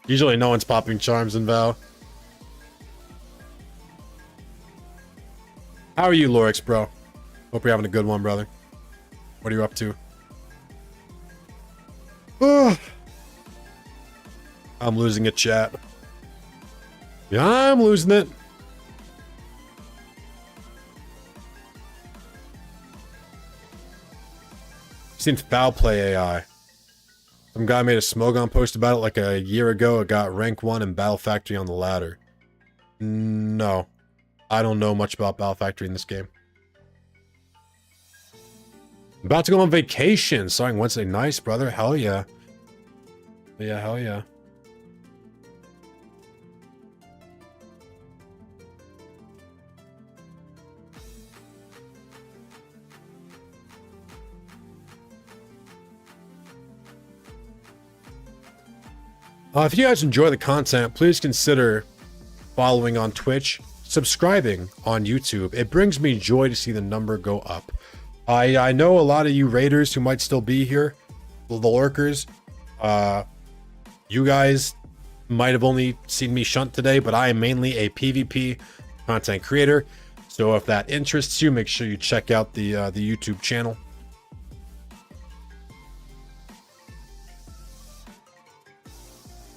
Usually no one's popping charms in Val. How are you, Lorix, bro? Hope you're having a good one, brother. What are you up to? I'm losing it, chat. Yeah, I'm losing it. Seen foul play AI. Some guy made a Smogon post about it like a year ago. It got rank 1 in Battle Factory on the ladder. No. I don't know much about Battle Factory in this game. I'm about to go on vacation starting Wednesday. Nice, brother. Hell yeah. Yeah, hell yeah. If you guys enjoy the content, please consider following on Twitch, subscribing on YouTube. It brings me joy to see the number go up. I know a lot of you raiders who might still be here, the lurkers. You guys might have only seen me shunt today, but I am mainly a PvP content creator. So if that interests you, make sure you check out the YouTube channel.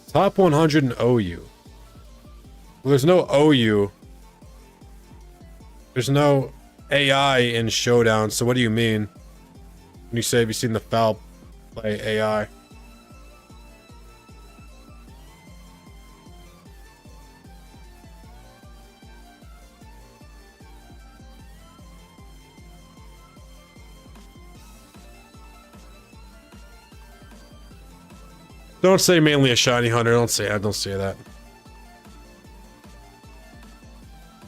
Top 100 in OU. Well, there's no OU. There's no AI in Showdown, so what do you mean? When you say, have you seen the foul play AI? Don't say mainly a shiny hunter. Don't say that. Don't say that.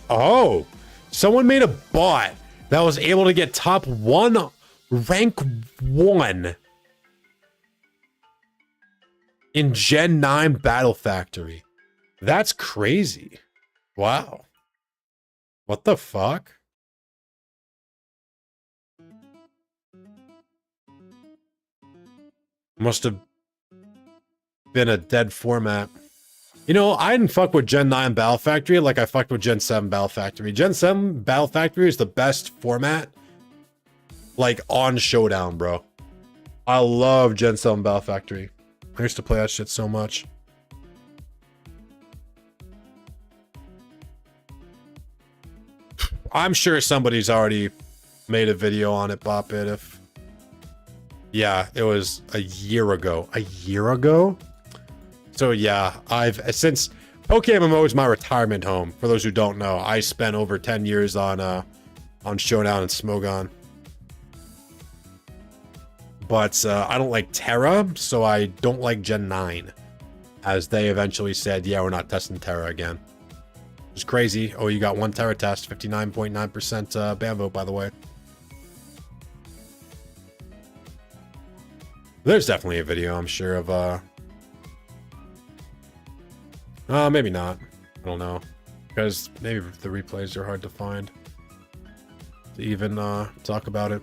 Oh, someone made a bot that was able to get top 1, rank 1 in Gen 9 Battle Factory. That's crazy. Wow. What the fuck? Must have been a dead format. You know, I didn't fuck with Gen 9 Battle Factory like I fucked with Gen 7 Battle Factory. Gen 7 Battle Factory is the best format, like, on Showdown, bro. I love Gen 7 Battle Factory. I used to play that shit so much. I'm sure somebody's already made a video on it, Bop It, if... Yeah, it was a year ago. A year ago? So yeah, since PokeMMO is my retirement home, for those who don't know, I spent over 10 years on Showdown and Smogon. But I don't like Terra, so I don't like Gen 9. As they eventually said, yeah, we're not testing Terra again. It's crazy. Oh, you got 1 Terra test, 59.9% ban vote, by the way. There's definitely a video, I'm sure, of maybe not. I don't know. Because maybe the replays are hard to find to even talk about it.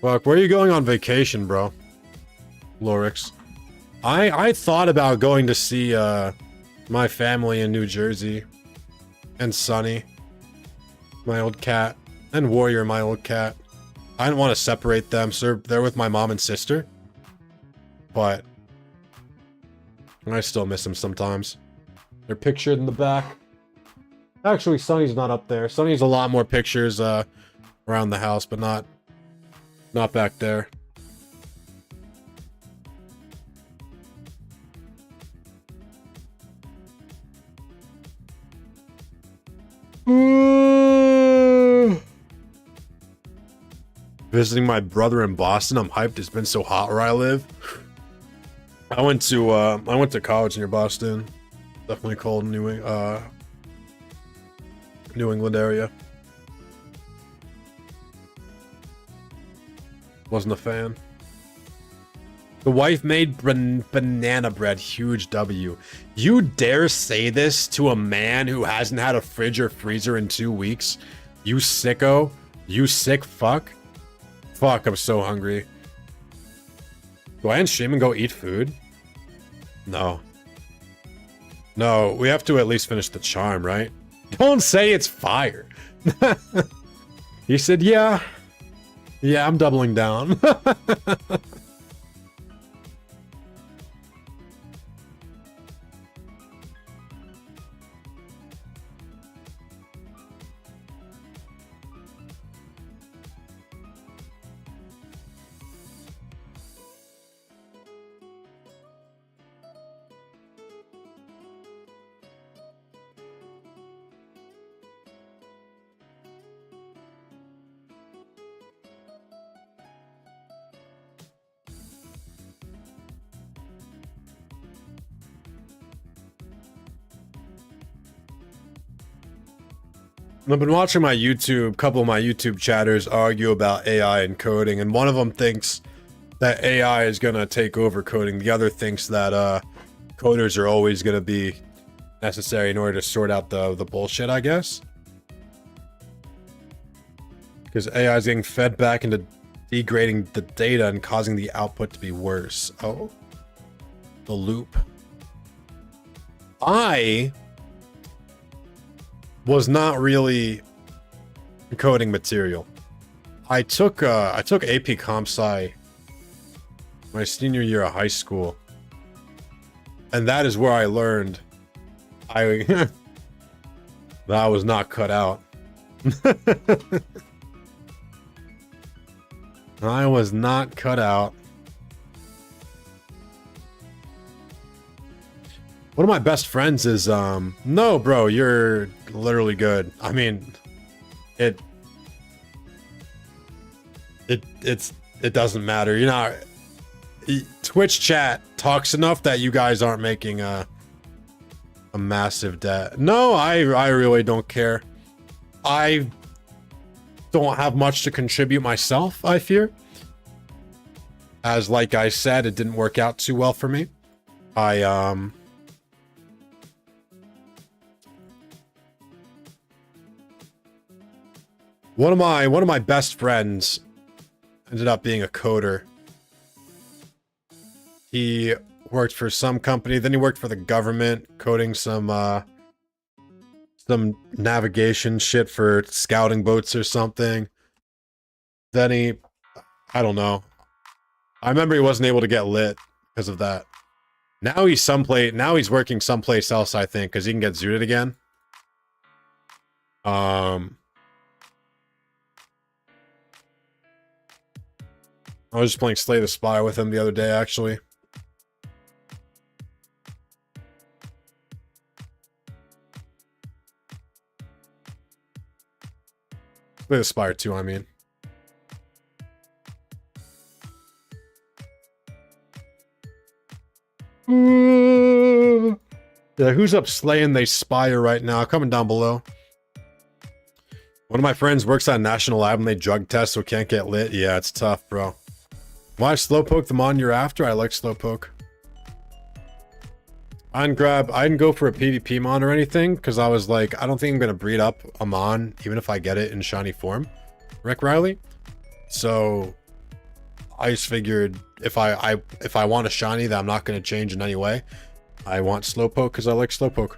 Fuck, where are you going on vacation, bro? Lorix. I thought about going to see my family in New Jersey. And Sunny, my old cat. And Warrior, my old cat. I didn't want to separate them, so they're with my mom and sister. But I still miss them sometimes. They're pictured in the back. Actually, Sunny's not up there. Sunny's a lot more pictures around the house, but not back there. Visiting my brother in Boston. I'm hyped. It's been so hot where I live. I went to college near Boston. Definitely cold in New England area. Wasn't a fan. The wife made banana bread. Huge W. You dare say this to a man who hasn't had a fridge or freezer in 2 weeks? You sicko. You sick fuck. Fuck, I'm so hungry. Do I end stream and go eat food? No. No, we have to at least finish the charm, right? Don't say it's fire. He said, yeah. Yeah, I'm doubling down. I've been watching my YouTube, couple of my YouTube chatters argue about AI and coding, and one of them thinks that AI is gonna take over coding. The other thinks that coders are always gonna be necessary in order to sort out the bullshit, I guess. Because AI is getting fed back into degrading the data and causing the output to be worse. Oh. The loop. I was not really coding material. I took AP Comp Sci my senior year of high school, and that is where I learned that I was not cut out. I was not cut out. One of my best friends is, no, bro, you're literally good. I mean, it doesn't matter. You know, Twitch chat talks enough that you guys aren't making a massive debt. No, I really don't care. I don't have much to contribute myself, I fear. As like I said, it didn't work out too well for me. One of my best friends ended up being a coder. He worked for some company, then he worked for the government, coding some navigation shit for scouting boats or something. Then I don't know. I remember he wasn't able to get lit because of that. Now he's working someplace else, I think, because he can get zooted again. I was just playing Slay the Spire with him the other day, actually. Slay the Spire 2, I mean. Yeah, who's up slaying they Spire right now? Comment down below. One of my friends works at a national lab and they drug test so can't get lit. Yeah, it's tough, bro. Why Slowpoke the mon you're after? I like Slowpoke. I didn't go for a PvP mon or anything because I was like, I don't think I'm gonna breed up a mon even if I get it in shiny form. Rick Riley. So I just figured if I want a shiny that I'm not gonna change in any way, I want Slowpoke because I like Slowpoke.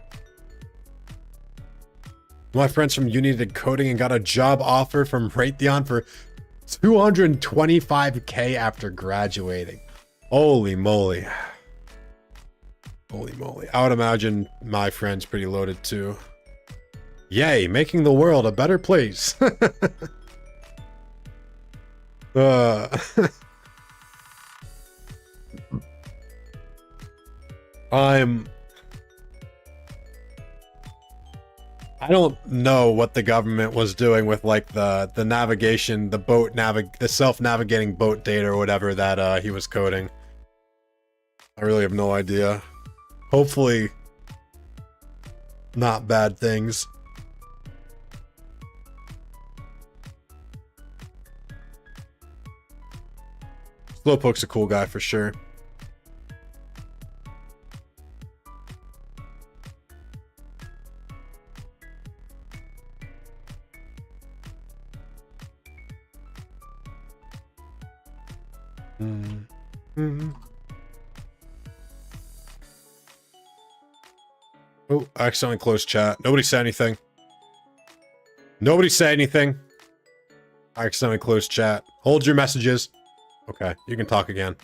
My friends from uni did coding and got a job offer from Raytheon for 225k after graduating. Holy moly. Holy moly. I would imagine my friend's pretty loaded too. Yay, making the world a better place. I don't know what the government was doing with like the navigation, the self-navigating boat data or whatever that he was coding. I really have no idea. Hopefully not bad things. Slowpoke's a cool guy for sure. Oh, I accidentally closed chat. Nobody said anything. Nobody said anything. I accidentally closed chat. Hold your messages. Okay, you can talk again.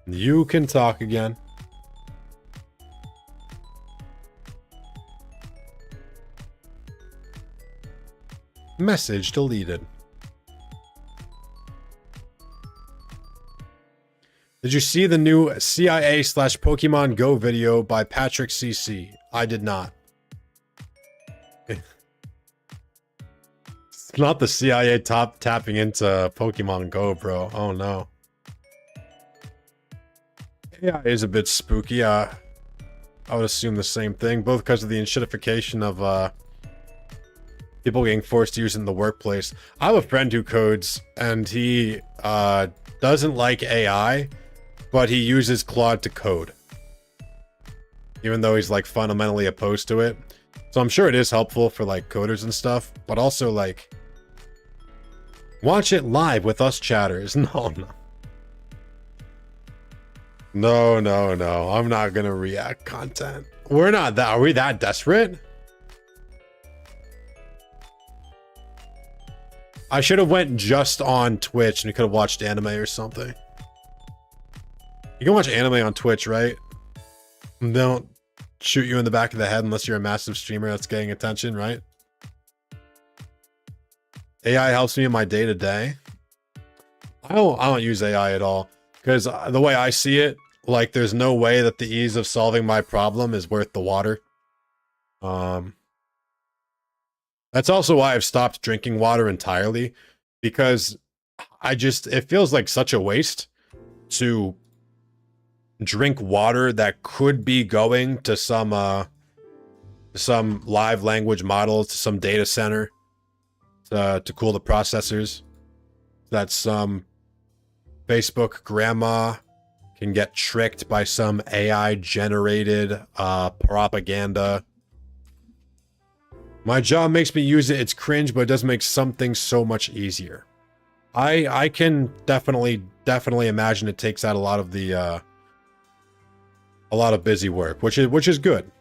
You can talk again. Message deleted. Did you see the new CIA/Pokemon Go video by Patrick CC? I did not. It's not the CIA tapping into Pokemon Go, bro. Oh no. Yeah, it is a bit spooky. I would assume the same thing, both because of the enshittification of people getting forced to use it in the workplace. I have a friend who codes, and he doesn't like AI, but he uses Claude to code. Even though he's like fundamentally opposed to it. So I'm sure it is helpful for like coders and stuff, but also like watch it live with us chatters. No. No. I'm not gonna react content. We're not that, are we that desperate? I should have went just on Twitch and we could have watched anime or something. You can watch anime on Twitch, right? They don't shoot you in the back of the head unless you're a massive streamer that's getting attention, right? AI helps me in my day-to-day. I don't use AI at all. Because the way I see it, like there's no way that the ease of solving my problem is worth the water. That's also why I've stopped drinking water entirely, because it feels like such a waste to drink water that could be going to some live language model, to some data center to cool the processors. That some Facebook grandma can get tricked by some AI generated propaganda. My job makes me use it. It's cringe, but it does make some things so much easier. I can definitely imagine it takes out a lot of the a lot of busy work, which is good.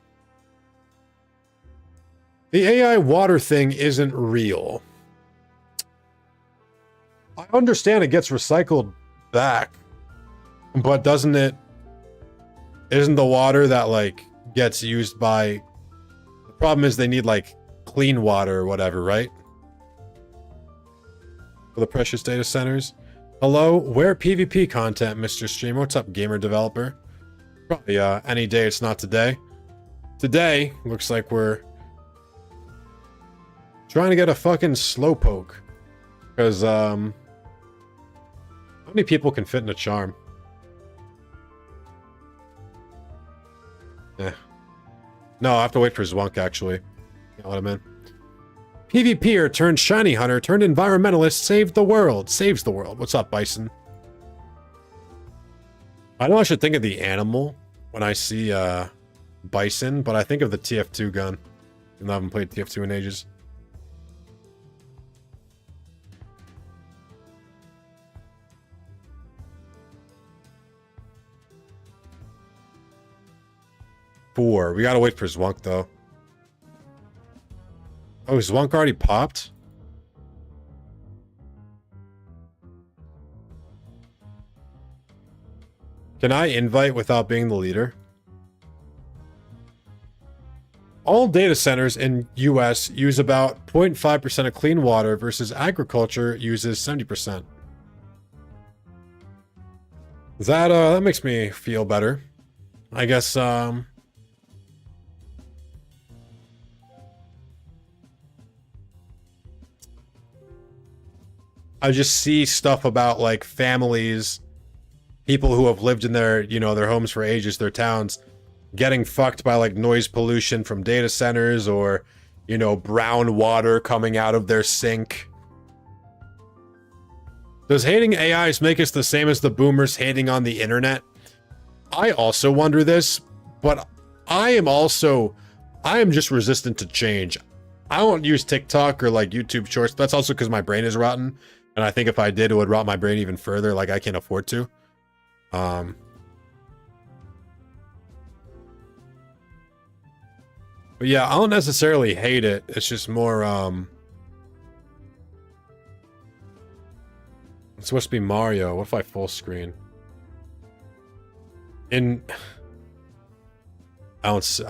The AI water thing isn't real. I understand it gets recycled back, but isn't the water that like gets used by, the problem is they need like clean water or whatever, right? For the precious data centers. Hello, where PvP content, Mr. Streamer? What's up, gamer developer? Probably any day it's not today. Today looks like we're trying to get a fucking slowpoke. Because how many people can fit in a charm? Eh. No, I have to wait for Zwunk, actually. You know what I mean? PvPer turned shiny hunter turned environmentalist saved the world. Saves the world. What's up, Bison? I know I should think of the animal when I see Bison, but I think of the TF2 gun. Even though I haven't played TF2 in ages. We gotta wait for Zwunk, though. Oh, Zwunk already popped? Can I invite without being the leader? All data centers in US use about 0.5% of clean water versus agriculture uses 70%. That makes me feel better. I guess, I just see stuff about like families, people who have lived in their, their homes for ages, their towns, getting fucked by like noise pollution from data centers or, brown water coming out of their sink. Does hating AIs make us the same as the boomers hating on the internet? I also wonder this, but I am just resistant to change. I don't use TikTok or like YouTube Shorts. That's also because my brain is rotten. And I think if I did, it would rot my brain even further. Like, I can't afford to. But yeah, I don't necessarily hate it. It's just more, it's supposed to be Mario. What if I full screen? I don't...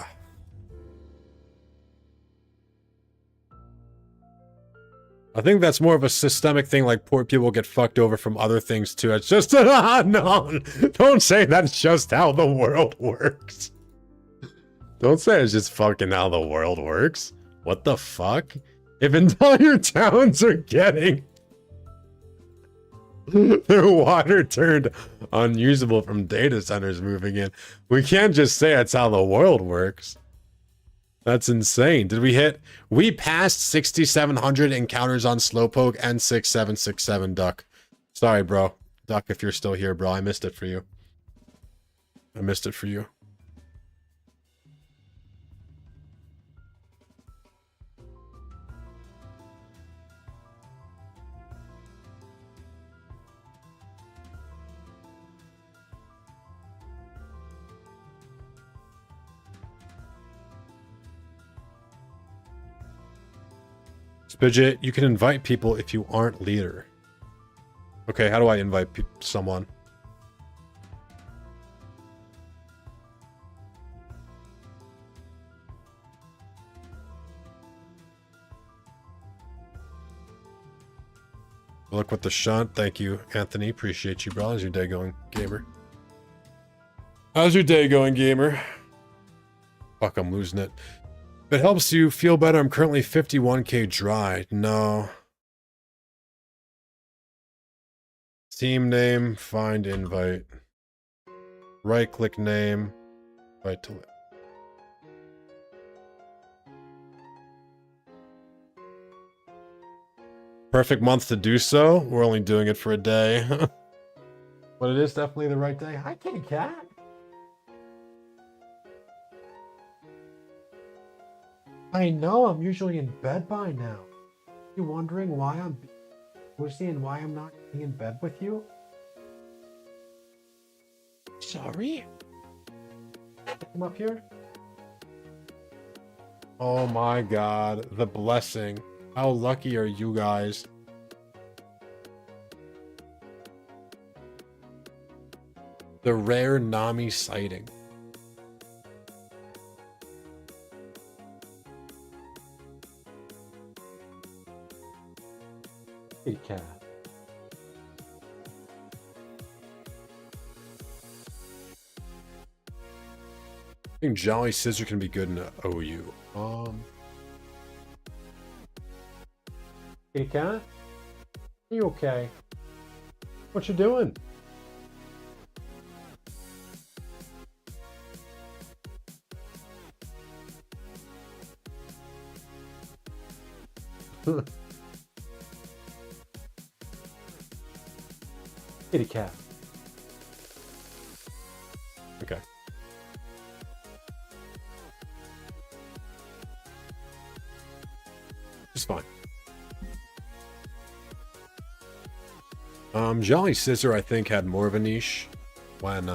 I think that's more of a systemic thing, like poor people get fucked over from other things too. It's just, no, don't say that's just how the world works. Don't say it's just fucking how the world works. What the fuck? If entire towns are getting their water turned unusable from data centers moving in, we can't just say that's how the world works. That's insane. We passed 6,700 encounters on Slowpoke and 6767 Duck. Sorry, bro. Duck, if you're still here, bro. I missed it for you. Spidget, you can invite people if you aren't leader. Okay, how do I invite someone? Look with the shunt. Thank you, Anthony. Appreciate you, bro. How's your day going, gamer? How's your day going, gamer? Fuck, I'm losing it. If it helps you feel better, I'm currently 51k dry. No. Team name, find invite. Right click name, right to list. Perfect month to do so. We're only doing it for a day. But it is definitely the right day. Hi, kitty cat. I know, I'm usually in bed by now. You wondering why I'm pussy and why I'm not getting in bed with you? Sorry? Come up here. Oh my god, the blessing. How lucky are you guys? The rare Nami sighting. Hey, cat. I think Jolly Scissor can be good in a OU. Hey, cat? Are you okay? What you doing? Kitty cat. Okay. It's fine. Jolly Scissor, I think, had more of a niche when,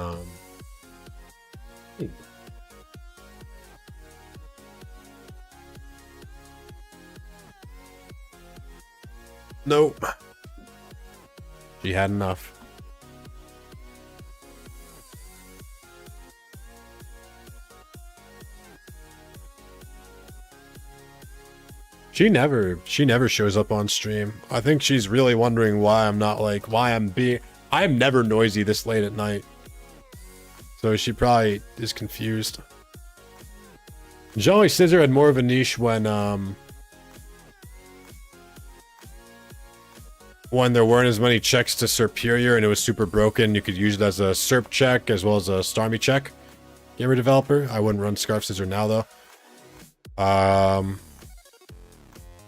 Nope. She had enough. She never shows up on stream. I think she's really wondering why I'm not like, I'm never noisy this late at night. So she probably is confused. Jolly Scissor had more of a niche when there weren't as many checks to Superior and it was super broken. You could use it as a Serp check as well as a Starmie check. Gamer developer. I wouldn't run Scarf Scissor now though.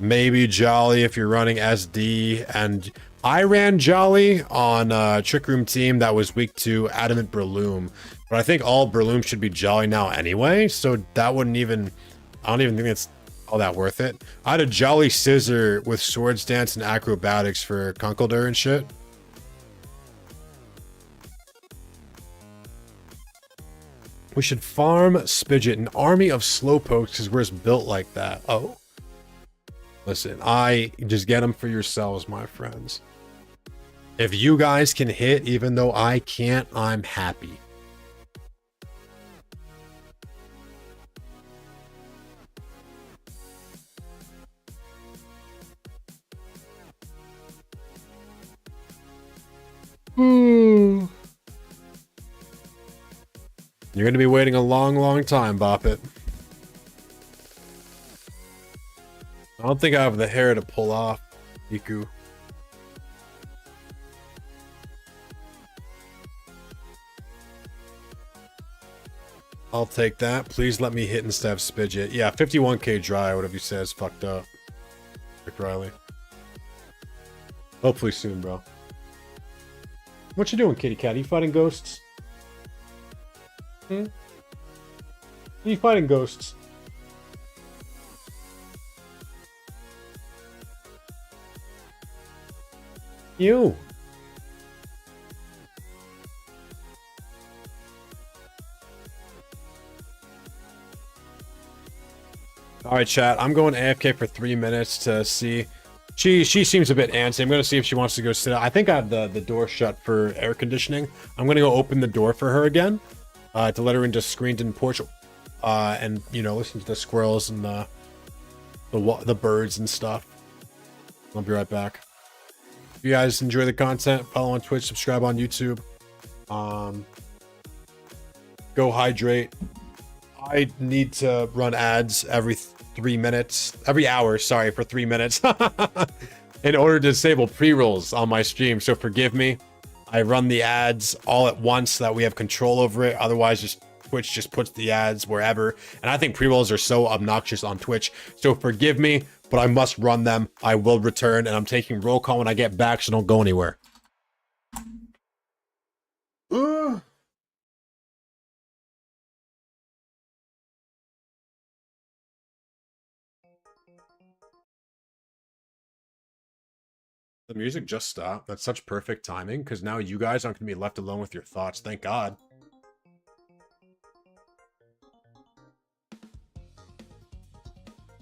Maybe Jolly if you're running SD, and I ran Jolly on Trick Room team that was weak to Adamant Breloom, but I think all Breloom should be Jolly now anyway, so that wouldn't even, I don't even think it's all that worth it. I had a Jolly Scissor with Swords Dance and Acrobatics for Conkeldurr and shit. We should farm Spidget, an army of slowpokes, because we're just built like that. Oh. Listen, I just get them for yourselves, my friends. If you guys can hit, even though I can't, I'm happy. You're going to be waiting a long, long time, Bop It. I don't think I have the hair to pull off, Iku. I'll take that. Please let me hit instead of Spidget. Yeah, 51k dry, whatever you say is fucked up. Rick Riley. Hopefully soon, bro. What you doing, kitty cat? Are you fighting ghosts? Are you fighting ghosts? You. All right, chat. I'm going AFK for 3 minutes to see. She seems a bit antsy. I'm going to see if she wants to go sit. I think I have the door shut for air conditioning. I'm going to go open the door for her again to let her into screened in porch and, you know, listen to the squirrels and the birds and stuff. I'll be right back. If you guys enjoy the content, follow on Twitch, subscribe on YouTube. Go hydrate. I need to run ads every 3 minutes, every hour, sorry, for 3 minutes in order to disable pre-rolls on my stream. So forgive me. I run the ads all at once so that we have control over it. Otherwise, just Twitch just puts the ads wherever. And I think pre-rolls are so obnoxious on Twitch. So forgive me, but I must run them. I will return, and I'm taking roll call when I get back, so don't go anywhere. Ugh. The music just stopped. That's such perfect timing, because now you guys aren't going to be left alone with your thoughts. Thank God.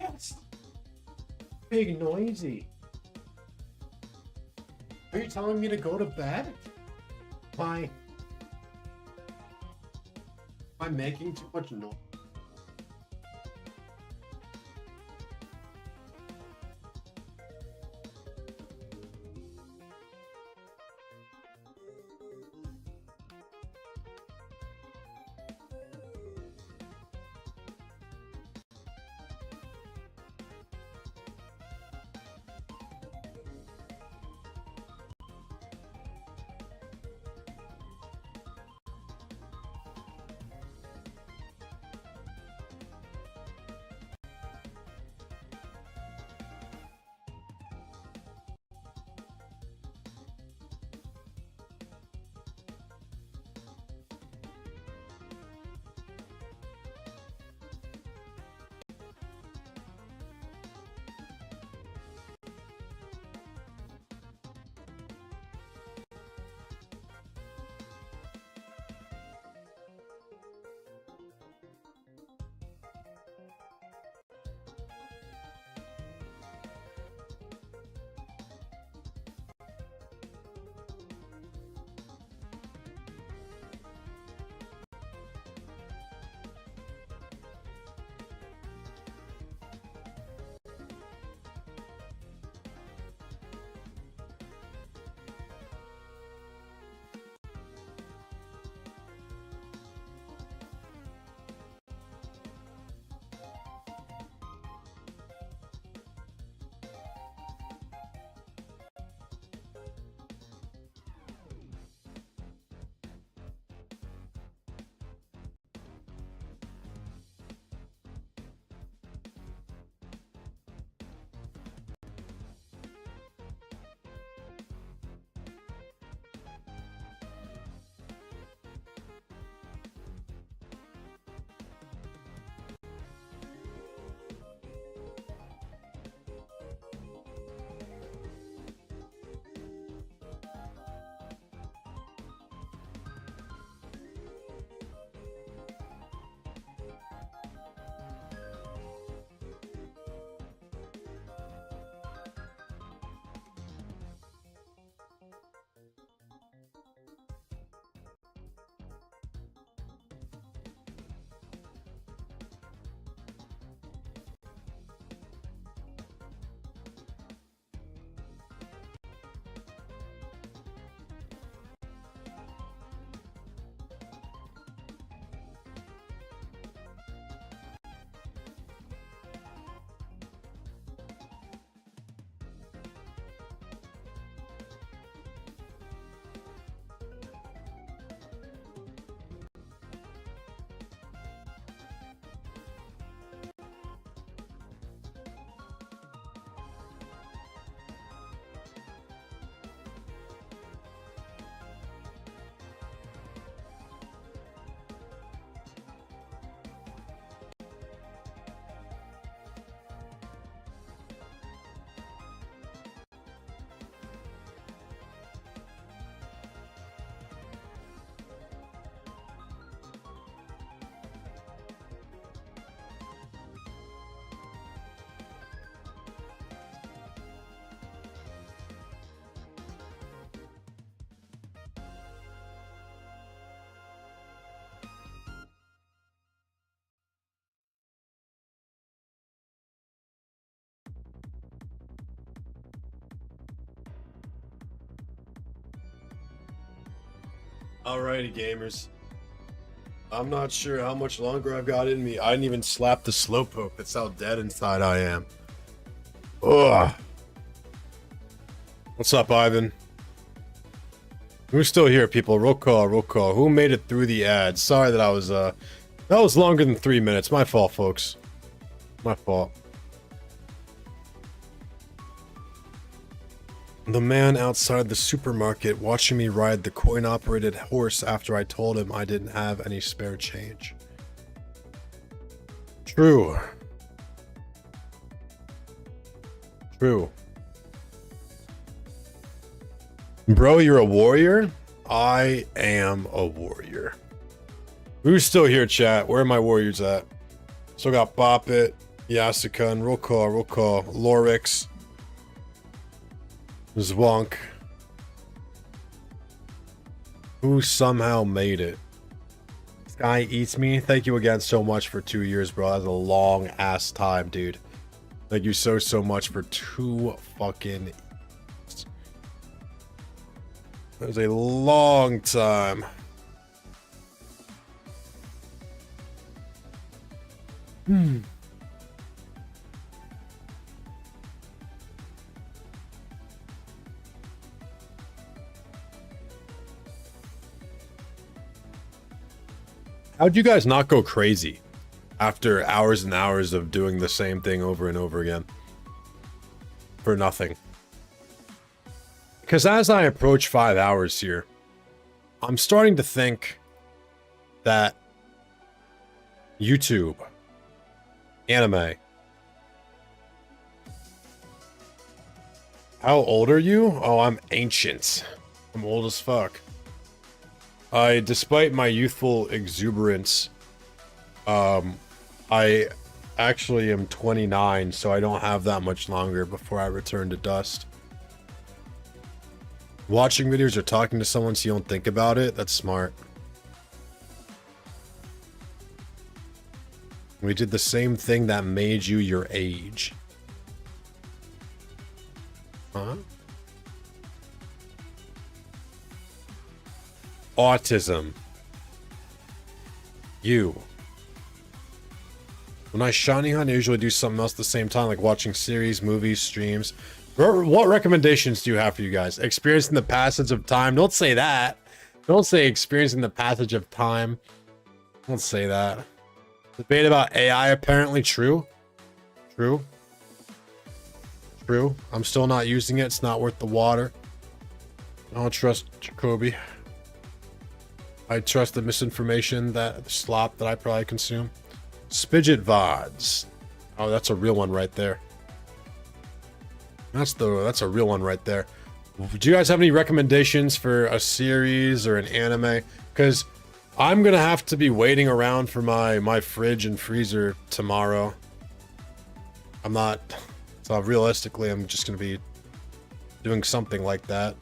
Yes. Big noisy. Are you telling me to go to bed? Am I making too much noise? Alrighty, gamers. I'm not sure how much longer I've got in me. I didn't even slap the slowpoke. That's how dead inside I am. Ugh. What's up, Ivan? Who's still here, people? Roll call, roll call. Who made it through the ad? Sorry that I was, that was longer than 3 minutes. My fault, folks. My fault. The man outside the supermarket watching me ride the coin-operated horse after I told him I didn't have any spare change. True. True. Bro, you're a warrior? I am a warrior. Who's still here, chat? Where are my warriors at? Still got Bop It, Yasukun, roll call, Lorix, Zwonk. Who somehow made it? Sky Eats Me, thank you again so much for 2 years, bro. That's a long ass time, dude. Thank you so much for 2 fucking years. That was a long time. How'd you guys not go crazy after hours and hours of doing the same thing over and over again for nothing? Because as I approach 5 hours here, I'm starting to think that YouTube, anime. How old are you? Oh, I'm ancient. I'm old as fuck. Despite my youthful exuberance, I actually am 29, so I don't have that much longer before I return to dust. Watching videos or talking to someone so you don't think about it, that's smart. We did the same thing that made you your age. Huh? Autism. You. When I shiny hunt, I usually do something else at the same time, like watching series, movies, streams. What recommendations do you have for you guys? Experiencing the passage of time. Don't say that. Don't say experiencing the passage of time. Don't say that. Debate about AI apparently true. True. True. I'm still not using it. It's not worth the water. I don't trust Jacoby. I trust the misinformation, that slop that I probably consume. Spidget VODs. Oh, that's a real one right there. That's a real one right there. Do you guys have any recommendations for a series or an anime? Because I'm gonna have to be waiting around for my fridge and freezer tomorrow. I'm not. So realistically, I'm just gonna be doing something like that.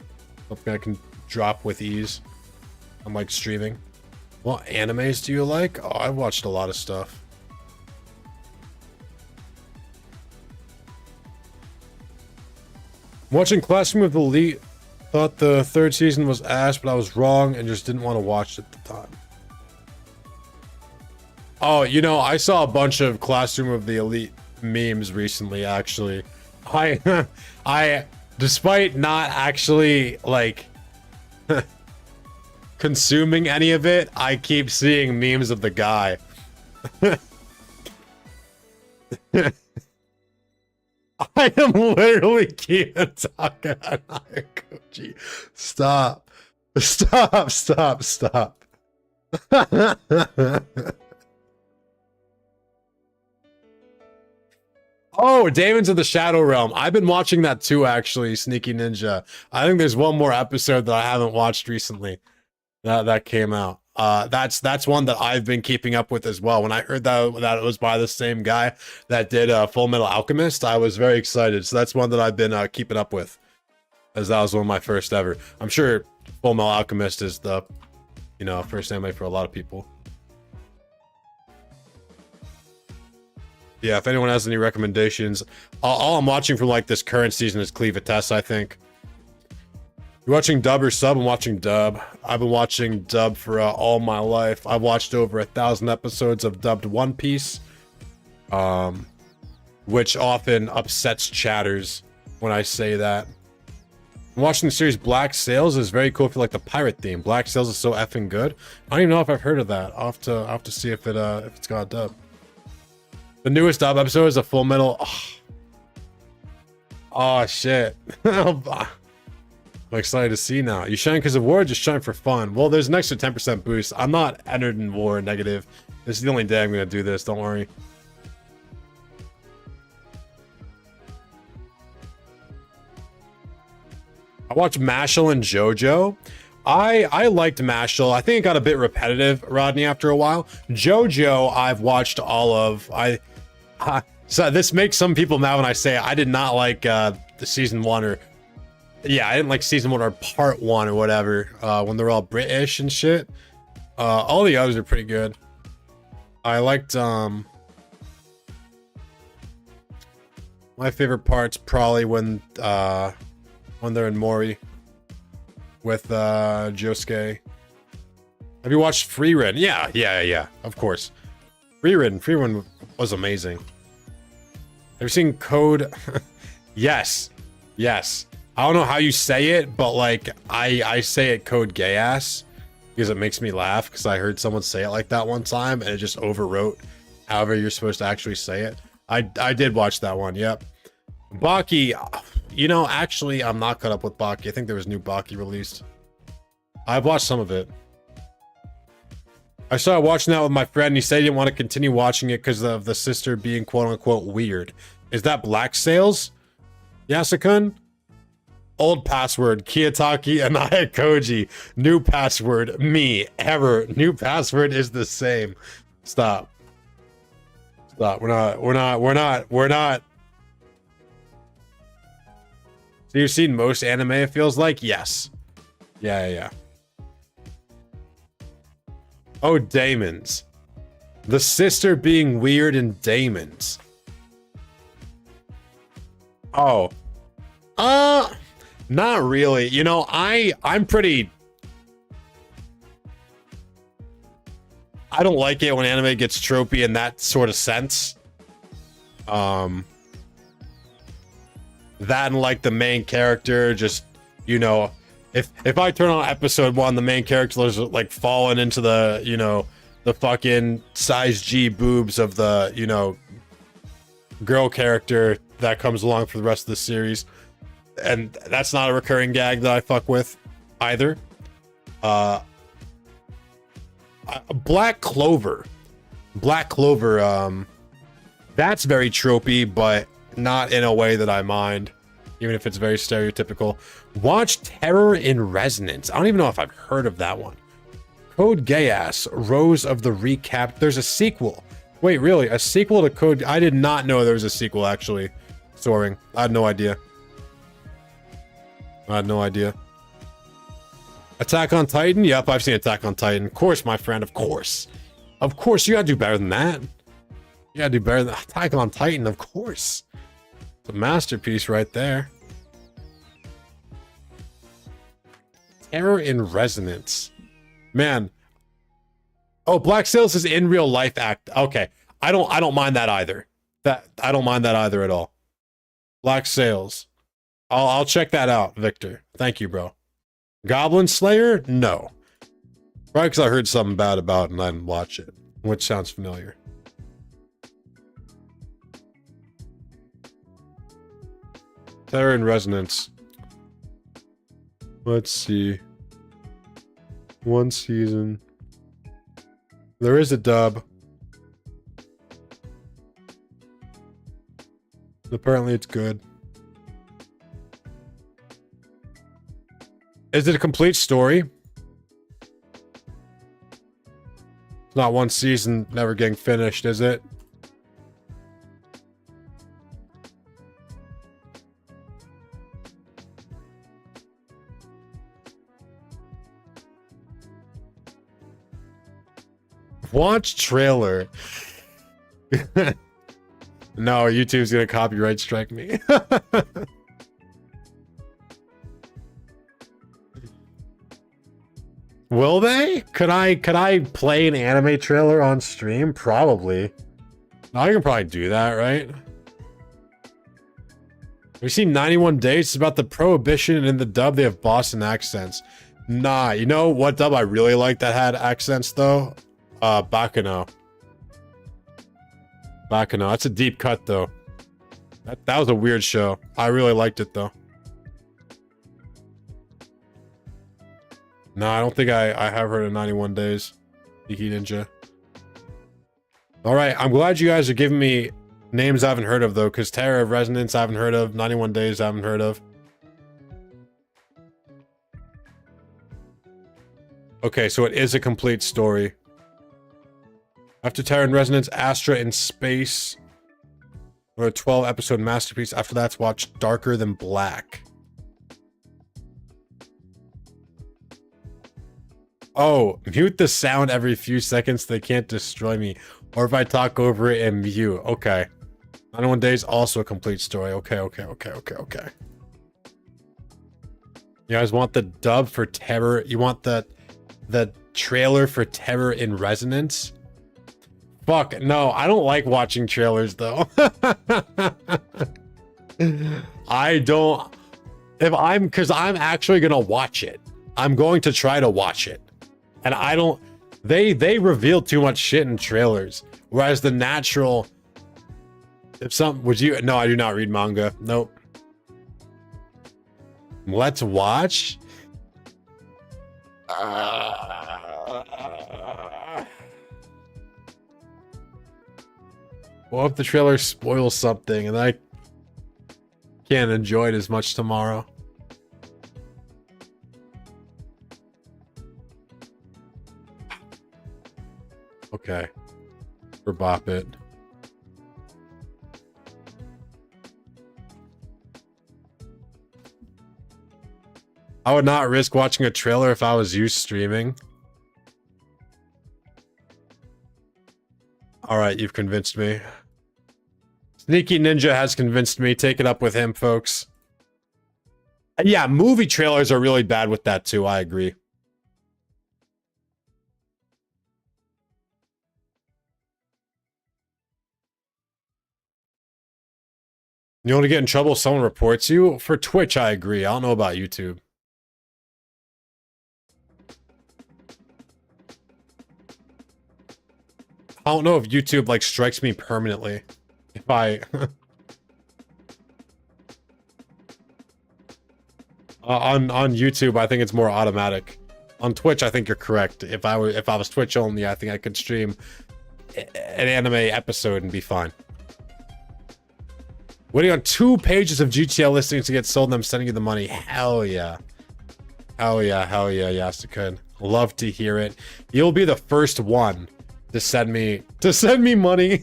Something I can drop with ease. I'm like streaming. What animes do you like? Oh, I've watched a lot of stuff. Watching Classroom of the Elite. Thought the 3rd season was ass, but I was wrong and just didn't want to watch it at the time. Oh, you know, I saw a bunch of Classroom of the Elite memes recently, actually. I despite not actually, like, consuming any of it, I keep seeing memes of the guy. I am literally Kia Taka Nakakoji. Stop. Stop, stop, stop. Oh, Demons of the Shadow Realm. I've been watching that too, actually, Sneaky Ninja. I think there's one more episode that I haven't watched recently that came out. That's one that I've been keeping up with as well. When I heard that it was by the same guy that did Full Metal Alchemist, I was very excited. So that's one that I've been keeping up with, as that was one of my first ever. I'm sure Full Metal Alchemist is the, you know, first anime for a lot of people. Yeah, if anyone has any recommendations, all I'm watching from like this current season is Cleave a Test, I think. You watching dub or sub? I'm watching dub. I've been watching dub for all my life. I've watched over 1,000 episodes of dubbed One Piece, which often upsets chatters when I say that. I'm watching the series Black Sails. Is very cool if you like the pirate theme. Black Sails is so effing good. I don't even know if I've heard of that. I'll have to see if it's got a dub. The newest dub episode is a Full Metal. Oh shit. I'm excited to see now. You shine because of war, or just shine for fun? Well, there's an extra 10% boost. I'm not entered in war negative. This is the only day I'm gonna do this. Don't worry. I watched Mashal and JoJo. I liked Mashal. I think it got a bit repetitive, Rodney, after a while. JoJo, I've watched all of. So this makes some people mad when I say I did not like the season 1 or... Yeah, I didn't like season 1 or part 1 or whatever, when they're all British and shit. All the others are pretty good. I liked, my favorite part's probably when they're in Mori with Josuke. Have you watched Freerin? Yeah, of course. Freerin was amazing. Have you seen Code? Yes. I don't know how you say it, but like I say it Code Gay Ass because it makes me laugh because I heard someone say it like that one time and it just overwrote however you're supposed to actually say it. I did watch that one, yep. Baki, you know, actually, I'm not caught up with Baki. I think there was new Baki released. I've watched some of it. I started watching that with my friend, and he said he didn't want to continue watching it because of the sister being quote-unquote weird. Is that Black Sails? Yasukun? Old password, Kiyotaki and Koji. New password, me. Ever. New password is the same. Stop. We're not. So you've seen most anime, it feels like? Yes. Yeah. Oh, Daemons. The sister being weird in Daemons. Oh. Not really. You know, I'm pretty... I don't like it when anime gets tropey in that sort of sense. That and like the main character just, you know, if I turn on episode 1, the main character is like falling into the, you know, the fucking size G boobs of the, you know, girl character that comes along for the rest of the series. And that's not a recurring gag that I fuck with either. Black Clover, that's very tropey, but not in a way that I mind, even if it's very stereotypical. Watch Terror in Resonance. I don't even know if I've heard of that one. Code Geass, Rose of the Recap. There's a sequel. Wait, really? A sequel to Code... I did not know there was a sequel, actually. Soaring. I had no idea. Attack on Titan? Yep, I've seen Attack on Titan. Of course, my friend, of course. Of course, you gotta do better than that. You gotta do better than Attack on Titan, of course. It's a masterpiece right there. Terror in Resonance. Man. Oh, Black Sails is in real life act. Okay. I don't mind that either. I don't mind that either at all. Black Sails. I'll check that out, Victor. Thank you, bro. Goblin Slayer? No. Probably because I heard something bad about it and I didn't watch it, which sounds familiar. Terror in Resonance. Let's see. 1 season. There is a dub. Apparently it's good. Is it a complete story? It's not 1 season, never getting finished, is it? Watch trailer. No, YouTube's gonna copyright strike me. Will they? Could I play an anime trailer on stream? Probably. No, I can probably do that, right? We see 91 Days. It's about the prohibition, and in the dub they have Boston accents. Nah, you know what dub I really like that had accents though? Bakano. Bakano. That's a deep cut though. That was a weird show. I really liked it though. No, I don't think I have heard of 91 Days. Geeky Ninja. Alright, I'm glad you guys are giving me names I haven't heard of though, because Terror of Resonance I haven't heard of, 91 Days I haven't heard of. Okay, so it is a complete story. After Terror and Resonance, Astra in Space. Or a 12-episode masterpiece. After that, watch Darker Than Black. Oh, mute the sound every few seconds so they can't destroy me. Or if I talk over it and mute. Okay. 91 Days, also a complete story. Okay. You guys want the dub for Terror? You want the trailer for Terror in Resonance? Fuck, no, I don't like watching trailers, though. I don't... Because I'm actually gonna watch it. I'm going to try to watch it. And I don't... They reveal too much shit in trailers. Whereas the natural... Would you... No, I do not read manga. Nope. Let's watch? What if the trailer spoils something and I can't enjoy it as much tomorrow? Okay. For Bop It. I would not risk watching a trailer if I was you streaming. Alright, you've convinced me. Sneaky Ninja has convinced me. Take it up with him, folks. Yeah, movie trailers are really bad with that too, I agree. You want to get in trouble if someone reports you? For Twitch, I agree. I don't know about YouTube. I don't know if YouTube, like, strikes me permanently. If I... on YouTube, I think it's more automatic. On Twitch, I think you're correct. If I was Twitch only, I think I could stream an anime episode and be fine. Waiting on 2 pages of GTL listings to get sold and I'm sending you the money. Hell yeah. Hell yeah, Yasukin. Love to hear it. You'll be the first one to send me money.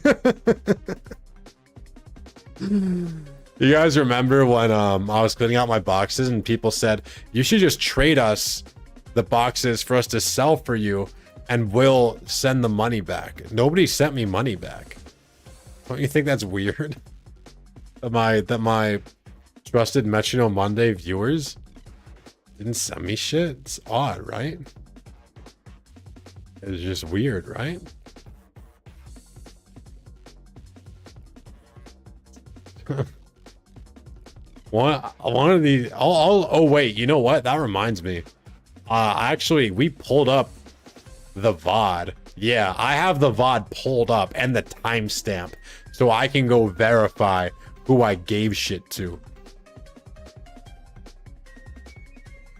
You guys remember when I was cleaning out my boxes and people said, you should just trade us the boxes for us to sell for you and we'll send the money back. Nobody sent me money back. Don't you think that's weird? That my trusted Metronome Monday viewers didn't send me shit? It's odd, right? It's just weird, right? one of these. Oh wait, you know what? That reminds me. Actually, we pulled up the VOD. Yeah, I have the VOD pulled up and the timestamp, so I can go verify who I gave shit to.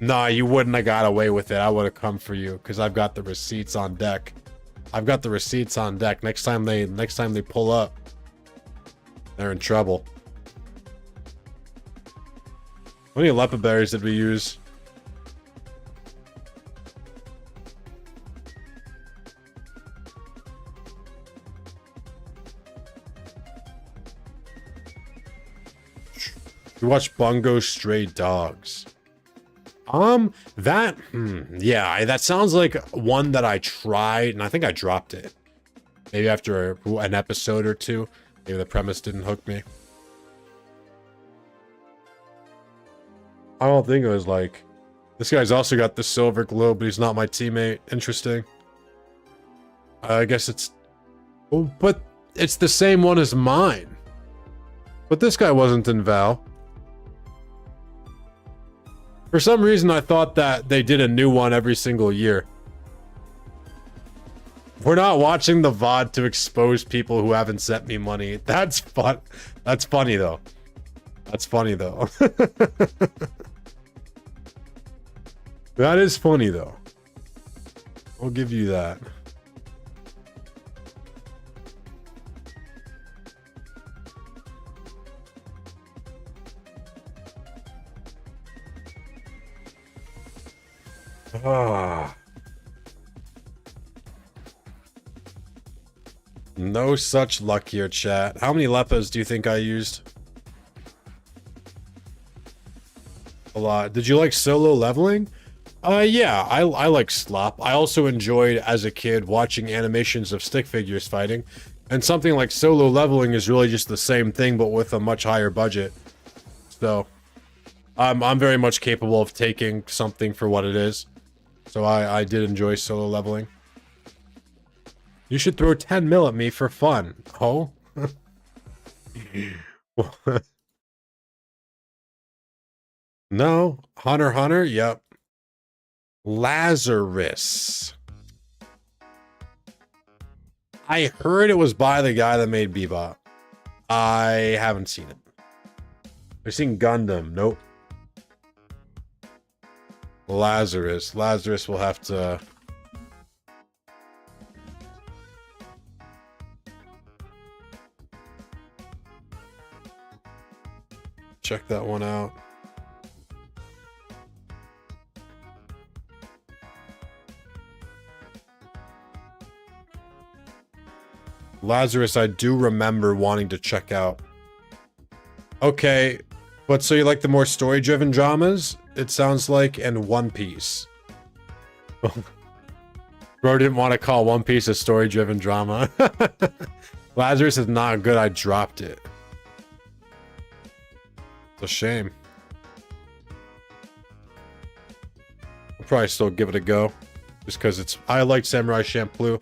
Nah, you wouldn't have got away with it. I would have come for you because I've got the receipts on deck. I've got the receipts on deck. Next time they pull up, they're in trouble. How many leopard berries did we use? We watched Bungo Stray Dogs. Yeah, that sounds like one that I tried, and I think I dropped it. Maybe after an episode or two. Maybe the premise didn't hook me. I don't think it was like This guy's also got the silver globe, but he's not my teammate. Interesting. I guess it's... Oh, but it's the same one as mine. But this guy wasn't in Val. For some reason, I thought that they did a new one every single year. We're not watching the VOD to expose people who haven't sent me money. That's fun. That's funny, though. That's funny, though. That is funny, though. I'll give you that. Ah. No such luck here, chat. How many lepers do you think I used? A lot. Did you like solo leveling? Yeah, I like slop. I also enjoyed, as a kid, watching animations of stick figures fighting. And something like solo leveling is really just the same thing, but with a much higher budget. So, I'm very much capable of taking something for what it is. So I did enjoy solo leveling. You should throw 10 mil at me for fun. Oh? No. Hunter Hunter? Yep. Lazarus. I heard it was by the guy that made Bebop. I haven't seen it. I've seen Gundam. Nope. Lazarus. Lazarus will have to... check that one out. Lazarus, I do remember wanting to check out. Okay, but so you like the more story-driven dramas? It sounds like, and One Piece. Bro didn't want to call One Piece a story-driven drama. Lazarus is not good, I dropped it. It's a shame. I'll probably still give it a go. Just because it's... I like Samurai Champloo.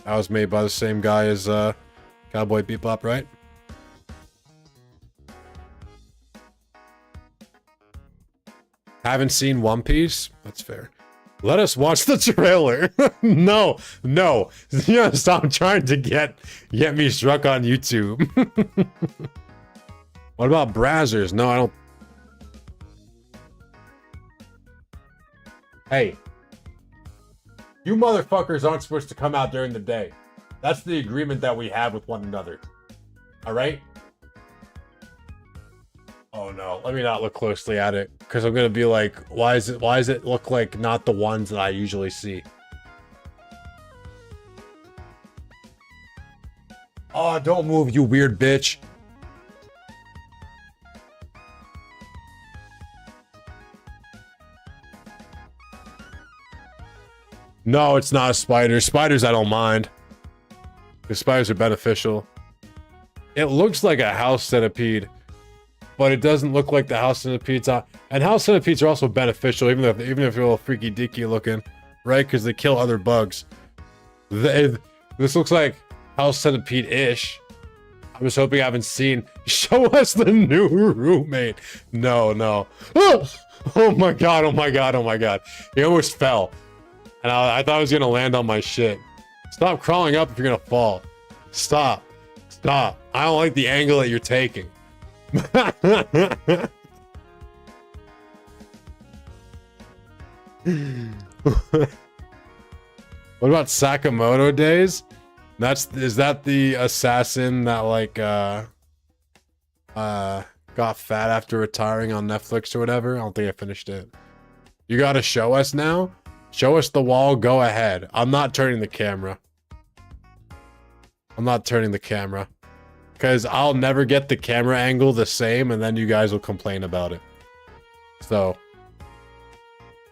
That was made by the same guy as Cowboy Bebop, right? Haven't seen One Piece? That's fair. Let us watch the trailer. No, no. You gotta stop trying to get me struck on YouTube. What about Brazzers? No, I don't. Hey. You motherfuckers aren't supposed to come out during the day. That's the agreement that we have with one another. Alright? Oh no, let me not look closely at it. Because I'm gonna be like, why does it look like not the ones that I usually see? Oh, don't move, you weird bitch. No, it's not a spider. Spiders I don't mind. The spiders are beneficial. It looks like a house centipede, but it doesn't look like the house centipedes are. And house centipedes are also beneficial, even if they're a little freaky deaky looking, right? Because they kill other bugs. This looks like house centipede-ish. I was hoping I haven't seen. Show us the new roommate. No, no. Oh my god! Oh my god! Oh my god! He almost fell. And I thought I was gonna land on my shit. Stop crawling up if you're gonna fall. Stop. Stop. I don't like the angle that you're taking. What about Sakamoto Days? Is that the assassin that like got fat after retiring on Netflix or whatever? I don't think I finished it. You gotta show us now? Show us the wall, go ahead. I'm not turning the camera. I'm not turning the camera. Because I'll never get the camera angle the same, and then you guys will complain about it. So,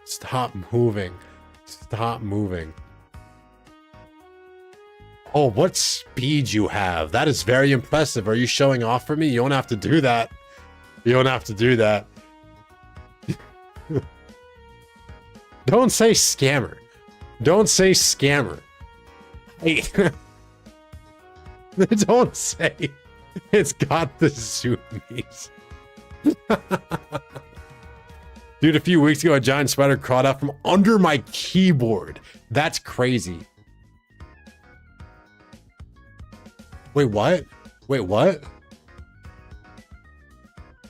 stop moving. Stop moving. Oh, what speed you have. That is very impressive. Are you showing off for me? You don't have to do that. You don't have to do that. Don't say scammer. Don't say scammer. Hey. Don't say it's got the zoomies. Dude, a few weeks ago, a giant spider crawled out from under my keyboard. That's crazy. Wait, what? Wait, what?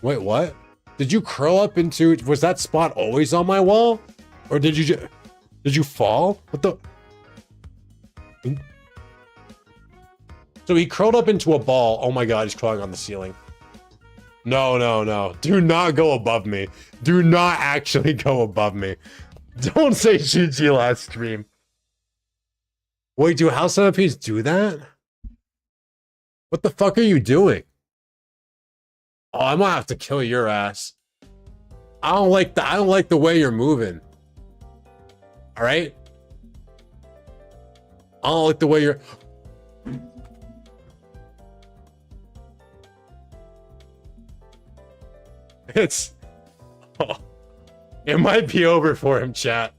Wait, what? Did you curl up into... Was that spot always on my wall? Or did you fall? What the... So he curled up into a ball. Oh my god, he's crawling on the ceiling. No, no, no. Do not go above me. Do not actually go above me. Don't say GG last stream. Wait, do house centipedes do that? What the fuck are you doing? Oh, I might have to kill your ass. I don't like the way you're moving. All right? I don't like the way you're... It's... Oh, it might be over for him, chat.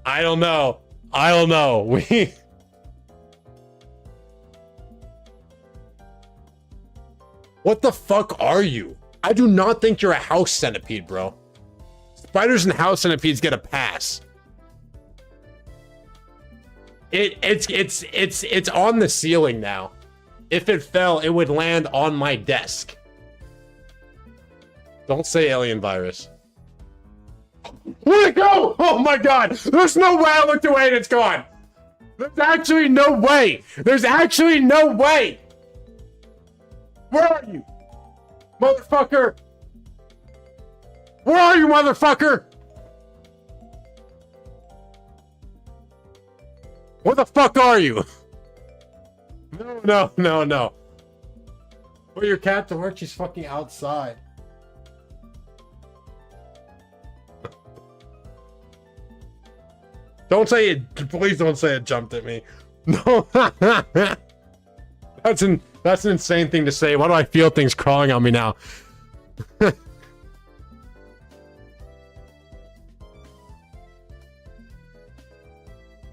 I don't know. I don't know. We... What the fuck are you? I do not think you're a house centipede, bro. Spiders and house centipedes get a pass. It's on the ceiling now. If it fell, it would land on my desk. Don't say alien virus. Where'd it go? Oh my god! There's no way I looked away and it's gone! There's actually no way! There's actually no way! Where are you? Motherfucker! Where are you, motherfucker? Where the fuck are you? No, no, no, no. Put your cat to work, she's fucking outside. Don't say it, please don't say it jumped at me. No. That's an insane thing to say. Why do I feel things crawling on me now?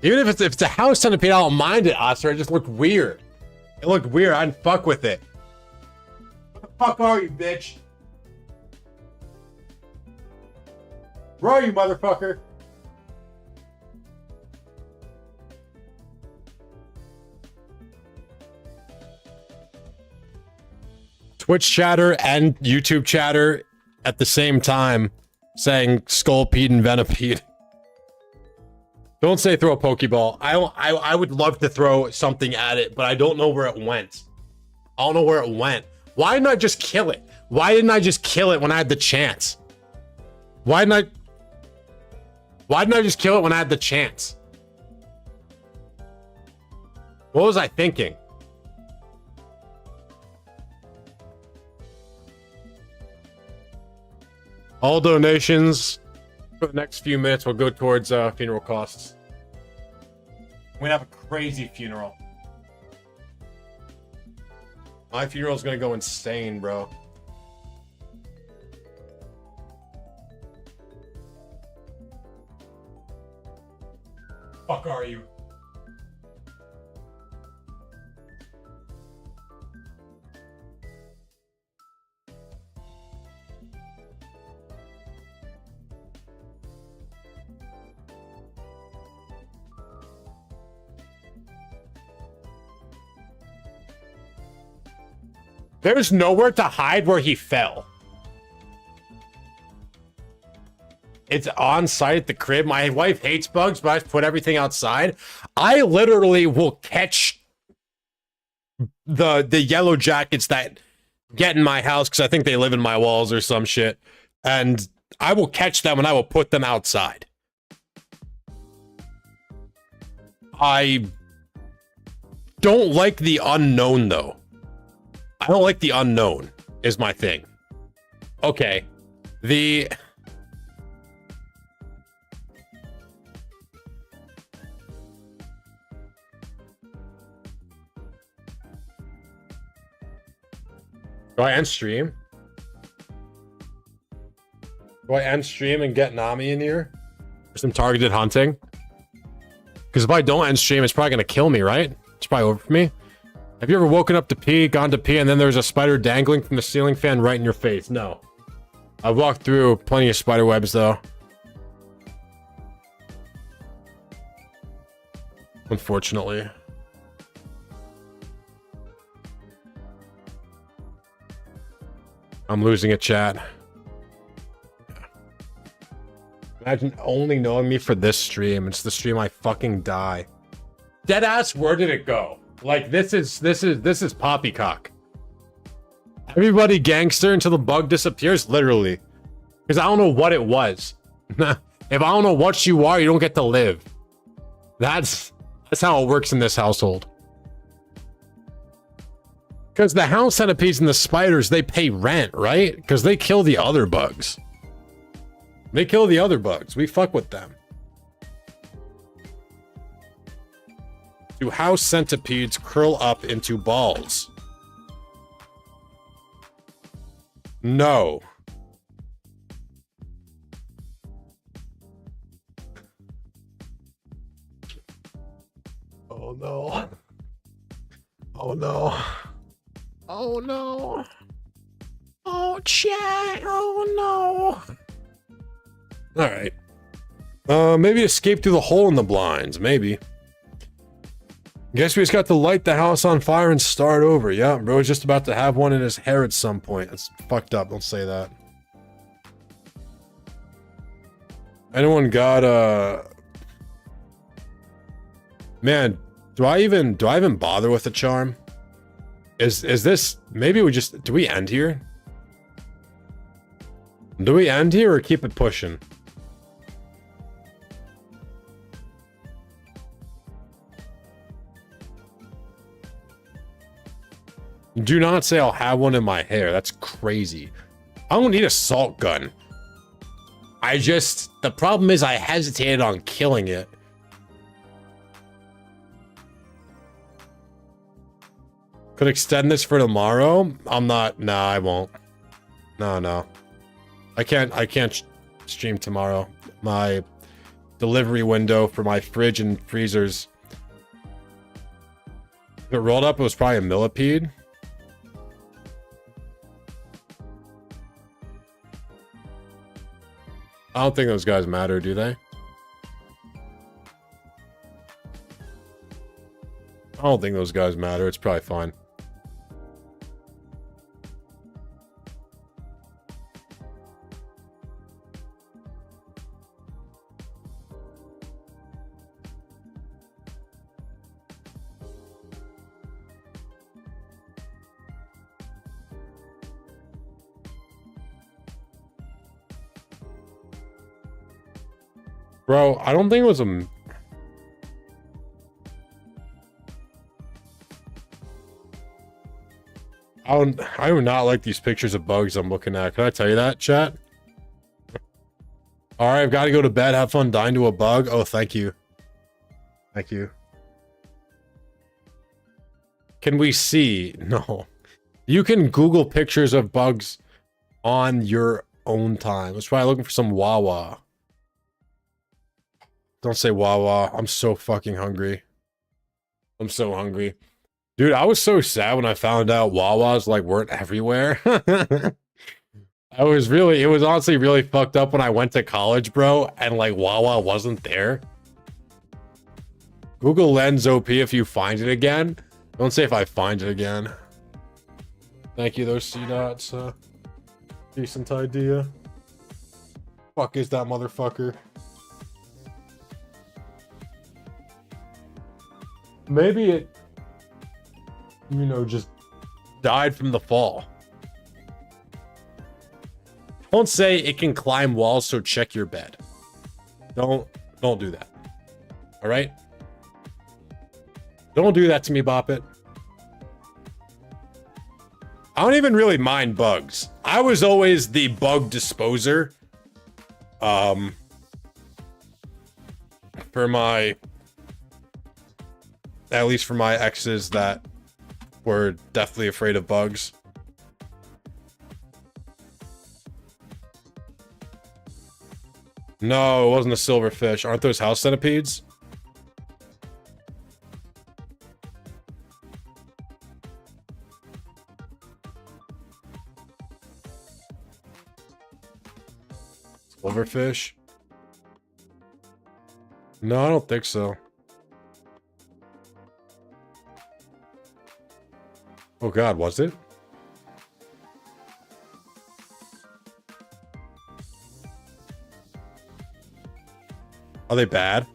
Even if it's a house centipede, I don't mind it, Oscar. It just looked weird. It looked weird. I'd fuck with it. What the fuck are you, bitch? Where are you, motherfucker? Twitch chatter and YouTube chatter at the same time saying Skullpede and Venipede. Don't say throw a Pokeball. I would love to throw something at it, but I don't know where it went. I don't know where it went. Why didn't I just kill it? Why didn't I just kill it when I had the chance? Why didn't I just kill it when I had the chance? What was I thinking? All donations for the next few minutes will go towards funeral costs. We're gonna have a crazy funeral. My funeral's gonna go insane, bro. Fuck are you? There's nowhere to hide where he fell. It's on site at the crib. My wife hates bugs, but I put everything outside. I literally will catch the yellow jackets that get in my house because I think they live in my walls or some shit. And I will catch them and I will put them outside. I don't like the unknown, though. I don't like the unknown, is my thing. Okay. Do I end stream? Do I end stream and get Nami in here? some targeted hunting. Because if I don't end stream, it's probably going to kill me, right? It's probably over for me. Have you ever woken up to pee, gone to pee, and then there's a spider dangling from the ceiling fan right in your face? No. I've walked through plenty of spider webs, though. Unfortunately. I'm losing a chat. Imagine only knowing me for this stream. It's the stream I fucking die. Deadass, where did it go? Like, this is poppycock. Everybody gangster until the bug disappears, literally. Because I don't know what it was. If I don't know what you are, you don't get to live. That's how it works in this household. Because the house centipedes and the spiders, they pay rent, right? Because they kill the other bugs. They kill the other bugs. We fuck with them. Do house centipedes curl up into balls? No. Oh no. Oh no. Oh no. Oh chat. Oh no. Alright. Maybe escape through the hole in the blinds. Maybe. Guess we just got to light the house on fire and start over. Yeah, bro's just about to have one in his hair at some point. That's fucked up. Don't say that. Anyone got Man, do I even bother with the charm? Is this, maybe we just, do we end here? Do we end here or keep it pushing? Do not say I'll have one in my hair. That's crazy. I don't need a salt gun. The problem is I hesitated on killing it. Could extend this for tomorrow? Nah, I won't. No. I can't stream tomorrow. My delivery window for my fridge and freezers. If it rolled up, it was probably a millipede. I don't think those guys matter, do they? I don't think those guys matter. It's probably fine. Bro, I don't think it was a... I do not like these pictures of bugs I'm looking at. Can I tell you that, chat? Alright, I've got to go to bed. Have fun dying to a bug. Oh, thank you. Thank you. Can we see? No. You can Google pictures of bugs on your own time. Let's try looking for some Wawa. Don't say Wawa. I'm so fucking hungry. I'm so hungry. Dude, I was so sad when I found out Wawas like weren't everywhere. It was honestly really fucked up when I went to college, bro, and like Wawa wasn't there. Google Lens OP if you find it again. Don't say if I find it again. Thank you, those C-dots. Decent idea. Fuck is that motherfucker? Maybe it, you know, just died from the fall. Don't say it can climb walls, so check your bed. Don't do that. All right? Don't do that to me, Bop It. I don't even really mind bugs. I was always the bug disposer. For my... At least for my exes that were definitely afraid of bugs. No, it wasn't a silverfish. Aren't those house centipedes? Silverfish? No, I don't think so. Oh god, was it? Are they bad?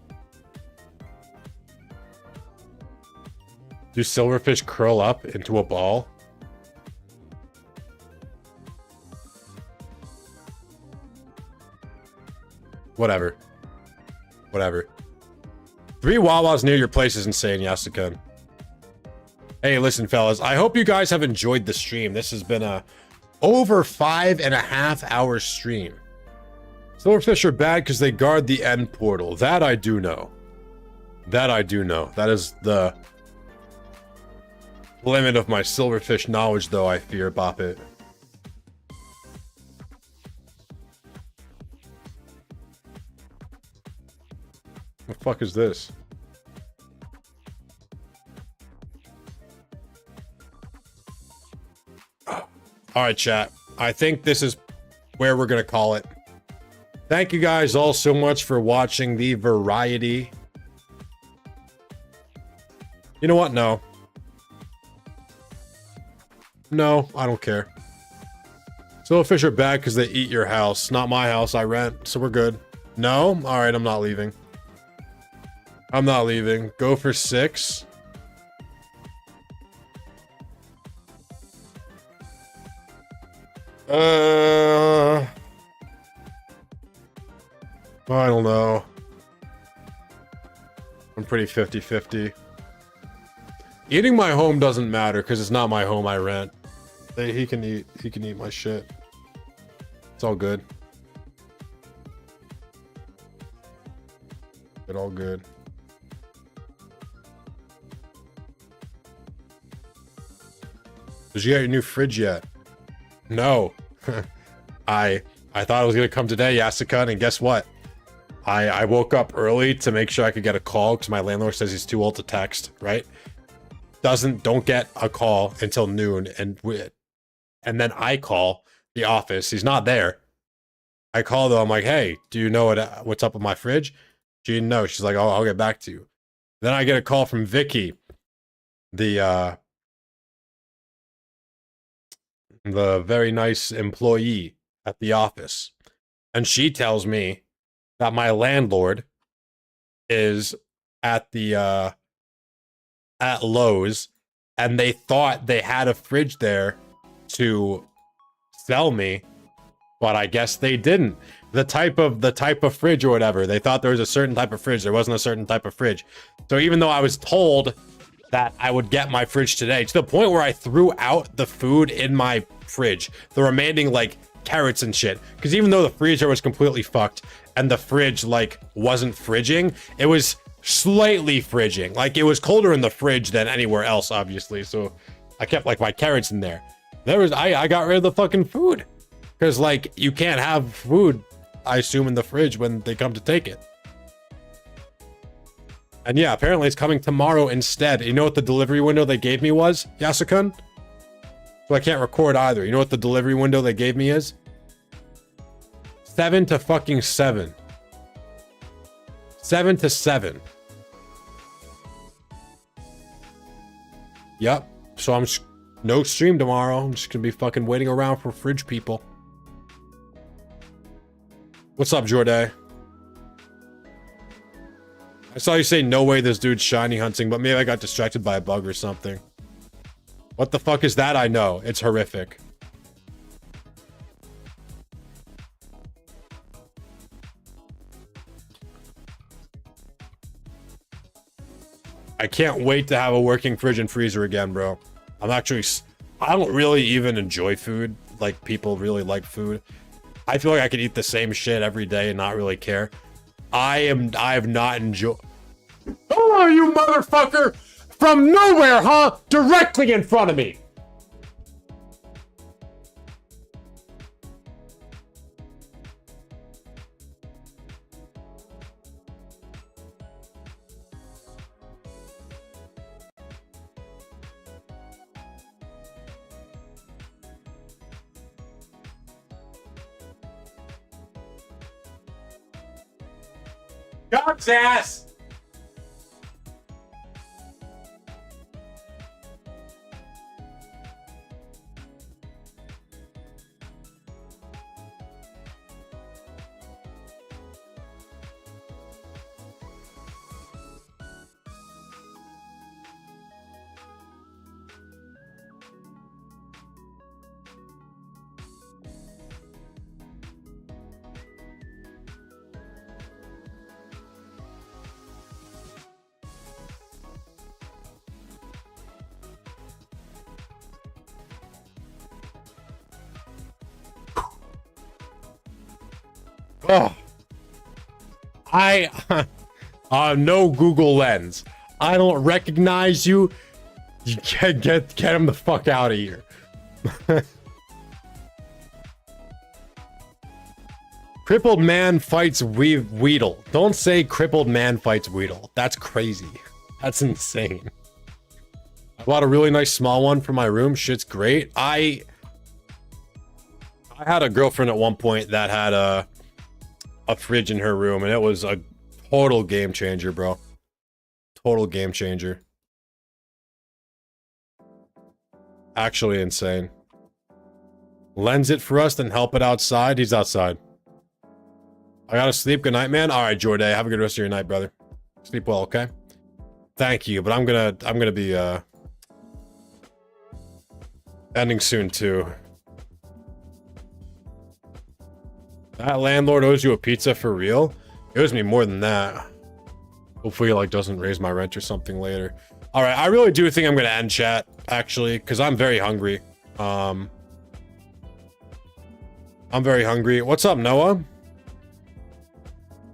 Do silverfish curl up into a ball? Whatever. Whatever. 3 Wawas near your place is insane, Yasuka. Hey, listen, fellas. I hope you guys have enjoyed the stream. This has been a over 5.5 hour stream. Silverfish are bad because they guard the end portal. That I do know. That I do know. That is the limit of my silverfish knowledge, though, I fear, Bop It. What the fuck is this? Alright, chat. I think this is where we're gonna call it. Thank you guys all so much for watching the variety. You know what? No. No, I don't care. Silverfish are bad because they eat your house. Not my house, I rent, so we're good. No? Alright, I'm not leaving. I'm not leaving. Go for 6. I don't know. I'm pretty 50-50. Eating my home doesn't matter because it's not my home, I rent. He can eat my shit. It's all good. It's all good. Did you get your new fridge yet? No. I thought it was gonna come today, Yasuka, and guess what? I woke up early to make sure I could get a call because my landlord says he's too old to text, right? Don't get a call until noon, and then I call the office. He's not there. I call though. I'm like, hey, do you know what's up with my fridge? She didn't know. She's like, oh, I'll get back to you. Then I get a call from Vicky, the very nice employee at the office, and she tells me that my landlord is at the at Lowe's, and they thought they had a fridge there to sell me, but I guess they didn't. The type of fridge or whatever, they thought there was a certain type of fridge. There wasn't a certain type of fridge. So even though I was told that I would get my fridge today, to the point where I threw out the food in my fridge, the remaining like carrots and shit, because even though the freezer was completely fucked and the fridge like wasn't fridging, it was slightly fridging. Like it was colder in the fridge than anywhere else, obviously. So I kept like my carrots in there. I got rid of the fucking food because like you can't have food, I assume, in the fridge when they come to take it. And yeah, apparently it's coming tomorrow instead. You know what the delivery window they gave me was, Yasukun? So I can't record either. You know what the delivery window they gave me is? 7 to fucking 7. 7 to 7. Yep. So I'm no stream tomorrow. I'm just gonna be fucking waiting around for fridge people. What's up, Jorday? I saw you say no way this dude's shiny hunting, but maybe I got distracted by a bug or something. What the fuck is that? I know. It's horrific. I can't wait to have a working fridge and freezer again, bro. I don't really even enjoy food like people really like food. I feel like I could eat the same shit every day and not really care. I have not enjoyed. Oh, you motherfucker! From nowhere, huh? Directly in front of me. God's ass! Oh, no Google Lens. I don't recognize you. You get him the fuck out of here. Crippled man fights Weedle. Don't say crippled man fights Weedle. That's crazy. That's insane. I bought a really nice small one for my room. Shit's great. I had a girlfriend at one point that had a fridge in her room, and it was a total game changer, bro. Total game changer. Actually insane. Lens it for us, then help it outside. He's outside. I gotta sleep. Good night, man. All right, Jordan. Have a good rest of your night, brother. Sleep well, okay? Thank you, but I'm gonna be ending soon too. That landlord owes you a pizza for real? He owes me more than that. Hopefully he like doesn't raise my rent or something later. All right, I really do think I'm gonna end chat actually, because I'm very hungry. I'm very hungry. What's up, Noah?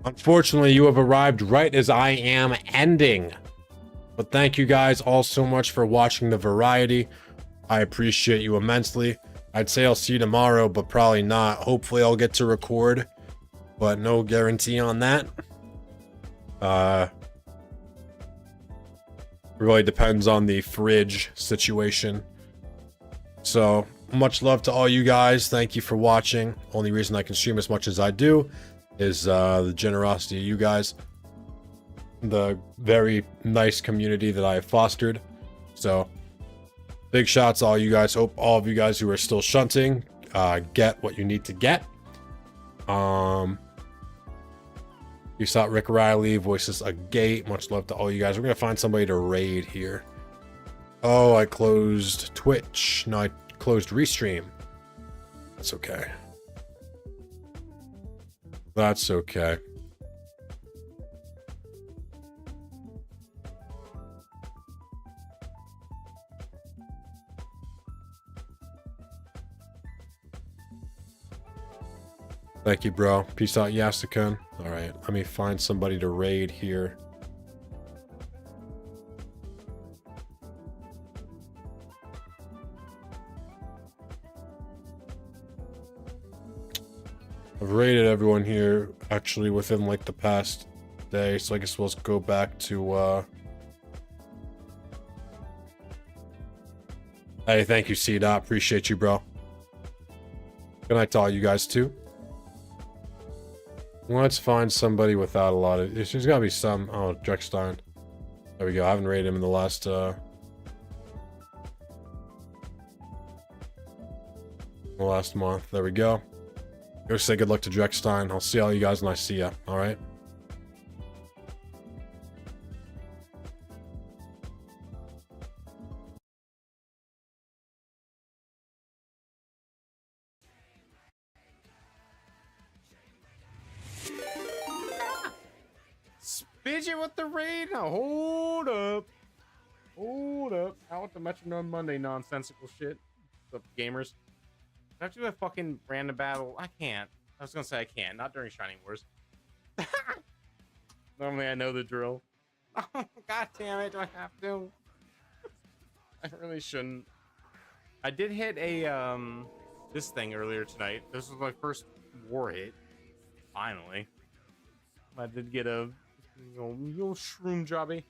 Unfortunately, you have arrived right as I am ending. But thank you guys all so much for watching the variety. I appreciate you immensely. I'd say I'll see you tomorrow, but probably not. Hopefully I'll get to record, but no guarantee on that. Really depends on the fridge situation. So much love to all you guys. Thank you for watching. Only reason I can stream as much as I do is the generosity of you guys. The very nice community that I have fostered. So big shots to all you guys. Hope all of you guys who are still shunting get what you need to get. You saw Rick Riley, voices a gate. Much love to all you guys. We're gonna find somebody to raid here. Oh, I closed Twitch. No, I closed Restream. That's okay. That's okay. Thank you, bro. Peace out, Yasukun. All right, let me find somebody to raid here. I've raided everyone here actually within like the past day, so I guess we'll go back to Hey, thank you, C-Dot. Appreciate you, bro. Good night to all you guys too. Let's find somebody without a lot of... There's gotta be some... Oh, Drexstein. There we go. I haven't rated him in the last, month. There we go. Go say good luck to Drexstein. I'll see all you guys when I see ya. Alright? Spidget with the raid? Now hold up. Hold up. Out with the Metronome Monday nonsensical shit. What's up, gamers? I have to do a fucking random battle. I can't. I was gonna say I can't. Not during Shining Wars. Normally I know the drill. Oh, god damn it. Do I have to? I really shouldn't. I did hit a, this thing earlier tonight. This was my first war hit. Finally. I did get a little shroom jobby.